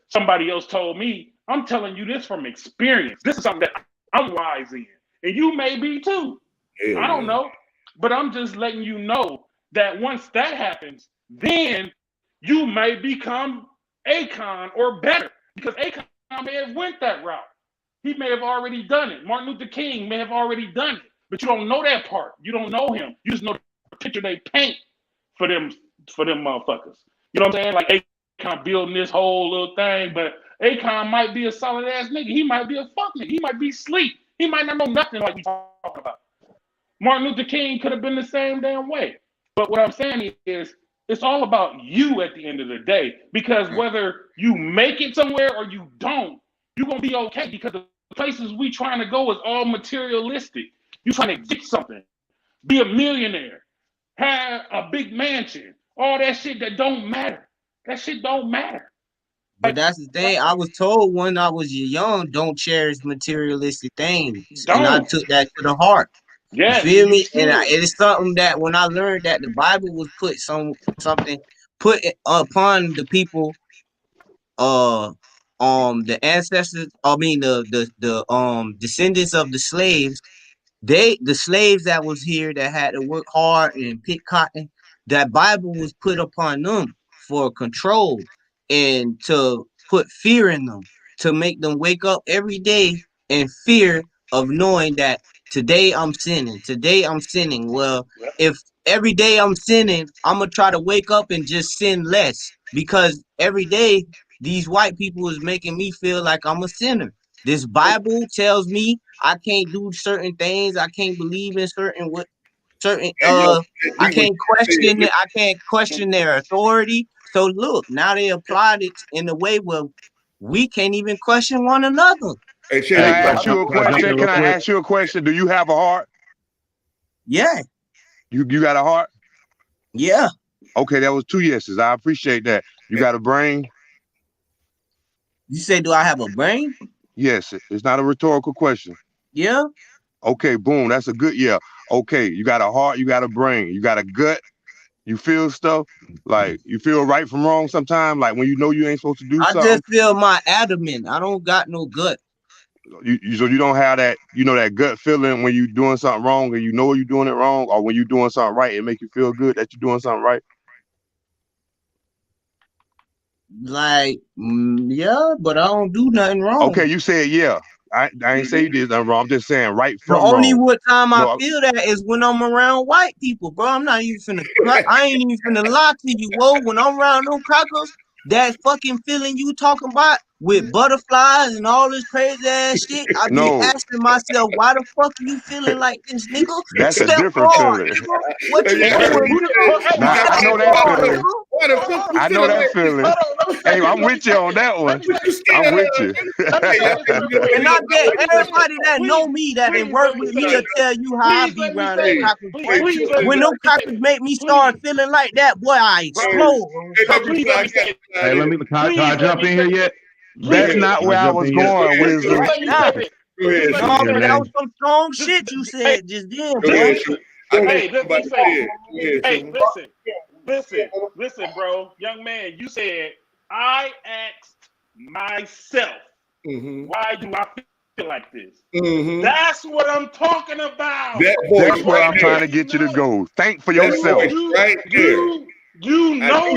somebody else told me. I'm telling you this from experience. This is something that I'm wise in. And you may be too. Yeah. I don't know. But I'm just letting you know that once that happens, then you may become Akon or better. Because Akon may have went that route. He may have already done it. Martin Luther King may have already done it. But you don't know that part. You don't know him. You just know the picture they paint for them motherfuckers. You know what I'm saying? Like Akon building this whole little thing, but Akon might be a solid ass nigga. He might be a fuck nigga. He might be sleep. He might not know nothing like we talking about. Martin Luther King could have been the same damn way. But what I'm saying is, It's all about you at the end of the day, because whether you make it somewhere or you don't, you're gonna be okay, because the places we trying to go is all materialistic. You trying to get something, be a millionaire, have a big mansion, all that shit that don't matter. That shit don't matter. But that's the thing. I was told when I was young, don't cherish materialistic things. And I took that to the heart. Yeah, you feel me? And it's something that when I learned that the Bible was something put upon the people, the ancestors, I mean the descendants of the slaves, the slaves that was here that had to work hard and pick cotton, that Bible was put upon them for control and to put fear in them, to make them wake up every day in fear of knowing that today I'm sinning. Well, if every day I'm sinning, I'm gonna try to wake up and just sin less, because every day these white people is making me feel like I'm a sinner. This Bible tells me I can't do certain things. I can't believe in I can't question it. I can't question their authority. So look, now they applied it in a way where we can't even question one another. Hey, can I ask you a question? Can I ask you a question? Do you have a heart? Yeah. You got a heart? Yeah. Okay, that was 2 yeses. I appreciate that. You got a brain? You say, do I have a brain? Yes. It's not a rhetorical question. Yeah. Okay, boom. That's a good yeah. Okay, you got a heart, you got a brain, you got a gut. You feel stuff, like you feel right from wrong sometimes, like when you know you ain't supposed to do something. I just feel my abdomen. I don't got no gut. So you don't have that, that gut feeling when you're doing something wrong and you know you're doing it wrong, or when you're doing something right, it make you feel good that you're doing something right. Like, yeah, but I don't do nothing wrong. Okay, you said yeah. I ain't say you did nothing wrong. I'm just saying right from wrong. The only time I feel that is when I'm around white people, bro. I'm not even finna. I ain't even finna lie to you, whoa. When I'm around them crackers, that fucking feeling you talking about with butterflies and all this crazy ass shit, I be asking myself, why the fuck you feeling like this, nigga? That's a different feeling. What you doing? I know that feeling. I know that feeling. Hey, I'm with you on that one. I'm with you. And I bet everybody that know me, that didn't work with me, will tell you how I be around them crackers. When them crackers make me start feeling like that, boy, I explode. Hey, can I jump in here yet? That's not where I was going, Wisdom. No, but that was some strong shit you said just then, boy. Listen, bro, young man, you said, I asked myself, why do I feel like this? That's what I'm talking about. That's where I'm trying to get you to go. Think for yourself. You know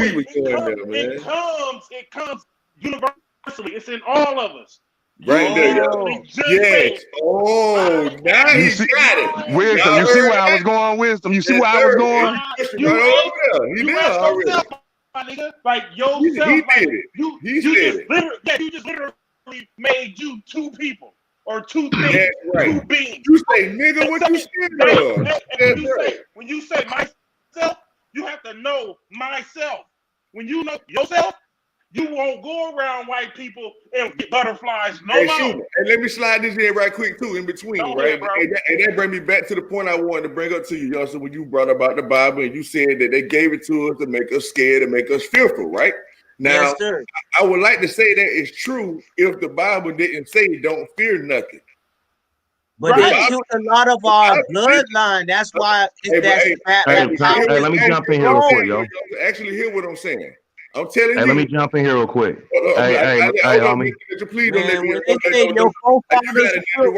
it comes universally. It's in all of us. Right there. Yes. Oh, now he's got it. Wisdom. You see where I was going, Wisdom? You see where I was going? You asked yourself, my nigga. Like yourself. He did it. You just literally made you two people or two things. That's right. Two beings. You say, nigga, what you said? When you say myself, you have to know myself. When you know yourself, you won't go around white people and get butterflies no more. And let me slide this in right quick too, in between, right? And that brings me back to the point I wanted to bring up to you, Youngster, when you brought about the Bible and you said that they gave it to us to make us scared and make us fearful, right? Now, yes, I would like to say that it's true if the Bible didn't say don't fear nothing. But they killed a lot of our bloodline. That's why Hey, let me jump in here real quick, yo. Actually, hear what I'm saying. I'm telling you. Hey, let me jump in here real quick. Hey, homie. Please don't let me. They say your forefathers killed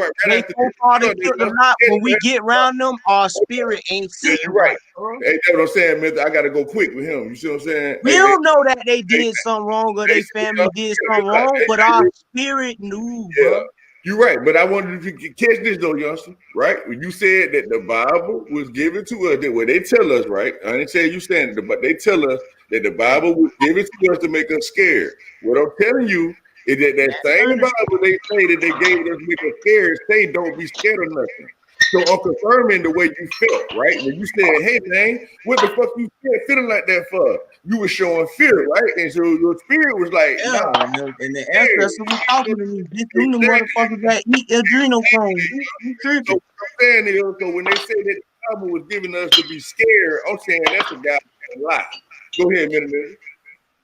a lot. When we get around them, our spirit ain't sick. You're right. Hey, that's what I'm saying, man. I gotta go quick with him. You see what I'm saying? We don't know that they did something wrong or their family did something wrong, but our spirit knew, bro. You're right, but I wanted you to catch this though, Youngster. Right? When you said that the Bible was given to us, that what they tell us, right? I didn't say you stand it, but they tell us that the Bible was given to us to make us scared. What I'm telling you is that same Bible they say that they gave us to make us scared, say don't be scared of nothing. So on confirming the way you felt, right? When you said, "Hey man, what the fuck you feeling like that for?" You were showing fear, right? And so your spirit was like, Yeah, "Nah." and the ancestors was talking to me. This them the motherfuckers that eat adrenochrome. You tripping? So what I'm saying is, so when they say that the Bible was giving us to be scared, I'm saying that's a goddamn lie. Go ahead, minute.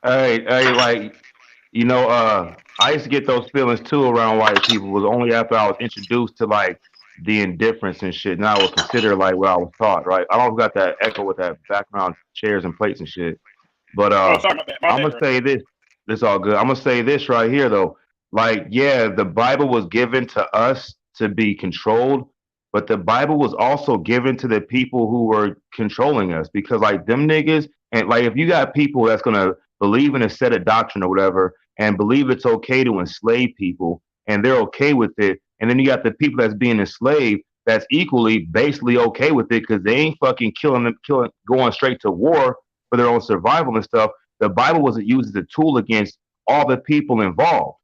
Hey, like, you know, I used to get those feelings too around white people. It was only after I was introduced to like the indifference and shit. Now I would consider like what I was taught, right? I don't got that echo with that background chairs and plates and shit. But Oh, sorry, my bad. I'm gonna say this. This all good. I'm gonna say this right here though. Like, yeah, the Bible was given to us to be controlled, but the Bible was also given to the people who were controlling us because like them niggas, and like if you got people that's gonna believe in a set of doctrine or whatever and believe it's okay to enslave people and they're okay with it, and then you got the people that's being enslaved that's equally basically okay with it because they ain't fucking killing, going straight to war for their own survival and stuff. The Bible wasn't used as a tool against all the people involved.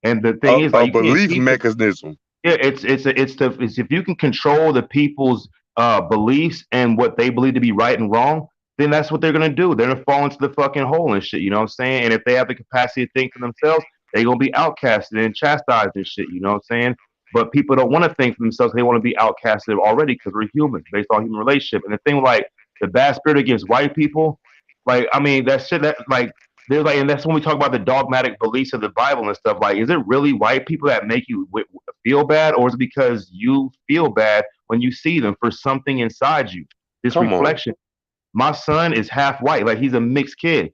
And the thing is, like, a belief mechanism. Yeah, it's if you can control the people's beliefs and what they believe to be right and wrong, then that's what they're gonna do. They're gonna fall into the fucking hole and shit. You know what I'm saying? And if they have the capacity to think for themselves, they're gonna be outcasted and chastised and shit. You know what I'm saying? But people don't want to think for themselves. They want to be outcasted already because we're humans based on human relationship. And the thing like the bad spirit against white people, like, I mean, that shit that like there's like, and that's when we talk about the dogmatic beliefs of the Bible and stuff. Like, is it really white people that make you feel bad, or is it because you feel bad when you see them for something inside you? This reflection. My son is half white, like he's a mixed kid.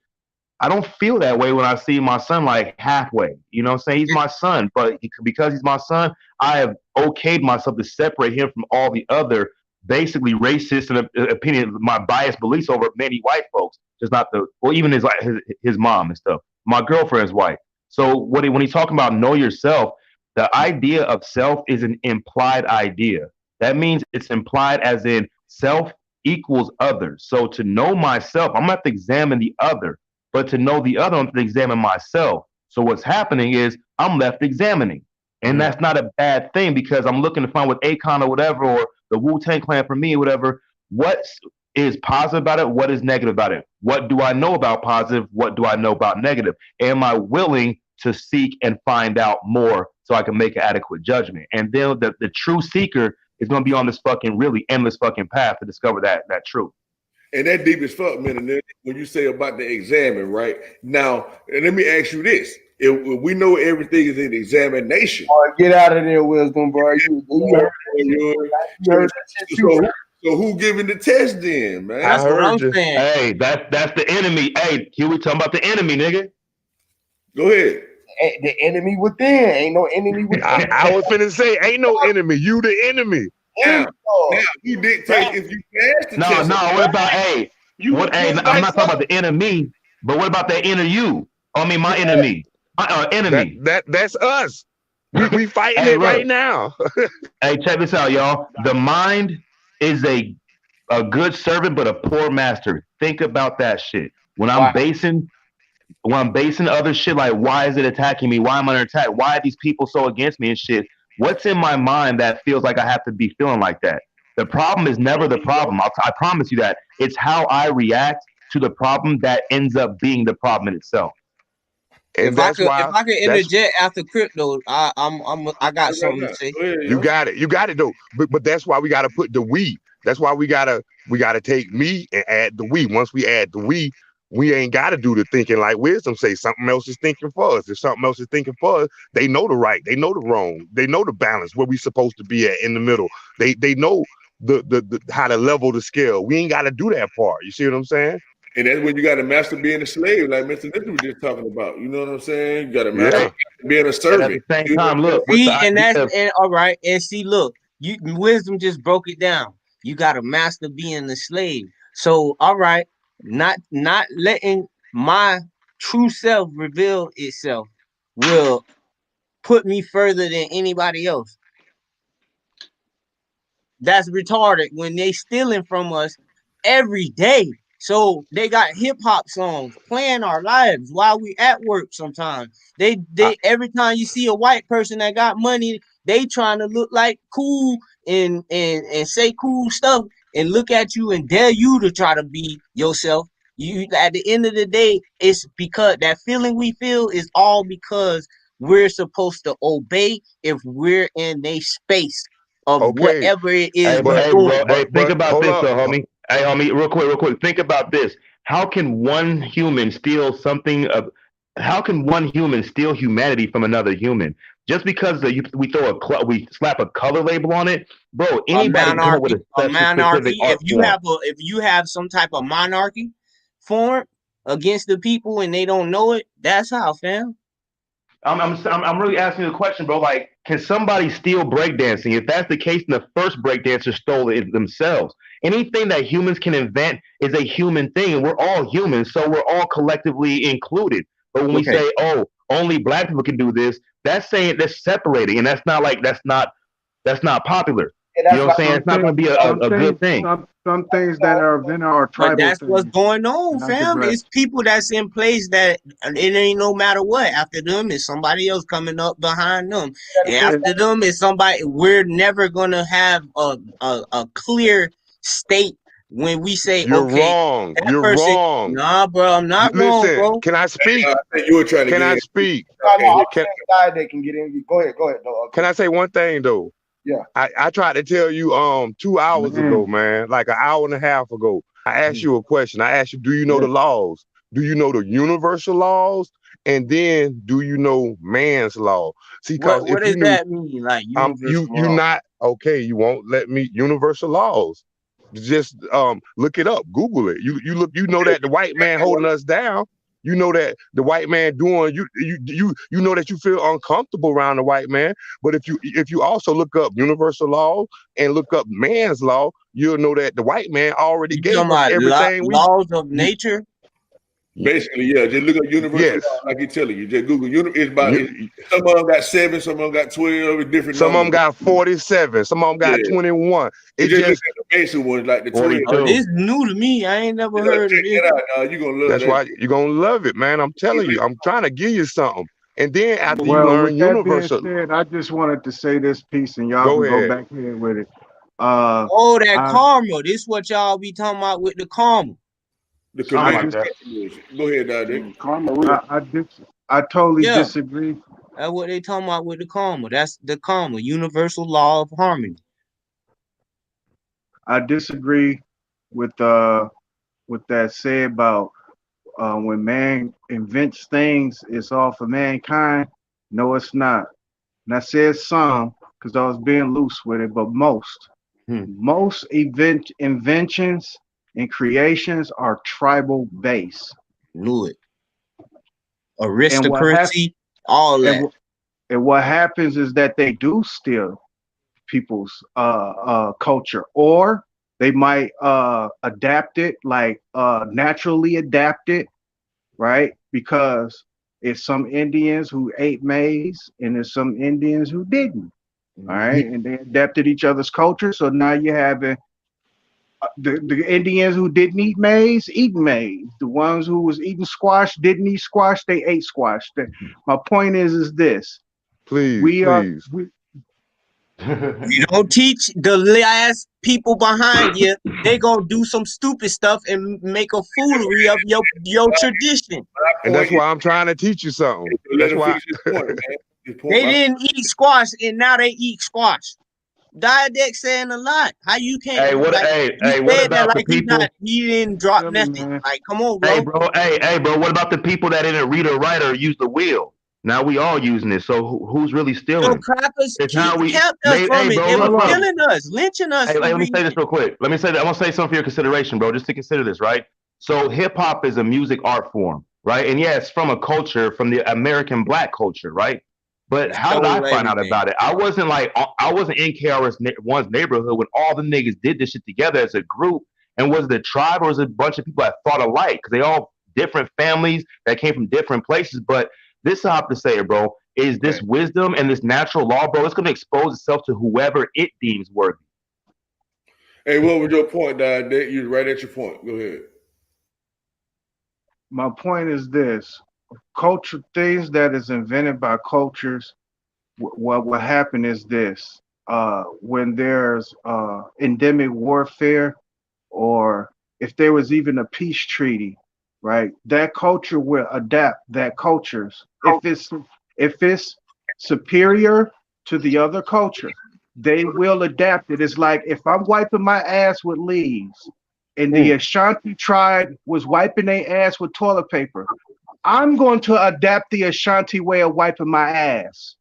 I don't feel that way when I see my son like halfway. You know what I'm saying? He's my son, but because he's my son, I have okayed myself to separate him from all the other basically racist and opinion, my biased beliefs over many white folks. Just not the, well, even his mom and stuff. My girlfriend's white. So when he's talking about know yourself, the idea of self is an implied idea. That means it's implied as in self equals others. So to know myself, I'm gonna have to examine the other. But to know the other, I'm going to examine myself. So what's happening is I'm left examining. And that's not a bad thing because I'm looking to find with Akon or whatever, or the Wu-Tang Clan for me or whatever, what is positive about it? What is negative about it? What do I know about positive? What do I know about negative? Am I willing to seek and find out more so I can make an adequate judgment? And then the true seeker is going to be on this fucking really endless fucking path to discover that truth. And that deep as fuck, man. And then when you say about the examine, right? Now, and let me ask you this. If we know everything is in examination. Boy, get out of there, Wisdom, bro. You heard that shit. So who giving the test then, man? That's what I'm saying. Hey, that's the enemy. Hey, here we talking about the enemy, nigga. Go ahead. The enemy within. Ain't no enemy within. I was finna say, ain't no enemy. You the enemy. Now you dictate if you pass the test. No. What about I'm not talking about the enemy, but what about that inner you? I mean, my enemy, enemy. That's us. We fighting it right now. Hey, check this out, y'all. The mind is a good servant, but a poor master. Think about that shit. When I'm basing other shit, like why is it attacking me? Why am I under attack? Why are these people so against me and shit? What's in my mind that feels like I have to be feeling like that? The problem is never the problem. I promise you that. It's how I react to the problem that ends up being the problem in itself. And if I could interject after crypto, I got something to say. You got it though. But that's why we gotta put the we. That's why we gotta take me and add the we. Once we add the we ain't got to do the thinking like Wisdom say. Something else is thinking for us. If something else is thinking for us, they know the right, they know the wrong, they know the balance, where we supposed to be at in the middle. They know the how to level the scale. We ain't got to do that part. You see what I'm saying? And that's when you got to master being a slave, like Mr. Nicholas was just talking about. You know what I'm saying? You got to master being a servant. At the same time, look. All right. And see, look, Wisdom just broke it down. You got to master being a slave. So, all right. Not letting my true self reveal itself will put me further than anybody else. That's retarded when they stealing from us every day. So they got hip hop songs playing our lives while we at work. Sometimes they every time you see a white person that got money they trying to look like cool and say cool stuff and look at you and dare you to try to be yourself. You at the end of the day, it's because that feeling we feel is all because we're supposed to obey if we're in a space of whatever it is. Think about this though, homie. Hey, homie, real quick. Think about this. How can one human steal something of? How can one human steal humanity from another human? Just because we slap a color label on it, bro. Anybody can come up with a monarchy. If you have some type of monarchy form against the people and they don't know it, that's how, fam. I'm really asking the question, bro. Like, can somebody steal breakdancing? If that's the case, then the first breakdancer stole it themselves. Anything that humans can invent is a human thing, and we're all humans, so we're all collectively included. But when we say, "Oh, only black people can do this," that's separating, and that's not popular. You know what I'm saying? It's not going to be a good thing. Some things that are invented are tribal. But that's what's going on, fam. It's people that's in place that it ain't no matter what. After them is somebody else coming up behind them. And after them is somebody. We're never gonna have a clear state when we say, "You're wrong." You're wrong. Nah, bro, I'm not wrong, bro. Can I speak? You were trying to Can I speak? They can get in. Go ahead. Though. Can I say one thing though? Yeah. I tried to tell you 2 hours ago, man, like an hour and a half ago. I asked you a question. I asked you, do you know the laws? Do you know the universal laws? And then do you know man's law? See, because what does that mean? Like you not okay, you won't let me universal laws. Just look it up, Google it. You know that the white man holding us down. You know that the white man doing you know that you feel uncomfortable around the white man. But if you also look up universal law and look up man's law, you'll know that the white man already gave us everything. Laws of nature. Basically, yeah. Just look at universal law, like he's telling you. Just Google. It's about some of them got 7, some of them got 12. Different. Some of them got 47. Some of them got 21. It just the basic ones, like the 12. Oh, this new to me. I ain't never heard of this. Check it out, you gonna love That's why you're gonna love it, man. I'm telling you. I'm trying to give you something. And then after you learn universal, said, I just wanted to say this piece, and y'all can go back here with it. That karma. This what y'all be talking about with the karma. The go ahead, Dad. Karma. I totally disagree. That's what they talking about with the karma. That's the karma, universal law of harmony. I disagree with that said about when man invents things, it's all for mankind. No, it's not. And I said some because I was being loose with it, but most inventions and creations are tribal based. Knew it. Aristocracy, all that. And what happens is that they do steal people's culture, or they might adapt it, like naturally adapt it, right? Because it's some Indians who ate maize and there's some Indians who didn't. All right, and they adapted each other's culture. So now you have the Indians who didn't eat maize, eating maize. The ones who was eating squash didn't eat squash, they ate squash. My point is this. We don't teach the last people behind you. They gonna do some stupid stuff and make a foolery of your tradition. And that's why I'm trying to teach you something. That's why they didn't eat squash and now they eat squash. Diadex saying a lot. How you can't? Hey, what about the people? He didn't drop nothing. Like, come on, bro. Hey, bro. What about the people that didn't read or write or use the wheel? Now we all using it. So who's really stealing? Crackers kept us from it. They were killing us, lynching us. Hey, let me say this real quick. I'm gonna say something for your consideration, bro. Just to consider this, right? So hip hop is a music art form, right? And yeah, it's from a culture, from the American Black culture, right? But how did I find out about it? I wasn't in KRS-One's neighborhood when all the niggas did this shit together as a group. And was it a tribe or was it a bunch of people that thought alike? Because they all different families that came from different places. But this is how I have to say it, bro. Is this wisdom and this natural law, bro? It's going to expose itself to whoever it deems worthy. Hey, what was your point, Dad? You're right at your point. Go ahead. My point is this. Culture, things that is invented by cultures what will happen is this: when there's endemic warfare, or if there was even a peace treaty, right? That culture will adapt that cultures. If it's superior to the other culture, they will adapt it. It's like if I'm wiping my ass with leaves and the Ashanti tribe was wiping their ass with toilet paper, I'm going to adapt the Ashanti way of wiping my ass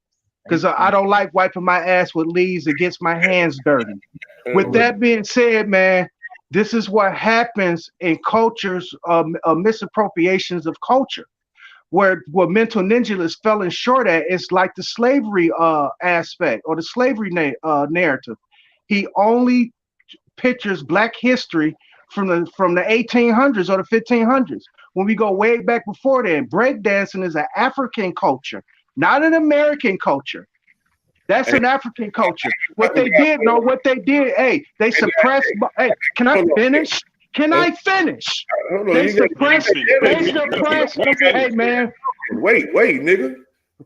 because I don't like wiping my ass with leaves. It gets my hands dirty. With that being said, man, this is what happens in cultures, misappropriations of culture. Where Mental Ninja is falling short at is like the slavery aspect or the slavery narrative. He only pictures Black history from the 1800s or the 1500s. When we go way back before then, breakdancing is an African culture, not an American culture. That's an African culture. What they did, hey, they suppressed. Hey, can I finish? Can I finish? They suppressed. Hey, man. Wait, nigga.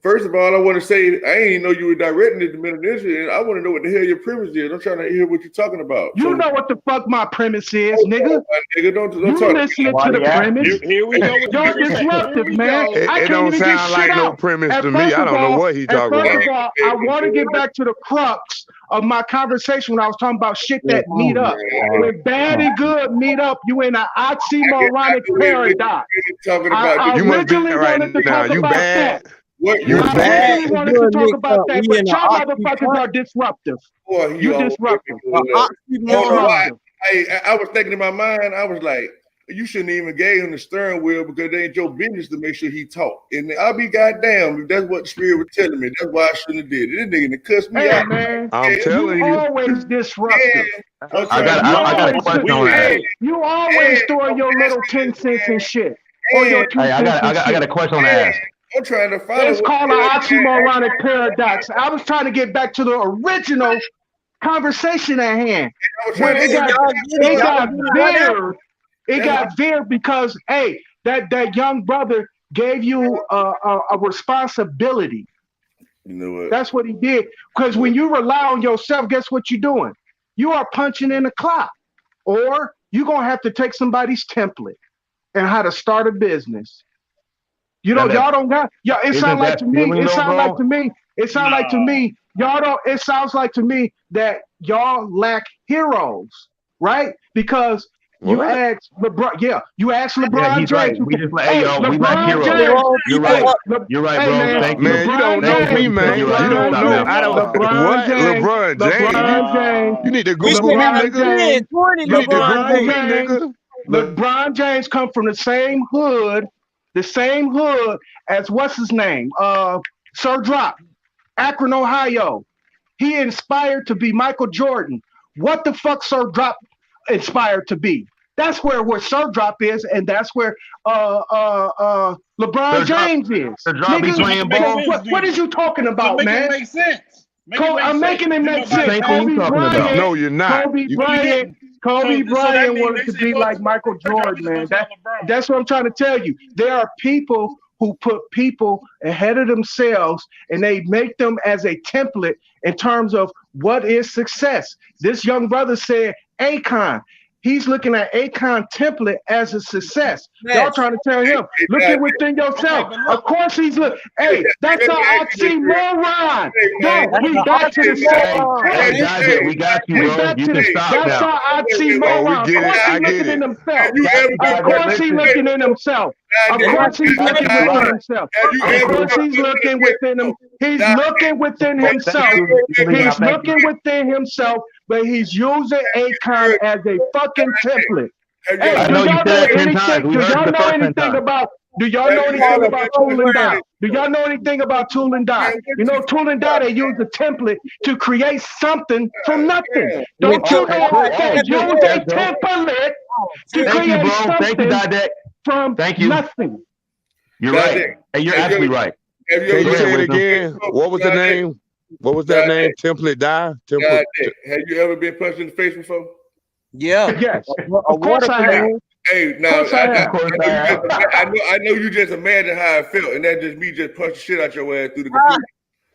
First of all, I want to say I ain't know you were directing it to Mental Ninja, and I want to know what the hell your premise is. I'm trying to hear what you're talking about. You know what the fuck my premise is, nigga. Nigga, don't you talk. Listening to the premise. Here we go. You're disruptive, man. It don't sound like no premise to me. I don't know what he's talking about. First of all, I want to get back to the crux of my conversation when I was talking about shit that meet up. When bad and good meet up, you in an oxymoronic paradox. I originally wanted to talk about that. You bad. I wanted to talk about that, but y'all motherfuckers are disruptive. You disruptive. I was thinking in my mind, I was like, you shouldn't even gave him the steering wheel because it ain't your business to make sure he talk. And I'll be goddamn if that's what the spirit was telling me. That's why I shouldn't have did it. This nigga cussed me out. Man, I'm telling you. Always disruptive. I got a question on that. You always throw your little 10 cents and shit. Or your 2 I got a question on that. I'm trying to follow. It's called an oxymoronic paradox. I was trying to get back to the original conversation at hand. Where it got veered because, hey, that young brother gave you a responsibility. You know what? That's what he did. Because when you rely on yourself, guess what you're doing? You are punching in the clock. Or you're going to have to take somebody's template and how to start a business. You know, y'all don't got, it sounds like to me, it sounds like to me that y'all lack heroes, right? Because you asked LeBron, you asked LeBron James. Right. We just like, we lack heroes. You're right, bro. Thank you. Man, you don't know me, man. You don't know. I don't. LeBron James. You need to Google me, nigga. LeBron James come from the same hood as what's his name? Sir Drop, Akron, Ohio. He inspired to be Michael Jordan. What the fuck Sir Drop inspired to be? That's where Sir Drop is, and that's where LeBron James is. Sir Drop be playing ball. What is you talking about, man? It makes sense. I'm making it make sense. No, you're not. Kobe Bryant wanted to be like Michael Jordan, man. That's what I'm trying to tell you. There are people who put people ahead of themselves and they make them as a template in terms of what is success. This young brother said Akon. He's looking at Akon template as a success. Y'all trying to tell him, look at within yourself. Of course he's look. Hey, that's our oxymoron. We got to the we got you, bro. You can stop now. That's our oxymoron. Of course he's looking in himself. Of course he's looking in himself. Of course he's looking within himself. Of course he's looking within him. He's looking within himself. He's looking within himself. But he's using Akon as a fucking template. Hey, I know you said that 10 times. Do y'all know anything about Tool and Die? Do y'all know anything about Tool and Die? You know, Tool and Die, they use a template to create something from nothing. Don't you know they use a template to create something from nothing? You're right. Hey, you're absolutely right. Can you say it again? What was the name? What was that name? Template Die? Have you ever been punched in the face before? Yeah. Yes. Of course I have. Hey, now I know you just imagine how I felt, and that's just me just punching shit out your ass through the computer.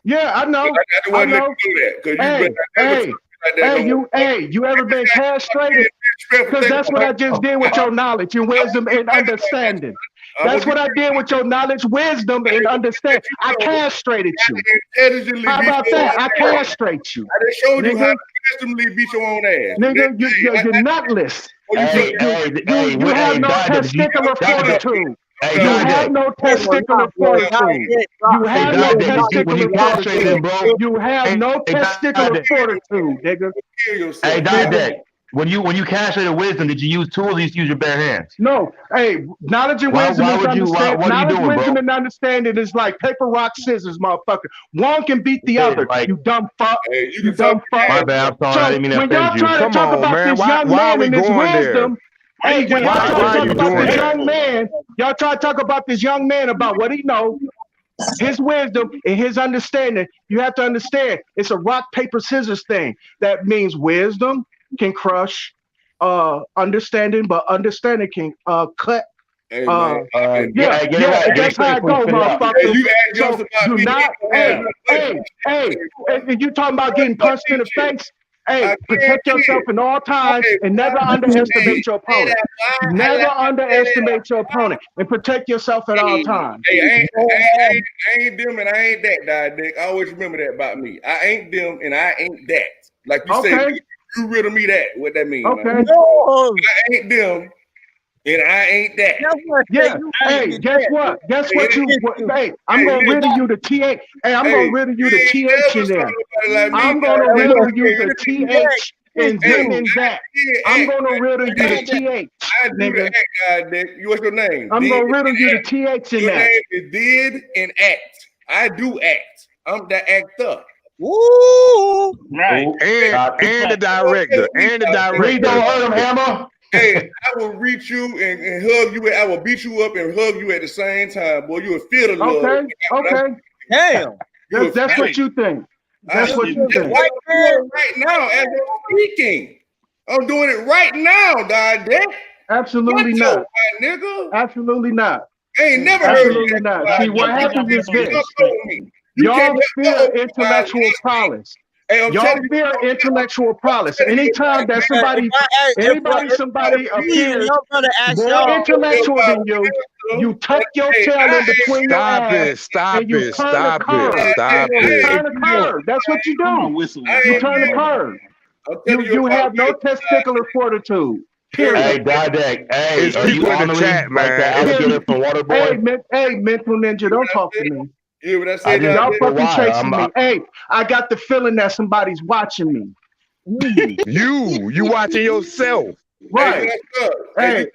Yeah, I know. I know. You ever been castrated? Because that's what I just did with your knowledge and wisdom and understanding. That's what I did with your knowledge, wisdom, and understanding. I castrated you. How about that? I castrate you. I just showed you how to customly beat your own ass. Nigga, you're nutless. You have no testicular fortitude. You have no testicular fortitude. You have no testicular fortitude. You have no testicular fortitude, nigga. Hey, Didek, when you castrated wisdom, did you use tools or did you use your bare hands? No. Hey, knowledge and wisdom is understanding. Knowledge, wisdom, and understanding is like paper, rock, scissors, motherfucker. One can beat the other. You dumb fuck. You dumb fuck. My bad. I'm sorry. I didn't mean to offend you. When y'all try to talk about this young man and his wisdom. Hey, when y'all try to talk about this young man, y'all try to talk about this young man about what he knows, his wisdom and his understanding. You have to understand it's a rock, paper, scissors thing. That means wisdom can crush understanding, but understanding can cut. Hey, that's how it goes, motherfucker. So do not, and you talking about getting punched in the face. Hey, protect yourself in all times and never underestimate your opponent. Never underestimate your opponent and protect yourself at all times. Hey, I ain't them and I ain't that, Dick. I always remember that about me. I ain't them and I ain't that. Like you say, you rid of me that. What that mean? Okay. Man? I ain't them and I ain't that. Yeah. Hey, guess what? Hey, I'm gonna rid of you the TH. Hey, I'm gonna rid of you the TH in there. I'm gonna rid of you the TH and then and that. I'm gonna rid of you the TH. I do the act, guy, Dick. What's your name? I'm gonna rid of you the TH in that. Your name is did and act. I do act. I'm the actor. Woo! Right. And the director. And the director. We don't hurt him, Hammer. Hey, I will reach you and hug you. I will beat you up and hug you at the same time, boy. You will feel the love. Okay. Damn. That's what you think. That's what you think. Right now, as I'm speaking, I'm doing it right now, Dick. Absolutely not, nigga. Absolutely not. I ain't never Absolutely heard not. See, what happens is this. Y'all fear intellectual prowess. Y'all fear intellectual prowess. Anytime that somebody appears more intellectual than you, you tuck your tail in between your ass. Stop it. You turn the curve. That's what you do. You turn the curve. You have no testicular fortitude. Period. Hey, Didek. Hey, it's people in the chat, man. Hey, mental ninja, don't talk to me. Yeah, but I said y'all fucking chasing me. Hey, I got the feeling that somebody's watching me. You watching yourself. Right. I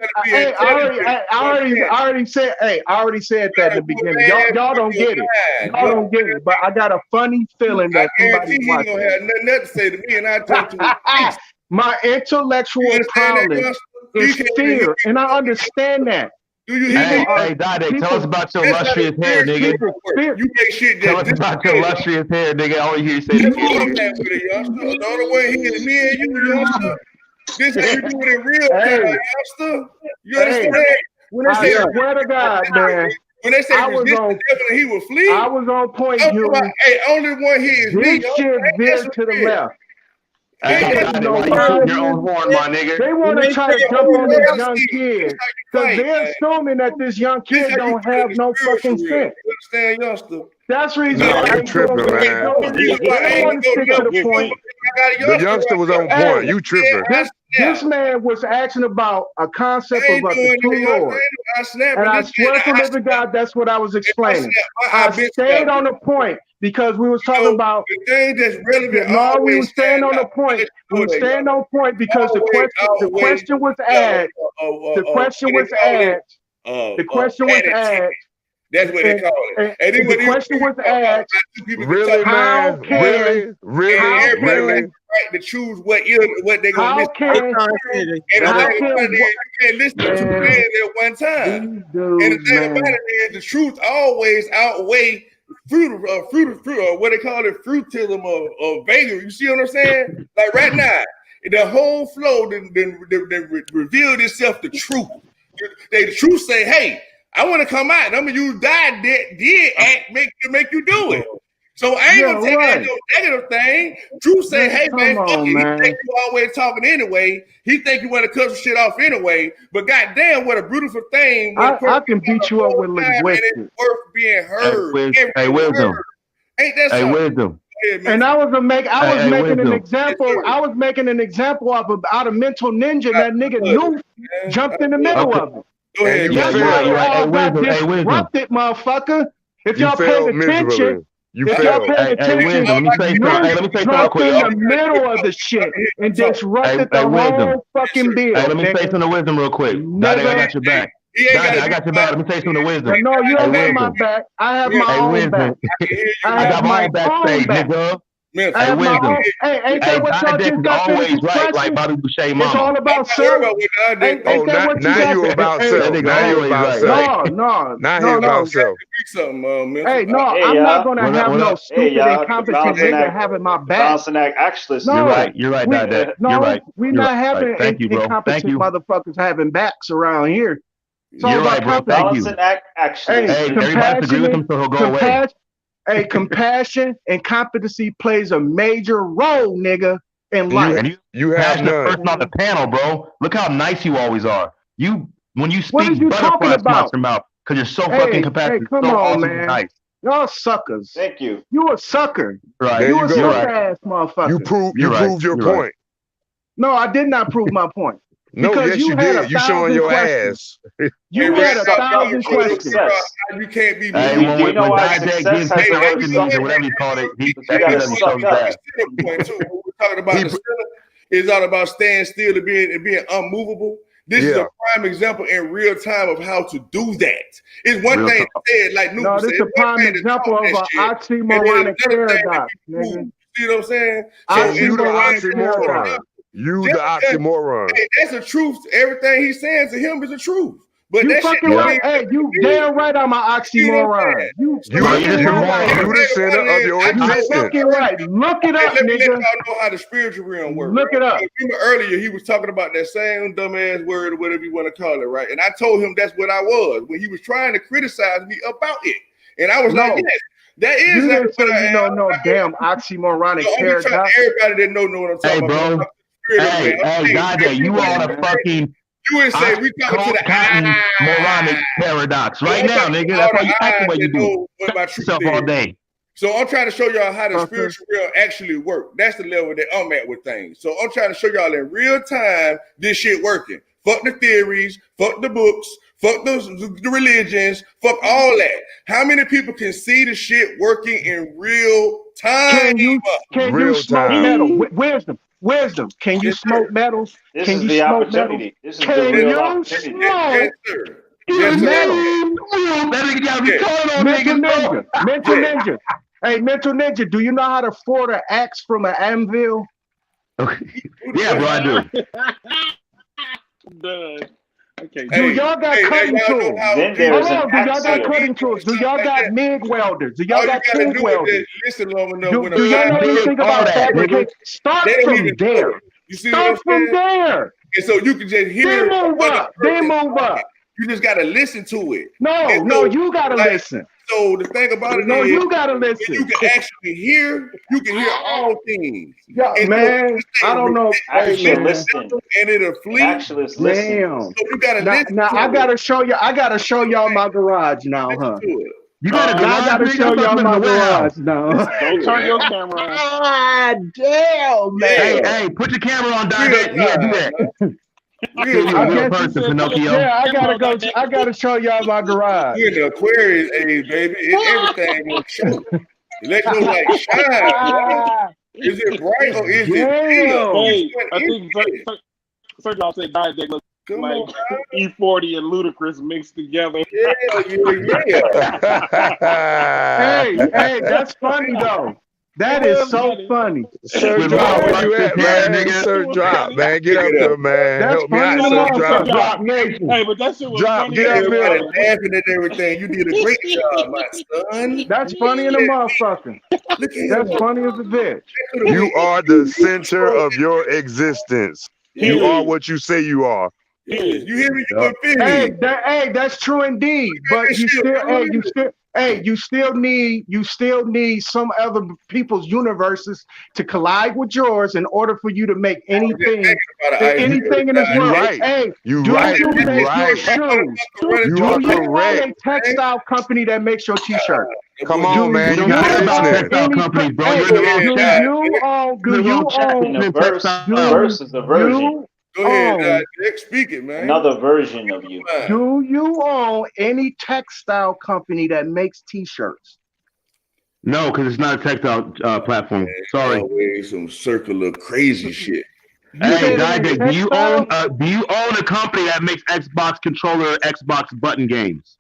already said that in the beginning. Y'all don't get it. Y'all don't get it. But I got a funny feeling that somebody's watching. He don't have nothing to say to me, and I talk to him. My intellectual prowess is fear, and I understand that. Hey, Didek, tell us about your lustrous hair, nigga. You make shit. Tell us about your lustrous hair, nigga. I only hear you say that. The only way he is me and you, youngster. This is you doing it real time, youngster. You understand? When they say, I swear to God, man. When they say he will flee. I was on point, you. Hey, only one here is me. This shit veered to the left. Hey, your own horn, my nigga. They want to try to jump on this young kid because they're assuming that this young kid don't have no fucking sense. Understand, youngster? That's the reason why you tripping, man. I want to stick to the point. The youngster was on point. You tripping. This man was asking about a concept of the true Lord. And I swear to living God, that's what I was explaining. I stayed on the point because we was talking about the thing that's relevant. No, we were staying on the point. We were staying on point because the question was asked. The question was asked. The question was asked. That's what they call it. And the question was asked. Really, man? Really? Right to choose what they're gonna miss. And you can't listen to two fans at one time. And the thing about it is, the truth always outweigh what they call it, fruitism of vagary. You see what I'm saying? Like right now, the whole flow then revealed itself the truth. The truth say, hey, I want to come out. I'm gonna use did act make you do it. So I ain't gonna take that no negative thing. Drew say, "Hey man, fuck it. He think you always talking anyway. He think you want to cut some shit off anyway. But goddamn, what a beautiful thing! I can beat you up with linguistics. It's worth being heard. Hey, wisdom. Ain't that something? Wisdom. And I was making an example. I was making an example out of Mental Ninja. That nigga knew jumped in the middle of it. Go ahead. Disrupted, motherfucker. If y'all pay attention. You failed. Let me say something real quick. In the middle of the shit and disrupted the whole fucking bill. Hey, let me say something to wisdom real quick. I got your back. I got your back. Let me say something to wisdom. No, you don't have my back. I have my own back. I got my own backstage, nigga. Hey, wisdom. Ain't that what y'all just got always right, like Bobby Boucher mama. It's all about self. Now you about self. Now you about self. No. Now he about self. Hey, no, I'm not gonna have no stupid incompetent nigga having my back. No, you're right, Dad. No, you're right. We're not having incompetent motherfuckers having backs around here. You're right, bro. Thank you. Hey, everybody agree with him, so he'll go away. Hey, compassion and competency plays a major role, nigga, in life. And you have the person on the panel, bro. Look how nice you always are. When you speak, butterflies come out your mouth because you're so fucking compassionate. Hey, come so on, awesome man. Nice. Y'all suckers. Thank you. You a sucker. Right. You a sucker ass motherfucker. You proved your point. No, I did not prove my point. No, yes, you did. You showing your ass. You had 1,000 questions. You can't be. When Dad gives whatever you call it, he shows that. We're talking about the center. It's all about staying still and being unmovable. This is a prime example in real time of how to do that. It's one thing to say it like no, this is a prime example of an oxymoronic paradox. See what I'm saying? Oxymoronic. You the oxymoron. Hey, that's the truth. Everything he's saying to him is the truth. But you that fucking shit right. Hey, you damn right I'm an oxymoron. You the center of your existence. Fucking right. Look it up, let nigga. y'all know how the spiritual realm works. Look it up. Remember earlier he was talking about that same dumbass word or whatever you want to call it, right? And I told him that's what I was when he was trying to criticize me about it. And I was like, yes. That is you didn't say no damn oxymoronic paradox. Everybody that know what I'm talking about. Bro. Hey, God, you on a fucking you would say we coming to the moronic paradox right now, nigga. That's why you act the way you do. Yourself all day. So I'm trying to show y'all how the spiritual realm actually work. That's the level that I'm at with things. So I'm trying to show y'all in real time this shit working. Fuck the theories, fuck the books, fuck the religions, fuck all that. How many people can see the shit working in real time? Can you smoke metal? Wisdom. Can you smoke metals? Can you smoke metal? Can you smoke metal? Mental Ninja. Hey, Mental Ninja, do you know how to forge an axe from an anvil? Yeah, bro, I do. Okay. Do y'all got cutting tools? Hold on, do y'all got cutting tools? Do y'all got MIG welders? Do y'all got TIG welders? Listen long enough. Do y'all know anything about fabrication? Start from there. Start from there. And so you can just hear. Then move up. You just gotta listen to it. No, you gotta listen. So the thing about it is, you gotta listen. You can actually hear. You can hear all things. Yeah, man. I don't know. Actually listen. And it'll flee. Actually listen. Damn. So you gotta listen. Now I gotta show you. I gotta show y'all my garage now, huh? You got I gotta show y'all my garage now. Don't turn your camera on. Ah, damn, man. Hey, put your camera on, Dad. Yeah, do that. Pinocchio. Yeah, I gotta show y'all my garage. You're in the Aquarius age, baby. Everything will show. Let your light shine. Is it bright or is it? Hey, I think first y'all say Diet looks like E40 and Ludacris mixed together. Yeah. Hey, that's funny though. That is so funny. Sir Drop, where you at, man? Sir Drop, man. Get up there, man. That's help me out, Sir Drop. Hey, but that shit was Drop, funny. get up there. Laughing at everything. You did a great job, my son. That's funny in a motherfucker. That's funny as a bitch. You are the center of your existence. You are what you say you are. You hear me? You Hey, that's true indeed. But you still, Hey, you still need some other people's universes to collide with yours in order for you to make anything in this world. Right. Hey, you do right. you You make your right. shoes? You Do are you own correct. a textile company that makes your t-shirt? Come on, man. You don't got care about listening. textile companies, bro. Hey, You're in the wrong chat. do you own The verse is a version. Go ahead, Nick, speak it, man. Another version of you. Do you own any textile company that makes t-shirts? No, because it's not a textile platform. Sorry. Always some circular crazy shit. Hey, Didac, do you own a company that makes Xbox controller, Xbox button games?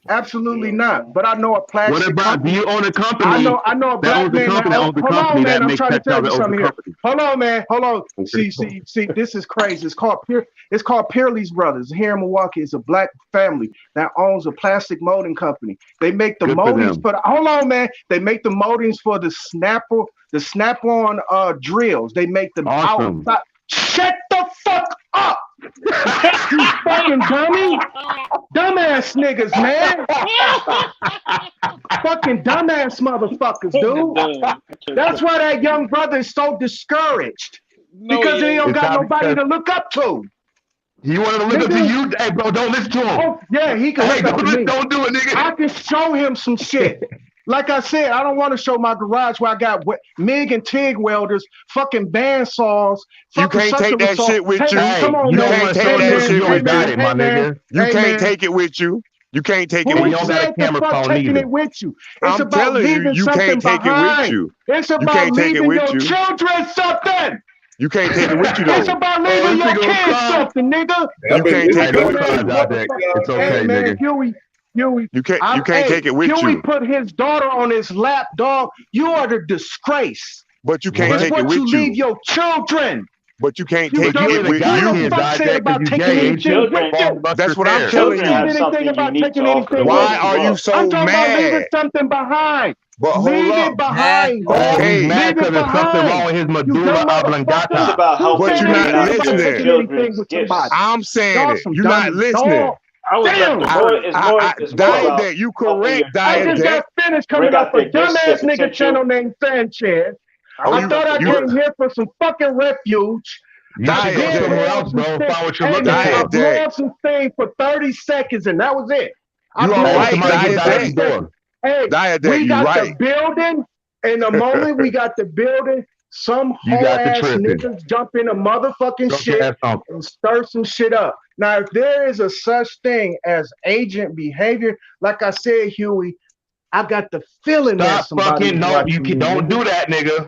Absolutely not. But I know a plastic. What about? company. Do you own a company? I know a that black owns a man. company that owns a Hold company on, that man. I'm makes trying to tell textiles you that owns something a here. company? Hold on, man. Hold on. See. This is crazy. It's called Peerley's Brothers here in Milwaukee. It's a black family that owns a plastic molding company. They make the Good for moldings them. for the. Hold on, man. They make the moldings for the snap-on drills. They make the Awesome. outside. Shut the fuck up! You fucking dummy! Dumbass niggas, man! Fucking dumbass motherfuckers, dude. That's why that young brother is so discouraged. Because he don't got nobody to look up to. You want to look up to you? Hey, bro, don't listen to him. Oh, yeah, he can look up to me. Don't do it, nigga. I can show him some shit. Like I said, I don't want to show my garage where I got MIG and TIG welders, fucking bandsaws. You can't take that shit with you. Come on, You man. can't take that shit with you. You can't take it with you. You can't take it with you. Who said the fuck taking it with you? It's I'm about telling you, leaving you something can't take it with behind. you. It's You about can't take it leaving with your you. children something. You can't take it with you though. It's about leaving your kids something, nigga. You can't take it with you. It's okay, nigga. Huey, You can't take it with Huey you. put his daughter on his lap, dog. You are the disgrace. But you can't take it with you you. leave your children. But you can't You take don't it with give a you. fuck say about taking anything with you. That's what I'm telling Anything about you. taking anything Why with are you I'm so talking about leaving mad? something behind. But hold Leave up. it behind, dog. Okay. He's mad because Leave it there's something behind. wrong with his You medulla dumb oblongata. It's about helping But you're not women out there. listening. Children's gifts. I'm saying Y'all it. some You're not dummies, listening. dog. I was Damn. it's more about Didac, you correct, I just Didac. got finished coming Bring off out a their gifts, dumbass their nigga potential. channel named Sanchez. I thought I came here for some fucking refuge. You should go somewhere else, bro. Find what you're looking I for. blew up some thing for 30 seconds and that was it. I You blew all up right, somebody for 30 Didac? seconds. Hey, Didac, we you got right. the building. In the moment we got the building, some You whole got the ass tripping. niggas jump in a motherfucking Don't shit get that and stir some shit up. Now, if there is a such thing as agent behavior, like I said, Huey, I got the feeling that Stop somebody fucking no. You can, don't do that, nigga.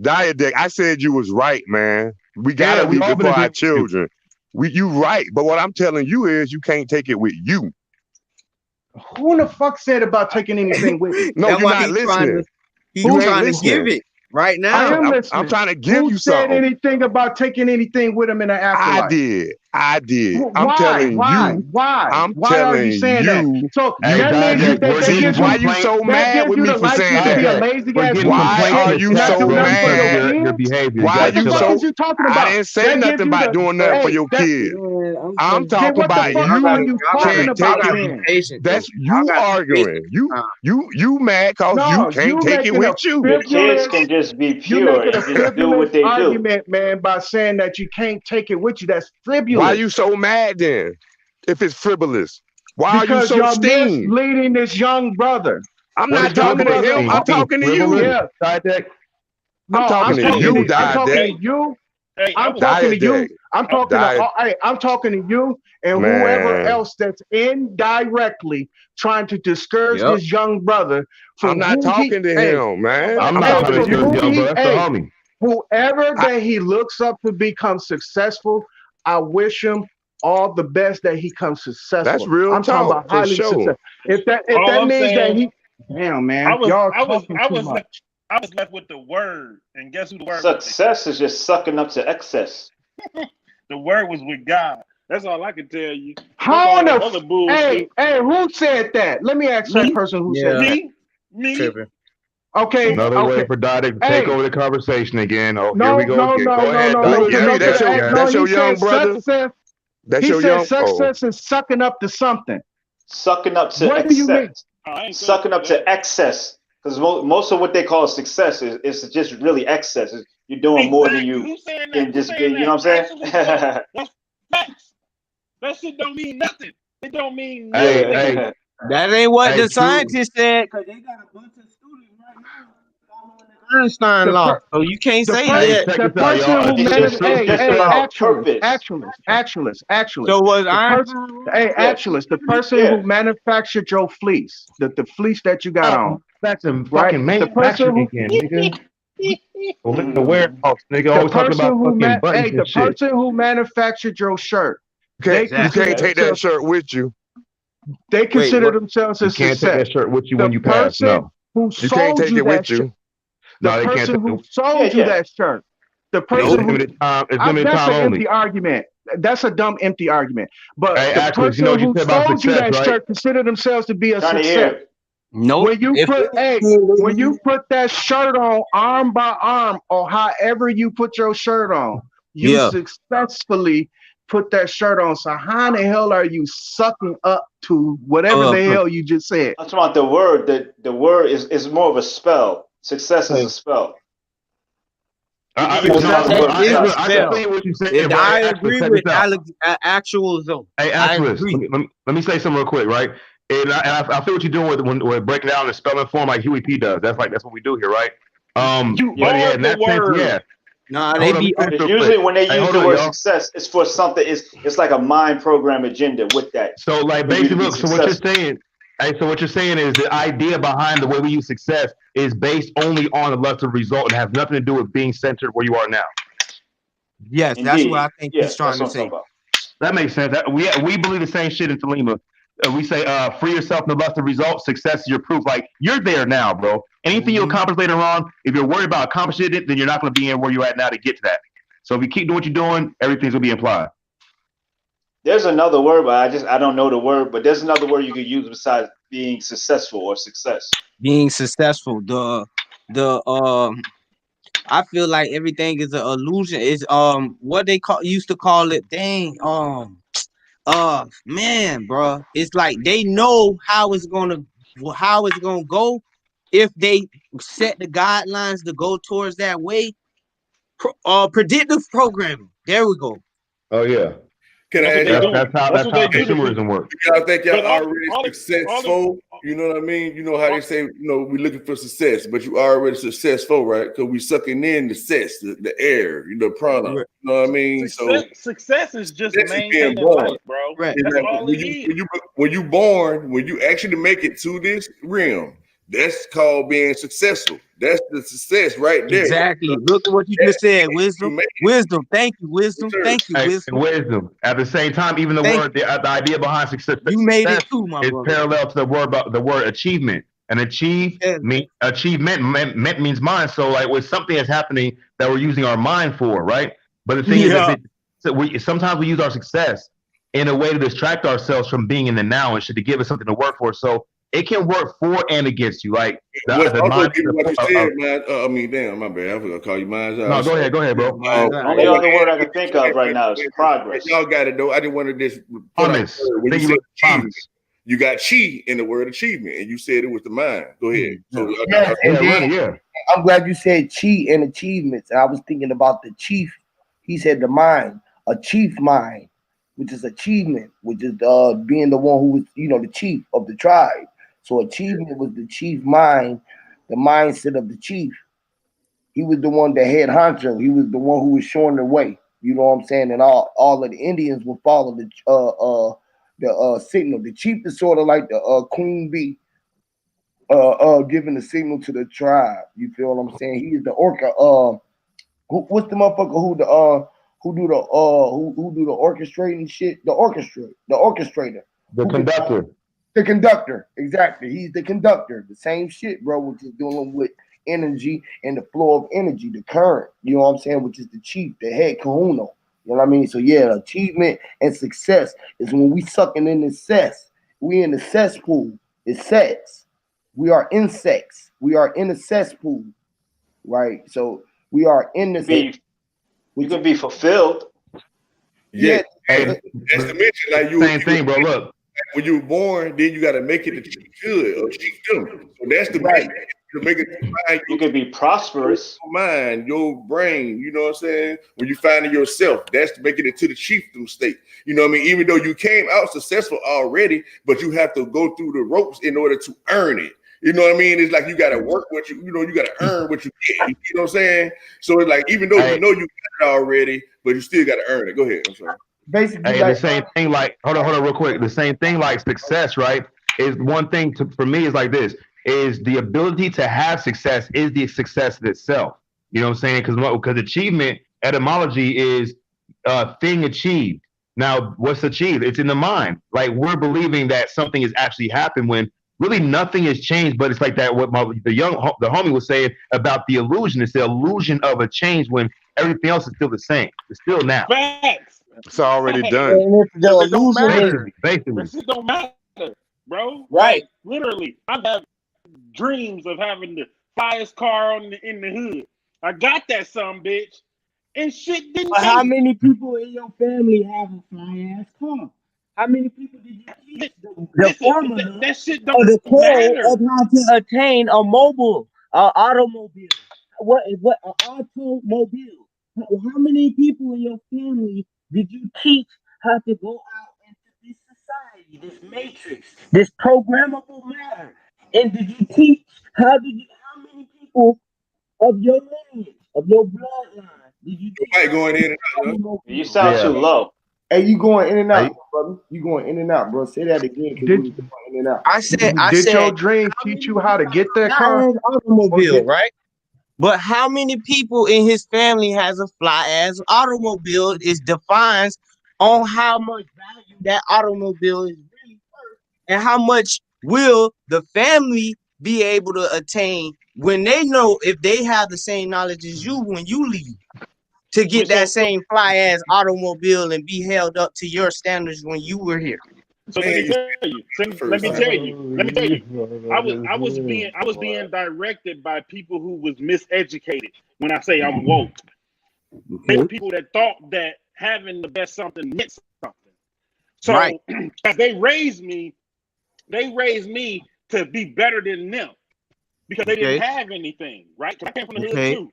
Didac, I said you was right, man. We gotta we be all good for been our agree with children. You right, but what I'm telling you is you can't take it with you. Who the fuck said about taking anything with you? No, That's you're why not listening. He's You ain't trying to listening. give it right I now. am listening. I'm trying to give Who you said something. anything about taking anything with him in the afterlife? I did. Why? I'm telling Why? you. Why? I'm Why are you telling saying you. that? So Hey, that means Didac, we're that getting gives Why you you so that mad gives with you me the for license saying to be a that? lazy We're ass getting bitch Why complaints are and you text, so do bro, nothing for because your of mad? your kids? behavior. Why What the you fuck so? is you talking I about? didn't say That nothing gives you about the doing nothing for your kids. I'm then talking what the about fuck are you you talking can't take about it. then? Patient, That's though. Y'all you gotta be patient. arguing. You mad cause you No, can't you take it making a with you. Your kids frivolous, can just be you pure making a and just do what frivolous they do. argument, man, by saying that you can't take it with you. That's Why frivolous. you so mad then? If it's frivolous, why are you Because so you're steamed? misleading this young brother. I'm What not is your talking to brother? him. I'm He's being talking to frivolous. you. Yeah. Didac. No, I'm talking to you, I'm talking Didac. to you. Hey, I'm talking to you. Didac. I'm talking to hey, I'm talking to you and whoever Man. else that's indirectly trying to discourage Yep. this young brother from I'm not who talking to hey, him, man. I'm I'm not talking trying to to from do you. this, who young he, bro. That's the hey, homie. whoever that he looks up to become successful, I wish him all the best that he comes successful. That's real I'm talking talk about for highly sure. successful. If that All I'm means that saying, he damn man, I was y'all talking too much. I was left with the word, and guess who the word? Success is just sucking up to excess. The word was with God. That's all I can tell you. How That's all the that other bullshit. hey, who said that? Let me ask that person who said that. Me. Tripping. Okay. Another way for Didac to take over the conversation again. Oh, here we go again. Go ahead, Didac. That's your young brother. Success, That's he your said young. success is sucking up to something. Sucking up to What excess. do you mean? sucking up to excess. Because most of what they call success is just really excess. You're doing more than you can just be. You know what I'm saying? That's facts. That shit don't mean nothing. It don't mean nothing. Hey, that ain't what the scientists said. Because they got a bunch of students right now following the Einstein law. So you can't say that. The person who actualist. So was Einstein? The person who manufactured your fleece, the fleece that you got on. That's a fucking manufacturing again, nigga. The warehouse, nigga. Always talking about fucking buttons and shit. The person who manufactured your shirt. You can't take that shirt with you. They consider themselves a success. You can't take that shirt with you when you pass. No, you can't take it with you. The person who sold you that shirt. The person who it's limited that's time an only. empty argument. That's a dumb empty argument. But the actually, person who sold you that shirt consider themselves to be a success. No, when you put that shirt on arm by arm or however you put your shirt on, you successfully put that shirt on. So how the hell are you sucking up to whatever the hell you just said? I'm talking about the word. The word is more of a spell. Success is a spell. I agree with actual zone. Hey, actualist, let me say something real quick, right? And I feel what you're doing when breaking down the spelling form like Huey P does. That's what we do here, right? In that sense, Nah, usually when they use the word success, it's for something. It's like a mind program agenda with that. So like basically, look. So what you're saying is the idea behind the way we use success is based only on the elective result and has nothing to do with being centered where you are now. Yes, that's what I think he's trying to say. That makes sense. We believe the same shit in Tolima. We say free yourself from the elective result. Success is your proof. Like you're there now, bro. Anything you accomplish later on, if you're worried about accomplishing it, then you're not going to be in where you're at now to get to that. So if you keep doing what you're doing, everything's going to be implied. There's another word, but I don't know the word, but there's another word you could use besides being successful or success. Being successful. I feel like everything is an illusion. It's what they used to call it. Man, bro. It's like they know how it's gonna go if they set the guidelines to go towards that way. Predictive programming. There we go. Oh yeah. Can I that's how consumerism works. I think y'all already successful. You know what I mean? You know how they say, we're looking for success, but you already successful, right? Because we sucking in the cess, the air, prana. You know what I mean? Success is just maintaining life, bro. Right. That's all it is. When you born, when you actually make it to this realm, that's called being successful. That's the success right there. Exactly. Look at what you just said. Wisdom. Wisdom. Thank you. Wisdom. Thank you. Wisdom. Wisdom. At the same time, even the idea behind success. You made it too, my brother. It's parallel to the word achievement. And achievement means mind. So like when something is happening that we're using our mind for, right? But the thing is that sometimes we use our success in a way to distract ourselves from being in the now and shit to give us something to work for. So it can work for and against you. Like what you said, man. I mean, damn, my bad. I was gonna call you mine. No, go ahead, bro. Only other word I can think of right now is progress. Y'all got it though. I didn't want to just promise. You got chi in the word achievement, and you said it was the mind. Go ahead. So, I'm glad you said chi and achievements. I was thinking about the chief. He said the mind, a chief mind, which is achievement, which is being the one who was, the chief of the tribe. So achievement was the chief mind, the mindset of the chief. He was the one that had honcho. He was the one who was showing the way. You know what I'm saying? And all of the Indians would follow the signal. The chief is sort of like the queen bee, giving the signal to the tribe. You feel what I'm saying? He is the orca. What's the motherfucker who do the orchestrating shit? The orchestrator. The conductor. The conductor, exactly. He's the conductor. The same shit, bro, which is dealing with energy and the flow of energy, the current, you know what I'm saying, which is the chief, the head kahuna. You know what I mean? So yeah, achievement and success is when we sucking in the cess. We in the cesspool. It's sex. We are insects. We are in a cesspool, right? So we are in the you can be fulfilled. Yeah. Hey, that's the mention. Like same thing, bro. Look. when you were born, then you got to make it to chiefhood or chiefdom. So that's the right. To make it you can be prosperous. Your mind, your brain, you know what I'm saying? When you finding yourself, that's to make it into the chiefdom state. You know what I mean? Even though you came out successful already, but you have to go through the ropes in order to earn it. You know what I mean? It's like you got to work what you know, you got to earn what you get. You know what I'm saying? So it's like, even though you know you got it already, but you still got to earn it. Go ahead. I'm sorry. Basically, the same thing, like, hold on real quick. The same thing like success, right? Is one thing for me is like this. Is the ability to have success is the success itself. You know what I'm saying? Because achievement etymology is thing achieved. Now, what's achieved? It's in the mind. Like, we're believing that something has actually happened when really nothing has changed. But it's like that. What the homie was saying about the illusion. It's the illusion of a change when everything else is still the same. It's still now. Facts. It's already done. The illusion basically. It don't matter, bro. Right. Like, literally, I have dreams of having the flyest car in the hood. I got that some bitch, and shit didn't. But how many people in your family have a fly ass car? How many people did you teach the formula that shit or the don't matter code of how to attain a mobile, automobile? What an automobile? How many people in your family did you teach how to go out into this society, this matrix, this programmable matter? And did you teach how many people of your lineage, of your bloodline, did you teach? Going in and out. You sound too low. Hey, you going in and out, brother. You going in and out, bro. Say that again. Going in and out. I said, your dream teach you how to get that car? Automobile, right? But how many people in his family has a fly ass automobile is defines on how much value that automobile is really worth, and how much will the family be able to attain when they know if they have the same knowledge as you when you leave to get that same fly ass automobile and be held up to your standards when you were here. So let me tell you. I was being directed by people who was miseducated. When I say I'm woke, they were people that thought that having the best something meant something. So as they raised me to be better than them because they didn't have anything, right? I came from the hood too.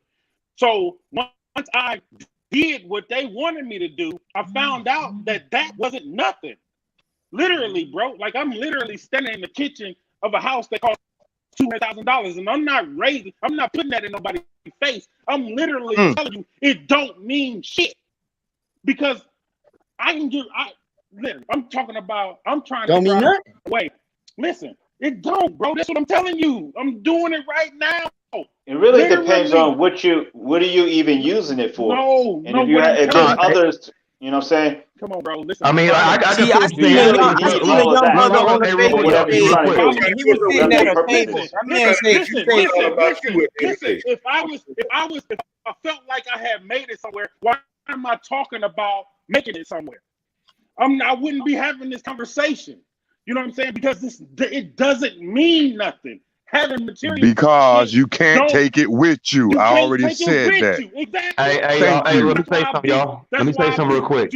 So once I did what they wanted me to do, I found out that wasn't nothing. Literally, bro. Like, I'm literally standing in the kitchen of a house that costs $200,000, and I'm not putting that in nobody's face. I'm literally telling you it don't mean shit because I'm trying to figure out a way. Listen, it don't, bro. That's what I'm telling you. I'm doing it right now. It really depends on what are you even using it for. If there's others, you know what I'm saying? Come on, bro. Listen. I mean, I see a young brother on the Facebook page. He was sitting at a table. That man said, if I felt like I had made it somewhere, why am I talking about making it somewhere? I wouldn't be having this conversation. You know what I'm saying? Because it doesn't mean nothing. Having material because you can't take it with you. I already said that. Exactly. Hey, let me say something, y'all. Let me say something real quick.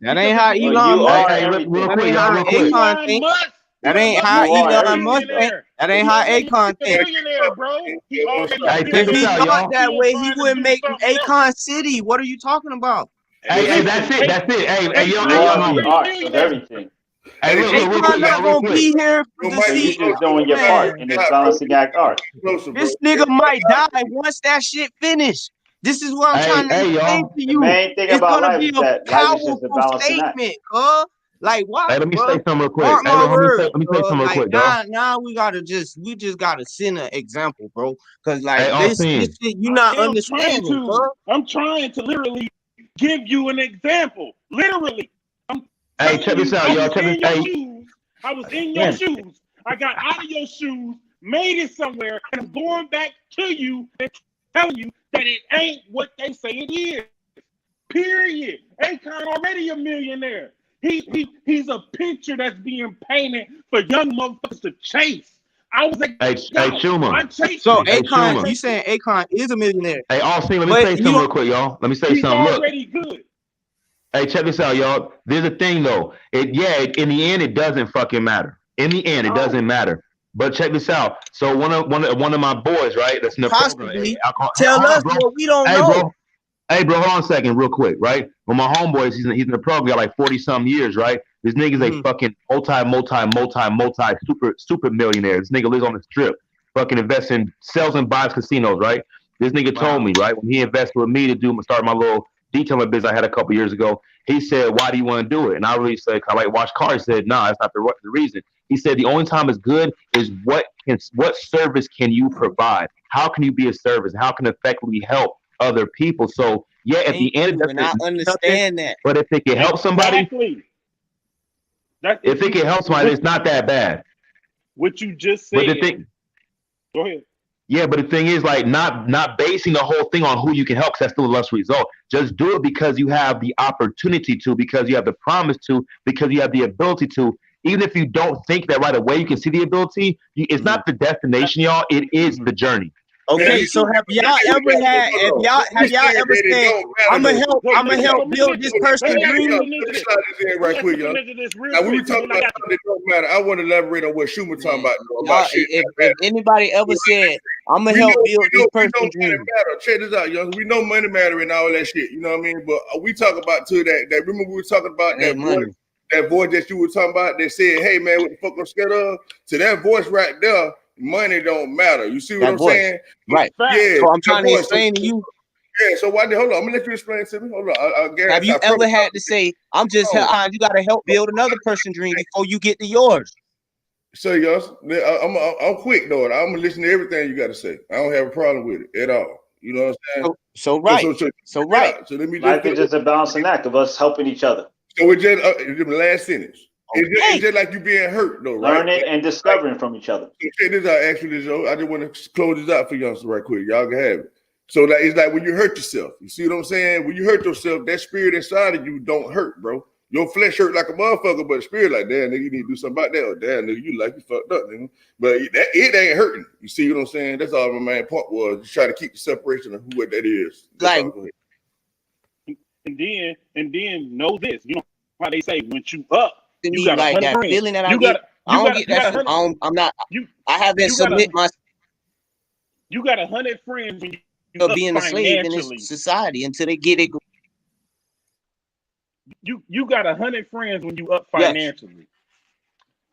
That ain't how Elon Musk think. That ain't how Elon Musk think. That ain't how Akon think. If he thought that way, he wouldn't make Akon City. What are you talking about? Hey, that's it. Hey, y'all. Everything. Hey, Akon not gonna be here to see you doing your part in this balancing act art. This nigga might die once that shit finished. This is what I'm trying to explain to you. The main thing it's about gonna life be is that a powerful statement, Like, why? Hey, let me say something real quick. Mark my words, let me say something real quick, dog. Now we just gotta send an example, bro. Cause like this shit, you not understanding, bro. I'm trying to literally give you an example. Literally. Hey, check this out, y'all. I was in your shoes. I got out of your shoes, made it somewhere, and I'm going back to you and telling you that it ain't what they say it is. Period. Akon already a millionaire. He's a picture that's being painted for young motherfuckers to chase. I was like, hey, Schumer. So Akon, you saying Akon is a millionaire? Hey, Austin, let me say something real quick, y'all. Let me say something. He's already good. Hey, check this out, y'all. There's a thing though. In the end, it doesn't fucking matter. In the end, it doesn't matter. But check this out. So one of my boys, right? That's in the Possibly. program. Tell us what we don't know. Bro, hold on a second, real quick, right? Well, my homeboys, he's in the program, got like 40-some years, right? This nigga's a fucking multi super millionaire. This nigga lives on the strip, fucking invests in sells and buys casinos, right? This nigga told me, right, when he invested with me to start my little detailing business I had a couple years ago, he said, "Why do you want to do it?" And I really said, "I like watch cars." He said, "Nah, that's not the reason." He said, "The only time it's good is what service can you provide? How can you be a service? How can effectively help other people?" So yeah, at the end, I understand that. But if it can help somebody, if it can help somebody, it's not that bad. What you just said. But the thing, go ahead. Yeah, but the thing is, like, not basing the whole thing on who you can help, because that's still a less result. Just do it because you have the opportunity to, because you have the promise to, because you have the ability to. Even if you don't think that right away, you can see the ability. It's not the destination, y'all. It is the journey. Okay, so have y'all ever said, "I'm gonna help build this person's dream"? Right quick, y'all. Now, when we talk about something that don't matter, I want to elaborate on what Schumer talking about shit. If anybody ever said, "I'm gonna help build this person's dream," check this out, y'all. We know money matter and all that shit. You know what I mean? But we talk about too that. Remember we were talking about that voice, that voice that you were talking about that said, "Hey man, what the fuck I'm scared of?" To that voice right there. Money don't matter. You see what I'm saying? Right. Yeah. So I'm trying to explain to you. Yeah. So hold on. I'm gonna let you explain to me. Hold on. Have you ever had to say, "I'm just you gotta help build another person's dream before you get to yours"? So y'all, I'm quick though. I'm gonna listen to everything you gotta say. I don't have a problem with it at all. You know what I'm saying? So right. So right. So let me life is just a balancing act of us helping each other. So it's just the last sentence. It's just like you being hurt, though, right? Learning and discovering from each other. Check this out, actually, Joe. I just want to close this out for y'all right quick. Y'all can have it. So it's like when you hurt yourself. You see what I'm saying? When you hurt yourself, that spirit inside of you don't hurt, bro. Your flesh hurt like a motherfucker, but the spirit like, damn, nigga, you need to do something about that. Or damn, nigga, you like you fucked up, nigga. But it ain't hurting. You see what I'm saying? That's all my main point was. Just try to keep the separation of what that is. Like, and then know this. You know how they say when you up. You got like that feeling that I get. I don't get that shit. I'm not. I haven't submit my. You got 100 friends when you being a slave in this society until they get it. You got 100 friends when you up financially. Yes.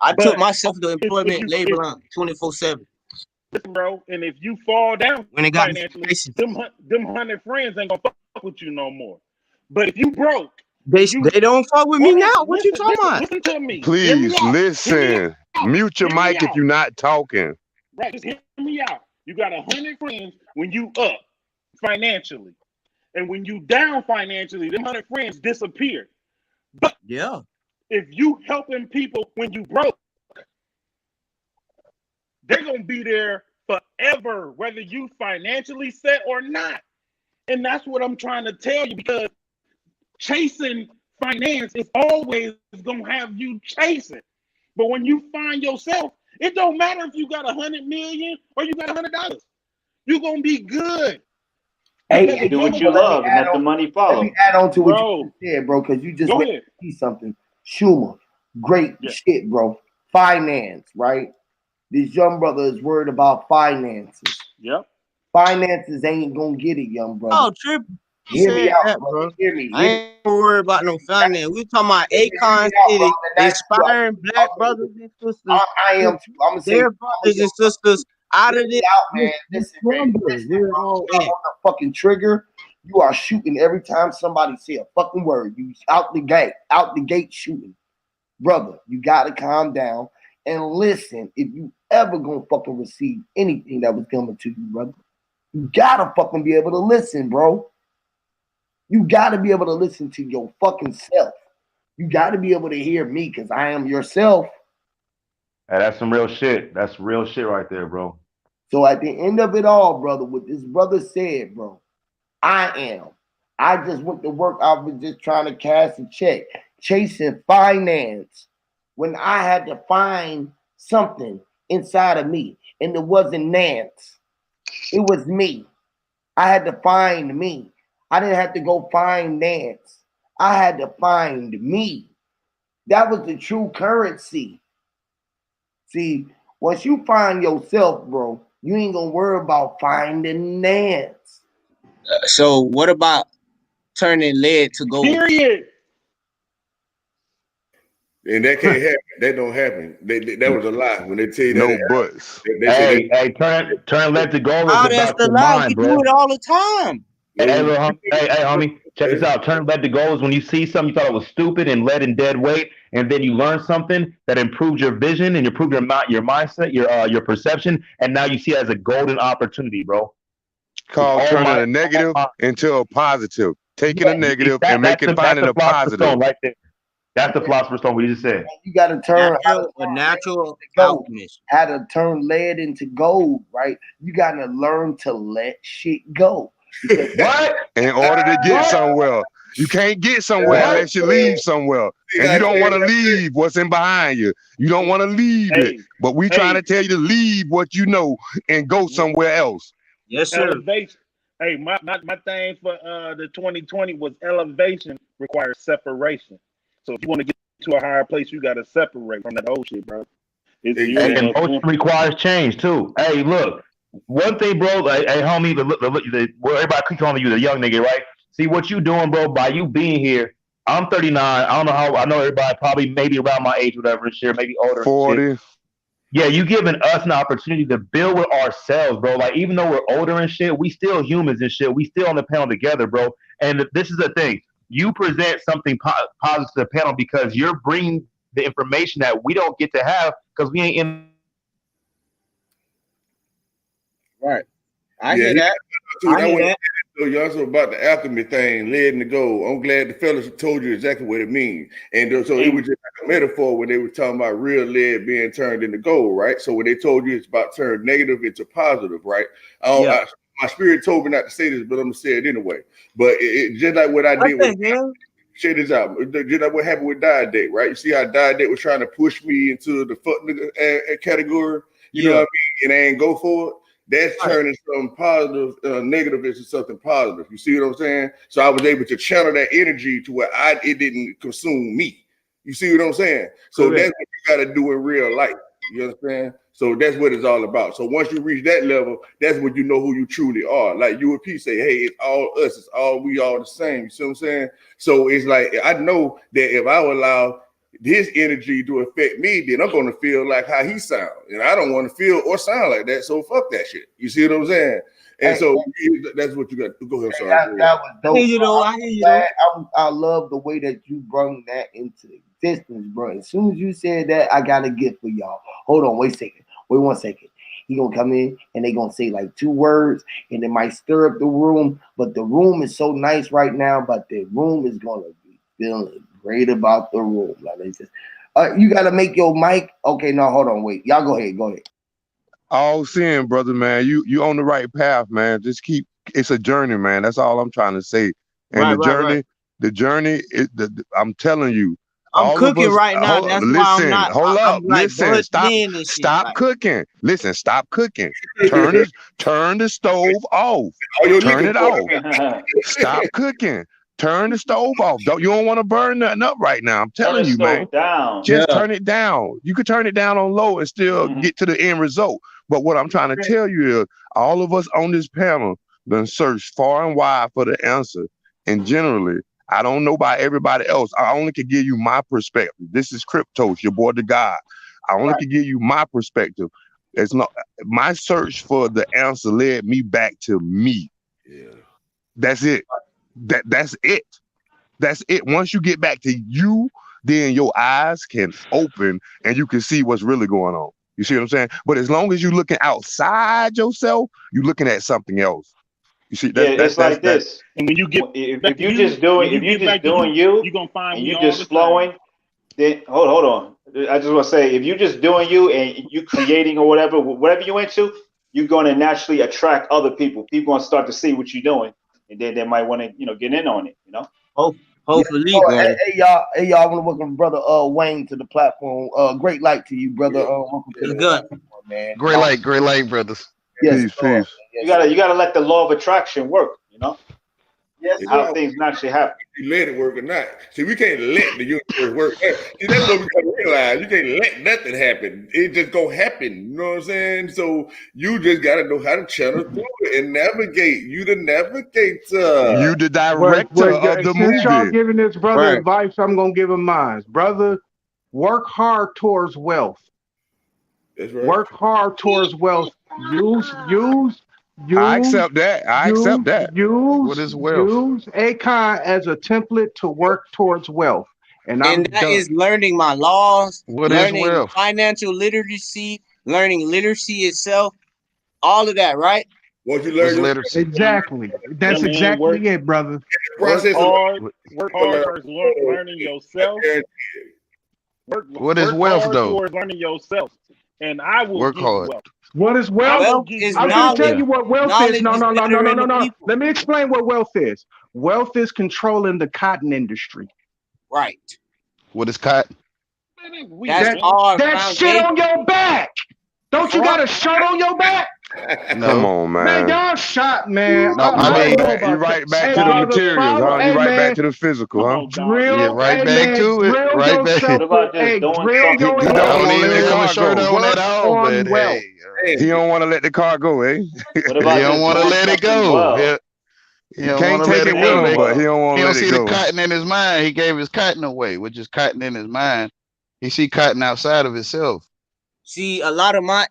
I took myself to employment labor on 24/7. Listen, bro, and if you fall down when it got financially, them 100 friends ain't gonna fuck with you no more. But if you broke. They don't fuck with me now. What you talking about? Listen to me. Please listen. Mute your mic if you're not talking. Right, just hear me out. You got 100 friends when you up financially, and when you down financially, them 100 friends disappear. But yeah, if you helping people when you broke, they're gonna be there forever, whether you financially set or not. And that's what I'm trying to tell you, because chasing finance is always gonna have you chasing. But when you find yourself, it don't matter if you got 100 million or you got $100. You're gonna be good. Hey, do what you love and let the money follow. Let me add on to what you said, bro, because you just made me see something. Schumer, great shit, bro. Finance, right? This young brother is worried about finances. Yep. Finances ain't gonna get it, young brother. Oh, trip. Hear me out, bro. Hear me. I ain't worried about no finance. We talking about Akon City, inspiring black brothers and sisters. I am too. I'm gonna say their brothers and sisters out of this. Out, man. Listen, man. We're all on the fucking trigger. You are shooting every time somebody say a fucking word. You out the gate shooting. Brother, you gotta calm down and listen. If you ever gonna fucking receive anything that was coming to you, brother, you gotta fucking be able to listen, bro. You got to be able to listen to your fucking self. You got to be able to hear me because I am yourself. Hey, that's some real shit. That's real shit right there, bro. So at the end of it all, brother, what this brother said, bro, I just went to work. I was just trying to cash a check, chasing finance when I had to find something inside of me. And it wasn't Nance. It was me. I had to find me. I didn't have to go find Nance. I had to find me. That was the true currency. See, once you find yourself, bro, you ain't gonna worry about finding Nance. So what about turning lead to gold? Period. And that can't happen. That don't happen. That was a lie when they tell you that. No buts. Hey, turn lead to gold is about your mind, bro. You do it all the time. Hey, homie, check this out. Turn lead to gold is when you see something you thought it was stupid and lead and dead weight, and then you learn something that improved your vision and improved your mindset, your perception, and now you see it as a golden opportunity, bro. Called turning a negative into a positive. Taking a negative and finding a positive. Right there. That's the philosopher's stone we just said. You got to turn a natural alchemist. How to turn lead into gold, right? You got to learn to let shit go. What? In order to get somewhere. You can't get somewhere unless you leave somewhere. And you don't want to leave what's in behind you. You don't want to leave it. But we trying to tell you to leave what you know and go somewhere else. Yes, sir. Elevation. Hey, my thing for the 2020 was elevation requires separation. So if you want to get to a higher place, you got to separate from that old shit, bro. And motion requires change too. Hey, look, one thing, bro. Hey, homie, everybody keep calling you the young nigga, right? See what you doing, bro. By you being here, I'm 39. I don't know how. I know everybody probably maybe around my age, whatever, and shit, maybe older. 40. Yeah, you giving us an opportunity to build with ourselves, bro. Like even though we're older and shit, we still humans and shit. We still on the panel together, bro. And this is the thing. You present something positive to the panel because you're bringing the information that we don't get to have because we ain't in. Right. I hear that. I hear that. You also about the alchemy thing, lead and the gold. I'm glad the fellas told you exactly what it means. And so it was just like a metaphor when they were talking about real lead being turned into gold, right? So when they told you it's about turn negative into positive, right? My spirit told me not to say this, but I'm gonna say it anyway. But it just like what I did with shit is out. Just like what happened with Diet Date, right? You see how Diet Date was trying to push me into the fuck nigga category, you know what I mean? And I ain't go for it. That's turning something positive, negative into something positive. You see what I'm saying? So I was able to channel that energy to where it didn't consume me. You see what I'm saying? So that's what you got to do in real life. You understand? So that's what it's all about. So once you reach that level, that's when you know who you truly are. Like you and P say, hey, it's all us. It's all we all the same. You see what I'm saying? So it's like I know that if I allow his energy to affect me, then I'm going to feel like how he sounds. And I don't want to feel or sound like that. So fuck that shit. You see what I'm saying? And so that's what you got to go ahead. Sorry. That was dope. I hear you. I love the way that you brought that into existence, bro. As soon as you said that, I got a gift for y'all. Hold on, wait a second. Wait 1 second. He gonna come in and they gonna say like 2 words and it might stir up the room, but the room is so nice right now, but the room is gonna be feeling great about the room. Like they just you gotta make your mic. Okay, no, hold on, wait. Y'all go ahead. All seeing, brother, man. You on the right path, man. Just keep. It's a journey, man. That's all I'm trying to say. And the journey. I'm telling you. I'm cooking right now. That's why I'm not. Hold up. Listen. Stop cooking. Listen. Stop cooking. Turn the stove off. Turn it off. Stop cooking. Turn the stove off. You don't want to burn nothing up right now. I'm telling you, man. Just turn it down. You could turn it down on low and still get to the end result. But what I'm trying to tell you is all of us on this panel done searched far and wide for the answer. And generally, I don't know about everybody else. I only can give you my perspective. This is Cryptos, your boy, the God. I only can give you my perspective. It's not my search for the answer led me back to me. Yeah. That's it. That's it. That's it. Once you get back to you, then your eyes can open and you can see what's really going on. You see what I'm saying? But as long as you're looking outside yourself, you're looking at something else. You see, it's like this. And when you get, if you just doing you, you're gonna find and you just flowing. Then hold on. I just want to say, if you're just doing you and you creating or whatever you're into, you're going to naturally attract other people. People going to start to see what you're doing, and then they might want to, get in on it. Hopefully. Hey y'all, I want to welcome brother Wayne to the platform. Great light to you, brother. Welcome to the platform, man. Great light, brothers. Yes, peace. You gotta let the law of attraction work. Yes, how things actually happen. You let it work or not. See, we can't let the universe work. See, that's what we gotta realize. You can't let nothing happen. It just gonna happen. You know what I'm saying? So you just gotta know how to channel through it and navigate. You the navigator. You the director of the Since y'all movie. giving this brother advice, I'm gonna give him mine. Brother, work hard towards wealth. That's right. Work hard towards wealth. Use. I accept that. What is wealth? Use Akon as a template to work towards wealth. And that is learning my laws, What is learning wealth? financial literacy, learning literacy itself, all of that, right? What you learn literacy? Exactly. That's exactly it, brother. Work hard towards learning yourself. What is wealth, though? Towards learning yourself, and I will work give hard. wealth. What is wealth? I'm going to tell you what wealth is. No. Let me explain what wealth is. Wealth is controlling the cotton industry. Right. What is cotton? That shit on your back. Don't you got a shirt on your back? Come on, man. Man, y'all shot, man. No, you right back to the materials, huh? You right back to the physical, huh? Drill, right back to it. Right back. What about just doing something? You don't even let the car shirt go. on at all, but He don't want to let the car go, eh? What about he don't want to let it go. He don't Can't want to take let it it with go. him, but he don't want He to don't let it see go. the cotton in his mind. He gave his cotton away, which is cotton in his mind. He see cotton outside of himself. See, a lot of my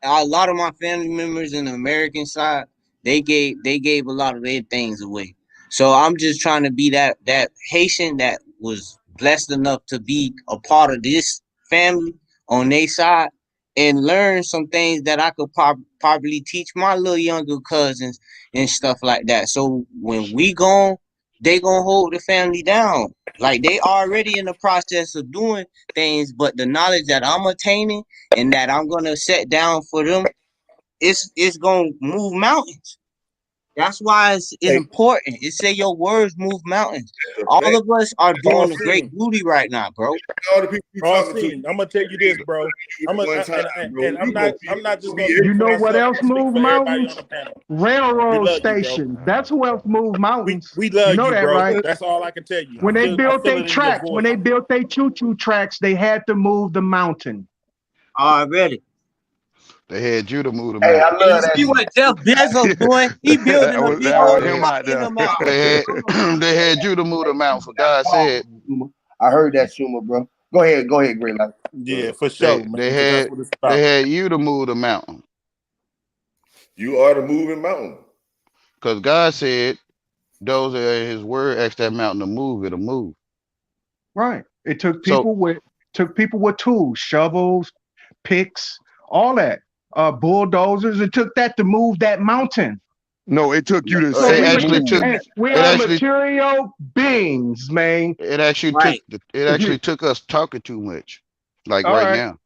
family members in the American side, they gave a lot of their things away. So I'm just trying to be that Haitian that was blessed enough to be a part of this family on their side and learn some things that I could probably teach my little younger cousins and stuff like that. So when we gone, they gonna hold the family down. Like they already in the process of doing things, but the knowledge that I'm attaining and that I'm gonna set down for them, it's gonna move mountains. That's why it's important. It say your words move mountains. All of us are doing a great duty right now, bro. All the people you talking to. I'm gonna tell you this, bro. I'm not just gonna. You know what else move mountains? Railroad stations. That's who else move mountains. We love you know that, bro. right? That's all I can tell you. When they built their tracks, when they built their choo-choo tracks, they had to move the mountain. Already. They had you to move them Hey, I out. love that. See what Jeff Bezos doing? He building a big old him out there. They had you to move them out, for God said. I heard that, Schumer, bro. Go ahead, Great Life. Yeah, for sure. They had you to move the mountain. You are the moving mountain. Because God said, those are his word, ask that mountain to move, it'll move. Right. It took people with tools, shovels, picks, all that. Bulldozers. It took that to move that mountain. No, it took you to So say we are material beings, man. It actually took us talking too much, like all right now.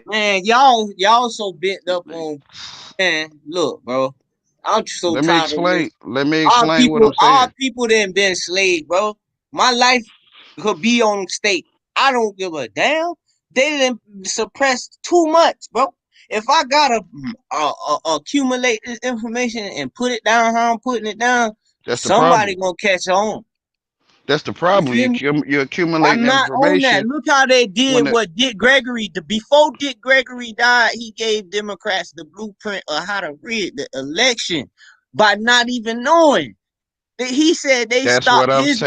Man, y'all so bent up on. Man, look, bro. I'm so Let tired me explain. of this. Let me explain what I'm saying. All people that been enslaved, bro. My life could be on stake. I don't give a damn. They didn't suppress too much, bro. If I gotta accumulate this information and put it down how I'm putting it down, somebody gonna catch on. That's the problem. You accumulate I'm not information. on that. Look how they did what Dick Gregory did. Before Dick Gregory died, he gave Democrats the blueprint of how to rig the election by not even knowing. He said they stopped his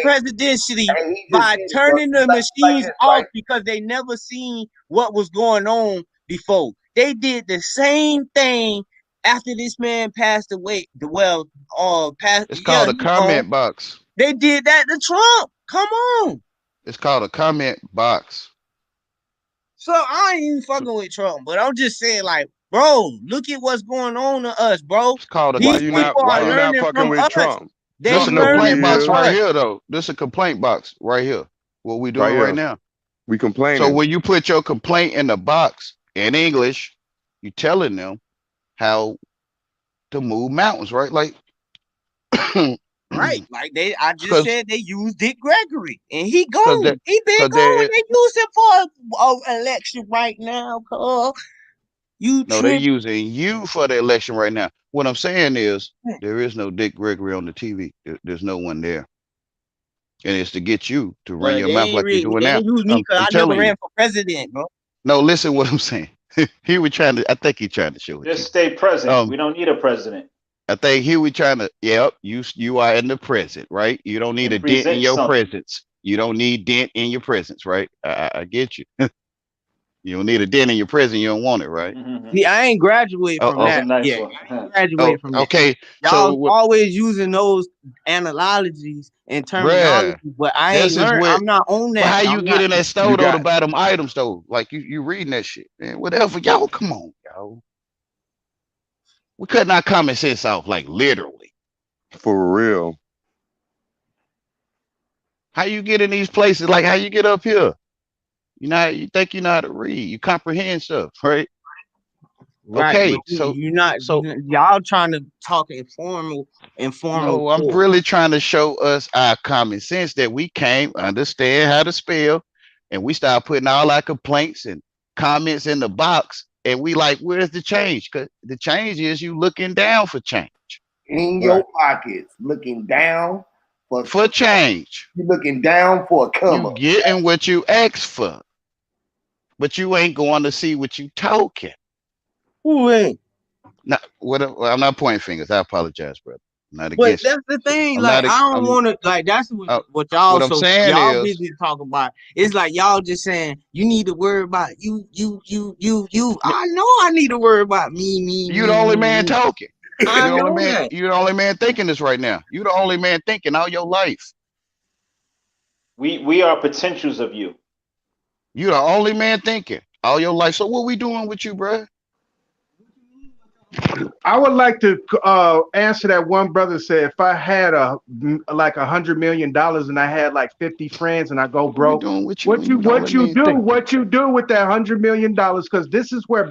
presidency by turning the machines off because they never seen what was going on before. They did the same thing after this man passed away. It's called a comment box. They did that to Trump. Come on. It's called a comment box. So I ain't even fucking with Trump, but I'm just saying, like, bro, look at what's going on to us, bro. It's called why you not fucking with Trump? This is a complaint box right here, though. This is a complaint box right here. What we doing right now? We complaining. So when you put your complaint in the box in English, you telling them how to move mountains, right? Like, right? Like I just said they used Dick Gregory, and he gone. He been gone. They use him for an election right now, cuz. You No, they're tripping. using you for the election right now. What I'm saying is there is no Dick Gregory on the TV. There's no one there. And it's to get you to run your They mouth ain't like you're doing they now. ain't use me because I'm I never telling you. ran for president, bro. No, listen what I'm saying. Here we trying to, I think he's trying to show it. Just stay president. We don't need a president. I think here we trying to, yep, you are in the present, right? You don't need a dent in your presence. You don't need dent in your presence, right? I get you. You don't need a dent in your presence. You don't want it, right? See, I ain't graduated from that yet. I ain't graduated from that. Okay. Y'all always using those analogies and terminology, but I ain't learned. I'm not on that. How you get in that store though to buy them items though? Like you reading that shit, man. Whatever, y'all. Come on, y'all. We cutting our common sense off, like literally. For real. How you get in these places? Like how you get up here? You think you know how to read? You comprehend stuff, right? Right, okay, so y'all trying to talk informal. No, I'm really trying to show us our common sense that we can't understand how to spell, and we start putting all our complaints and comments in the box, and we like, where's the change? Because the change is you looking down for change. In your pockets, looking down for change. You looking down for a come up. You getting what you asked for, but you ain't going to see what you talking. Who ain't? No, I'm not pointing fingers. I apologize, brother. Not but against that's the thing. I'm like I don't want to. Like that's what y'all. What I'm saying y'all is, busy talk about. It's like y'all just saying you need to worry about you. I know I need to worry about me. You the only man talking. I know that. You're the only man thinking this right now. You the only man thinking all your life. We are potentials of you. You the only man thinking all your life. So what we doing with you, bro? I would like to answer that one brother said, if I had like $100 million and I had like 50 friends and I go broke, what you do with that $100 million? Because this is where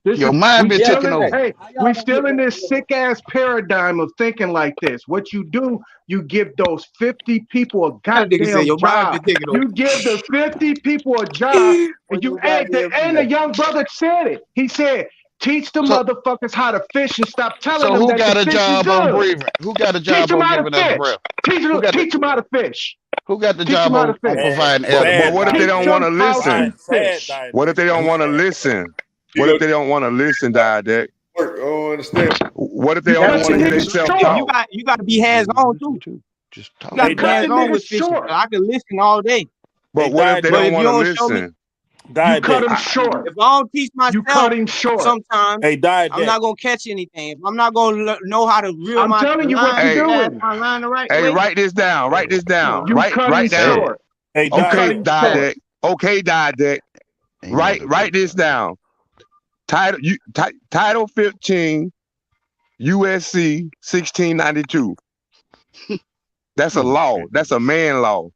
your mind been taken over. Hey, we still in this sick ass paradigm of thinking like this. What you do, you give those 50 people a goddamn job. You give the 50 people a job, and you and the young brother said it. He said, teach the motherfuckers how to fish and stop telling them that the fish is good. Who got a job on giving us breath? Teach them how to fish. Who got the job on providing evidence? But what if they don't want to listen? What if they don't want to listen? What if they don't want to listen, Didact? What if they don't want to get themselves out? You got to be hands on too. Just talk. You got to be hands on with fishing. I can listen all day. But what if they don't want to listen? You cut him short. If I don't teach myself, you cut him short. Sometimes I'm not gonna catch anything. If I'm not gonna know how to reel my telling you what you're doing. My line the right way. write this down. Write this down. You write down. Short. Okay, Didact. Okay, Didact. Write this down. Title 15, USC 1692. That's a law. That's a man law.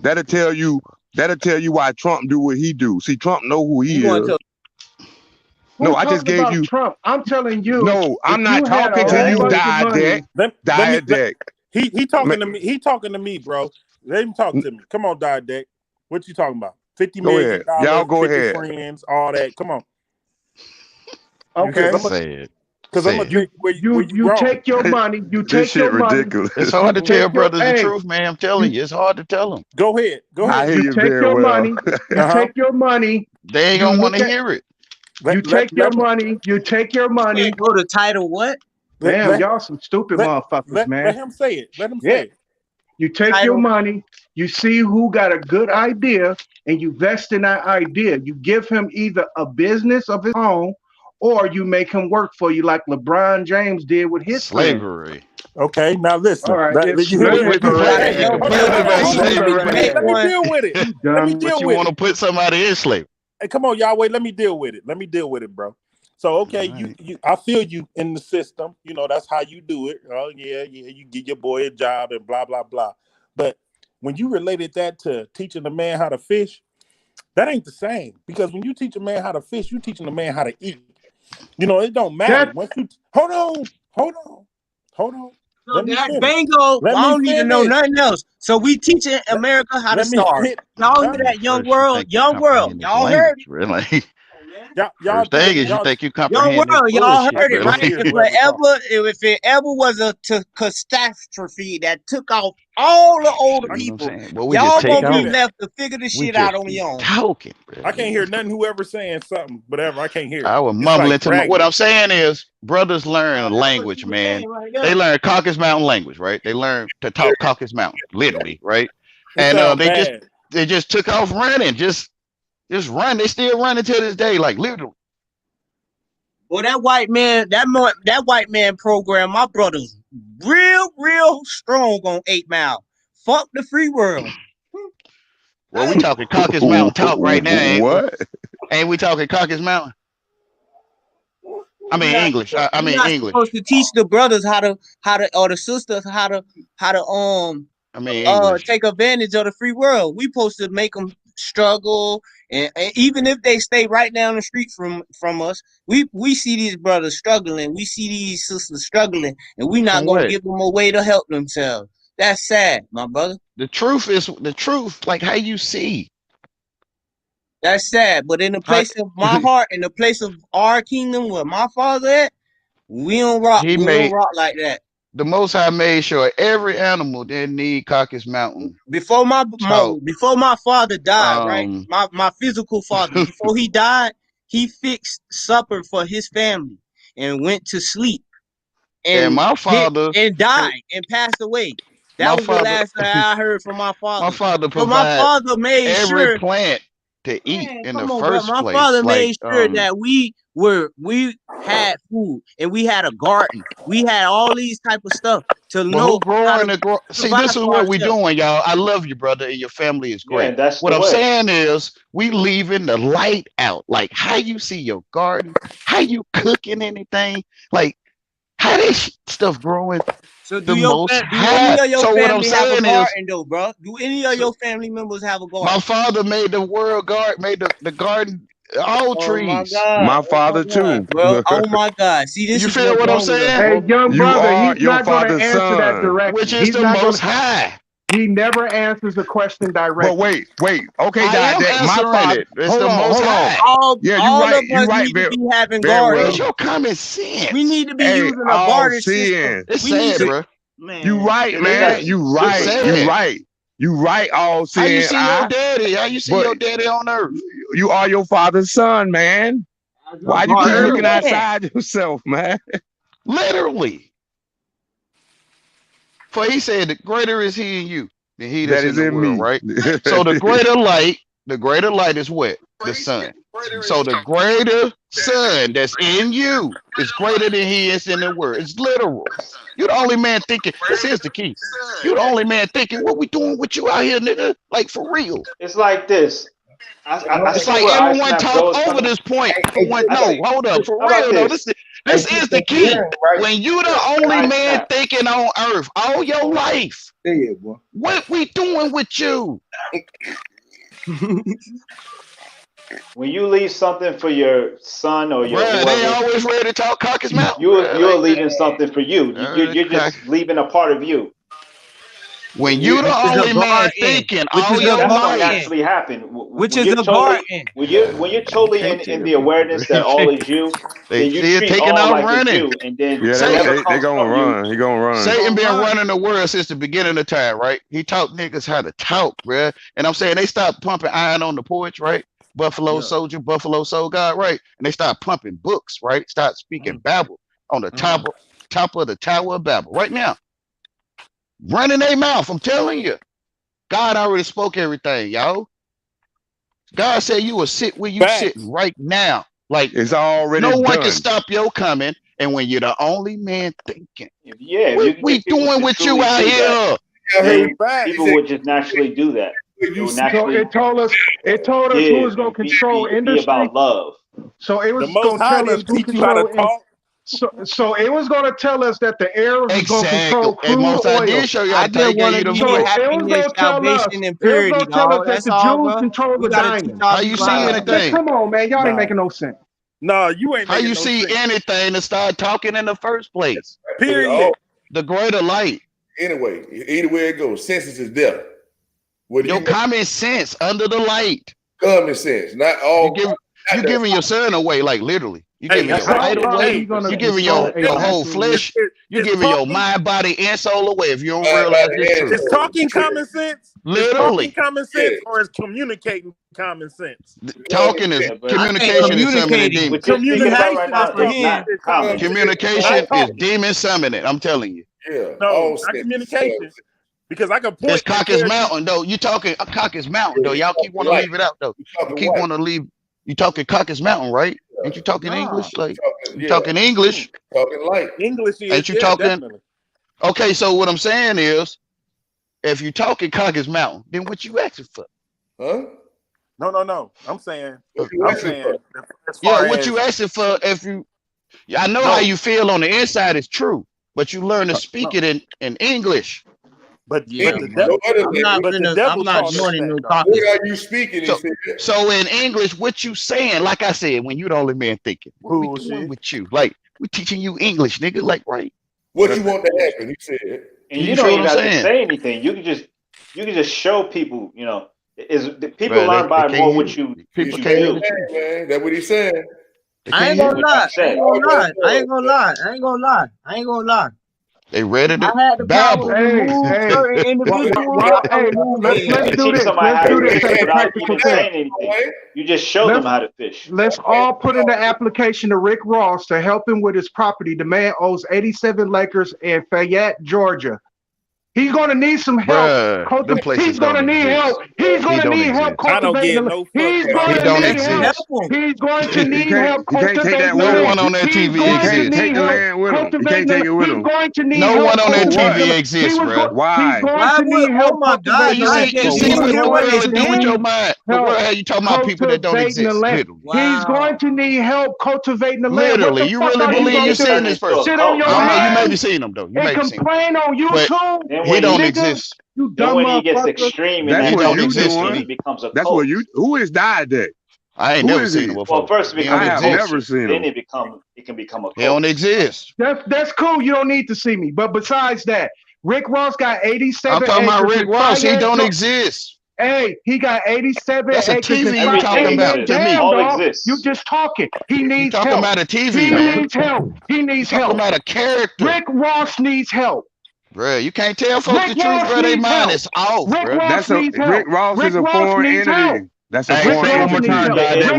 That'll tell you why Trump do what he do. See, Trump know who he is. No, I just gave you Trump. I'm telling you. No, I'm not talking to you, Didact. Didact. He talking to me. He talking to me, bro. Let him talk to me. Come on, Didact. What you talking about? $50 million. Y'all go ahead. Friends, all that. Come on. Okay. Because I'm gonna drink where you take your money. You take your money. Ridiculous. It's hard to tell brothers the truth, man. I'm telling you, it's hard to tell them. Go ahead. You take your money. You take your money. They ain't gonna want to hear it. You take your money. You take your money. Go to title what? Damn, y'all some stupid motherfuckers, man. Let him say it. Let him say it. You take your money. You see who got a good idea, and you vest in that idea. You give him either a business of his own, or you make him work for you like LeBron James did with his slavery. Okay, now listen. All right, let me deal with it. But you want to put somebody in slavery. Hey, come on, y'all. Wait, let me deal with it. Let me deal with it, bro. So, okay, right. I feel you in the system. You know, that's how you do it. Oh, yeah, you give your boy a job and blah, blah, blah. But when you related that to teaching a man how to fish, that ain't the same. Because when you teach a man how to fish, you teaching a man how to eat. You know, it don't matter. Once you hold on. So that's bingo. I don't need to know nothing else. So we teaching America how to starve. Y'all hear that, young world? Y'all heard it. Really? First thing is you think you comprehend Yo, this y'all bullshit, heard it, bro. right? If it ever was a catastrophe that took off all the older people, Well, we just y'all take gonna be out. left to figure this We shit out just on be your own. talking, bro. I can't hear nothing. Whoever saying something, whatever, I can't hear. I was It's mumbling like to my. What dragging. I'm saying is, brothers learn language, man. They learn Caucasus Mountain language, right? They learn to talk Caucasus Mountain, literally, right? It And sound they bad. just took off running, just run. They still running to this day, like literally. Well, that white man program, my brother's real strong on 8 Mile. Fuck the free world. Well, we talking Caucasus Mountain talk right now, ain't we? What? Ain't we talking Caucasus Mountain? I mean English. I mean English. Supposed to teach the brothers how to or the sisters how to I mean English. take advantage of the free world. We supposed to make them struggle, and even if they stay right down the street from us, we see these brothers struggling, we see these sisters struggling, and we not gonna give them a way to help themselves. That's sad, my brother. The truth is the truth, like how you see. That's sad, but in the place of my heart, in the place of our kingdom where my father at, we don't rock. We don't rock like that. The Most High made sure every animal didn't need Caucasus Mountain. Before my father died, right? My physical father, before he died, he fixed supper for his family and went to sleep. And my father died and passed away. That was the last thing I heard from my father. My father provided my father made every plant to eat in the first place. My father made sure that we had food and we had a garden. We had all these type of stuff to know. See, this is what we doing, y'all. I love you, brother, and your family is great. Yeah, that's what the I'm way. saying is we leaving the light out. Like how you see your garden, how you cooking anything, like how this stuff growing. So do any of your family have a garden though, bro? Do any of your family members have a garden? My father made the world garden, made the garden, all trees. My father too. Bro, oh my God! See, this you is feel what I'm saying? Hey, young brother, he's your not going to father's answer that son. directly. Which is the Most High. He never answers the question directly. But wait. Okay, I am my answering father. it. It's the Most High. You right. Need to be having very gardens. well. It's your common sense. We need to be using a garden system. It's sad, bro. Man. You right, man. You right. You right. All seeing. How you see your daddy? How you see your daddy on earth? You are your father's son, man. Why you keep looking outside yourself, man? Literally. For he said, the greater is he in you than he that is in the world, me. right? So the greater light is what? The sun. So the greater sun that's in you is greater than he is in the world. It's literal. You're the only man thinking, this is the key. You're the only man thinking, what we doing with you out here, nigga? Like for real. It's like this. It's like everyone talk over this point. No, hold up. For real though, this is the key. When you the only man thinking on earth all your life, what we doing with you? When you leave something for your son or your whoever, they always ready to talk Caucasus Mountain. You're leaving something for you. You're just leaving a part of you. When you the only man thinking all your life, actually happen. Which is the garden. When you're totally in the awareness that all is you, then you treat taking all off like running. you, and then they gonna run. He gonna run. Satan been running the world since the beginning of time, right? He taught niggas how to talk, bruh. And I'm saying they stopped pumping iron on the porch, right? Buffalo Soldier, Buffalo Soul God, right? And they start pumping books, right? Start speaking Babel on the top of the Tower of Babel right now. Running their mouth, I'm telling you. God already spoke everything, y'all. God said you will sit where you sitting right now. Like it's already no one done. can stop your coming. And when you're the only man thinking, what we doing with you out here? People would just naturally do that. It told us who was going to control industry. Be about love. So it was going to tell us who control. So it was going to tell us that the air was going to control crude oil. I didn't want to give you happiness, salvation, and purity. It was going to tell us that the Jews control the diamond. How you see anything? Come on, man. Y'all ain't making no sense. No, you ain't. How you see anything to start talking in the first place? Period. The greater light. Anyway, either way it goes, senses is there. Your common sense under the light. Common sense, not all. You giving your son away, like literally. You giving your light away. You giving your whole flesh. You giving your mind, body, and soul away. If you don't realize this truth. Is talking common sense? Literally. Is talking common sense or is communicating common sense? Talking is communication is summoning demons. Communication is demon summoning. I'm telling you. Yeah. No, not communication. Because I can point. It's Caucasus Mountain, though. You talking Caucasus Mountain, though. Y'all keep wanting to leave it out, though. You keep wanting to leave. You talking Caucasus Mountain, right? Ain't you talking English? Like you talking English? Talking like English. Ain't you talking? Definitely. Okay, so what I'm saying is, if you talking Caucasus Mountain, then what you asking for? Huh? No. I'm saying. What you asking for? If you, I know how you feel on the inside is true, but you learn to speak it in English. But the devil, I'm not joining no talking. What are you speaking? So in English, what you saying? Like I said, when you the only man thinking, what we doing with you? Like we teaching you English, nigga. Like right. What you want to happen? He said. And you don't even have to say anything. You can just show people. You know, people learn by more what you do. Man, that's what he's saying. I ain't gonna lie. They ready to I had the power to remove certain individuals. Let's do this. As a practical thing. You just show them how to fish. Let's all put in the application to Rick Ross to help him with his property. The man owes 87 acres in Fayette, Georgia. He's going to need some help. He's going to need help. He's going to need help cultivating. He's going to need help. He's going to need help cultivating. No one on that TV exists. Take the land with him. You can't take it with him. No one on that TV exists, bro. Why? Oh my God! You see what the world do with your mind? The world, how you talking about people that don't exist? He's going to need help cultivating the land. Literally, you really believe you're seeing this person? Sit on your you may be seeing them though. You may be seeing complain on YouTube. He don't exist. You dumb when he gets extreme, that's what you doing. He becomes a. That's what you. Who is died that? I ain't never seen him before. Well, first I have never seen him. Then it can become a. He don't exist. That's cool. You don't need to see me. But besides that, Rick Ross got 87. I'm talking about Rick Ross. He don't exist. Hey, he got 87 That's acres. A TV you talking about to me. All exists. You just talking. He needs help. Talking about a TV. He needs help. He needs help. Talking about a character. Rick Ross needs help. Bro, you can't tell folks the truth, bro. They mind is off, bro. Rick Ross is a foreign entity. That's a foreign entity.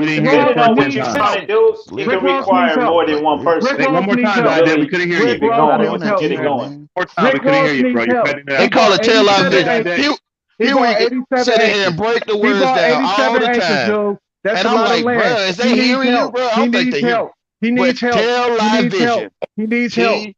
We didn't hear it what you're trying to do. It can require more than one person. One more time, Goddamn. We couldn't hear you. Get it going. More time. We couldn't hear you, bro. You're cutting it out. They call it tail out vision. He would sit here and break the words down all the time. And I'm like, bro, is they hearing you, bro? I don't think they hear. He needs help. Tell live vision. He needs help.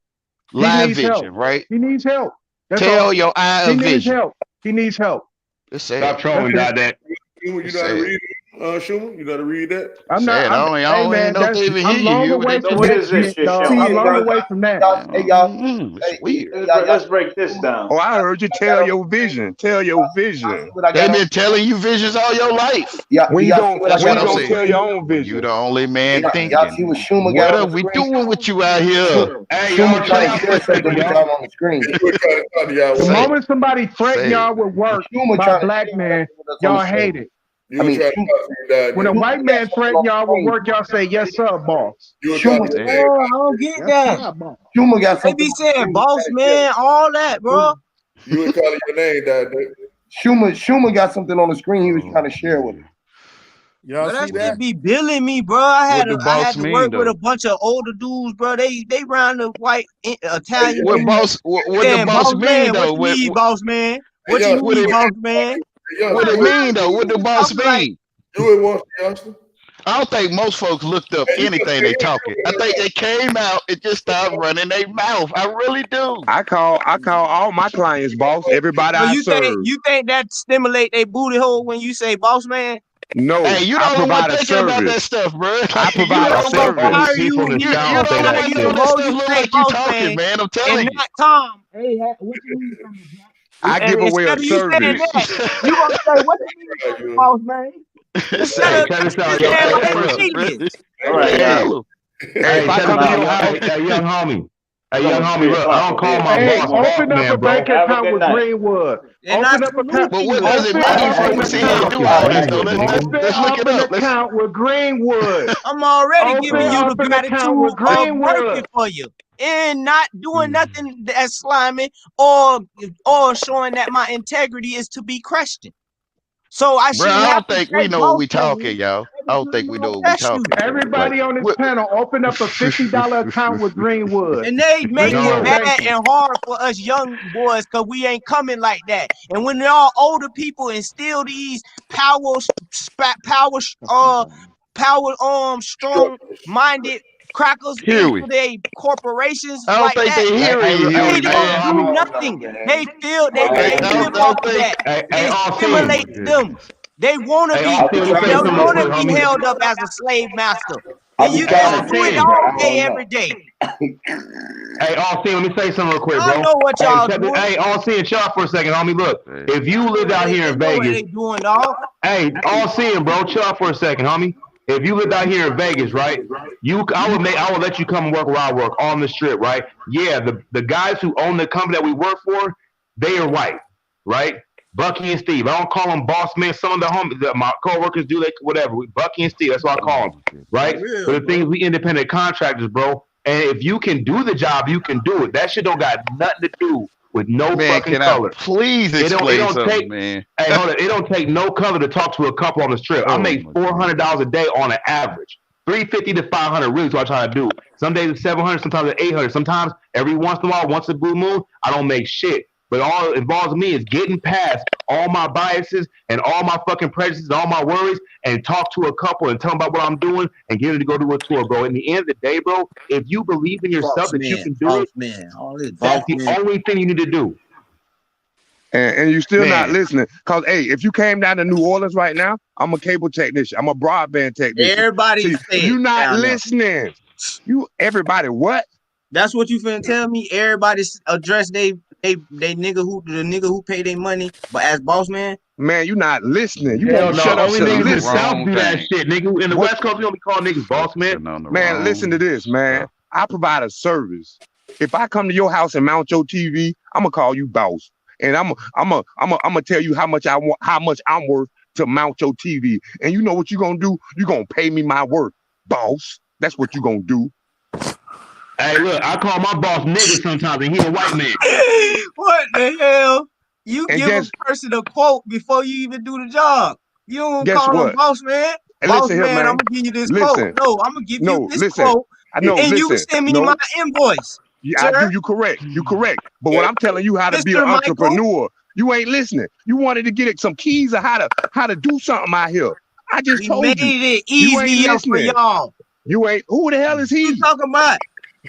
Live vision, right? He needs help. Tell your eye of vision. He needs help. Stop trolling, Goddamn. You know how to read it, Schumer? You know how to read that? I'm not. I don't even know if they even hear you. What is this shit, I'm long away from that. Hey, y'all. It's weird. Let's break this down. Oh, I heard you tell your vision. Tell your vision. They've been telling you visions all your life. When you don't tell your own vision. You the only man thinking. Y'all see what Schumer What got are we doing with you out here? Hey, Schumer trying to share something with y'all on the screen. The moment somebody threaten y'all with work by black man, y'all hate it. I mean, when a white man threaten y'all with work, y'all say, yes, sir, boss. I don't get that. Schumer got something. They be saying boss man, all that, bro. You would call your name, Dad. Schumer got something on the screen he was trying to share with him. Y'all see that? Be billing me, bro. I had to work with a bunch of older dudes, bro. They round the white Italian. What the boss mean though? What you mean, boss man? What you mean, boss man? What it mean though? What the boss mean? I don't think most folks looked up anything they talking. I think they came out and just started running their mouth. I really do. I call all my clients boss. Everybody I serve. You think that stimulate their booty hole when you say boss man? No, hey, you don't want to think about that stuff, bro. I provide a service. You don't look like you talking, man. I'm telling you. Not Tom. Hey, what you mean from the black? I give away a service. You gonna say what you mean, boss man? All right, hey, if I come to your house, young homie. Hey, young homie, look, I don't call my boss open up a bank account with Greenwood. Open up a But what does it mean for we see him do all this though? Let's look it up. Account with Greenwood. I'm already giving you the gratitude of working for you and not doing nothing that's slimy or showing that my integrity is to be questioned. So I don't think we know what we talking, y'all. I don't think we know what we talking. Everybody on this panel, open up a $50 account with Greenwood. And they make it bad and hard for us young boys because we ain't coming like that. And when they're all older people instill these strong-minded crackers into their corporations I don't like think that. they hear you. They don't do nothing. They feel they live off of that. It stimulates them. They want to be held up as a slave master. And you guys do it all day, every day. Hey, All-Seeing, let me say something real quick, bro. I know what y'all doing. Hey, All-Seeing, chill out for a second, homie. Look, if you lived out here in Vegas, hey, All-Seeing, bro, chill out for a second, homie. If you lived out here in Vegas, right? I would let you come and work where I work on the strip, right? Yeah, the guys who own the company that we work for, they are white, right? Bucky and Steve. I don't call them boss men. Some of my coworkers do whatever. Bucky and Steve. That's what I call them, right? But the thing is, we independent contractors, bro. And if you can do the job, you can do it. That shit don't got nothing to do with no fucking color. Please explain something, man. Hey, hold on. It don't take no color to talk to a couple on the strip. I make $400 a day on an average. $350 to $500 really is what I try to do. Some days it's $700, sometimes it's $800. Sometimes every once in a while, once a blue moon, I don't make shit. But all it involves me is getting past all my biases and all my fucking prejudices and all my worries and talk to a couple and tell them about what I'm doing and get them to go do a tour, bro. In the end of the day, bro, if you believe in yourself that you can do it, that's the only thing you need to do. And you still not listening. Because, hey, if you came down to New Orleans right now, I'm a cable technician. I'm a broadband technician. Everybody you're not listening. Everybody what? That's what you finna tell me? Everybody address the nigga who pay their money, but as boss man? Man, you not listening. You won't shut up. Only niggas in the South do that shit, nigga. In the West Coast, we don't be calling niggas boss man. Man, listen to this, man. I provide a service. If I come to your house and mount your TV, I'm gonna call you boss. And I'm gonna tell you how much I'm worth to mount your TV. And you know what you're gonna do? You're gonna pay me my worth, boss. That's what you're gonna do. Hey, look, I call my boss nigga sometimes, and he a white man. What the hell? You give a person a quote before you even do the job. You don't call him boss man. Boss man, I'm gonna give you this quote. No, I'm gonna give you this quote. You send me my invoice. Yeah, I do. You correct. You correct. But what I'm telling you how to be an entrepreneur, you ain't listening. You wanted to get some keys of how to do something out here. I just told you. We made it easier for y'all. You ain't. Who the hell is he? You talking about?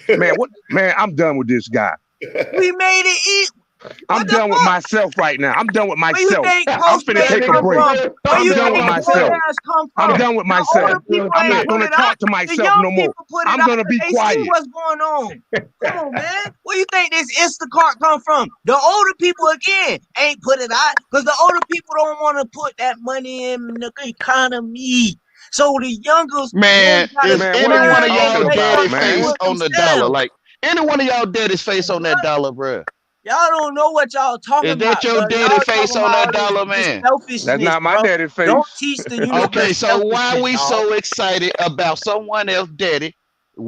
Man, what? Man, I'm done with this guy. We made it easy. I'm done with myself right now. I'm done with myself. I'm finna take a break. I'm done with myself. I'm done with myself. I'm not gonna talk to myself no more. I'm gonna be quiet. What's going on? Come on, man. Where you think this Instacart come from? The older people again ain't put it out because the older people don't want to put that money in the economy. So the youngest man, is any one of y'all daddy face on the dollar? Like any one of y'all daddy's face on that dollar, bro? Y'all don't know what y'all talking about. Is that your daddy face on that dollar, man? That's not my daddy face. Don't teach the Okay, so why we so excited about someone else daddy?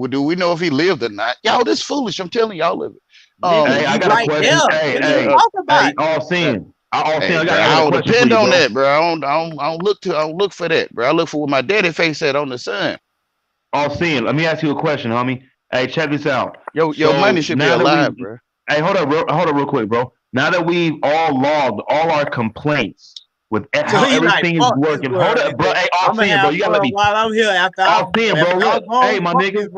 Do we know if he lived or not? Y'all, this foolish. I'm telling y'all of it. Hey, I got a question. Hey, All-Seeing. I don't depend on that, bro. I don't look for that, bro. I look for what my daddy face said on the sun. All-Seeing. Let me ask you a question, homie. Hey, check this out. Your money should be alive, bro. Hey, hold up real quick, bro. Now that we've all logged all our complaints with how everything is working, hold up, bro. Hey, All-Seeing, bro, you gotta let me. While I'm here, after All-Seeing, bro, look. Hey, my nigga.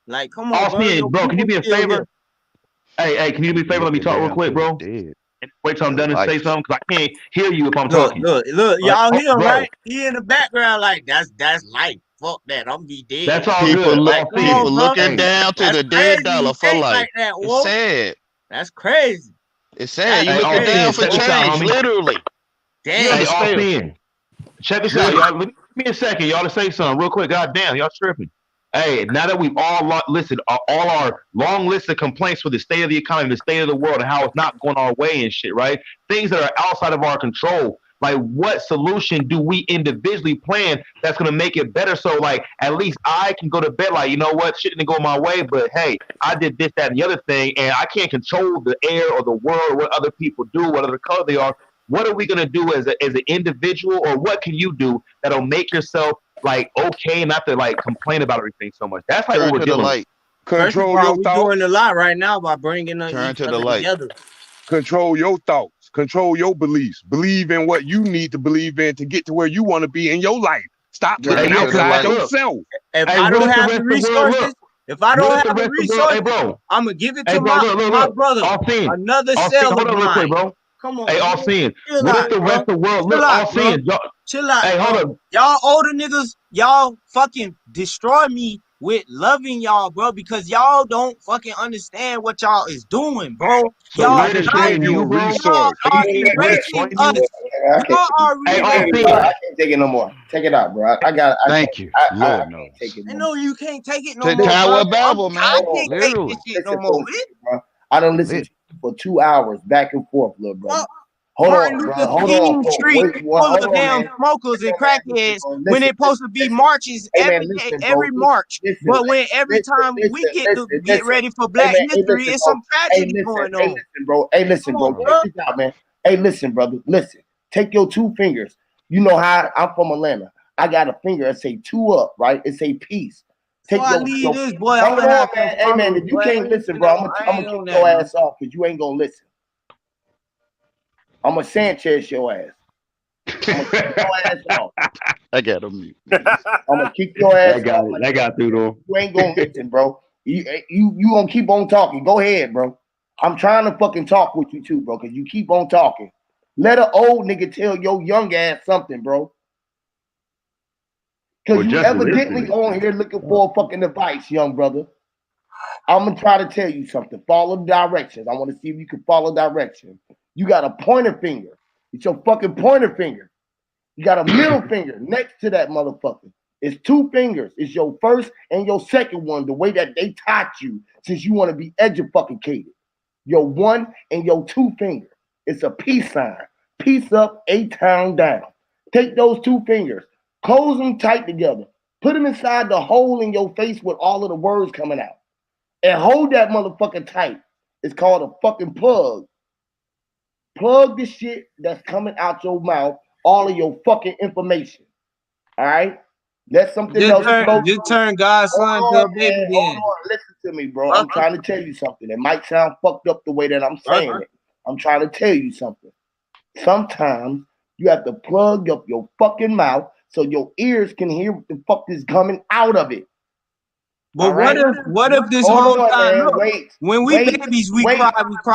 Like, come on, All-Seeing, bro. Can you be a favor? Hey, can you do me a favor? Let me talk real quick, bro. Wait till I'm done and say something because I can't hear you if I'm talking. Look, y'all hear him, right? He in the background like that's life. Fuck that, I'm be dead. That's all people good. People looking down to the dead dollar for life. It's sad. That's crazy. It's sad. You looking down for change, literally. Damn. Hey, All-Seeing. Check this out, y'all. Give me a second, y'all, to say something real quick. God damn, y'all tripping. Hey, now that we've all listed all our long list of complaints for the state of the economy, the state of the world, and how it's not going our way and shit, right? Things that are outside of our control. Like, what solution do we individually plan that's going to make it better? So, like, at least I can go to bed like, you know what, shit didn't go my way, but hey, I did this, that, and the other thing, and I can't control the air or the world or what other people do, what other color they are. What are we going to do as an individual, or what can you do that'll make yourself like okay, not to like complain about everything so much? That's like what we're doing. Light. Control your thoughts. We're doing a lot right now by bringing Turn to the light. Together. Control your thoughts. Control your beliefs. Believe in what you need to believe in to get to where you want to be in your life. Stop looking outside yourself. If I don't have the resources, I'm gonna give it to my brother. Another cell of mine. Bro. Come on. Hey, all seeing. What if the rest of the world look all seeing? Chill out. Hey, hold up. Y'all older niggas, y'all fucking destroy me with loving y'all, bro, because y'all don't fucking understand what y'all is doing, bro. Y'all I can't take it no more. Take it out, bro. I got. Thank you. Lord knows. I know you can't take it no more. more. Tower Babel, man. I can't take this shit no more. I don't listen for 2 hours back and forth, little bro. Hold on, bro. Hold on. Street full of damn smokers and crackheads when it's supposed to be marches every March. But when every time we get ready for Black History, it's some tragedy going on. Hey, listen, bro. Check this out, man. Hey, listen, brother. Listen. Take your 2 fingers. You know how I'm from Atlanta. I got a finger that say 2 up, right? It say peace. Take your this boy. Hold on, man. Hey, man, if you can't listen, bro, I'm gonna kick your ass off because you ain't gonna listen. I'm gonna Sanchez your ass. I'm gonna kick your ass off. I got him mute. I'm gonna kick your ass off. I got through though. You ain't gonna listen, bro. You gonna keep on talking. Go ahead, bro. I'm trying to fucking talk with you too, bro, because you keep on talking. Let an old nigga tell your young ass something, bro. Because you evidently on here looking for a fucking advice, young brother. I'm gonna try to tell you something. Follow directions. I want to see if you can follow directions. You got a pointer finger. It's your fucking pointer finger. You got a middle finger next to that motherfucker. It's 2 fingers. It's your first and your second one, the way that they taught you since you want to be educated. Your 1 and your 2 finger. It's a peace sign. Peace up, A-town down. Take those 2 fingers. Close them tight together. Put them inside the hole in your face with all of the words coming out. And hold that motherfucker tight. It's called a fucking plug. Plug the shit that's coming out your mouth, all of your fucking information. All right? Let something else flow. Just turn God's son to a baby again. Listen to me, bro. I'm trying to tell you something. It might sound fucked up the way that I'm saying it. I'm trying to tell you something. Sometimes you have to plug up your fucking mouth so your ears can hear what the fuck is coming out of it. But what if this whole time, when we babies, we cry,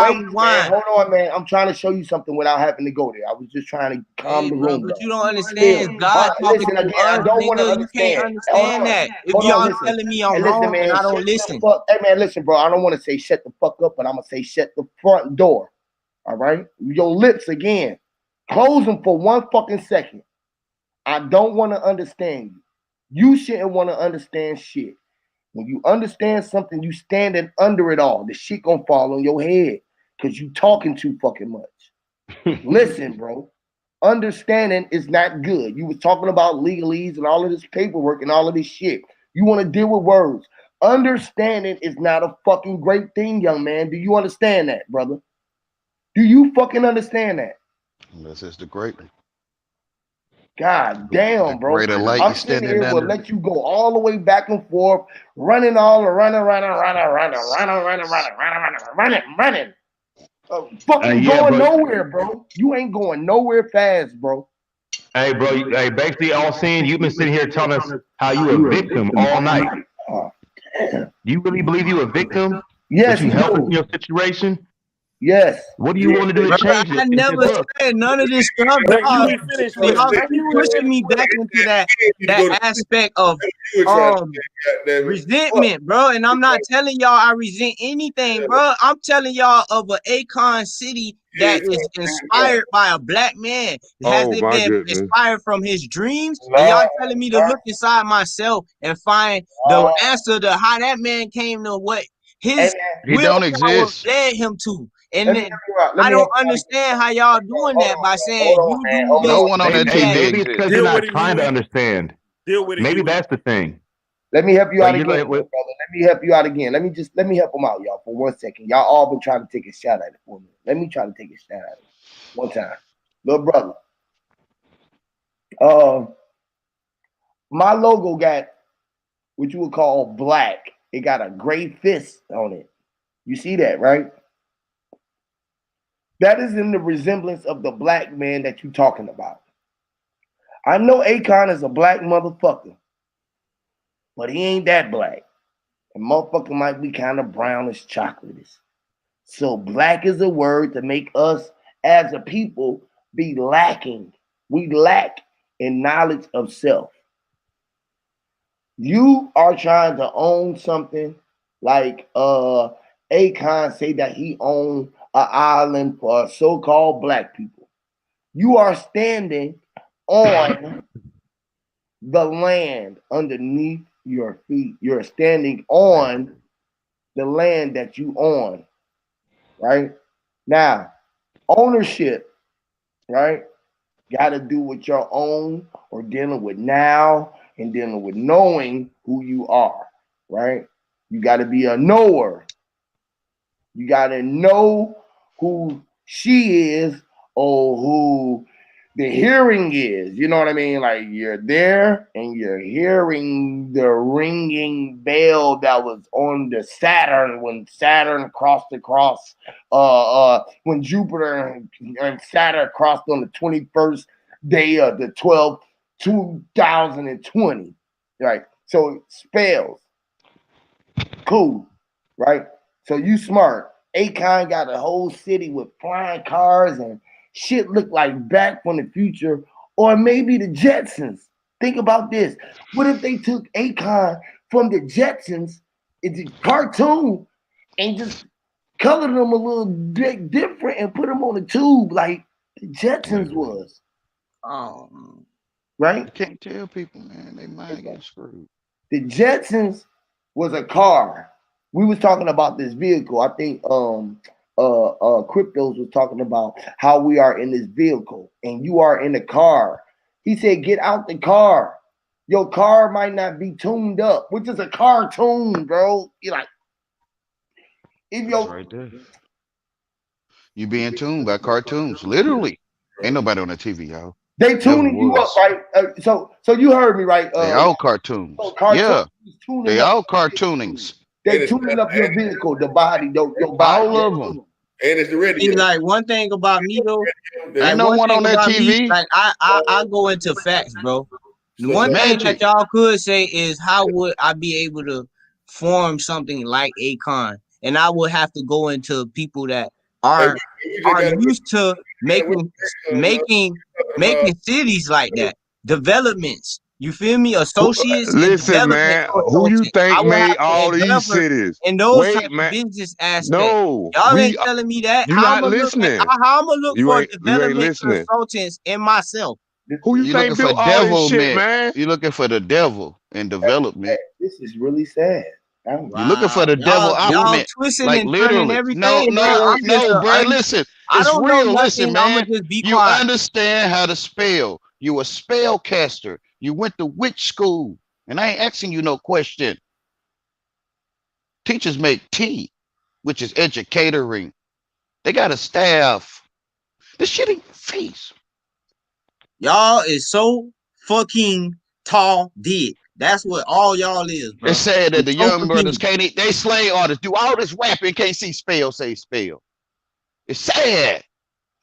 we whine. Hold on, man. I'm trying to show you something without having to go there. I was just trying to calm the room. But you don't understand. God talking to us, I don't want to understand. You can't understand that. If y'all telling me I'm wrong, man, I don't listen. Hey, man, listen, bro. I don't want to say shut the fuck up, but I'm going to say shut the front door. All right? Your lips again. Close them for 1 fucking second. I don't want to understand you. You shouldn't want to understand shit. When you understand something, you standing under it all. The shit gonna fall on your head because you talking too fucking much. Listen, bro. Understanding is not good. You was talking about legalese and all of this paperwork and all of this shit. You want to deal with words. Understanding is not a fucking great thing, young man. Do you understand that, brother? Do you fucking understand that? This is the great one. God damn, bro. I'm sitting here will let you go all the way back and forth, running. Fucking going nowhere, bro. You ain't going nowhere fast, bro. Hey, bro. Hey, basically, all seeing you've been sitting here telling us how you a victim all night. You really believe you a victim? Yes. You helped in your situation? Yes. What do you want to do to change it? I never said none of this stuff. Y'all pushing me back into that aspect of resentment, bro. And I'm not telling y'all I resent anything, bro. I'm telling y'all of an Akon city that is inspired by a black man. Has it been inspired from his dreams? And y'all telling me to look inside myself and find the answer to how that man came to what his willpower led him to. And then I don't understand how y'all doing that by saying you do no one on that TV. Maybe it's because you're not trying to understand. Maybe that's the thing. Let me help you out again, brother. Let me help you out again. Let me help them out, y'all, for 1 second. Y'all all been trying to take a shot at it for me. Let me try to take a shot at it one time. Little brother. My logo got what you would call black. It got a gray fist on it. You see that, right? That is in the resemblance of the black man that you're talking about. I know Akon is a black motherfucker, but he ain't that black. And motherfucker might be kind of brownish chocolate. So black is a word to make us as a people be lacking. We lack in knowledge of self. You are trying to own something like Akon say that he owned an island for so-called black people. You are standing on the land underneath your feet. You're standing on the land that you own, right? Now, ownership, right, got to do with your own or dealing with now and dealing with knowing who you are, right? You got to be a knower. You got to know who she is or who the hearing is. You know what I mean? Like you're there and you're hearing the ringing bell that was on the Saturn when Saturn crossed across, when Jupiter and Saturn crossed on the 21st day of the 12th, 2020. Right? So spells. Cool. Right? So you smart. Akon got a whole city with flying cars and shit look like Back from the Future or maybe the Jetsons. Think about this. What if they took Akon from the Jetsons, it's a cartoon, and just colored them a little bit different and put them on a tube like the Jetsons was? Right? You can't tell people, man. They might get screwed. The Jetsons was a car. We was talking about this vehicle. I think Cryptos was talking about how we are in this vehicle and you are in the car. He said, get out the car. Your car might not be tuned up, which is a cartoon, bro. You're like, if your right there. You being tuned by cartoons, literally. Ain't nobody on the TV, y'all. They tuning you up, right? So you heard me, right? They all cartoons. So cartoons yeah, they all cartoonings. They tuning up your vehicle, the body, your body. All of them. And it's the radio. Like one thing about me though, ain't no one on that TV. Like I go into facts, bro. The one thing that y'all could say is how would I be able to form something like Akon? And I would have to go into people that are used to making cities like that, developments. You feel me? Associates. Listen, man. Who you think made all these cities? And those type of business aspects. No, y'all ain't telling me that. You not listening. How I'm gonna look for development consultants in myself? Who you think built all this shit, man? You looking for the devil in development? This is really sad. You're looking for the devil element, like literally. No, bro. Listen, it's real. Listen, man. You understand how to spell. You a spellcaster. You went to witch school, and I ain't asking you no question. Teachers make tea, which is educatoring. They got a staff. This shit in your face. Y'all is so fucking tall dead. That's what all y'all is, bro. It's sad that the young brothers can't eat. They slay artists, do all this rapping, can't see spell, say spell. It's sad.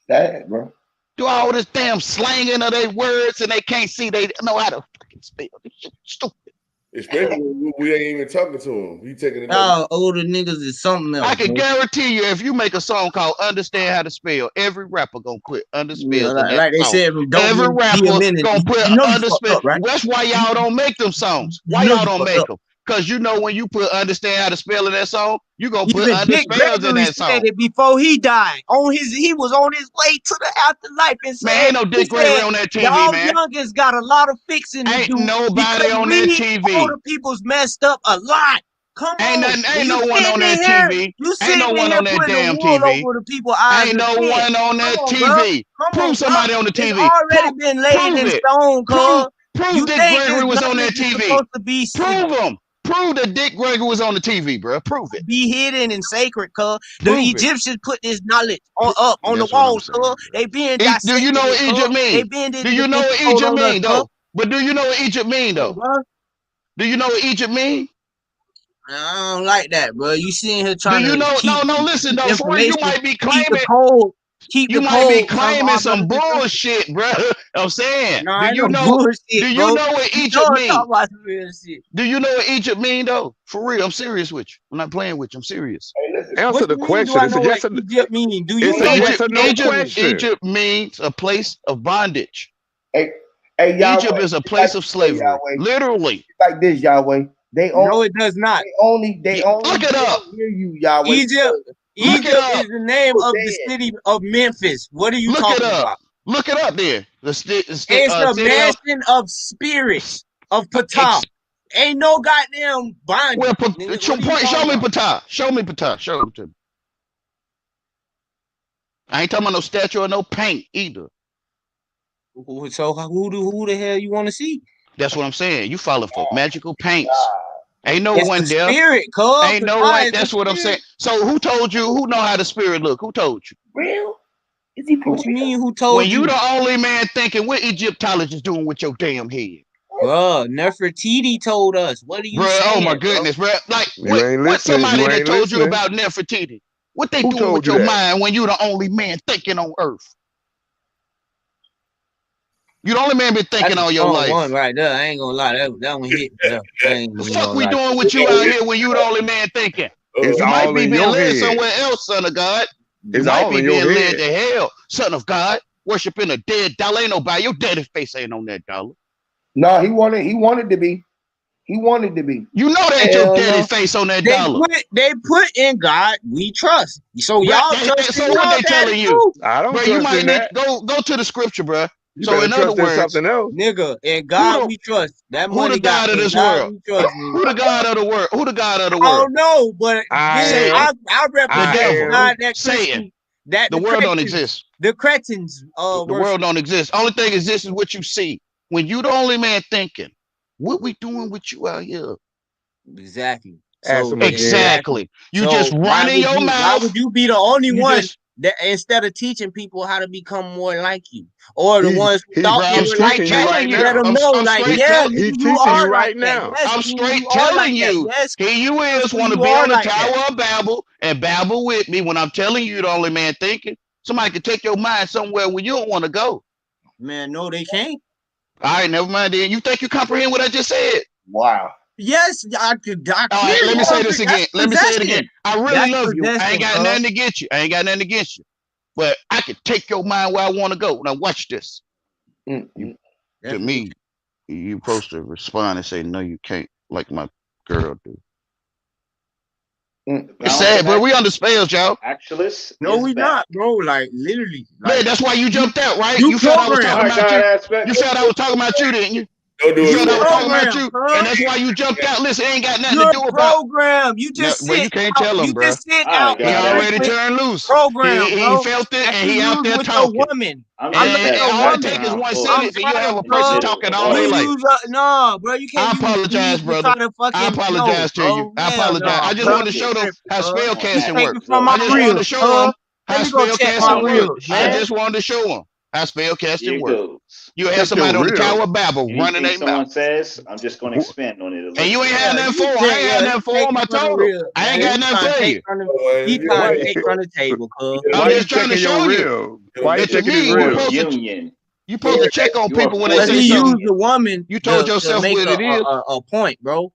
Sad, bro. Do all this damn slanging of their words and they can't see. They know how to fucking spell. This shit stupid. Especially when we ain't even talking to him. He taking it. Older niggas is something else. I can guarantee you, if you make a song called "Understand How to Spell," every rapper gonna put underspells in that like they song. said, Every rapper gonna put underspell. Right? That's why y'all don't make them songs. Why y'all don't make them? Because you know when you put "Understand How to Spell" in that song, you gonna put underspells in that song. Said it before he died. He was on his way to the afterlife and said, "Man, ain't no Dick Gregory on that TV, y'all man. youngins got a lot of fixing to do. Ain't nobody on that TV. Older people's messed up a lot. Come on, ain't no one on that TV. Ain't no one on that damn TV. Ain't no one on that TV. Prove somebody on the TV. It's already been laid in stone, cuz. Prove Dick Gregory was on that TV. Prove him. Prove that Dick Gregory was on the TV, bro. Prove it. Be hidden and sacred, cuz. The Egyptians put this knowledge on the walls, cuz. They been dissected. Do you know what Egypt mean? Do you know what Egypt mean, though? But do you know what Egypt mean, though? Do you know what Egypt mean? I don't like that, bro. You sitting here trying to. Do you know? No, listen, though. You might be claiming. You might be claiming some bullshit, bro. I'm saying. Do you know what Egypt mean? Do you know what Egypt mean, though? For real, I'm serious with you. I'm not playing with you. I'm serious. Answer the question. It's a yes or no. Egypt mean? Do you it's a yes or no question. Egypt means a place of bondage. Hey, Yahweh, Egypt is a place of slavery. Yahweh. Literally. Like this, Yahweh. No, it does not. They only look it up. Hear you, Yahweh. Egypt is the name of the city of Memphis. What are you talking about? Look it up there. It's the mansion of spirits of Ptah. Ain't no goddamn bondage. Well, show me Ptah. Show me Ptah. Show it to me. I ain't talking about no statue or no paint either. So who the hell you want to see? That's what I'm saying. You falling for magical paints. Ain't no one there. Spirit, cuz. Ain't no one. That's what I'm saying. So who told you? Who know how the spirit look? Who told you? Real? Is he? What you mean? Who told you? When you the only man thinking, what Egyptologists doing with your damn head? Bro, Nefertiti told us. What are you saying? Oh my goodness, bro. Like what somebody that told you about Nefertiti? What they doing with your mind when you the only man thinking on earth? You the only man been thinking all your life. One right there. I ain't gonna lie. That one hit. The fuck we doing with you out here when you the only man thinking? It's you all might be in being your led head. somewhere else, son of God. You It's might all be in your being led head. to hell, son of God. Worshiping a dead dollar. Ain't nobody. Your daddy face ain't on that dollar. No, he wanted to be. He wanted to be. You know that ain't your daddy face on that dollar. They put in God we trust. So y'all trust. So what they telling you? I don't Bro, trust you might in need that. go to the scripture, bro. You So in other words, something else. Nigga, in God we trust. That who money the God of this world? Who the God of the world? Who the God of the I world? don't know, but I represent God that Satan. That the world don't exist. The Cretans, the world don't exist. Only thing exists is what you see. When you the only man thinking, what we doing with you out here? Exactly. Exactly. You just running your mouth. Why would you be the only one that instead of teaching people how to become more like you, or the ones who thought they were like you, let them know, like, yeah, you are right now. I'm straight telling you. Here you is want to be on the Tower of Babel and babble with me when I'm telling you the only man thinking. Somebody could take your mind somewhere where you don't want to go. Man, no, they can't. All right, never mind. Then you think you comprehend what I just said? Wow. Yes, I could. All right, let me say this again. Let me say it again. I really love you. I ain't got nothing against you. I ain't got nothing against you. But I could take your mind where I want to go. Now watch this. To me, you supposed to respond and say, no, you can't, like my girl do. It's sad, but we under spells, y'all. Actually, no, we not, bro. Like literally. Man, that's why you jumped out, right? You felt I was talking about you. You felt I was talking about you, didn't you? Don't do You felt I was talking program, about you, huh? and that's why you jumped out. Listen, it ain't got nothing You're to do about program. You just well, you can't tell him, bro. Just sit out. He already turned loose. Program, he felt it, and he out there with talking. Your woman. And all it takes is one sentence, and you have a person talking all day like. No, bro, you can't. I apologize, brother. I apologize to you. I apologize. I just wanted to show them how spell casting works. I just wanted to show them how spell casting works. I just wanted to show them how spell casting works. You have somebody on the Tower of Babel running their mouth. Someone says, I'm just going to expand on it. And you ain't had nothing for him. I ain't had nothing for him. I told him. I ain't got nothing for you. He trying to take from the table, cuz. I'm just trying to show you. Why you taking it real? Union. You supposed to check on people when they But say he something. used the woman. You told to yourself make what it is. a point, bro.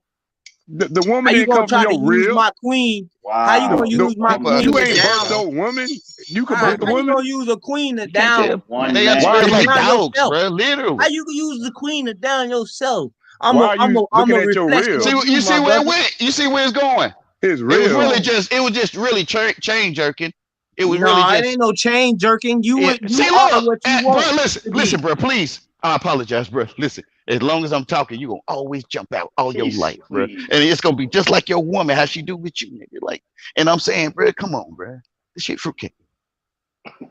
The woman How you didn't gonna come try from to your use rib. my queen? How you gonna use my queen You to ain't down? birthed no woman. You can How birth the you woman. gonna use a queen to Can't down? tell. One They got man. spread like Down dogs, yourself? bro. Literally. How you gonna use the queen to down yourself? Why are you I'm looking a at your reflection rib? of See, you see my where it brother. went. You see where it's going. It's It was real. really just. It was just really chain jerking. It was really No, it just. ain't no chain jerking. You See, are look, what you bro. want Listen, to listen, be. bro. Please, I apologize, bro. Listen. As long as I'm talking, you gonna always jump out all your life, bro. And it's gonna be just like your woman, how she do with you, nigga. Like, and I'm saying, bro, come on, bro. This shit fruitcake.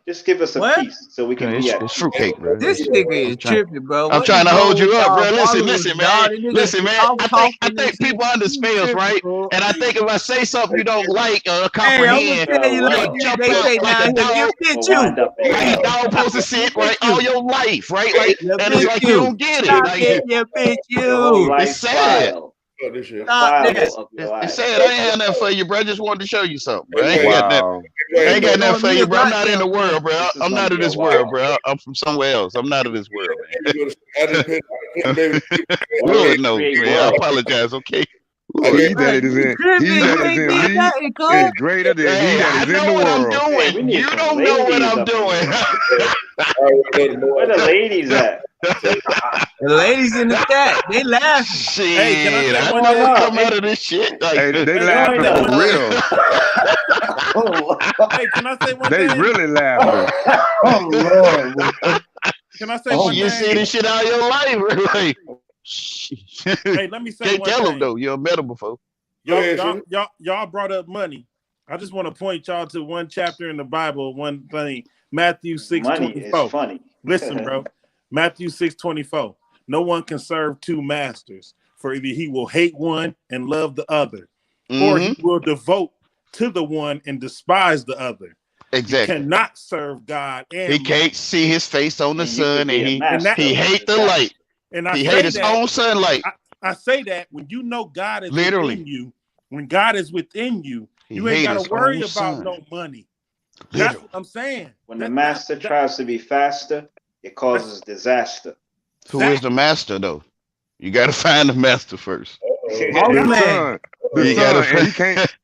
Just give us a What? piece so we can Okay, be it's, at it's peace. fruitcake, bro. This nigga is tripping, bro. I'm What trying is to wrong hold you with up, y'all bro. Listen, followers, man. dog? The nigga Listen, man. talk I talking think and shit. people under You spells, tripping, right? bro. And I think if I say something you don't like or Hey, I'm comprehend, gonna tell you like you'll this. jump They out say like down a here, dog. you bitch you. Wind up in Like a hell. dog supposed to sit right all your life, right? Like, You and it's bitch like you you. don't get it. Stop Like, it, you bitch Your whole you. it's sad. lifestyle. Fuck this shit. Stop File that. of your It's life. sad. I ain't had nothing for you, bro. I just wanted to show you something, bro. I ain't Hey, got nothing. Wow. I ain't got You nothing for me you, a bro. I'm not in the goddamn world, bro. This is I'm gonna not be of a this world, while. bro. I'm from somewhere else. I'm not of this world, man. I just put baby. Lord knows, Create man. I world. apologize, okay? He Lord. that is You in tripping. he You that is ain't in did me nothing, is cuz. greater than he Hey, that I is in know the what I'm world. Hey, we doing. need You some don't know what ladies I'm up in doing. here. Where the ladies at? The ladies in the chat, they laughing. Shit, Hey, can I say I one know thing? what come out of this shit. Like, Hey, they Hey, laughing join for us. real. Hey, can I say one They thing? really laughing. Oh Lord. Can I say Oh, one you thing? see this shit all your life. Like, Hey, let me say can't one tell them thing. though. You're a met them before. Go ahead, Shirley. Y'all brought up money. I just want to point y'all to one chapter in the Bible, one thing. Matthew 6:24. Money is funny. Listen, bro. Matthew 6:24. No one can serve two masters, for either he will hate one and love the other, or he will devote to the one and despise the other. Exactly. You cannot serve God and He can't see his face on the sun, and he hate the light. And I he say hate his that, own sunlight. I say that when you know God is Literally. within you, when God is within you, He you ain't hate got his to worry own about son. no money. Literally. That's what I'm saying. When the master tries to be faster, it causes disaster. Who is the master though? You got to find the master first. The son, You gotta and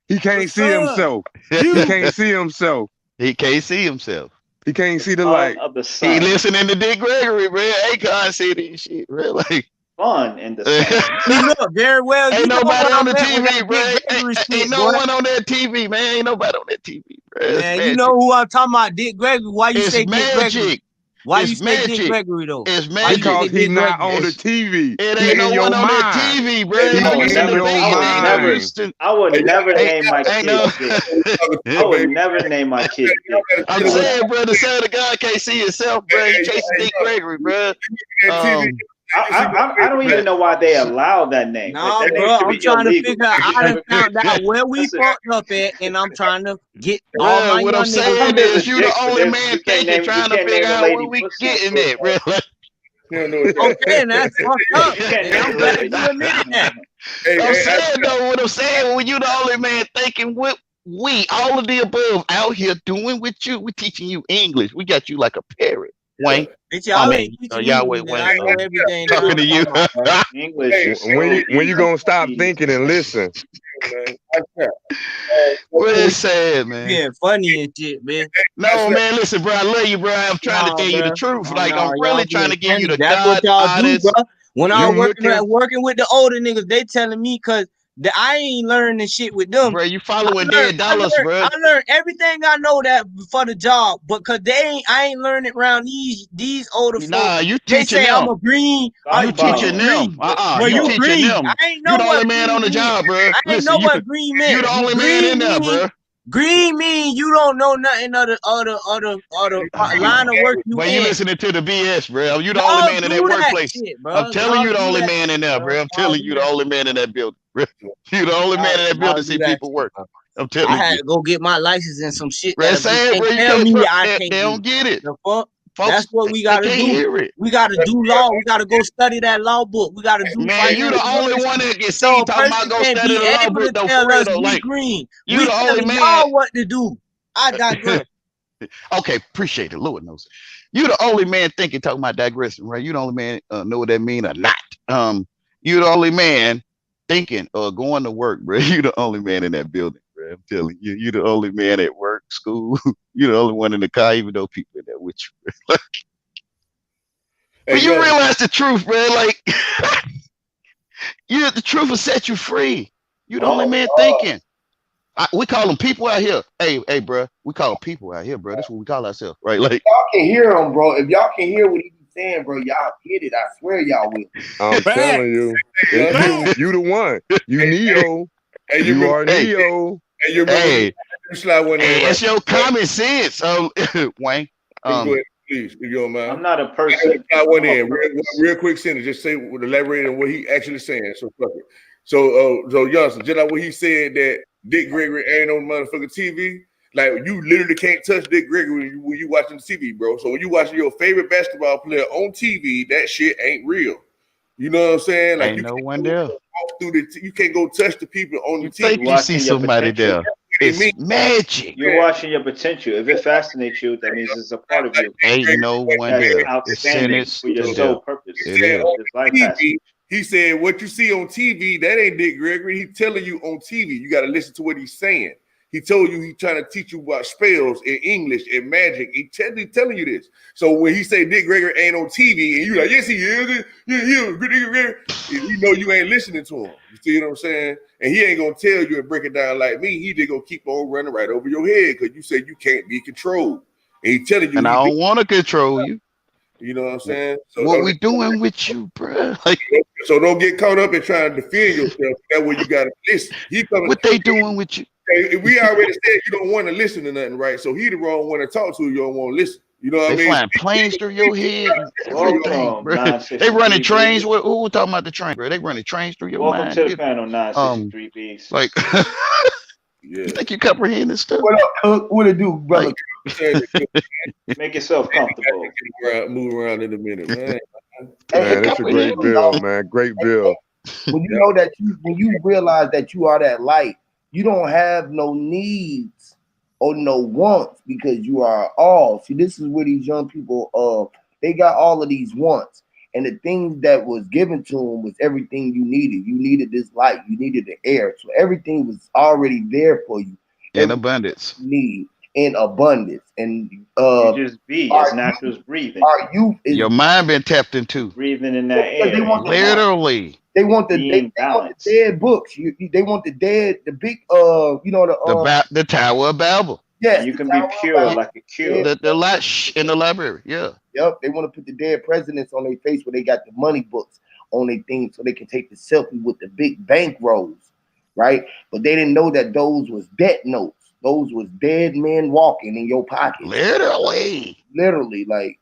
he can't see himself. He can't see himself. He can't see himself. He can't see the light. Of the He sun. listening to Dick Gregory, bro. Akon see this shit, bro. Like Fun in the sun. See, look, very well. ain't You know nobody what on I the meant with TV, that bro. Dick Gregory Ain't shit, no boy. one on that TV, man. Ain't nobody on that TV, bro. It's Man, you magic. know who I'm talking about, Dick Gregory. Why you It's say Dick Gregory? magic. Why It's you say Dick magic. Gregory though? It's Why you magic. Because say he's Dick not Gregory? on the TV. It He ain't no in your one on that mind. TV, bro. He If you in listen to your Big, I would they never, listen. I would never name my Ain't kid no. Dick. I would never name my kid Dick. I'm saying, bro, the son of God can't see himself, bro. He chasing Dick Gregory, bro. I don't even know why they allow that name. Nah, that name bro, should I'm be trying to illegal. figure out. I done found out where we fucked up at, and I'm trying to get all Bro, my what young I'm saying niggas. There's is a you dick, the but only there's- man you can't thinking, name- trying you to can't figure name a out lady where we pussy. getting at, bro. Like, Okay, and that's fucked up. And I'm glad you admitted that. I'm saying though, what I'm saying, when you the only man thinking what we, all of the above, out here doing with you, we teaching you English. We got you like a parrot, Wayne. Bitch, y'all ain't teaching me Yahweh anything. Wayne. I know everything. Talking to you. English is When you gonna stop thinking and listen? Well, it's sad, man. Being funny and shit, man. No, man, listen, bro. I love you, bro. I'm trying to tell you the truth. Like, I'm really trying to give you the That's God what y'all honest. do, bro. When I You working with the older niggas, they telling me because I ain't learning this shit with them. Bro, you following dead dollars, bro. I learned everything I know that for the job, but cause I ain't learning around these older folks. Nah, you They teaching say them. I'm a green. You teaching them. Well, You you teaching green. them. I ain't know You the what only man on the green job, bro. mean. I ain't know what green meant. You the only man in there, bro. Green mean you don't know nothing of the line of work you But in. you listening to the BS, bro. You the only man in that workplace. Shit, bro. I'm telling you the Y'all do only that man in there, shit, bro. I'm telling you the only man in that building, bro. You the only man in that Y'all building do see that people shit, work. bro. I'm telling I you. had to go get my license and some shit Bro, that sad, bro. You tell can't me put- I they can't don't do. get it. The fuck? Folks, That's what we gotta they can't do. hear it. We gotta do law. We gotta go study that law book. We gotta do Man, you the financial only literacy. one that can So see a talking about person go can't study be the law able book to though, tell for real us though. we Like green. you We the only telling man. y'all what to do. I digress. Okay, appreciate it. Lord knows. You the only man thinking, talking about digressing, right? You the only man know what that mean or not. You the only man thinking or going to work, bro. You the only man in that building, bro. I'm telling you, you the only man at work, school. You the only one in the car, even though people in there with you, bro. But you realize the truth, bro. Like, the truth will set you free. You the only man thinking. We call them people out here. Hey, bro. We call them people out here, bro. That's what we call ourselves, right? Like, y'all can hear him, bro. If y'all can hear what he's saying, bro, y'all get it. I swear y'all will. I'm telling you, you the one. You Neo. You are Neo. Hey, it's your common sense, Wayne. Please, if you don't mind. I'm not a person. Real quick sentence. Just say, elaborate on what he actually saying. So fuck it. So Johnson, just like what he said that Dick Gregory ain't on motherfucking TV. Like, you literally can't touch Dick Gregory when you watching the TV, bro. So when you watching your favorite basketball player on TV, that shit ain't real. You know what I'm saying? Like, ain't no one there. You can't go touch the people on the TV. Think you see somebody there. It's magic. You're watching your potential. If it fascinates you, that means it's a part of you. Ain't no one there. Outstanding for your sole purpose. He said, what you see on TV, that ain't Dick Gregory. He telling you on TV. You got to listen to what he's saying. He told you he's trying to teach you about spells in English and magic. He telling you this. So when he say Dick Gregory ain't on TV, and you like, yes, he is. You know you ain't listening to him. You see what I'm saying? And he ain't gonna tell you and break it down like me. He just gonna keep on running right over your head because you said you can't be controlled. And he telling you, and I don't want to control you. You know what I'm saying? So what we doing with you, bro? Like, so don't get caught up in trying to defend yourself. That's what you gotta listen. What they doing with you? We already said you don't want to listen to nothing, right? So he the wrong one to talk to. You don't want to listen. You know what I mean? They flying planes through your head. Everything, bro. They running trains. Who we talking about the train, bro? They running trains through your mind. Welcome to the panel, 963 B's. Like, you think you comprehend this stuff? What up, Cook? What it do, brother? Make yourself comfortable. Move around in a minute, man. Man, that's a great bill, man. Great bill. When you know that when you realize that you are that light, you don't have no needs or no wants because you are all. See, this is where these young people, they got all of these wants. And the things that was given to them was everything you needed. You needed this light. You needed the air. So everything was already there for you. In abundance. In abundance. And you just be as natural as breathing. Your mind been tapped into. Breathing in that air. Literally. They want the dead books. They want the big the Tower of Babel. Yeah, you can be pure like a cure. The lot in the library. Yeah. Yep. They want to put the dead presidents on their face where they got the money books on their thing so they can take the selfie with the big bank rolls, right? But they didn't know that those was debt notes. Those was dead men walking in your pocket. Literally, like,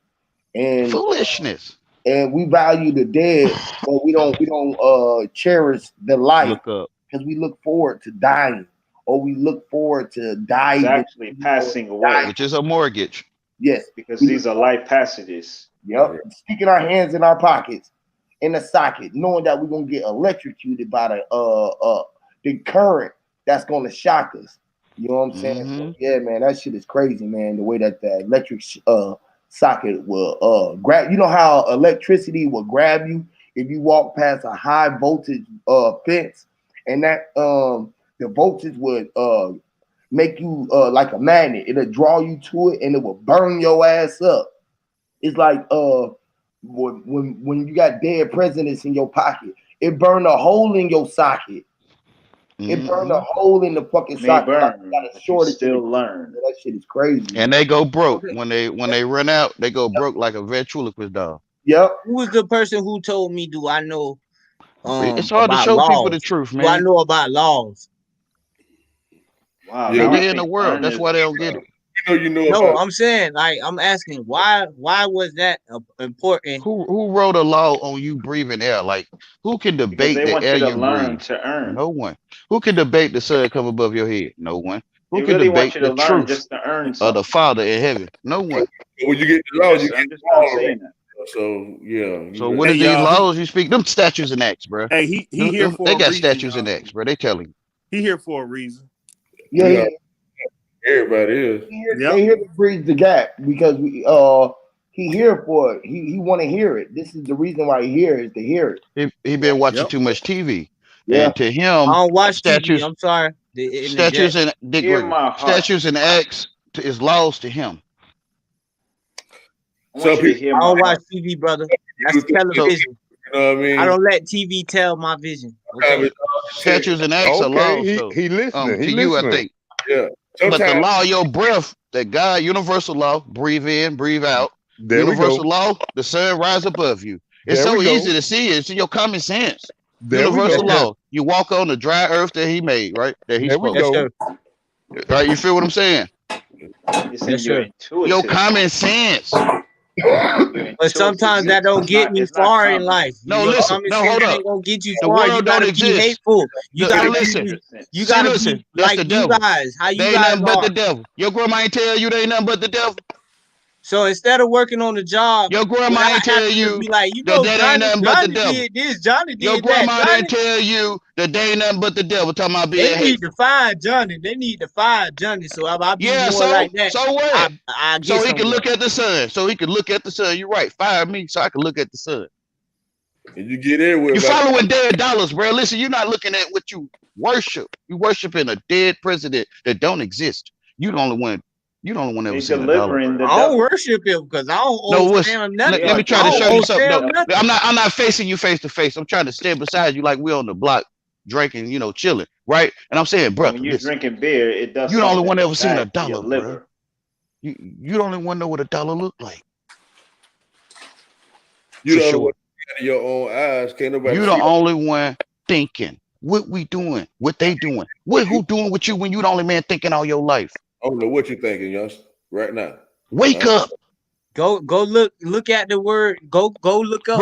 and foolishness. And we value the dead, but we don't cherish the life because we look forward to dying, or we look forward to dying. It's actually passing away, which is a mortgage. Yes, because these are life passages. Yep, sticking our hands in our pockets, in the socket, knowing that we're gonna get electrocuted by the current that's gonna shock us. You know what I'm saying? Mm-hmm. So, yeah, man, that shit is crazy, man. The way that the electric socket will grab. You know how electricity will grab you if you walk past a high voltage fence, and that the voltage would make you like a magnet. It'll draw you to it, and it will burn your ass up. It's like when you got dead presidents in your pocket, it burned a hole in your socket. It burned a hole in the fucking socket. Burn, got a shortage. Still learn. That shit is crazy. And they go broke when they run out. They go broke like a ventriloquist dog. Yep. Who was the person who told me? Do I know? It's hard to show people the truth, man. Do I know about laws? Wow. They're in the world. That's why they don't get it. You know. No, I'm saying, like, I'm asking, why was that important? Who wrote a law on you breathing air? Like, who can debate the air you breathe? To earn. No one. Who can debate the sun come above your head? No one. Who they can really debate the truth just to earn of the Father in heaven? No one. When you get the laws, you get just not saying that. So yeah. So what are these laws you speak? Them statues and acts, bro. Hey, he here for they a got reason, statues and acts, bro. They telling you. He here for a reason. Yeah. Everybody is. They here to bridge the gap because he here for it. He want to hear it. This is the reason why he here is to hear it. He been watching too much TV. Yeah. And to him, I don't watch statues. TV. I'm sorry. Statues and statues and acts is lost to him. I don't watch TV, brother. That's television. You know what I mean? I don't let TV tell my vision. Okay? Statues and acts are lost. He listening. To you, I think. Yeah. But the law of your breath, that God, universal law, breathe in, breathe out. Universal law, the sun rise above you. It's so easy to see. It's in your common sense. Universal law. You walk on the dry earth that he made, right? That he spoke. Right? You feel what I'm saying? Your common sense. But sometimes that don't get me far in life. No, listen. No, hold up. Ain't gonna get you far. You gotta be hateful. You gotta listen. You gotta be like you guys. How you they ain't guys nothing but the devil. Your grandma ain't tell you they ain't nothing but the devil. So instead of working on the job, your grandma ain't tell you be like, you know, that Johnny, ain't nothing but the devil. Did this, Johnny did your grandma that. didn't tell you that they ain't nothing but the devil. Talking about being They need to find Johnny. They need to find Johnny. So I'll be more like that. So what? I so he can look at the sun. So he can look at the sun. You're right. Fire me so I can look at the sun. And you get in with you following dead dollars, bro. Listen, you're not looking at what you worship. You worshiping a dead president that don't exist. You the only one. You don't want to ever see a dollar. I don't worship him because I don't understand nothing. Let me try to show you something. No, I'm not facing you face to face. I'm trying to stand beside you like we're on the block drinking, you know, chilling, right? And I'm saying, bro, when you're drinking beer, it does. You the only one ever seen a dollar, bro. You the only one know what a dollar look like. You the only one in your own eyes. Can't nobody. You the only one thinking what we doing, what they doing, who doing with you when you the only man thinking all your life. I don't know what you're thinking, youngster, right now. Wake up. Go look at the word. Go look up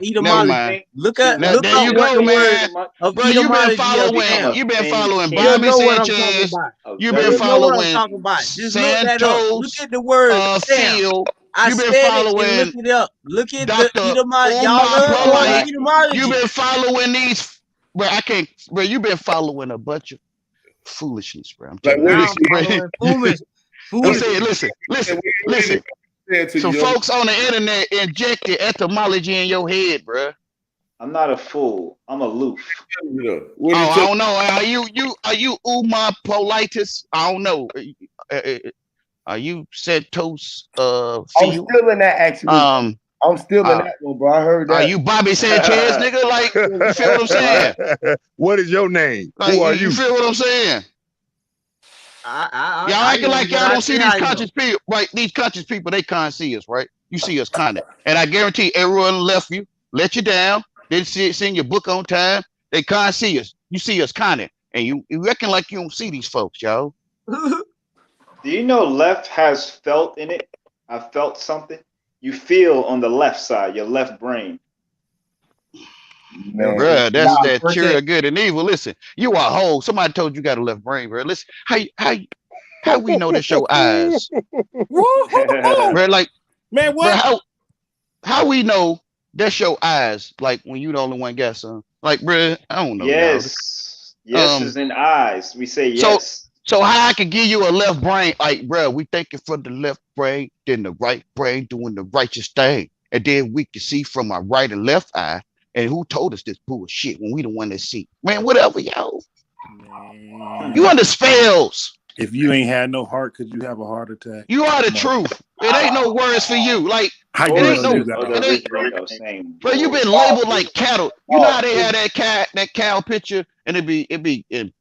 etymology. Look up there you go, man. Bro, you've been following Bobby Sanchez. You've been following Santos. Look at the word Phil. You've been following. Look it up. Look at the etymology. Y'all etymology. You've been following these. Bro, I can't. Bro, you've been following a bunch of foolishness, bro. I'm saying, listen. Some folks on the internet injected etymology in your head, bro. I'm not a fool. I'm aloof. I don't know. Are you Uma Politis? I don't know. Are you Santos? I'm still in that actually. I'm still in that one, bro. I heard that. Are you Bobby Sanchez, nigga? Like, you feel what I'm saying? What is your name? Like, who are you? Feel what I'm saying? Y'all acting like y'all don't see these conscious people, right? These conscious people, they can't see us, right? You see us kind of, and I guarantee everyone left you, let you down. Didn't send your book on time. They can't see us. You see us kind of, and you reckon like you don't see these folks, y'all. Do you know left has felt in it? I felt something. You feel on the left side, your left brain. Man, bro, that's that pure good and evil. Listen, you are whole. Somebody told you got a left brain, bro. Listen, how we know that's your eyes? Bro, like, man, what? Bro, how we know that's your eyes? Like when you the only one got some. Like, bro, I don't know. Yes, yes is in eyes. We say yes. So how I can give you a left brain? Like, bro, we thinking from the left brain, then the right brain doing the righteous thing, and then we can see from our right and left eye. And who told us this bullshit when we the one that see? Man, whatever, yo. You under spells. If you ain't had no heart, could you have a heart attack? You are the truth. It ain't no words for you. Like, it ain't no. Bro, you been labeled like cattle. You know how they had that cow picture, and it be in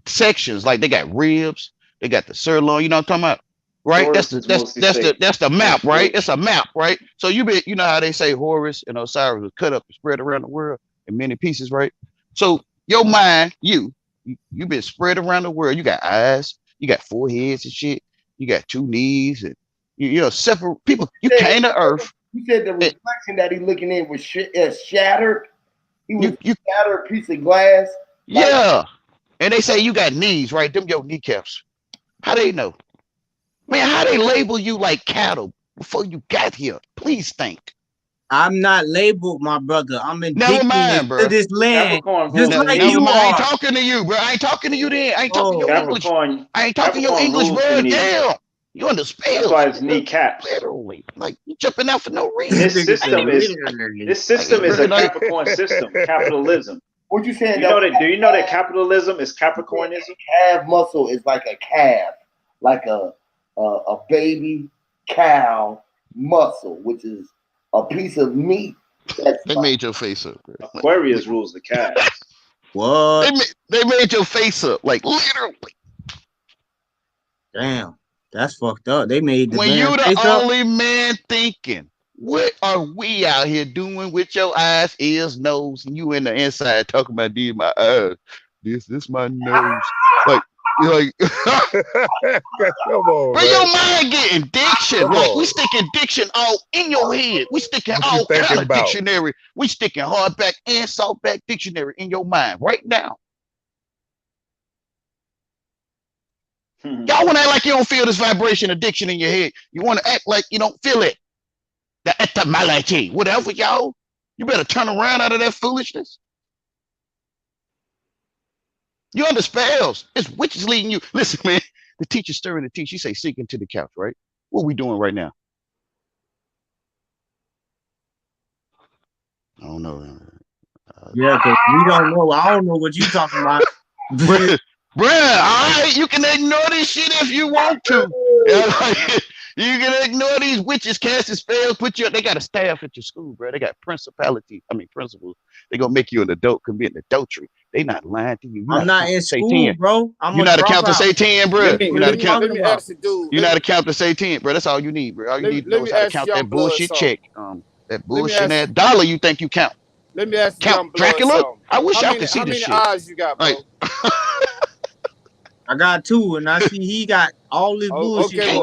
sections. Like they got ribs, they got the sirloin. You know what I'm talking about? Right, that's the map, right? It's a map, right? So you know how they say Horus and Osiris was cut up and spread around the world in many pieces, right? So your mind, you been spread around the world. You got eyes, you got four heads and shit. You got two knees, and you know separate people. You came to Earth. You said the reflection that he looking in was shattered. He was shattered piece of glass. Yeah, and they say you got knees, right? Them your kneecaps. How they know? Man, how they label you like cattle before you got here? Please think. I'm not labeled, my brother. I'm Never mind, bro. to this land. Just like never you mind. are. I ain't talking to you, bro. I ain't talking to you then. I ain't talking your English. I ain't talking your English, bro. Damn. You under spell. That's why it's kneecaps. Literally. Like, you jumping out for no reason. This system is a Capricorn system, capitalism. What you saying? Do you know that capitalism is Capricornism? Calf muscle is like a calf, like a baby cow muscle, which is a piece of meat. They made your face up, bro. Aquarius rules the calves. What? They made your face up, like literally. Damn, that's fucked up. They made the when you the only man thinking. What are we out here doing with your eyes, ears, nose, and you in the inside talking about these my eyes, this my nose, like come on, bro. Your mind getting diction. Like we sticking diction all in your head. We sticking all kind of dictionary. We sticking hardback and softback dictionary in your mind right now. Y'all want to act like you don't feel this vibration of diction in your head. You want to act like you don't feel it. The etymology, whatever, y'all. You better turn around out of that foolishness. You under spells. It's witches leading you. Listen, man, the teacher's stirring the tea. She say, sink into the couch, right? What are we doing right now? I don't know. Yeah, because we don't know. I don't know what you talking about. Bruh, all right, you can ignore this shit if you want to. You can ignore these witches casting spells. They got a staff at your school, bro. They got principals. They gonna make you an adult committing adultery. They not lying to you. I'm not in school, bro. You're not a count to say 10, bro. You're not a count. Let me ask the dude. You're not a count to say 10, bro. That's all you need, bro. All you need to know is how to count that bullshit check. That bullshit ass dollar you think you count. Let me ask Count Dracula. I wish I could see this shit. How many eyes you got, bro? I got 2, and I see he got all this bullshit. Okay,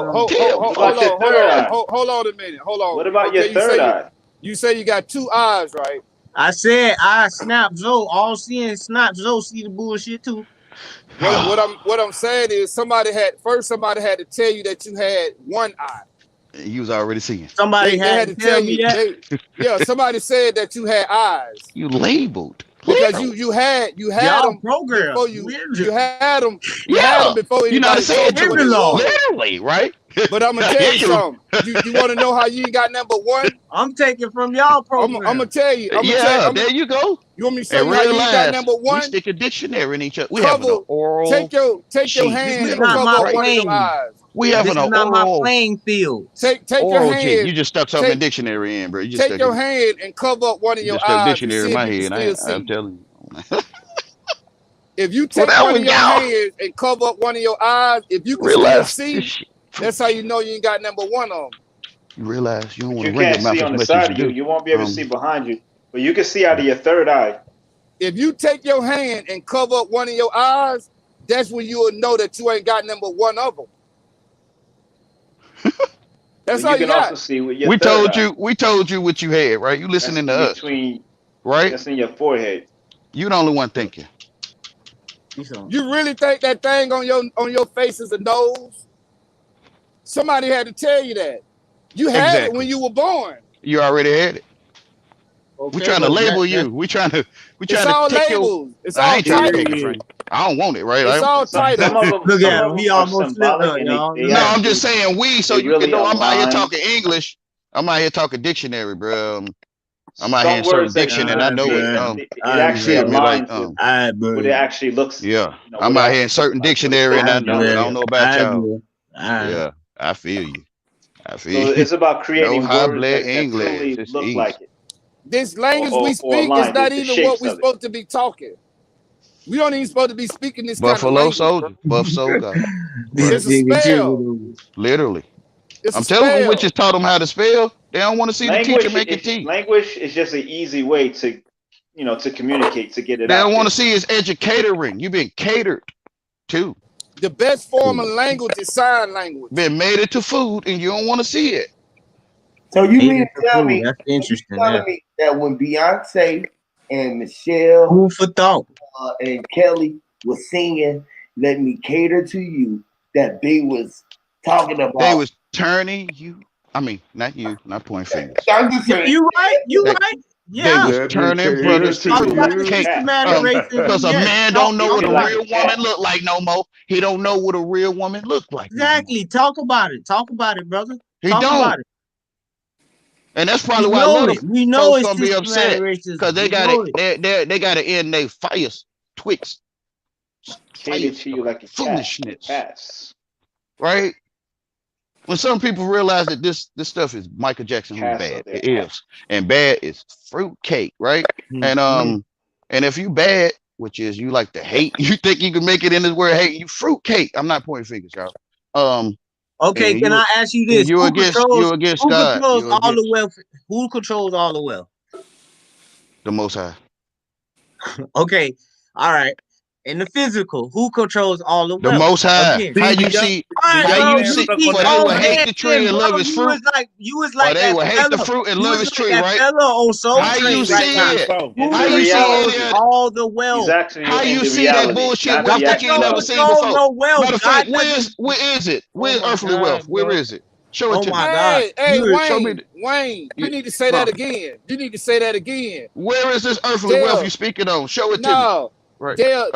hold on a minute. Hold on. What about your third eye? You say you got 2 eyes, right? I said I snap Zoe. All seeing snap Zoe see the bullshit too. What I'm saying is somebody had to tell you that you had 1 eye. You was already seeing. Somebody had to tell me that. Somebody said that you had eyes. You labeled. Because you had them programmed before you had them before you know anybody told you literally, right? But I'm gonna tell you something. You want to know how you got number 1? I'm taking from y'all program. I'm gonna tell you. There you go. You want me to show you how you got number 1? We stick a dictionary in each other. We have an oral. Take your hand and cover one of your eyes. We have an oral. This is not my playing field. Take your hand. You just stuck something in the dictionary in, bro. Take your hand and cover up one of your eyes. Dictionary in my head. I'm telling you. If you take one of your hands and cover up one of your eyes, if you can still see, that's how you know you ain't got number 1 on. You realize you don't want to ring your mouth on the side of you. You won't be able to see behind you, but you can see out of your third eye. If you take your hand and cover up one of your eyes, that's when you will know that you ain't got number 1 of them. That's all you got. We told you what you had, right? You listening to us, right? That's in your forehead. You the only one thinking. You really think that thing on your face is a nose? Somebody had to tell you that. You had it when you were born. You already had it. Okay, we're trying to label you. We're trying to take labels. It's all titles. I don't want it, right? It's all titles. Look at him. He almost slipped up, y'all. No, I'm just saying so you can know I'm out here talking English. I'm out here talking dictionary, bro. I'm out here in certain diction, and I know it. It actually aligns but it actually looks. Yeah, I'm out here in certain dictionary, and I know it. I don't know about y'all. Yeah, I feel you. So it's about creating words that English look like it. This language we speak is not even what we're supposed to be talking. We don't even supposed to be speaking this Buffalo kind of soldier, Buff Soldier. It's a spell. Literally. It's I'm telling you, witches taught them how to spell. They don't want to see the teacher make it teach. Language is just an easy way to, to communicate, to get it out. They don't want to see is educatoring. You've been catered to. The best form of language is sign language. Been made it to food, and you don't want to see it. So you mean to tell me? That's interesting. Me that when Beyonce and Michelle, who for thought, and Kelly was singing "Let Me Cater to You," that they was talking about. They was turning you I mean, not you, not pointing fingers. I'm just saying. You right. You They- right. They Yeah. was turning brothers to Talk about the cake. systematic racism. Because a Yes. man don't know what a like real a cat. woman look like no more. He don't know what a real woman look like. Exactly. Talk about it. Talk about it, brother. He Talk don't. about it. And that's probably We why a know lot it. of We know folks it's gonna be upset systematic racism. because they We got know it. They got to end their fires, twits, Cater to you like a cat. foolishness, Cats. right? When some people realize that this stuff is Michael Jackson who's Cats bad, are it there. is, and bad is fruitcake, right? And if you bad, which is you like to hate, you think you can make it in this world hate, you fruitcake. I'm not pointing fingers, y'all. Okay, And can I ask you this? You Who against controls God. all the wealth? Who controls all the wealth? The Most High. Okay, all right. In the physical, who controls all the The wealth? Most High. Again. How you see? All right, How bro, you see? keep For they will hate on the tree and love his You fruit. was like Or they that will hate the fella. fruit and You love was his like tree, that right? fella on Soul How Train you right see now. it? Who How you see controls it? all the wealth? He's actually How in you the see that reality, bullshit not wealth the that you ain't never actuality. seen before? No wealth. Matter of fact, God doesn't- where is it? Where's Oh my earthly God, wealth? Where bro. is it? Show it Oh to my me. God. Hey, Show me. Wayne, you need to say Huh. that again. You need to say that again. Where is this earthly wealth Dale, you speaking on? Show it to me. no, Right. Dale,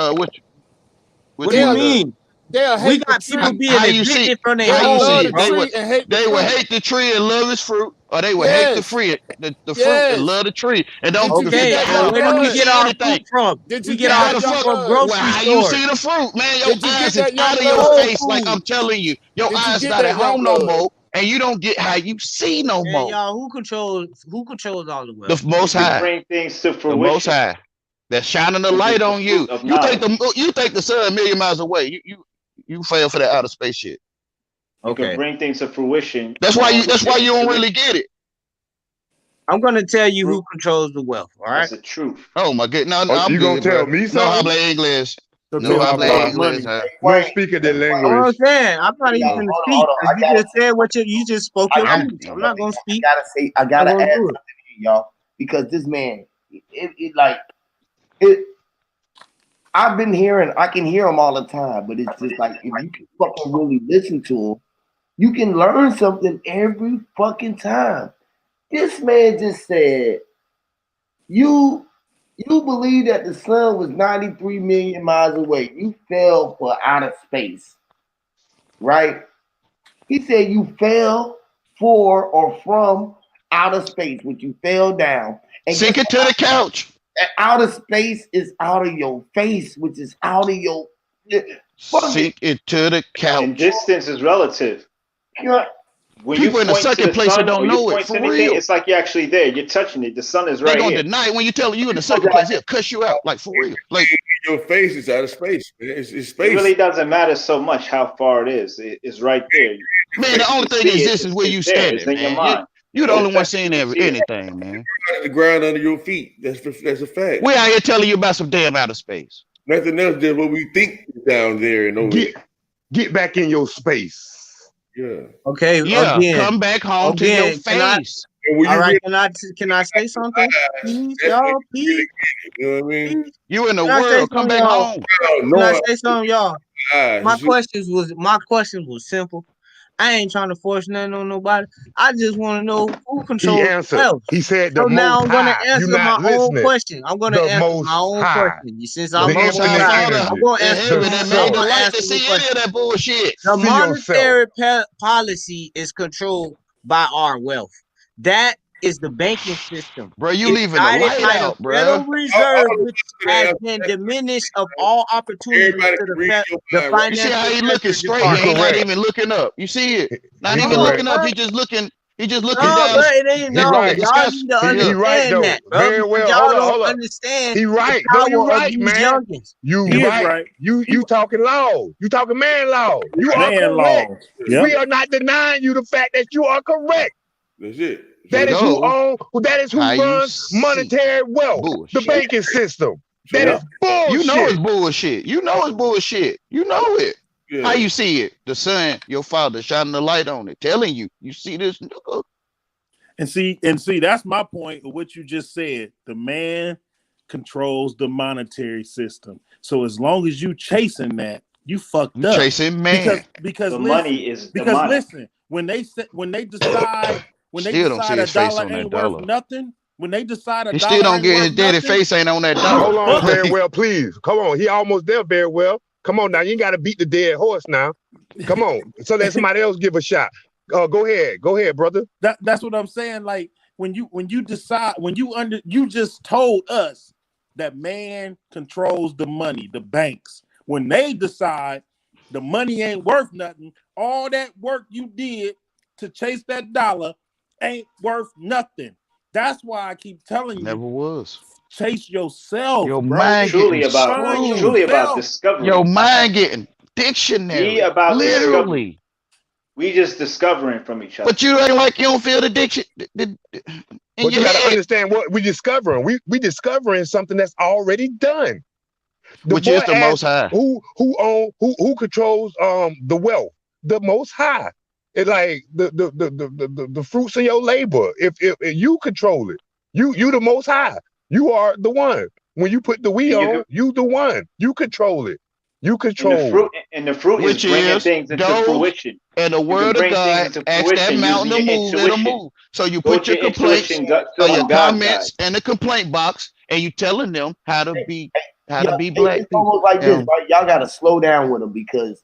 What do you mean? They'll We hate the got people tree. being How you see? evicted from their How you homes, see Love it? the They bro. tree would. and hate the They would fruit. hate the tree and love its fruit, or they would hate the Yes. fruit, the fruit Yes. and love the tree. And don't Did you get Okay, that, forget, young where do we blood? get our fruit from? Did We you get get our that, fruit young from blood? well, grocery how you stores. see the fruit, man? Your Did you get eyes is that, young out of your blood? Whole face. Like I'm Foods. telling you, your Did you eyes get not at that, young home no blood? more, and you don't get how you see no Man, more. y'all, who controls all the wealth? The Most You can High, bring things to the Most fruition. High, that's shining the Which light is the on you. fruit of You think knowledge. the sun a million miles away. You fail for that outer space shit. You can bring things to fruition. That's why you don't do really it. get it. I'm gonna tell you who controls the wealth. All right. That's the truth. Oh my goodness. No, Oh, I'm you gonna good, tell bro. me No something? habla English. So No tell me habla about English. money. No speaker de That's what I'm language. saying. I'm not even gonna speak Hold on. because you just said what you just spoke your piece. I'm not gonna speak. I gotta I'm not gonna add do something it. here, y'all, because this man, I've been hearing, I can hear him all the time, but it's just like if you can fucking really listen to him, you can learn something every fucking time. This man just said, you believe that the sun was 93 million miles away. You fell for outer space, right? He said you fell for or from outer space, which you fell down. And sink it to the couch. Outer space is out of your face, which is out of your. Sink it to the couch. And distance is relative. When People in the point to second place that sun, don't or you know it, point to for anything, real. it's like you're actually there. You're touching it. The sun is They're right gonna here. deny it when you tell them you in the second place. He'll cuss you out, like for real. Like your face is out of space. It's It space. really doesn't matter so much how far it is. It's right there. Man, the only thing exists is where you standing, It's in your man. mind. You the No only one test, seeing you see it. anything, man. The ground under your feet. That's a fact. We out here telling you about some damn outer space. Nothing else than what we think is down there and over. Get back in your space. Yeah. Okay. Yeah, Again, come back home to your face. All right. Can I say something? Please, y'all. Please. You know what I mean? You in the Can I say world, come something, back y'all? home. Can I say something, y'all? My Eyes. questions was simple. I ain't trying to force nothing on nobody. I just want to know who He controls answered. wealth. He said the So now Most I'm gonna High. answer You're my not own listening. question. I'm gonna The answer Most my own High. question. Since The I'm The Most infinite High, energy. I'm gonna the answer heaven the that I'm made the gonna light answer to the see any question. of that bullshit. The See yourself. monetary policy is controlled by our wealth. That is the banking system. Bro, you It's leaving the guided light by out, the bro. Federal Reserve, which has been diminished of all opportunities Everybody to can read your the mind, right? You see how financial he looking sector straight and he not department. even looking up. You see it? Not He even correct. looking up. He just looking No, down. bro, it ain't He no. right. Y'all need to He right understand though. that, bro. Very Because well. y'all Hold don't up. understand He the right. No, you power of right, these man. youngins. You He is right. right. You talking law. You talking man law. You are Man correct. law. Yep. We are not denying you the fact that you are correct. That's it. That is who know how you runs see monetary wealth, bullshit. the banking system. That Yep. is bullshit. You know it's bullshit. You know it's bullshit. You know it. Yeah. How you see it? The sun, your father, shining the light on it, telling you. You see this? And see, that's my point of what you just said. The man controls the monetary system. So as long as you chasing that, you fucked up. Chasing man. Because The listen, money is because demonic. listen, when they decide a dollar ain't worth nothing. When they decide he still don't get his daddy face ain't on that dollar. Hold on, very well, please. Come on, he almost there, very well. Come on now, you ain't got to beat the dead horse now. Come on, so let somebody else give a shot. Go ahead, brother. That's what I'm saying. Like when you decide, you just told us that man controls the money, the banks. When they decide the money ain't worth nothing, all that work you did to chase that dollar ain't worth nothing. That's why I keep telling you. Never was. Chase yourself. Your bro. mind truly about discovery. Your mind getting dictionary. Literally. We just discovering from each other. But you ain't like you don't feel the diction. But you gotta understand what we discovering. We discovering something that's already done. Which is the Most High. Who controls the wealth? The Most High. It's like the fruits of your labor. If you control it, you the Most High. You are the one. When you put the we on, you the one. You control it. You control. And the fruit is bringing things into fruition. And the word of God asks that mountain to move, it'll move. So you put your complaints or your comments in the complaint box, and you telling them how to be black people. It's almost like this, right? Y'all gotta slow down with them because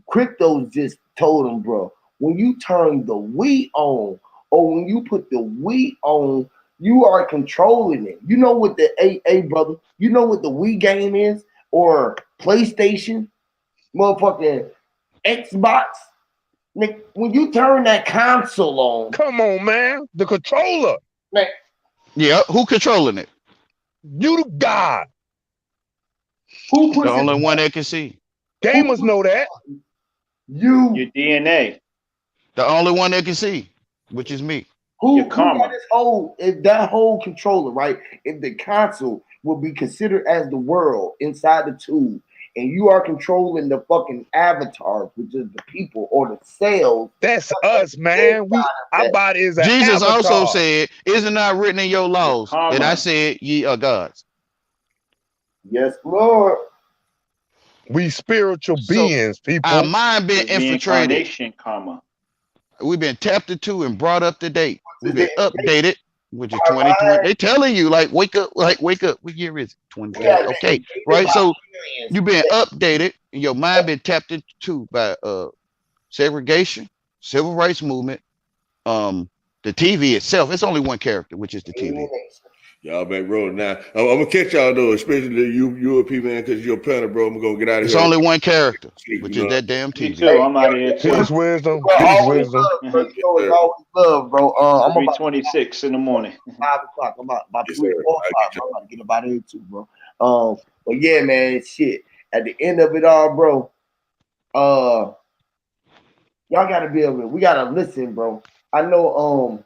Crypto just told them, bro, when you turn the we on, or when you put the we on, you are controlling it. You know what the AA brother, you know what the Wii game is, or PlayStation, motherfucking Xbox. Nick, when you turn that console on, come on, man, the controller. Man, yeah, who controlling it? You the God. Who the only one that can see? Gamers know that. Your DNA. The only one that can see, which is me. Who got this whole, if that whole controller, right? If the console will be considered as the world inside the tube, and you are controlling the fucking avatars, which is the people or the cells. That's us, man. Our body is an Jesus avatar. also said, "Isn't not written in your laws?" And I said, "Ye are gods." Yes, Lord. We spiritual beings, people. Our mind been infiltrated. Karma. We've been tapped into and brought up to date. We've been updated, which is 2020. They telling you wake up. What year is it? 2020. Okay, right. So you've been updated, and your mind been tapped into by segregation, civil rights movement, the TV itself. It's only one character, which is the TV. Y'all back rolling now. I'm gonna catch y'all though, especially you European man, because you're a planner, bro. I'm gonna get out of it's here. It's only one character, which is that damn TV. Me too. I'm out of here too. Peace, wisdom. Always love, bro. I'm about 3:26 in the morning. 5 o'clock. I'm about 3 or 4 o'clock. I'm about to get about here too, bro. But yeah, man, shit. At the end of it all, bro, y'all gotta be able to, we gotta listen, bro. I know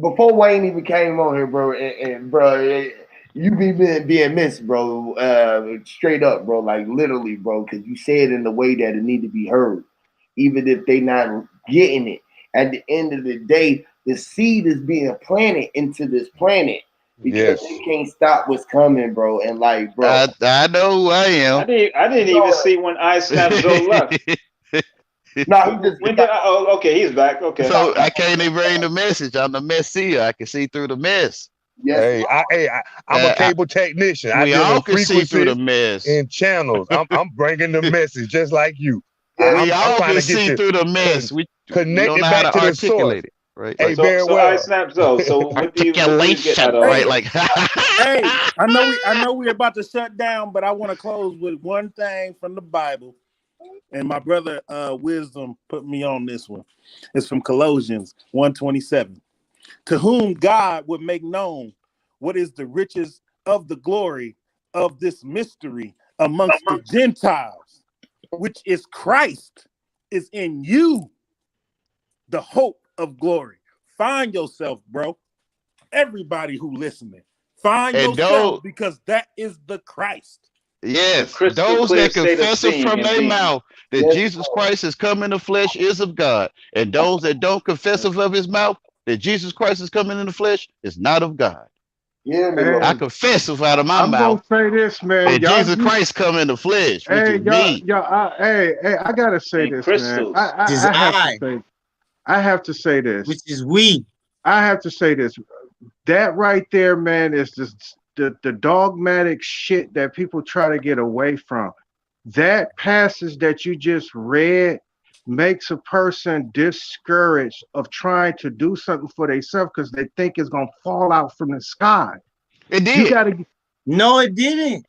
before Wayne even came on here, bro, and bro, you be being missed, bro, straight up, bro, like literally, bro, because you say it in the way that it need to be heard, even if they not getting it. At the end of the day, the seed is being planted into this planet because they can't stop what's coming, bro. And like, bro, I know who I am. I didn't even see when I snapped Joe left. No, he just okay, he's back. Okay. So I can't even bring the message. I'm the messiah. I can see through the mess. Yes. I'm a cable technician. We all can see through the mess in channels. I'm bringing the message just like you. We all can see through the mess. We connect it back to the source. Right. Hey, so very well. I snapped Zoe. So what do you get out of right? Like, hey, I know we're about to shut down, but I want to close with one thing from the Bible. And my brother Wisdom put me on this one. It's from Colossians 1:27. To whom God would make known what is the riches of the glory of this mystery amongst the Gentiles, which is Christ is in you, the hope of glory. Find yourself, bro. Everybody who listening, find yourself because that is the Christ. Yes, those that confess it from their mouth that Jesus Christ has come in the flesh is of God, and those that don't confess it of his mouth that Jesus Christ is coming in the flesh is not of God. Yeah, I confess out of my mouth. I'm gonna say this, man. And Jesus Christ come in the flesh, which is me. I gotta say this, man. I have to say this, which is we. I have to say this. That right there, man, is just the dogmatic shit that people try to get away from. That passage that you just read makes a person discouraged of trying to do something for themselves because they think it's gonna fall out from the sky. It did. No, it didn't.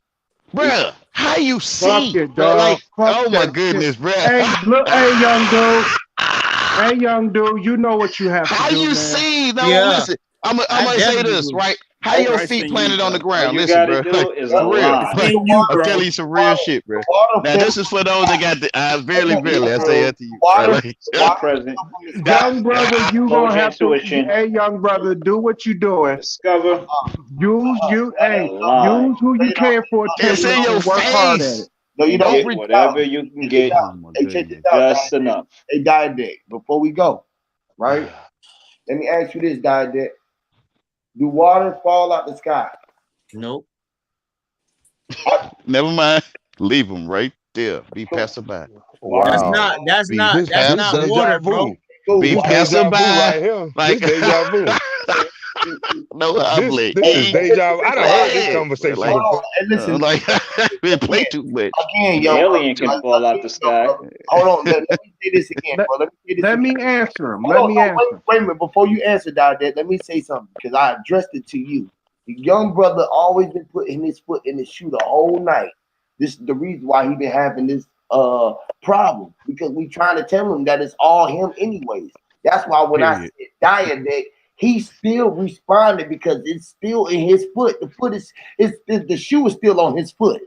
Bruh, how you see? It, dog. Oh my goodness, bruh. Hey, look, hey, young dude. Hey, young dude, you know what you have to do. How you man. See? No, listen. I'm gonna say this, right? How your feet planted on the ground? Listen, bro. For real. I'll tell you some real shit, bro. Now, this is for those that got the barely. I say that to you. Young brother, you gonna have to. Hey, young brother, do what you doing. Discover. Use who you can for attention and work hard at it. No, you don't get whatever you can get. Just enough. Hey, Diadetic, before we go, right? Let me ask you this, Diadetic. Do water fall out the sky? Nope. Never mind. Leave them right there. Be passerby. Wow. That's not water, bro. Be passerby right here. Like no, this is deja vu. I done heard this conversation before. Listen, we play too much. Again, alien can fall out the sky. Hold on, let me say this again, bro. Let me answer him. Wait a minute. Before you answer that, let me say something because I addressed it to you. The young brother always been putting his foot in the shoe the whole night. This is the reason why he been having this problem because we trying to tell him that it's all him anyways. That's why when I said Diadetic, he still responded because it's still in his foot. The foot is the shoe is still on his foot.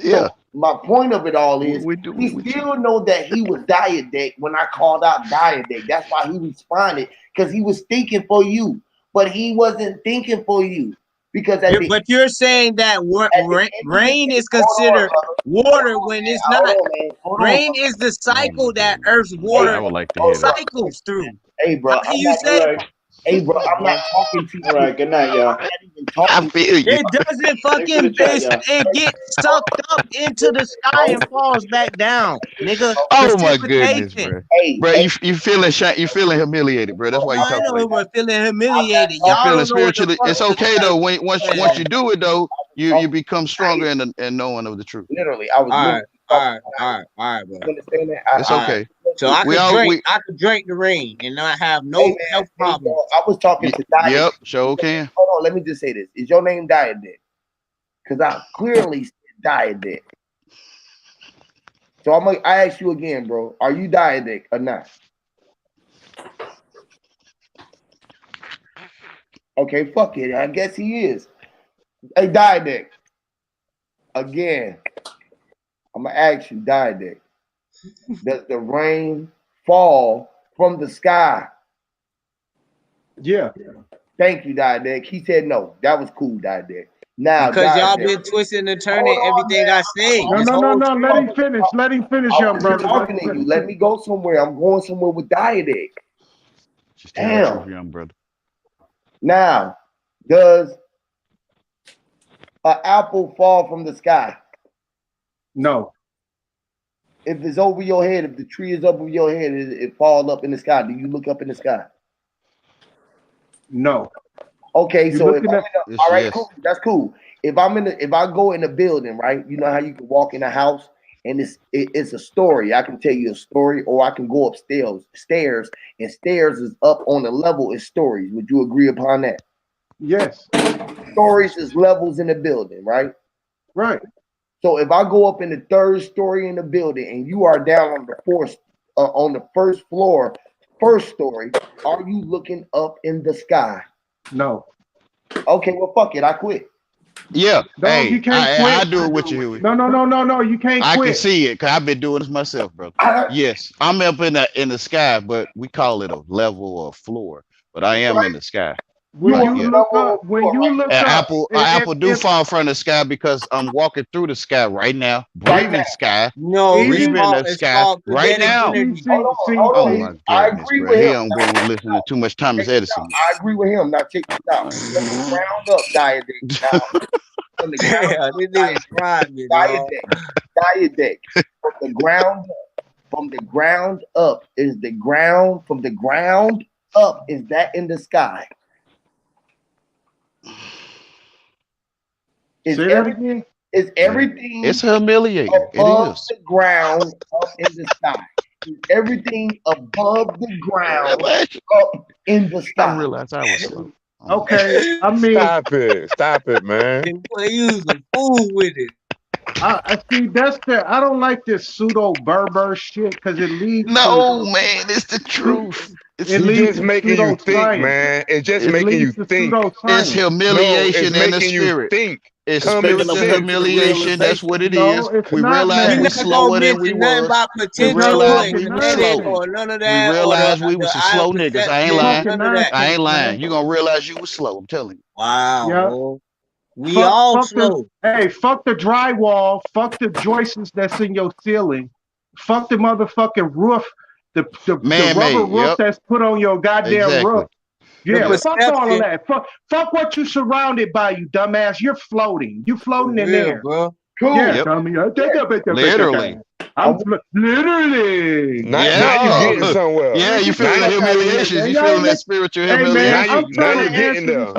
Yeah. So my point of it all is he still know that he was Diadetic when I called out Diadetic. That's why he responded because he was thinking for you, but he wasn't thinking for you because. But you're saying that rain is considered water when it's not. Rain is the cycle that Earth's water cycles through. Hey, bro, how you say? Hey, bro, I'm not talking to you. All right, good night, y'all. I feel you. It doesn't fucking it gets sucked up into the sky and falls back down, nigga. Oh my goodness, bro. Hey, bro, you feeling humiliated, bro. That's why you talking like that. Feeling humiliated. Y'all feeling spiritually. It's okay though. Once you do it though, you become stronger in knowing of the truth. Literally, I was. All right, bro. You understand that? It's okay. So I could drink the rain and not have no problem. I was talking to Diadetic. Yep, sure can. Hold on, let me just say this. Is your name Diadetic? Because I clearly said Diadetic. So I ask you again, bro. Are you Diadetic or not? Okay, fuck it. I guess he is. Hey, Diadetic. Again, I'm going to ask you, Diadetic. Does the rain fall from the sky? Yeah. Thank you, Diadetic. He said no. That was cool, Diadetic. Now, because y'all been twisting and turning everything I say. No. Let him finish. Let him finish, young brother. Talking to you. Let me go somewhere. I'm going somewhere with Diadetic. Damn, young brother. Now, does an apple fall from the sky? No. If it's over your head, if the tree is over your head, it falls up in the sky. Do you look up in the sky? No. Okay, so all right, cool. That's cool. If I go in a building, right? You know how you can walk in a house and it's a story. I can tell you a story, or I can go upstairs, and stairs is up on the level is stories. Would you agree upon that? Yes. Stories is levels in the building, right? Right. So if I go up in the third story in the building and you are down on the first floor, first story, are you looking up in the sky? No. Okay, well, fuck it. I quit. Yeah. No, hey, you can't quit. I do it with you, Huey. No. You can't quit. I can see it because I've been doing this myself, brother. Yes, I'm up in the sky, but we call it a level or floor. But I am in the sky. When you look up, apple do fall from the sky because I'm walking through the sky right now, breathing sky, no, breathing the sky right now. Oh my goodness, I agree bro. with He him. don't been listening to too much Thomas Edison. I agree with him. Now check this out. From the ground up, diadetic. Now, from the diadetic. From the ground up. From the ground up is the ground. From the ground up is that in the sky. Is everything? Is everything? It's humiliating. Above It is. the ground up in the sky. Is everything above the ground up in the sky? I realized I was slow. Okay, I mean, stop it, man. Use a fool with it. I see. That's I don't like this pseudo Berber shit because it leads. Man, it's the truth. It's just making you think, man. It's just making you think. It's humiliation in the spirit. It's spiritual humiliation. That's what it is. We realize we're slower than we were. We realize we were slow. We realize we were some slow niggas. I ain't lying. You're gonna realize you were slow. I'm telling you. Wow. Yeah. We all slow. Hey, fuck the drywall. Fuck the joists that's in your ceiling. Fuck the motherfucking roof. The rubber roof that's put on your goddamn roof. Yeah, fuck all of that. Fuck what you surrounded by, you dumbass. You're floating. You floating in there, bro. Cool. Yeah, dummy. Literally. I'm literally. Now you're getting somewhere. Yeah, you feeling the humiliation. You feeling that spiritual humiliation. Now you're getting there.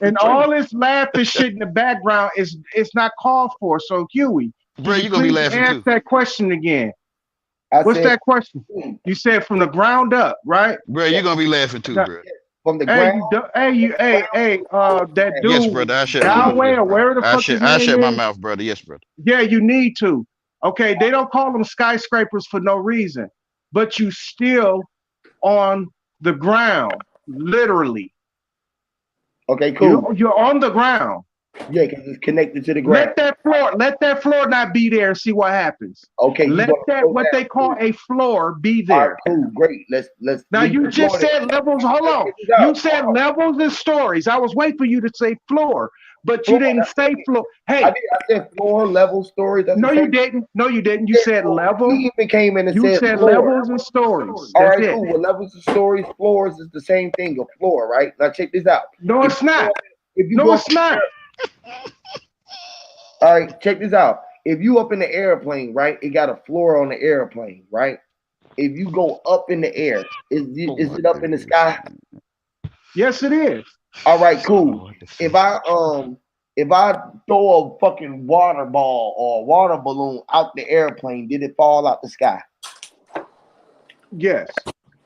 And all this laughing shit in the background is not called for. So Huey, bro, you're gonna be laughing ask too. that question again. What's that question? You said from the ground up, right? Bro, you're gonna be laughing too, bro. From the ground. That dude. Yes, brother. I shut Yahweh or where the fuck I shut my mouth, brother. Yes, brother. Yeah, you need to. Okay, they don't call them skyscrapers for no reason, but you still on the ground, literally. Okay, cool. You're on the ground. Yeah, because it's connected to the ground. Let that floor not be there and see what happens. Okay. Let that what they call a floor be there. All right, cool, great. Let's. Now you just said levels. Hold on. You said levels and stories. I was waiting for you to say floor, but you didn't say floor. Hey, I said floor, level, stories. No, you didn't. No, you didn't. You said level. You even came in and you said levels and stories. All right, cool. Well, levels and stories, floors is the same thing. A floor, right? Now check this out. No, it's not. It's not. All right, check this out. If you up in the airplane, right, it got a floor on the airplane, right? If you go up in the air, is it up in the sky? Yes, it is. All right, cool. If I throw a fucking water ball or a water balloon out the airplane, did it fall out the sky? Yes.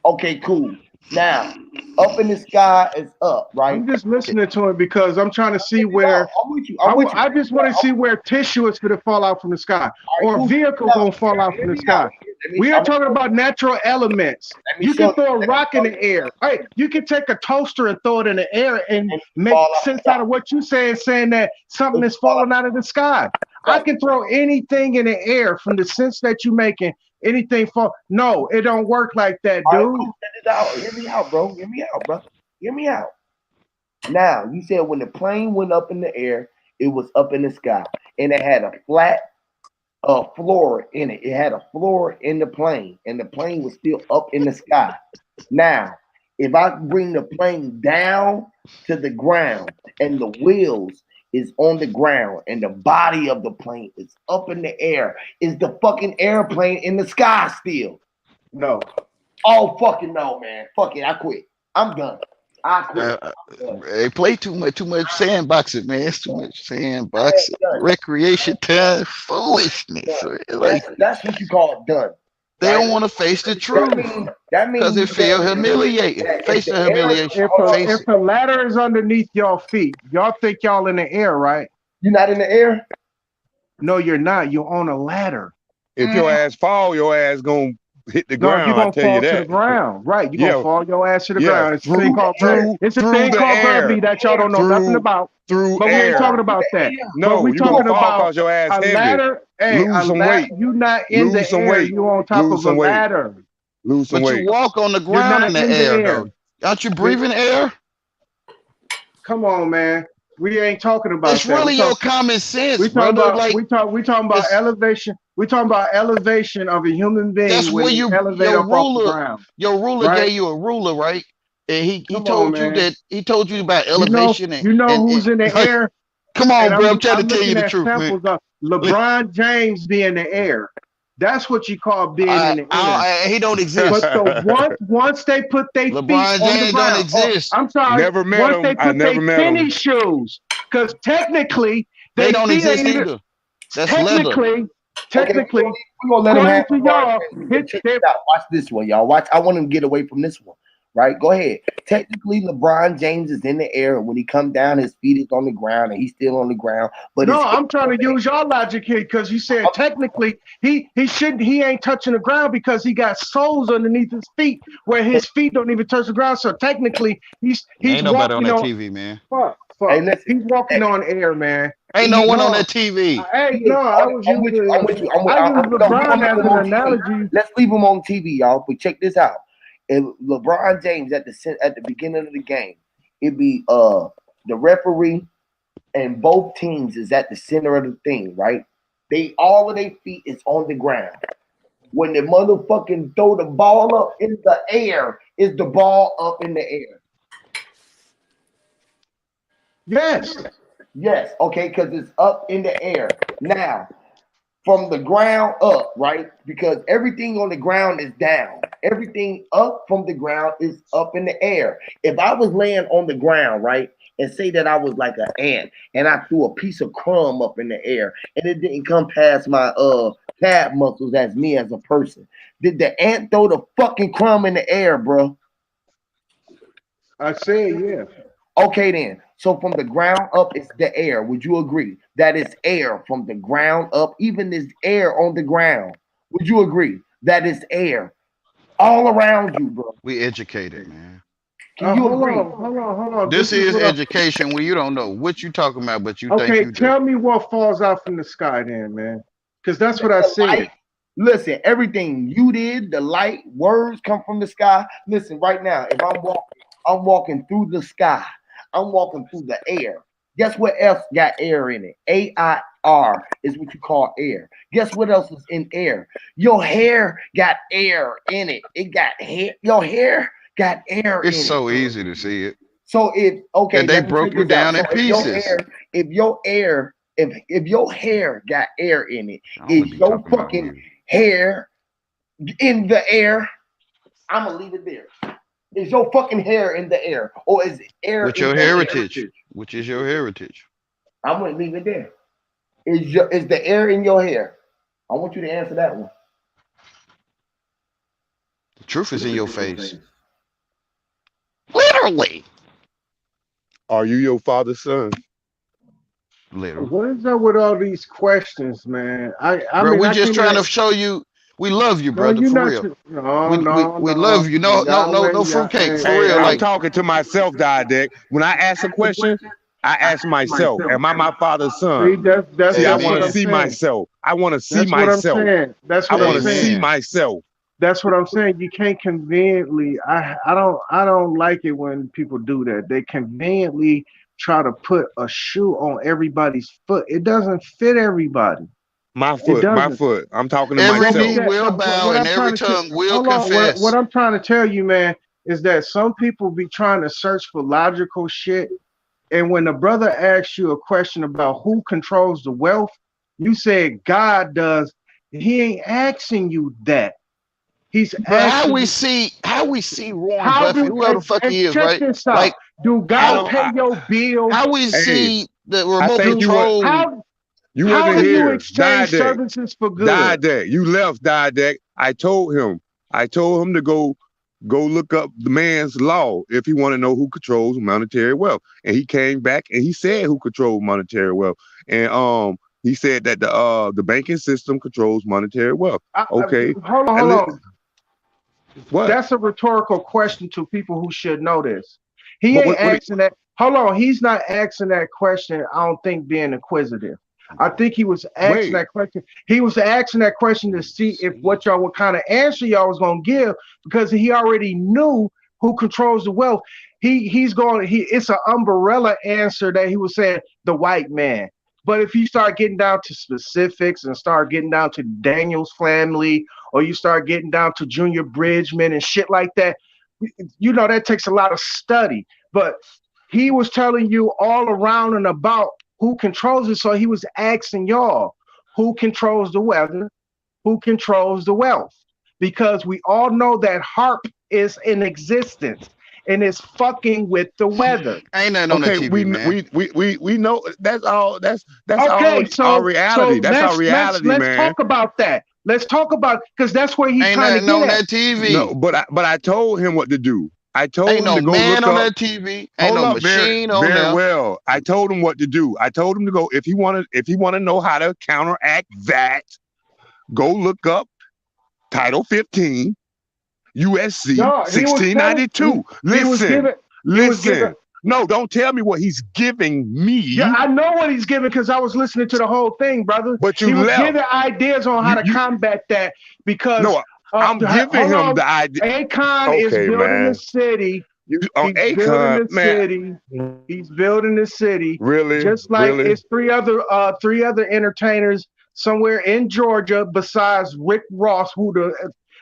Okay, cool. Now, up in the sky is up, right? I'm just listening to it because I'm trying to see where. I'm with you. I just want to see where tissue is going to fall out from the sky, or a vehicle going to fall out from the sky. We are talking about natural elements. You can throw a rock in the air. Hey, you can take a toaster and throw it in the air and make sense out of what you say, saying that something is falling out of the sky. I can throw anything in the air from the sense that you're making. Anything fall? No, it don't work like that, dude. Hear me out, bro. Hear me out. Now, you said when the plane went up in the air, it was up in the sky, and it had a flat floor in it. It had a floor in the plane, and the plane was still up in the sky. Now, if I bring the plane down to the ground and the wheels is on the ground and the body of the plane is up in the air, is the fucking airplane in the sky still? No. Oh, fucking no, man. Fuck it. I quit. I'm done. I quit. They play too much sandboxing, man. It's too much sandboxing. Recreation time, foolishness. That's what you call it, done. They don't want to face the truth. That means because it feel humiliating. Face the humiliation. If a ladder is underneath y'all feet, y'all think y'all in the air, right? You're not in the air? No, you're not. You're on a ladder. If your ass fall, your ass gonna hit the ground. You're gonna fall to the ground, right? You're gonna fall your ass to the ground. It's a thing called gravity that y'all don't know nothing about. But we ain't talking about that. No, we're talking about your ass a ladder. Hey, lose some weight. You're not in the air. You're on top of a ladder. Lose some weight. You walk on the ground in the air, though. Aren't you breathing air? Come on, man. We ain't talking about it's really your common sense. We talking about elevation. We talking about elevation of a human being. That's where your ruler. Your ruler gave you a ruler, right? And he told you that he told you about elevation. You know who's in the air? Come on, bro. I'm trying to tell you the truth, man. LeBron James be in the air. That's what you call being in the air. He don't exist. But once they put their feet on the ground, don't exist. I'm sorry. Never met once him. they put their tennis shoes, because technically they don't exist either. That's technically, we're gonna let him have watch this one, y'all. Watch. I want him to get away from this one. Right, go ahead. Technically, LeBron James is in the air. When he come down, his feet is on the ground, and he's still on the ground. But no, I'm trying to use your logic here because you said technically he ain't touching the ground because he got soles underneath his feet where his feet don't even touch the ground. So technically, he's ain't nobody on that TV, man. Fuck. Hey, he's walking on air, man. Ain't no one on that TV. Hey, no, I'm with you. LeBron as an analogy. Let's leave him on TV, y'all. But check this out. If LeBron James at the beginning of the game, it'd be the referee and both teams is at the center of the thing, right? All of their feet is on the ground. When the motherfucking throw the ball up in the air, is the ball up in the air? Yes. Okay, because it's up in the air. Now, from the ground up, right? Because everything on the ground is down. Everything up from the ground is up in the air. If I was laying on the ground, right, and say that I was like an ant, and I threw a piece of crumb up in the air, and it didn't come past my calf muscles as me as a person, did the ant throw the fucking crumb in the air, bro? I said yeah. Okay then. So from the ground up, it's the air. Would you agree that it's air from the ground up? Even this air on the ground. Would you agree that it's air all around you, bro? We educated, man. Can you agree? Hold on. This is education where you don't know what you talking about, but you think you do. Tell me what falls out from the sky then, man. Because that's what I said. Light. Listen, everything you did, the light, words come from the sky. Listen, right now, if I'm walking through the sky. I'm walking through the air. Guess what else got air in it? AIR is what you call air. Guess what else is in air? Your hair got air in it. It got hair. Your hair got air in it. It's so easy to see it. So and they broke you down in pieces. If your hair got air in it, is your fucking hair in the air? I'm gonna leave it there. Is your fucking hair in the air, or is air with your heritage? Which is your heritage? I'm gonna leave it there. Is the air in your hair? I want you to answer that one. The truth is in your face. Literally. Are you your father's son? Literally. What is up with all these questions, man? Bro, we're just trying to show you. We love you, brother, for real. We love you. No fruitcake, for real. I'm talking to myself, Didact. When I ask a question, I ask myself, am I my father's son? See, I want to see myself. I want to see myself. I want to see myself. That's what I'm saying. You can't conveniently. I don't like it when people do that. They conveniently try to put a shoe on everybody's foot. It doesn't fit everybody. My foot. I'm talking to myself. Every knee will bow and every tongue will confess. What I'm trying to tell you, man, is that some people be trying to search for logical shit. And when the brother asks you a question about who controls the wealth, you said God does. He ain't asking you that. He's asking how we see Warren Buffett, whoever the fuck he is, right? Like, do God pay your bills? How we see the remote control? You wasn't here. You exchange services for good? Didact. You left, Didact. I told him to go look up the man's law if he want to know who controls monetary wealth. And he came back and he said who controls monetary wealth. And he said that the banking system controls monetary wealth. Okay. Hold on. What? That's a rhetorical question to people who should know this. He ain't asking that. Hold on. He's not asking that question, I don't think, being inquisitive. I think he was asking that question. He was asking that question to see if what kind of answer y'all was gonna give, because he already knew who controls the wealth. It's an umbrella answer that he was saying, the white man. But if you start getting down to specifics and start getting down to Daniel's family, or you start getting down to Junior Bridgman and shit like that, you know, that takes a lot of study. But he was telling you all around and about who controls it. So he was asking y'all, who controls the weather? Who controls the wealth? Because we all know that HAARP is in existence and it's fucking with the weather. Ain't nothing on the TV, man. We know that's all. That's okay, all our reality. So that's our reality, man. Let's talk about that. Let's talk about, because that's where he's trying to get on that TV. No, but I told him what to do. I told him no to go man look on up. that TV. Ain't no machine on very there. Well, I told him what to do. I told him to go if he wanted to know how to counteract that. Go look up Title 15. USC 1692. Listen. No, don't tell me what he's giving me. Yeah, I know what he's giving because I was listening to the whole thing, brother. But he was giving ideas on how to combat that because no, I'm giving him the idea. Akon is building the city. He's building the city. Really? Just like it's three other entertainers somewhere in Georgia besides Rick Ross, who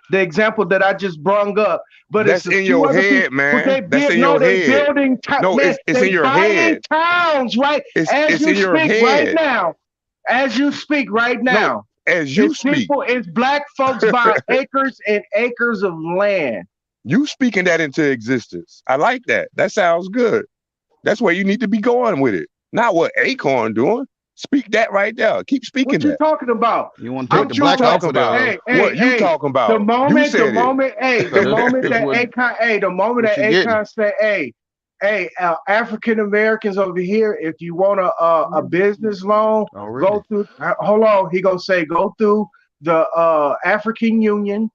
the example that I just brung up. But that's in your head, man. That's in your head. No, it's in your head. Towns, right? It's in your head right now. As you speak right now. As you speak. It's black folks buy acres and acres of land. You speaking that into existence. I like that. That sounds good. That's where you need to be going with it. Not what Akon doing. Speak that right there. Keep speaking that. What you talking about? You want to take the black off of there? What you talking about? The moment that Akon said, hey, African Americans over here, if you want a business loan, go through. Hold on, he gonna say go through the African Union.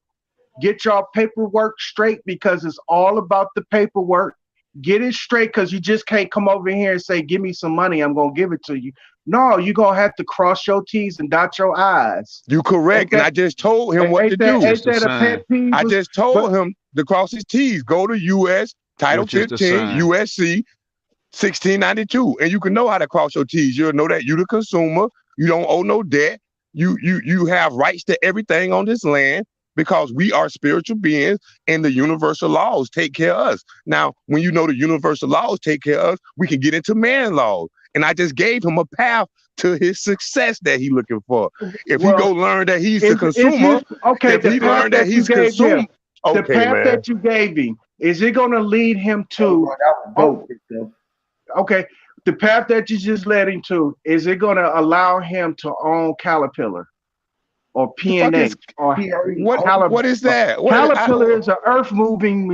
Get your paperwork straight because it's all about the paperwork. Get it straight because you just can't come over here and say, give me some money, I'm going to give it to you. No, you're going to have to cross your T's and dot your I's. You correct. And I just told him what to do. I just told him to cross his T's. Go to U.S. Title 15, USC 1692. And you can know how to cross your T's. You'll know that you're the consumer. You don't owe no debt. You have rights to everything on this land. Because we are spiritual beings and the universal laws take care of us. Now, when you know the universal laws take care of us, we can get into man laws. And I just gave him a path to his success that he's looking for. If he go learn that he's the consumer, if he learn that he's consumer, the path that you gave him, is it going to lead him to? Okay, the path that you just led him to, is it going to allow him to own Caterpillar? Or PNH, or what is that? Caterpillar is an earth moving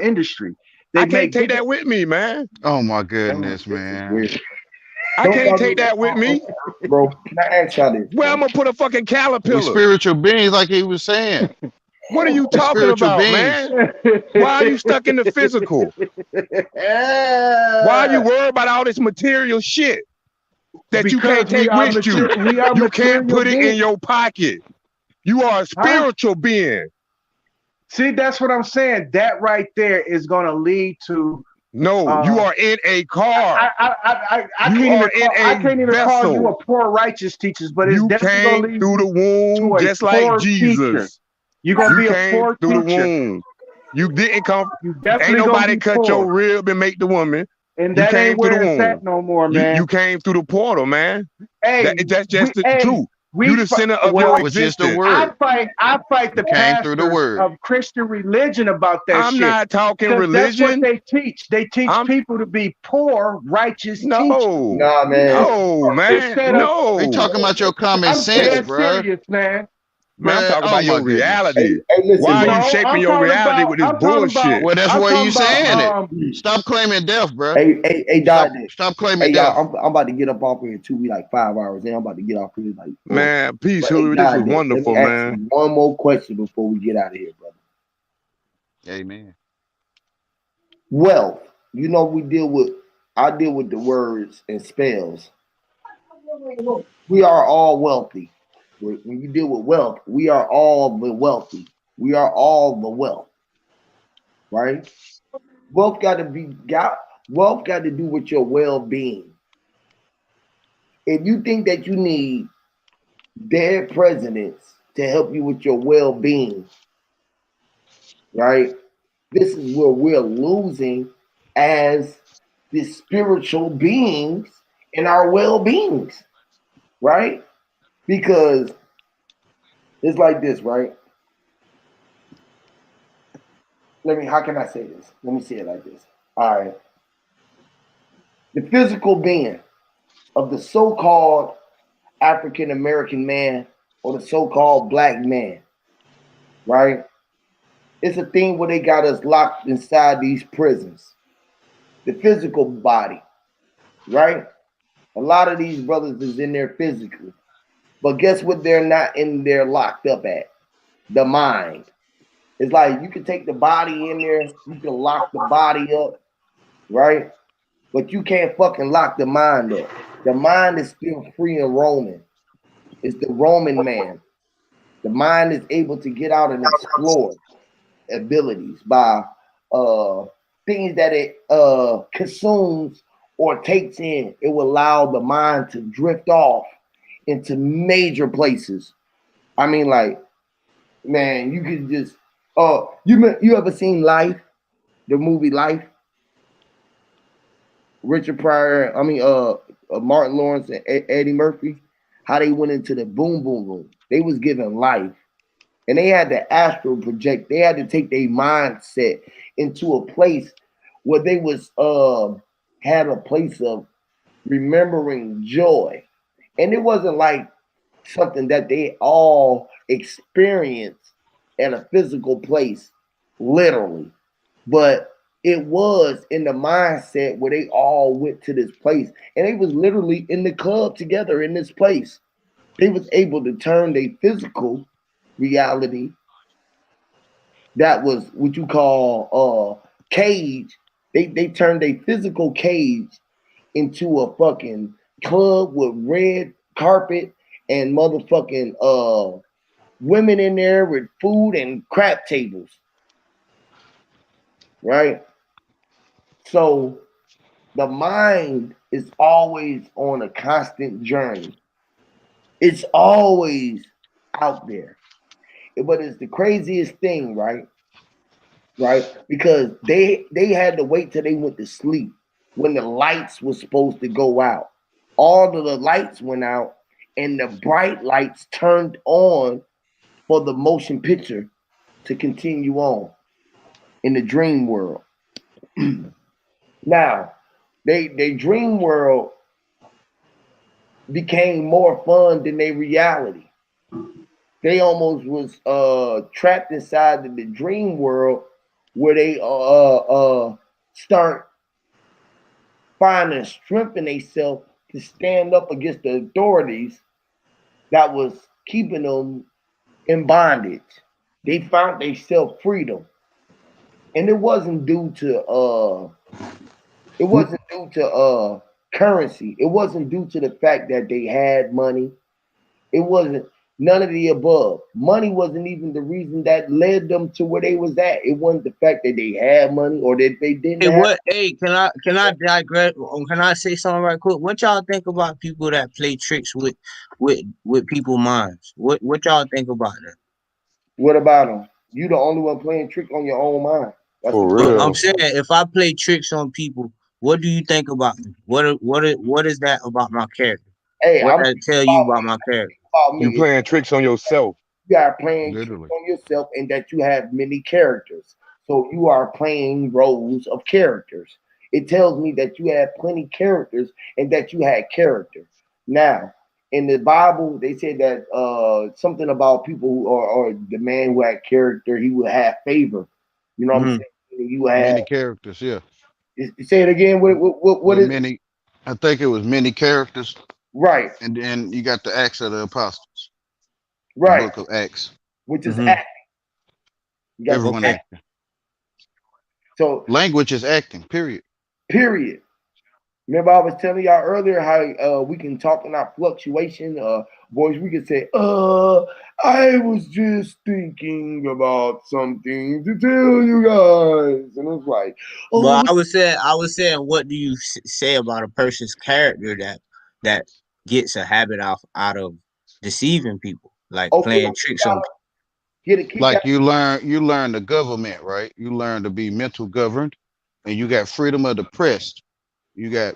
industry. I can't take that with me, man. Oh my goodness, man! I can't take that with me, bro. Can I ask y'all this? Where I'm gonna put a fucking Caterpillar? We're spiritual beings, like he was saying. What are you talking about, man? Why are you stuck in the physical? Why are you worried about all this material shit? That you can't take with you. You can't put it in your pocket. You are a spiritual being. See, that's what I'm saying. That right there is going to lead to. No, you are in a car. I can't even call you a poor righteous teacher, but it's definitely came through the womb just like Jesus. You're going to be a poor through the womb. You didn't come. Ain't nobody cut your rib and make the woman. And that ain't where it's at no more, man. You came through the portal, man. Hey, that's just the truth. You the center of your existence. I fight the pastors of Christian religion about that shit. I'm not talking religion. That's what they teach. They teach people to be poor, righteous teachers. Nah, man. No, man. No. They talking about your common sense, bro. Serious, man. Man, I'm talking about your reality. Hey, listen, why are you shaping your reality with this bullshit? Well, that's why you saying it. Stop claiming death, bro. Hey, Dad. Stop claiming death. I'm about to get up off here too. We like 5 hours in. I'm about to get off here. Like, man, peace, Hillary. This was wonderful, man. One more question before we get out of here, brother. Amen. Wealth. You know, I deal with the words and spells. We are all wealthy. When you deal with wealth, we are all the wealthy. We are all the wealth. right? Wealth got to do with your well-being. If you think that you need dead presidents to help you with your well-being, right? This is where we're losing as the spiritual beings in our well-beings, right? Because it's like this, right? How can I say this? Let me say it like this. All right. The physical being of the so-called African American man or the so-called black man, right? It's a thing where they got us locked inside these prisons. The physical body, right? A lot of these brothers is in there physically. But guess what they're not in there locked up at? The mind. It's like you can take the body in there, you can lock the body up, right? But you can't fucking lock the mind up. The mind is still free and roaming. It's the Roman man. The mind is able to get out and explore abilities by things that it consumes or takes in. It will allow the mind to drift off into major places. I mean, like, man, you could just you ever seen Life, the movie Life? Richard Pryor, Martin Lawrence and Eddie Murphy, how they went into the boom boom room. They was given life. And they had to astral project. They had to take their mindset into a place where they was had a place of remembering joy. And it wasn't like something that they all experienced at a physical place, literally. But it was in the mindset where they all went to this place. And they was literally in the club together in this place. They was able to turn their physical reality that was what you call cage. They turned a physical cage into a fucking club with red carpet and motherfucking women in there with food and crap tables. Right? So the mind is always on a constant journey. It's always out there. But it's the craziest thing, right? Right? Because they had to wait till they went to sleep when the lights were supposed to go out. All of the lights went out and the bright lights turned on for the motion picture to continue on in the dream world. Now, they dream world became more fun than their reality. They almost was trapped inside of the dream world where they start finding strength in themselves to stand up against the authorities that was keeping them in bondage. They found their self-freedom. And it wasn't due to currency. It wasn't due to the fact that they had money. It wasn't none of the above. Money wasn't even the reason that led them to where they was at. It wasn't the fact that they had money or that they didn't have. Hey, can I digress? Can I say something right quick? What y'all think about people that play tricks with people's minds? What y'all think about that? What about them? You the only one playing trick on your own mind. That's for real. I'm saying, if I play tricks on people, what do you think about me? What is that about my character? Hey, what I tell you about my character? You playing tricks on yourself. You are playing tricks on yourself, and that you have many characters. So you are playing roles of characters. It tells me that you have plenty characters and that you had character. Now, in the Bible, they said that something about people who are the man who had character, he would have favor. You know what I'm saying? You have many characters, yeah. Say it again. What is many? I think it was many characters. Right. And then you got the Acts of the Apostles. Right. The book of Acts. Which is acting. Everyone acting. So language is acting, period. Period. Remember, I was telling y'all earlier how we can talk in our fluctuation voice. We can say, I was just thinking about something to tell you guys. And it's like, well, I was saying, what do you say about a person's character that gets a habit out of deceiving people, like playing tricks on people? Like you learn the government, right? You learn to be mental governed, and you got freedom of the press. You got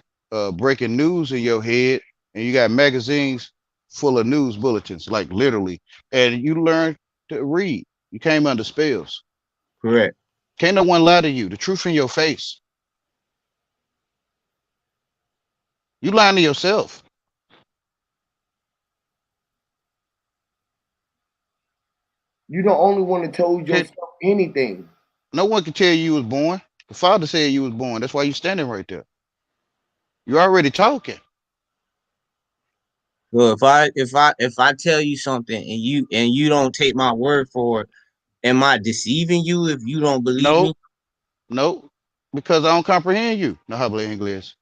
breaking news in your head, and you got magazines full of news bulletins, like literally. And you learn to read. You came under spells. Correct. Can't no one lie to you. The truth in your face. You lying to yourself. You the only one that told yourself anything. No one can tell you was born. The Father said you was born. That's why you standing right there. You're already talking. Well, if I tell you something and you don't take my word for it, am I deceiving you if you don't believe me? No, because I don't comprehend you. No habla inglés.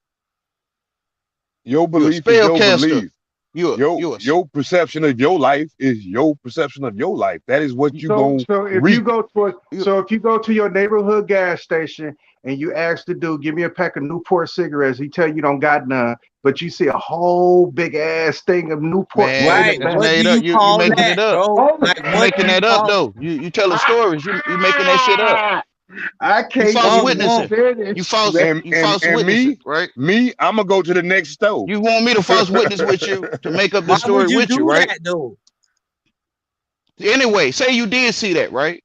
Your belief is your belief. Your perception of your life is your perception of your life. That is what you gonna read. If you go to your neighborhood gas station and you ask the dude, give me a pack of Newport cigarettes, he tell you don't got none, but you see a whole big ass thing of Newport. Right. What do you call making that, it up. bro? You're making that up though. You telling stories. You making that shit up. I can't. You false witnessing. You false witnessing, right? Me, I'm gonna go to the next store. You want me to false witness with you to make up the story with you, right? Though? Anyway, say you did see that, right?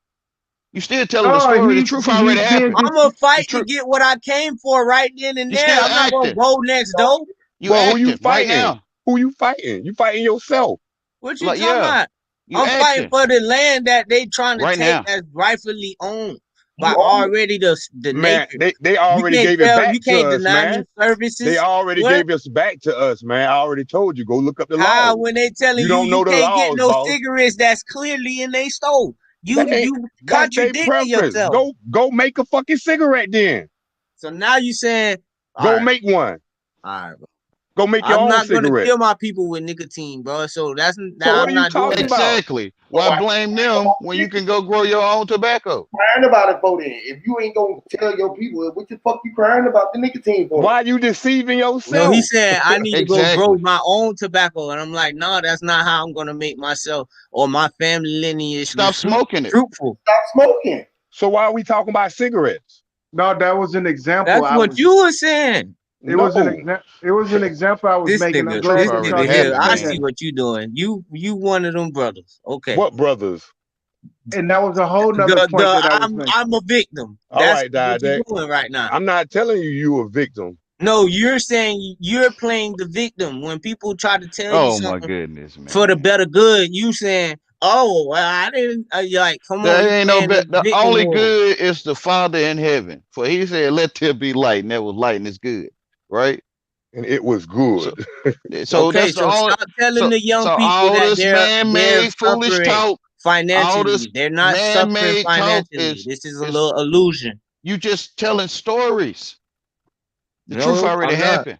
You still telling the story. The truth already happened. I'm gonna fight to get what I came for right then and there. I'm not gonna go next door. Who you fighting? Right now. Who you fighting? You fighting yourself. What you talking about? I'm fighting for the land that they trying to take as rightfully owned. But already the man, nature. They already gave it back you can't to us, deny man. me services. They already gave us back to us, man. I already told you. Go look up the law. When they telling you don't know the can't laws, get no boss. cigarettes that's clearly in their stove. You contradicting yourself. Go make a fucking cigarette then. So now you saying go make one. All right, bro. Go make your own cigarette. I'm not gonna kill my people with nicotine, bro. So that's what I'm not doing exactly. Why blame them when you can go grow your own tobacco? Crying about it for then. If you ain't gonna tell your people, what the fuck you crying about the nicotine for? Why you deceiving yourself? No, he said I need to go grow my own tobacco, and I'm like, no, that's not how I'm gonna make myself or my family lineage. Stop smoking it. Fruitful. Stop smoking. So why are we talking about cigarettes? No, that was an example. That's what you were saying. It was an example I was making. I see what you're doing. You one of them brothers. Okay. What brothers? And that was a whole nother point that I was making. I'm a victim. That's what you're doing right now. I'm not telling you a victim. No, you're saying you're playing the victim. When people try to tell you something my goodness, man. for the better good, you saying, oh, well, I didn't like come on. There ain't no the only good is the Father in heaven. For he said, let there be light, and there was light, and it's good. Right, and it was good. So that's stop telling the young people that they're foolish talk financially. They're not suffering financially. This is a little illusion. You just telling stories. The truth already happened.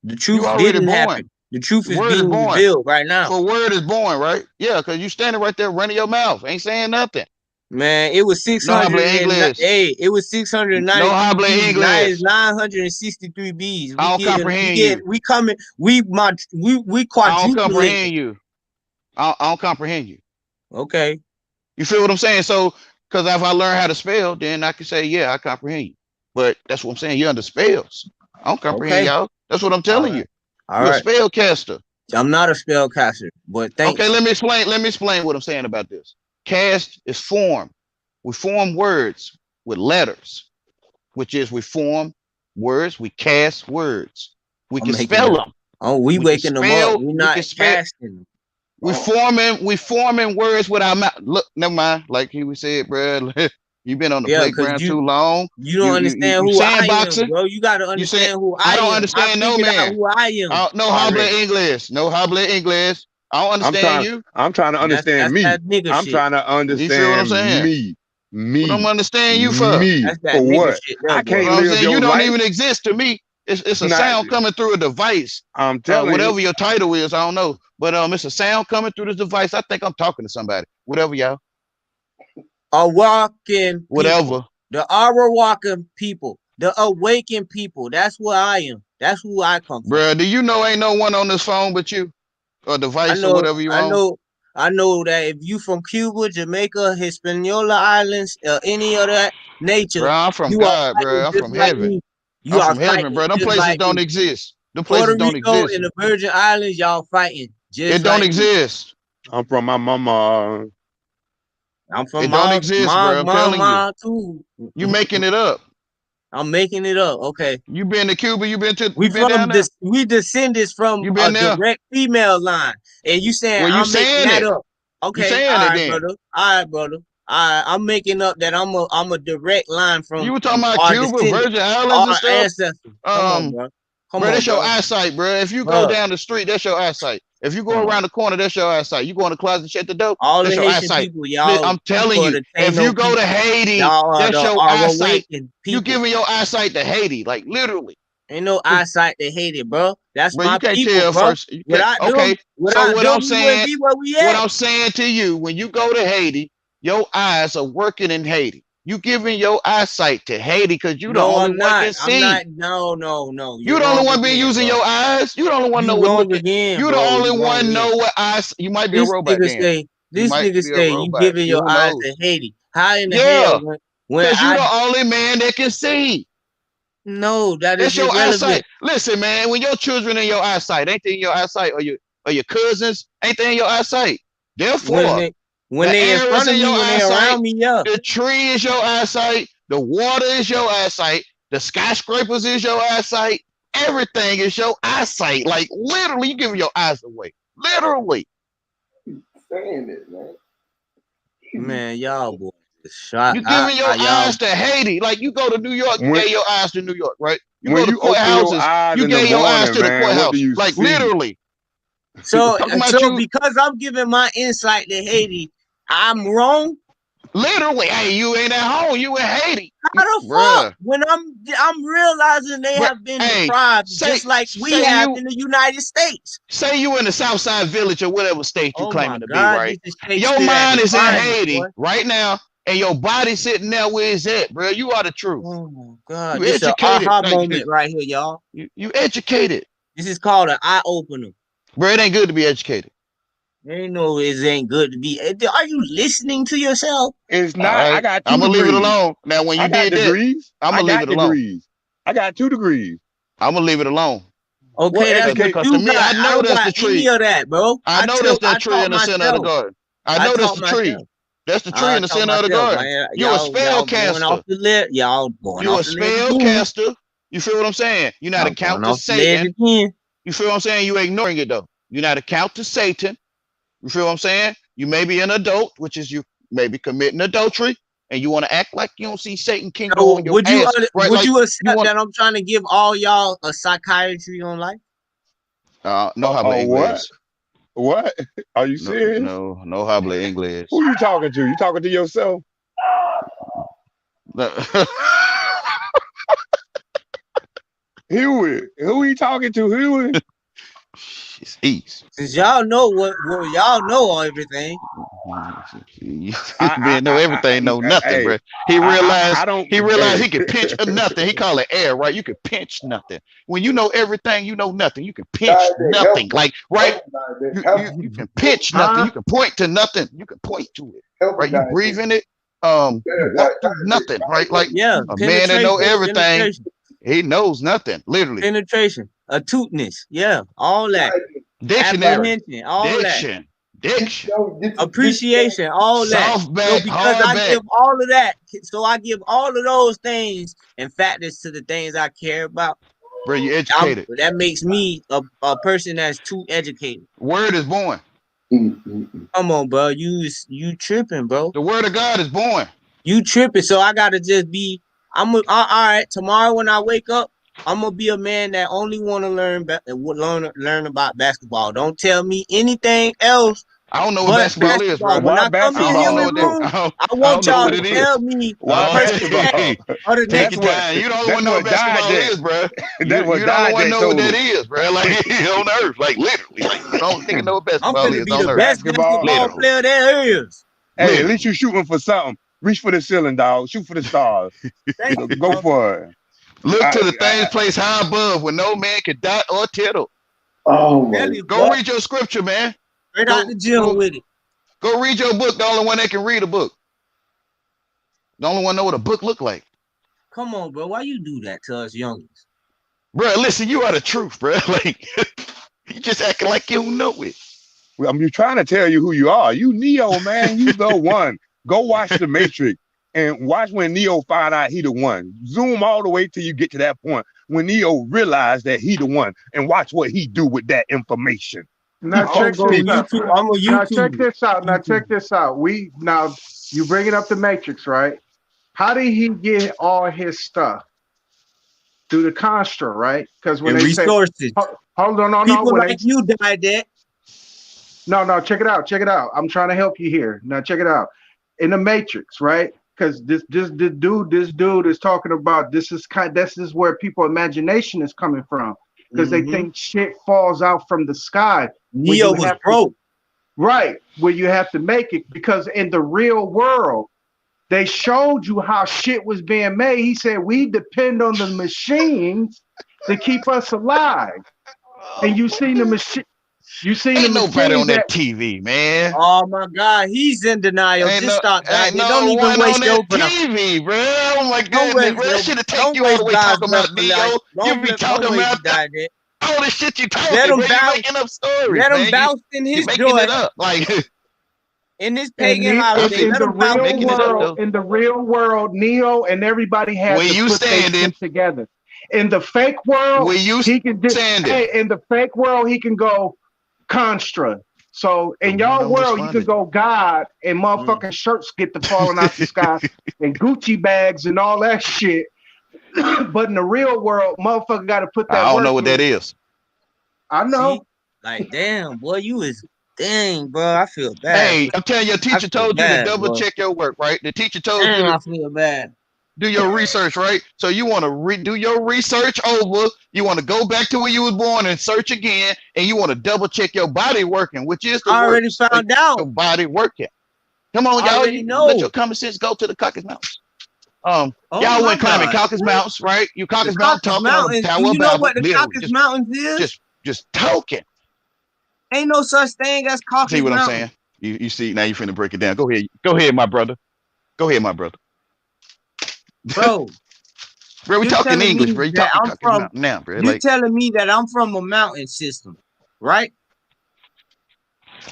The truth didn't happen. The truth is being revealed right now. The word is born, right? Yeah, because you standing right there running your mouth, ain't saying nothing. Man, it was 600. It was 690. No habla English. 963 B's. I don't comprehend you. We coming. We quadruple. I don't comprehend you. I don't comprehend you. Okay. You feel what I'm saying? So, because if I learn how to spell, then I can say, yeah, I comprehend you. But that's what I'm saying. You're under spells. I don't comprehend y'all. That's what I'm telling you. You're a spell caster. I'm not a spell caster, but thanks. Okay, let me explain what I'm saying about this. Cast is form. We form words with letters, which is we form words, we cast words. We can spell them. Oh, we waking them up. We're not casting them. We forming words with our mouth. Look, never mind. Like he said, bro, you've been on the playground too long. You don't understand who I am, bro. You got to understand who I am. I don't understand no man. Who I am. No habla English. No habla English. I don't understand you. I'm trying to understand me. I'm trying to understand me. What I'm understanding you for? Me. For what? I can't live your life. You don't even exist to me. It's a sound coming through a device. I'm telling whatever your title is, I don't know. But it's a sound coming through this device. I think I'm talking to somebody. Whatever, y'all. Walking whatever. People. The hour walking people. The awakened people. That's what I am. That's who I come from. Bruh, do you know ain't no one on this phone but you? Or device or whatever you want? I know that if you from Cuba, Jamaica, Hispaniola Islands, any of that nature. Bro, I'm from God, bro. I'm from heaven. I'm from heaven, bro. Them places don't exist. Them places don't exist. In the Virgin Islands, y'all fighting. It don't exist. I'm from my mama. I'm from it don't exist, bro. I'm telling you. Too. You making it up. I'm making it up. Okay. You been to Cuba? You been to? We descendants from a direct female line, and you saying I'm making that up? Okay, all right, brother. All right, brother. I'm making up that I'm a direct line from. You were talking about Cuba, Virgin Islands, and stuff. Come on, bro. Bro, that's your eyesight, bro. If you go down the street, that's your eyesight. If you go around the corner, that's your eyesight. You go in the closet and shut the door, that's your eyesight. I'm telling you, if you go to Haiti, that's your eyesight. You giving your eyesight to Haiti, like literally. Ain't no eyesight to Haiti, bro. That's bro, my you can't people, tell bro. first. Okay, so what I'm saying, what I'm saying to you, when you go to Haiti, your eyes are working in Haiti. You giving your eyesight to Haiti because you the only one can see. No. You the only one been using your eyes. You the only one know what again. You the only one know what eyes. You might be a robot. This nigga say you giving your eyes to Haiti. How in the hell? Because you the only man that can see. No, that's your eyesight. Listen, man, when your children in your eyesight, ain't they in your eyesight, or your cousins, ain't they in your eyesight? Therefore, when they in front of me, when they around me, yeah. The tree is your eyesight. The water is your eyesight. The skyscrapers is your eyesight. Everything is your eyesight. Like literally, you giving your eyes away. Literally. Saying it, man. Man, y'all boys. Shot. You giving your eyes to Haiti. Like you go to New York, you gave your eyes to New York, right? You go to courthouses, you gave your eyes to the courthouse. Like literally. So because I'm giving my insight to Haiti, I'm wrong. Literally, hey, you ain't at home. You in Haiti. How the fuck? When I'm realizing they have been deprived, just like we have in the United States. Say you in the Southside Village or whatever state you claiming to be, right? Your mind is in Haiti right now, and your body sitting there where it's at, bro. You are the truth. Oh my God, this is an aha moment right here, y'all. You educated. This is called an eye opener. Bro, it ain't good to be educated. Ain't no, it ain't good to be. Are you listening to yourself? It's not. Right. I got 2 I'm gonna degrees. leave it alone. Now, when you did degrees, I'm gonna leave it alone. Degrees. I got 2 degrees. I'm gonna leave it alone. Okay, that's because to me, I know that's the tree. Any of that, bro. I know that's that tree in the center of the garden. I know that's the tree. That's the tree in the center of the garden. You a spellcaster. You a spellcaster. You feel what I'm saying? You're not a count to Satan. You feel what I'm saying? You ignoring it though. You're not a count to Satan. You feel what I'm saying? You may be an adult, which is you maybe committing adultery, and you want to act like you don't see Satan king on your ass. Would you accept that I'm trying to give all y'all a psychiatry on life? No habla English. What? Are you serious? No habla English. Who you talking to? You talking to yourself? Huey. Who are you talking to, Huey? It's easy. Since y'all know what y'all know everything. Man, know everything, know nothing, bro. He realized he could pinch nothing. He call it air, right? You can pinch nothing. When you know everything, you know nothing. You can pinch nothing. Like, right? You can pinch nothing. You can point to nothing. You can point to it. Right? You breathe in it. You walk through nothing, right? Like a man that know everything. He knows nothing, literally. Penetration, acuteness, all that. Dictionary, all diction, appreciation, all that. Soft back, because I give all of that, so I give all of those things and factors to the things I care about. Bro, you educated. That makes me a person that's too educated. Word is born. Come on, bro. You tripping, bro. The word of God is born. You tripping, so I gotta just be. All right. Tomorrow when I wake up, I'm gonna be a man that only want to learn about basketball. Don't tell me anything else I don't know what basketball is, bro. When I come in here with room, I want y'all to tell me why basketball. Other than you don't want to know what basketball is, bro. You don't want to know what that is, bro. Like on earth, like literally, like you don't think know what basketball is on earth. Basketball player there is. Hey, at least you're shooting for something. Reach for the ceiling, dog. Shoot for the stars. Go for it. Look to the things placed high above where no man can dot or tittle. Oh, go read your scripture, man. Straight out the gym with it. Go read your book. The only one that can read a book. The only one know what a book look like. Come on, bro. Why you do that to us youngins? Bro, listen, you are the truth, bro. Like you just acting like you don't know it. Well, I'm trying to tell you who you are. You Neo, man. You the one. Go watch The Matrix and watch when Neo find out he the one. Zoom all the way till you get to that point when Neo realized that he the one, and watch what he do with that information. Now check this out. Now check this out. Now you bringing up the Matrix, right? How did he get all his stuff? Through the construct, right? Because when they resources. say, hold on, no, people like you died that. No, check it out. I'm trying to help you here. Now check it out. In the Matrix, right? Because this dude is talking about this is where people's imagination is coming from. Because they think shit falls out from the sky. Neo was broke. Right, where you have to make it, because in the real world, they showed you how shit was being made. He said, we depend on the machines to keep us alive. And you seen the machine. You seen Ain't nobody on that TV, man. Oh my God, he's in denial. Just stop that. Don't even waste your TV, bro. Oh my goodness, bro. That should have taken you all the way talking about Neo. You be talking about all the shit you talking about. You making up stories. Let him bounce in his joy. Like in this pagan holiday. Let him bounce in the real world, Neo and everybody has to put things together. In the fake world, he can just in the fake world he can go Constra. So in y'all world, you can go God and motherfucking shirts get to falling out the sky and Gucci bags and all that shit. But in the real world, motherfucker got to put that. I don't know what that is. I know. See? Like, damn, boy, you is dang, bro. I feel bad. Hey, I'm telling you, your teacher told you to double check your work, right? The teacher told you to I feel bad. Do your research, right? So you want to redo your research over. You want to go back to where you was born and search again, and you want to double check your body working, which is the I already found out. Your body working. Come on, y'all. Let your common sense go to the Caucasus Mountains. Y'all went climbing Caucasus Mountains, right? You Caucasus Mountains talking about the Tower you know what the Caucasus Mountains is? Just talking. Ain't no such thing as Caucasus Mountains. See what I'm saying? You see, now you finna break it down. Go ahead, my brother. Go ahead, my brother. Bro, we talking English, bro. You talking from now, bro. You're telling me that I'm from a mountain system, right?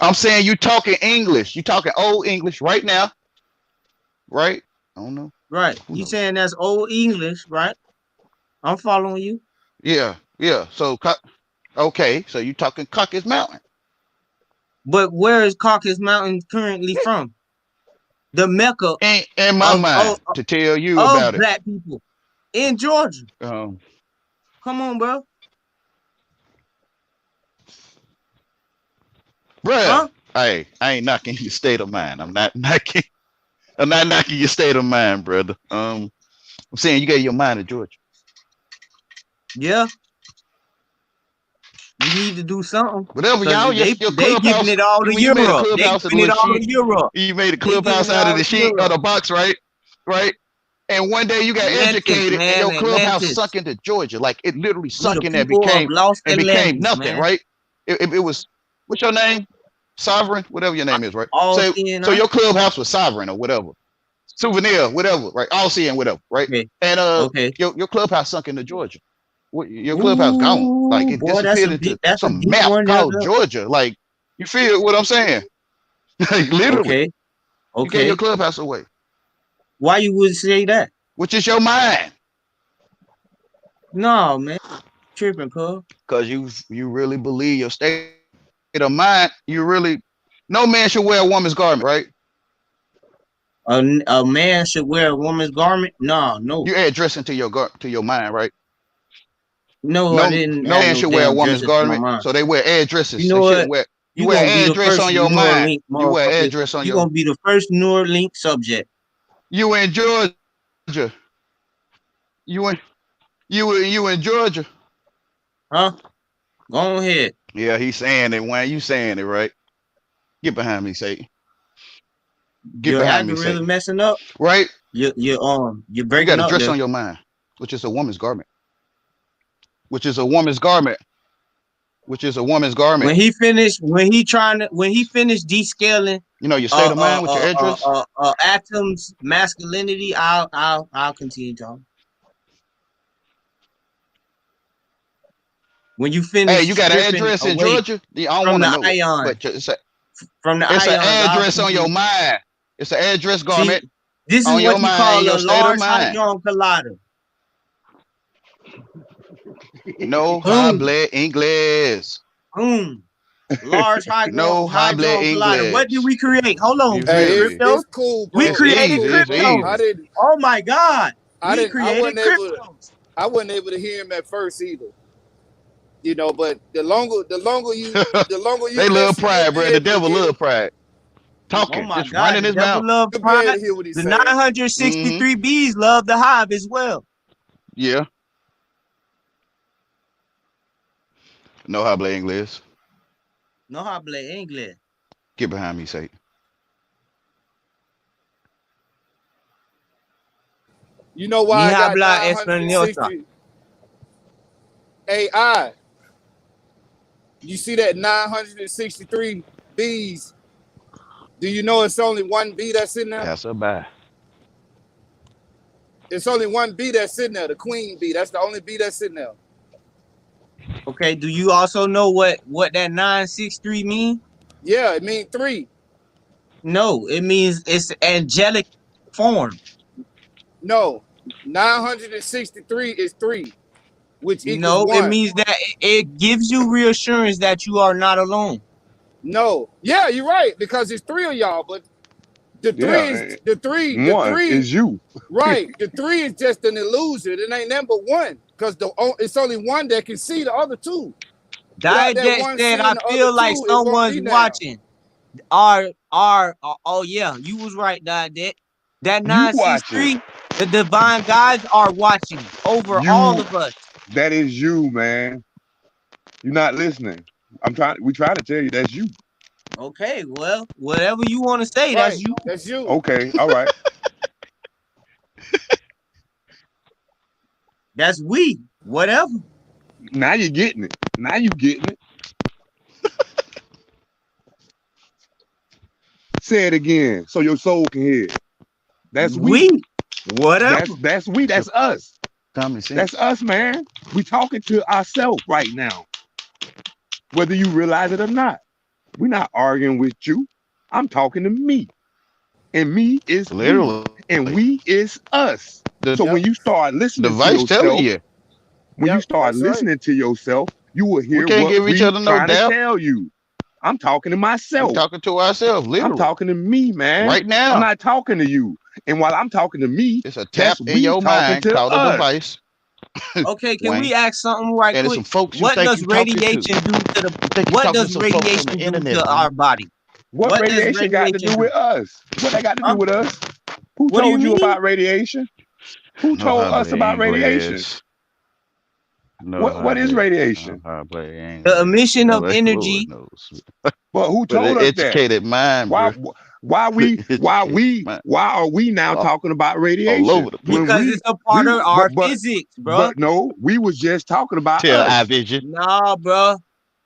I'm saying you talking English. You talking old English right now, right? I don't know. Right. You saying that's old English, right? I'm following you. Yeah. So, okay. So you talking Caucasus Mountain? But where is Caucasus Mountain currently from? The Mecca in my mind to tell you about black people in Georgia. Come on, bro. Bruh, hey, I ain't knocking your state of mind. I'm not knocking your state of mind, brother. I'm saying you got your mind to Georgia. Yeah. You need to do something. Whatever, y'all. They giving it all to Europe. They giving it all to Europe. You made a clubhouse out of the sheet of the box, right? Right. And one day you got educated, and your clubhouse sunk into Georgia. Like it literally sunk in there, became nothing, right? It was. What's your name? Sovereign, whatever your name is, right? So your clubhouse was Sovereign or whatever. Souvenir, whatever, right? All seeing, whatever, right? Okay. And your clubhouse sunk into Georgia. Your clubhouse gone. Like it disappeared into some map called Georgia. Like you feel what I'm saying? Like literally. Okay. You gave your clubhouse away. Why you would say that? Which is your mind? No, man. Tripping, cuz. Because you really believe your state of mind. You really no man should wear a woman's garment, right? A man should wear a woman's garment? No. You add dressing to your mind, right? No, I didn't. No man should wear a woman's garment, so they wear addresses. You know what? You wear address on your mind. You wear address on your. You gonna be the first Neuralink subject. You in Georgia. You in Georgia. Huh? Go ahead. Yeah, he's saying it, Wayne. You saying it, right? Get behind me, Satan. Get behind me, Satan. Messing up. Right? You're breaking You got a up dress there. on your mind, which is a woman's garment. Which is a woman's garment. Which is a woman's garment. When he finished descaling, you know, your state of mind with your address. Atom's masculinity. I'll continue talking. When you finish, hey, you got an address in Georgia? I don't want to know. Ion, but it's from the it's ion, an address on your mind. It's an address garment. See, this is on what your you mind, call your a state large of mind. hadron collider. No high-blood English. Large hadron collider. What did we create? Hold on. Hey, it's cool, bro. We created crypto. Oh my God. I wasn't able to hear him at first either. You know, but the longer you they love pride, bro. The devil love pride. Talking, just running his mouth. Love pride. The 963 bees love the hive as well. Yeah. No habla English. No habla English. Get behind me, Satan. You know why I got 960 AI. You see that 963 bees? Do you know it's only one bee that's in there? That's a bye. It's only one bee that's sitting there, the queen bee. That's the only bee that's sitting there. Okay, do you also know what that 963 mean? Yeah, it means 3. No, it means it's angelic form. No, 963 is 3, which equals 1. It means that it gives you reassurance that you are not alone. No, yeah, you're right, because it's 3 of y'all, but the three is you. Right, the 3 is just an illusion. It ain't number 1, because it's only 1 that can see the other 2. That said, I feel like someone's watching. Oh yeah, you was right, That 963, the divine guides are watching over all of us. That is you, man. You're not listening. We try to tell you that's you. Okay, well, whatever you want to say, that's you. That's you. Okay, all right. That's we. Whatever. Now you're getting it. Say it again so your soul can hear it. That's we. Whatever. That's we. That's us. That's us, man. We talking to ourselves right now. Whether you realize it or not. We're not arguing with you. I'm talking to me. And me is literally. And we is us. So when you start listening to yourself, when you start listening to yourself, you will hear what we're trying to tell you. I'm talking to myself. We're talking to ourselves, literally. I'm talking to me, man. Right now. I'm not talking to you. And while I'm talking to me, it's a tap in your mind called a device. Okay, can we ask something right quick? Some folks what does radiation do to the? What does radiation do to our body? What radiation got to do with us? What that got to do with us? Who told you about radiation? Who told us about radiation? What is radiation? The emission of energy. But who told us that? Educated mind. Why are we now talking about radiation? Because it's a part of our physics, bro. But no, we was just talking about us. Vision. Nah, bro.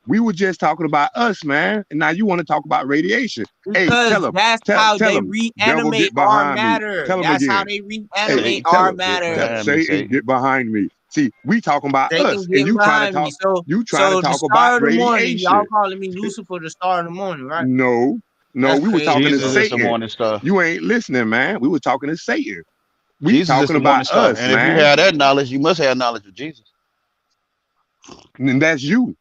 We were just talking about us, man. And now you want to talk about radiation. Because hey, tell them. That's how they reanimate our matter. That's how they reanimate our matter. Satan, get behind me. See, we talking about us, and you trying to talk. You trying to talk about radiation. Y'all calling me Lucifer, the star of the morning, right? No, we were talking to Satan. Morning star. You ain't listening, man. We were talking to Satan. We talking about us, and man. If you have that knowledge, you must have knowledge of Jesus. And that's you,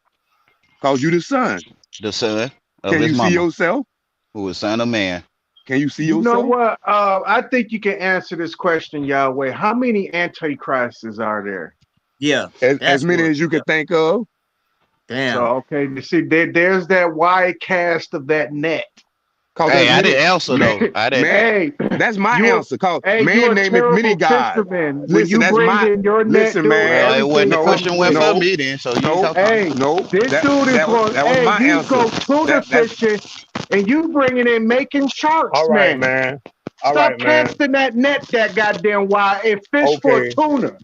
cause you the son. The son of Can his you mama, see yourself? Who is son of man? Can you see yourself? You know what? I think you can answer this question, Yahweh. How many antichrists are there? Yeah, as many as you can think of. Damn. So okay, you see, there's that wide cast of that net. Hey, I didn't answer though. I didn't. Hey, that's my answer. Cause man name it many gods. Listen, that's my. Listen, man. It wasn't the question went for me then. So you hey, this dude is going. Hey, you go tuna fishing, and you bringing in making sharks, all right, man. All Stop right, man. casting that net that goddamn wide and fish for tuna.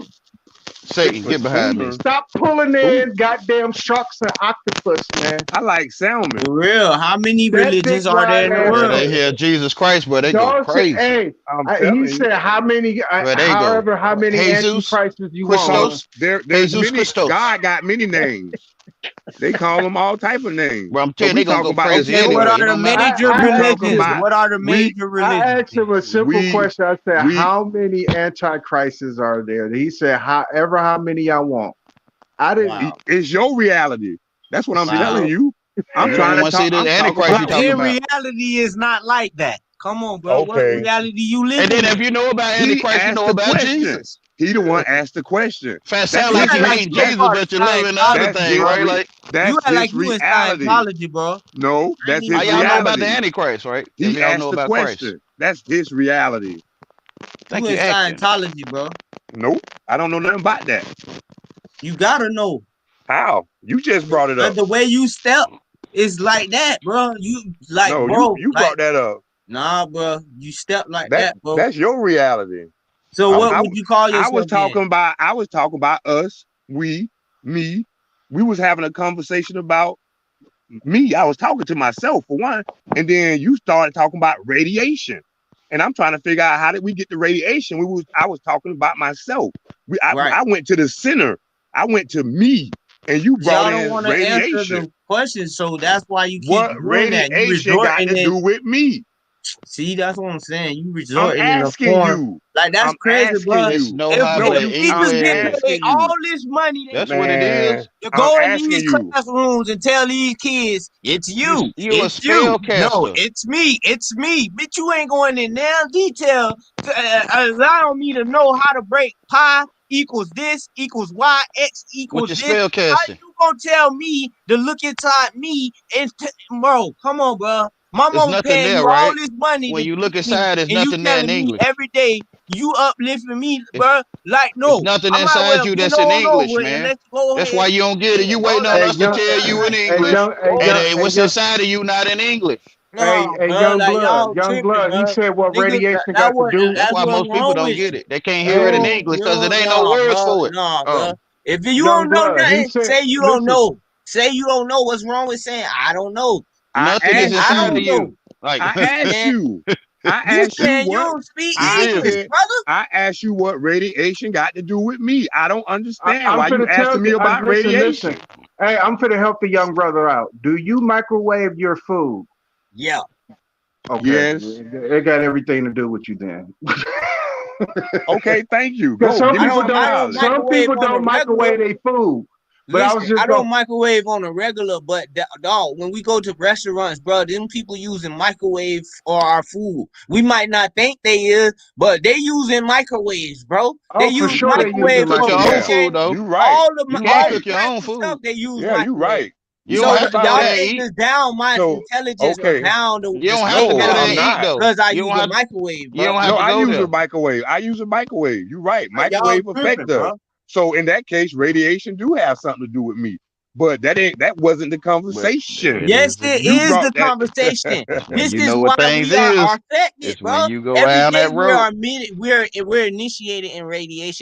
Satan, get behind me. Stop pulling in goddamn sharks and octopus, man. I like salmon. For real, how many religions are there in the world? They hear Jesus Christ, but they go crazy. Hey, he said how many, however, how many antichrists you want. There's many. God got many names. They call them all type of names. Bro, I'm telling you, they gonna go crazy anyway. What are the major religions? What are the major religions? I asked him a simple question. I said, how many antichrists are there? He said, however, how many I want. I didn't. Wow. It's your reality. That's what I'm telling you. I'm trying to see the antichrist you talking about. Reality is not like that. Come on, bro. Okay. What reality you live in? And then if you know about antichrist, you know about Jesus. He the one asked the question. That sound like you hate Jesus, but you live in other things, right? Like that's you act like you in Scientology, bro. No, that's his reality. Y'all know about the Antichrist, right? He asked the question. That's his reality. You in Scientology, bro. Nope, I don't know nothing about that. You gotta know. How? You just brought it up. But the way you step is like that, bro. You like, no, bro. You brought that up. Nah, bro. You step like that, bro. That's your reality. So what would you call yourself? I was talking about us, me. We was having a conversation about me. I was talking to myself for one, and then you started talking about radiation. And I'm trying to figure out how did we get the radiation? I was talking about myself. I went to the center. I went to me, and you brought in radiation. Answer the question, so that's why you keep what radiation got to do with me? See, that's what I'm saying. You resort I'm asking you. Like that's crazy, bro. If people get paid all this money, that's what it is. To go in these classrooms and tell these kids, it's you. It's you. No, it's me. It's me. Bitch, you ain't going in now detail to allow me to know how to break pi equals this equals y, x equals this. How you gonna tell me to look inside me and bro? Come on, bro. My mom paying you all this money. When you look inside, there's nothing there in English. Every day you uplifting me, bro. Like no, nothing inside you that's in English, man. That's why you don't get it. You waiting on us to tell you in English, and what's inside of you not in English. Hey, young blood. He said what radiation got to do. That's why most people don't get it. They can't hear it in English because there ain't no words for it. If you don't know nothing, say you don't know. Say you don't know what's wrong with saying I don't know. Nothing is inside of you. Like I asked you. I asked you what. You don't speak English, brother. I asked you what radiation got to do with me. I don't understand why you asking me about radiation. Listen. Hey, I'm finna help the young brother out. Do you microwave your food? Yeah. Okay. Yes. It got everything to do with you then. Okay, thank you. Some people don't microwave their food. But listen, I don't microwave on a regular, but dog, when we go to restaurants, bro, them people using microwave for our food. We might not think they is, but they using microwaves, bro. They use microwave for your own food, though. You right. All the you can't cook your own food. Stuff they use. Yeah, you right. You don't have to y'all ain't just down my intelligence down the. You don't have to go there and eat though. Because I use a microwave. Bro. You don't have to go I use there. a microwave. I use a microwave. You're right. Microwave effective. So in that case, radiation do have something to do with me. But that wasn't the conversation. Yes, it is the conversation. This is why we are affected, bro. When you go down that road. We're initiated in radiation.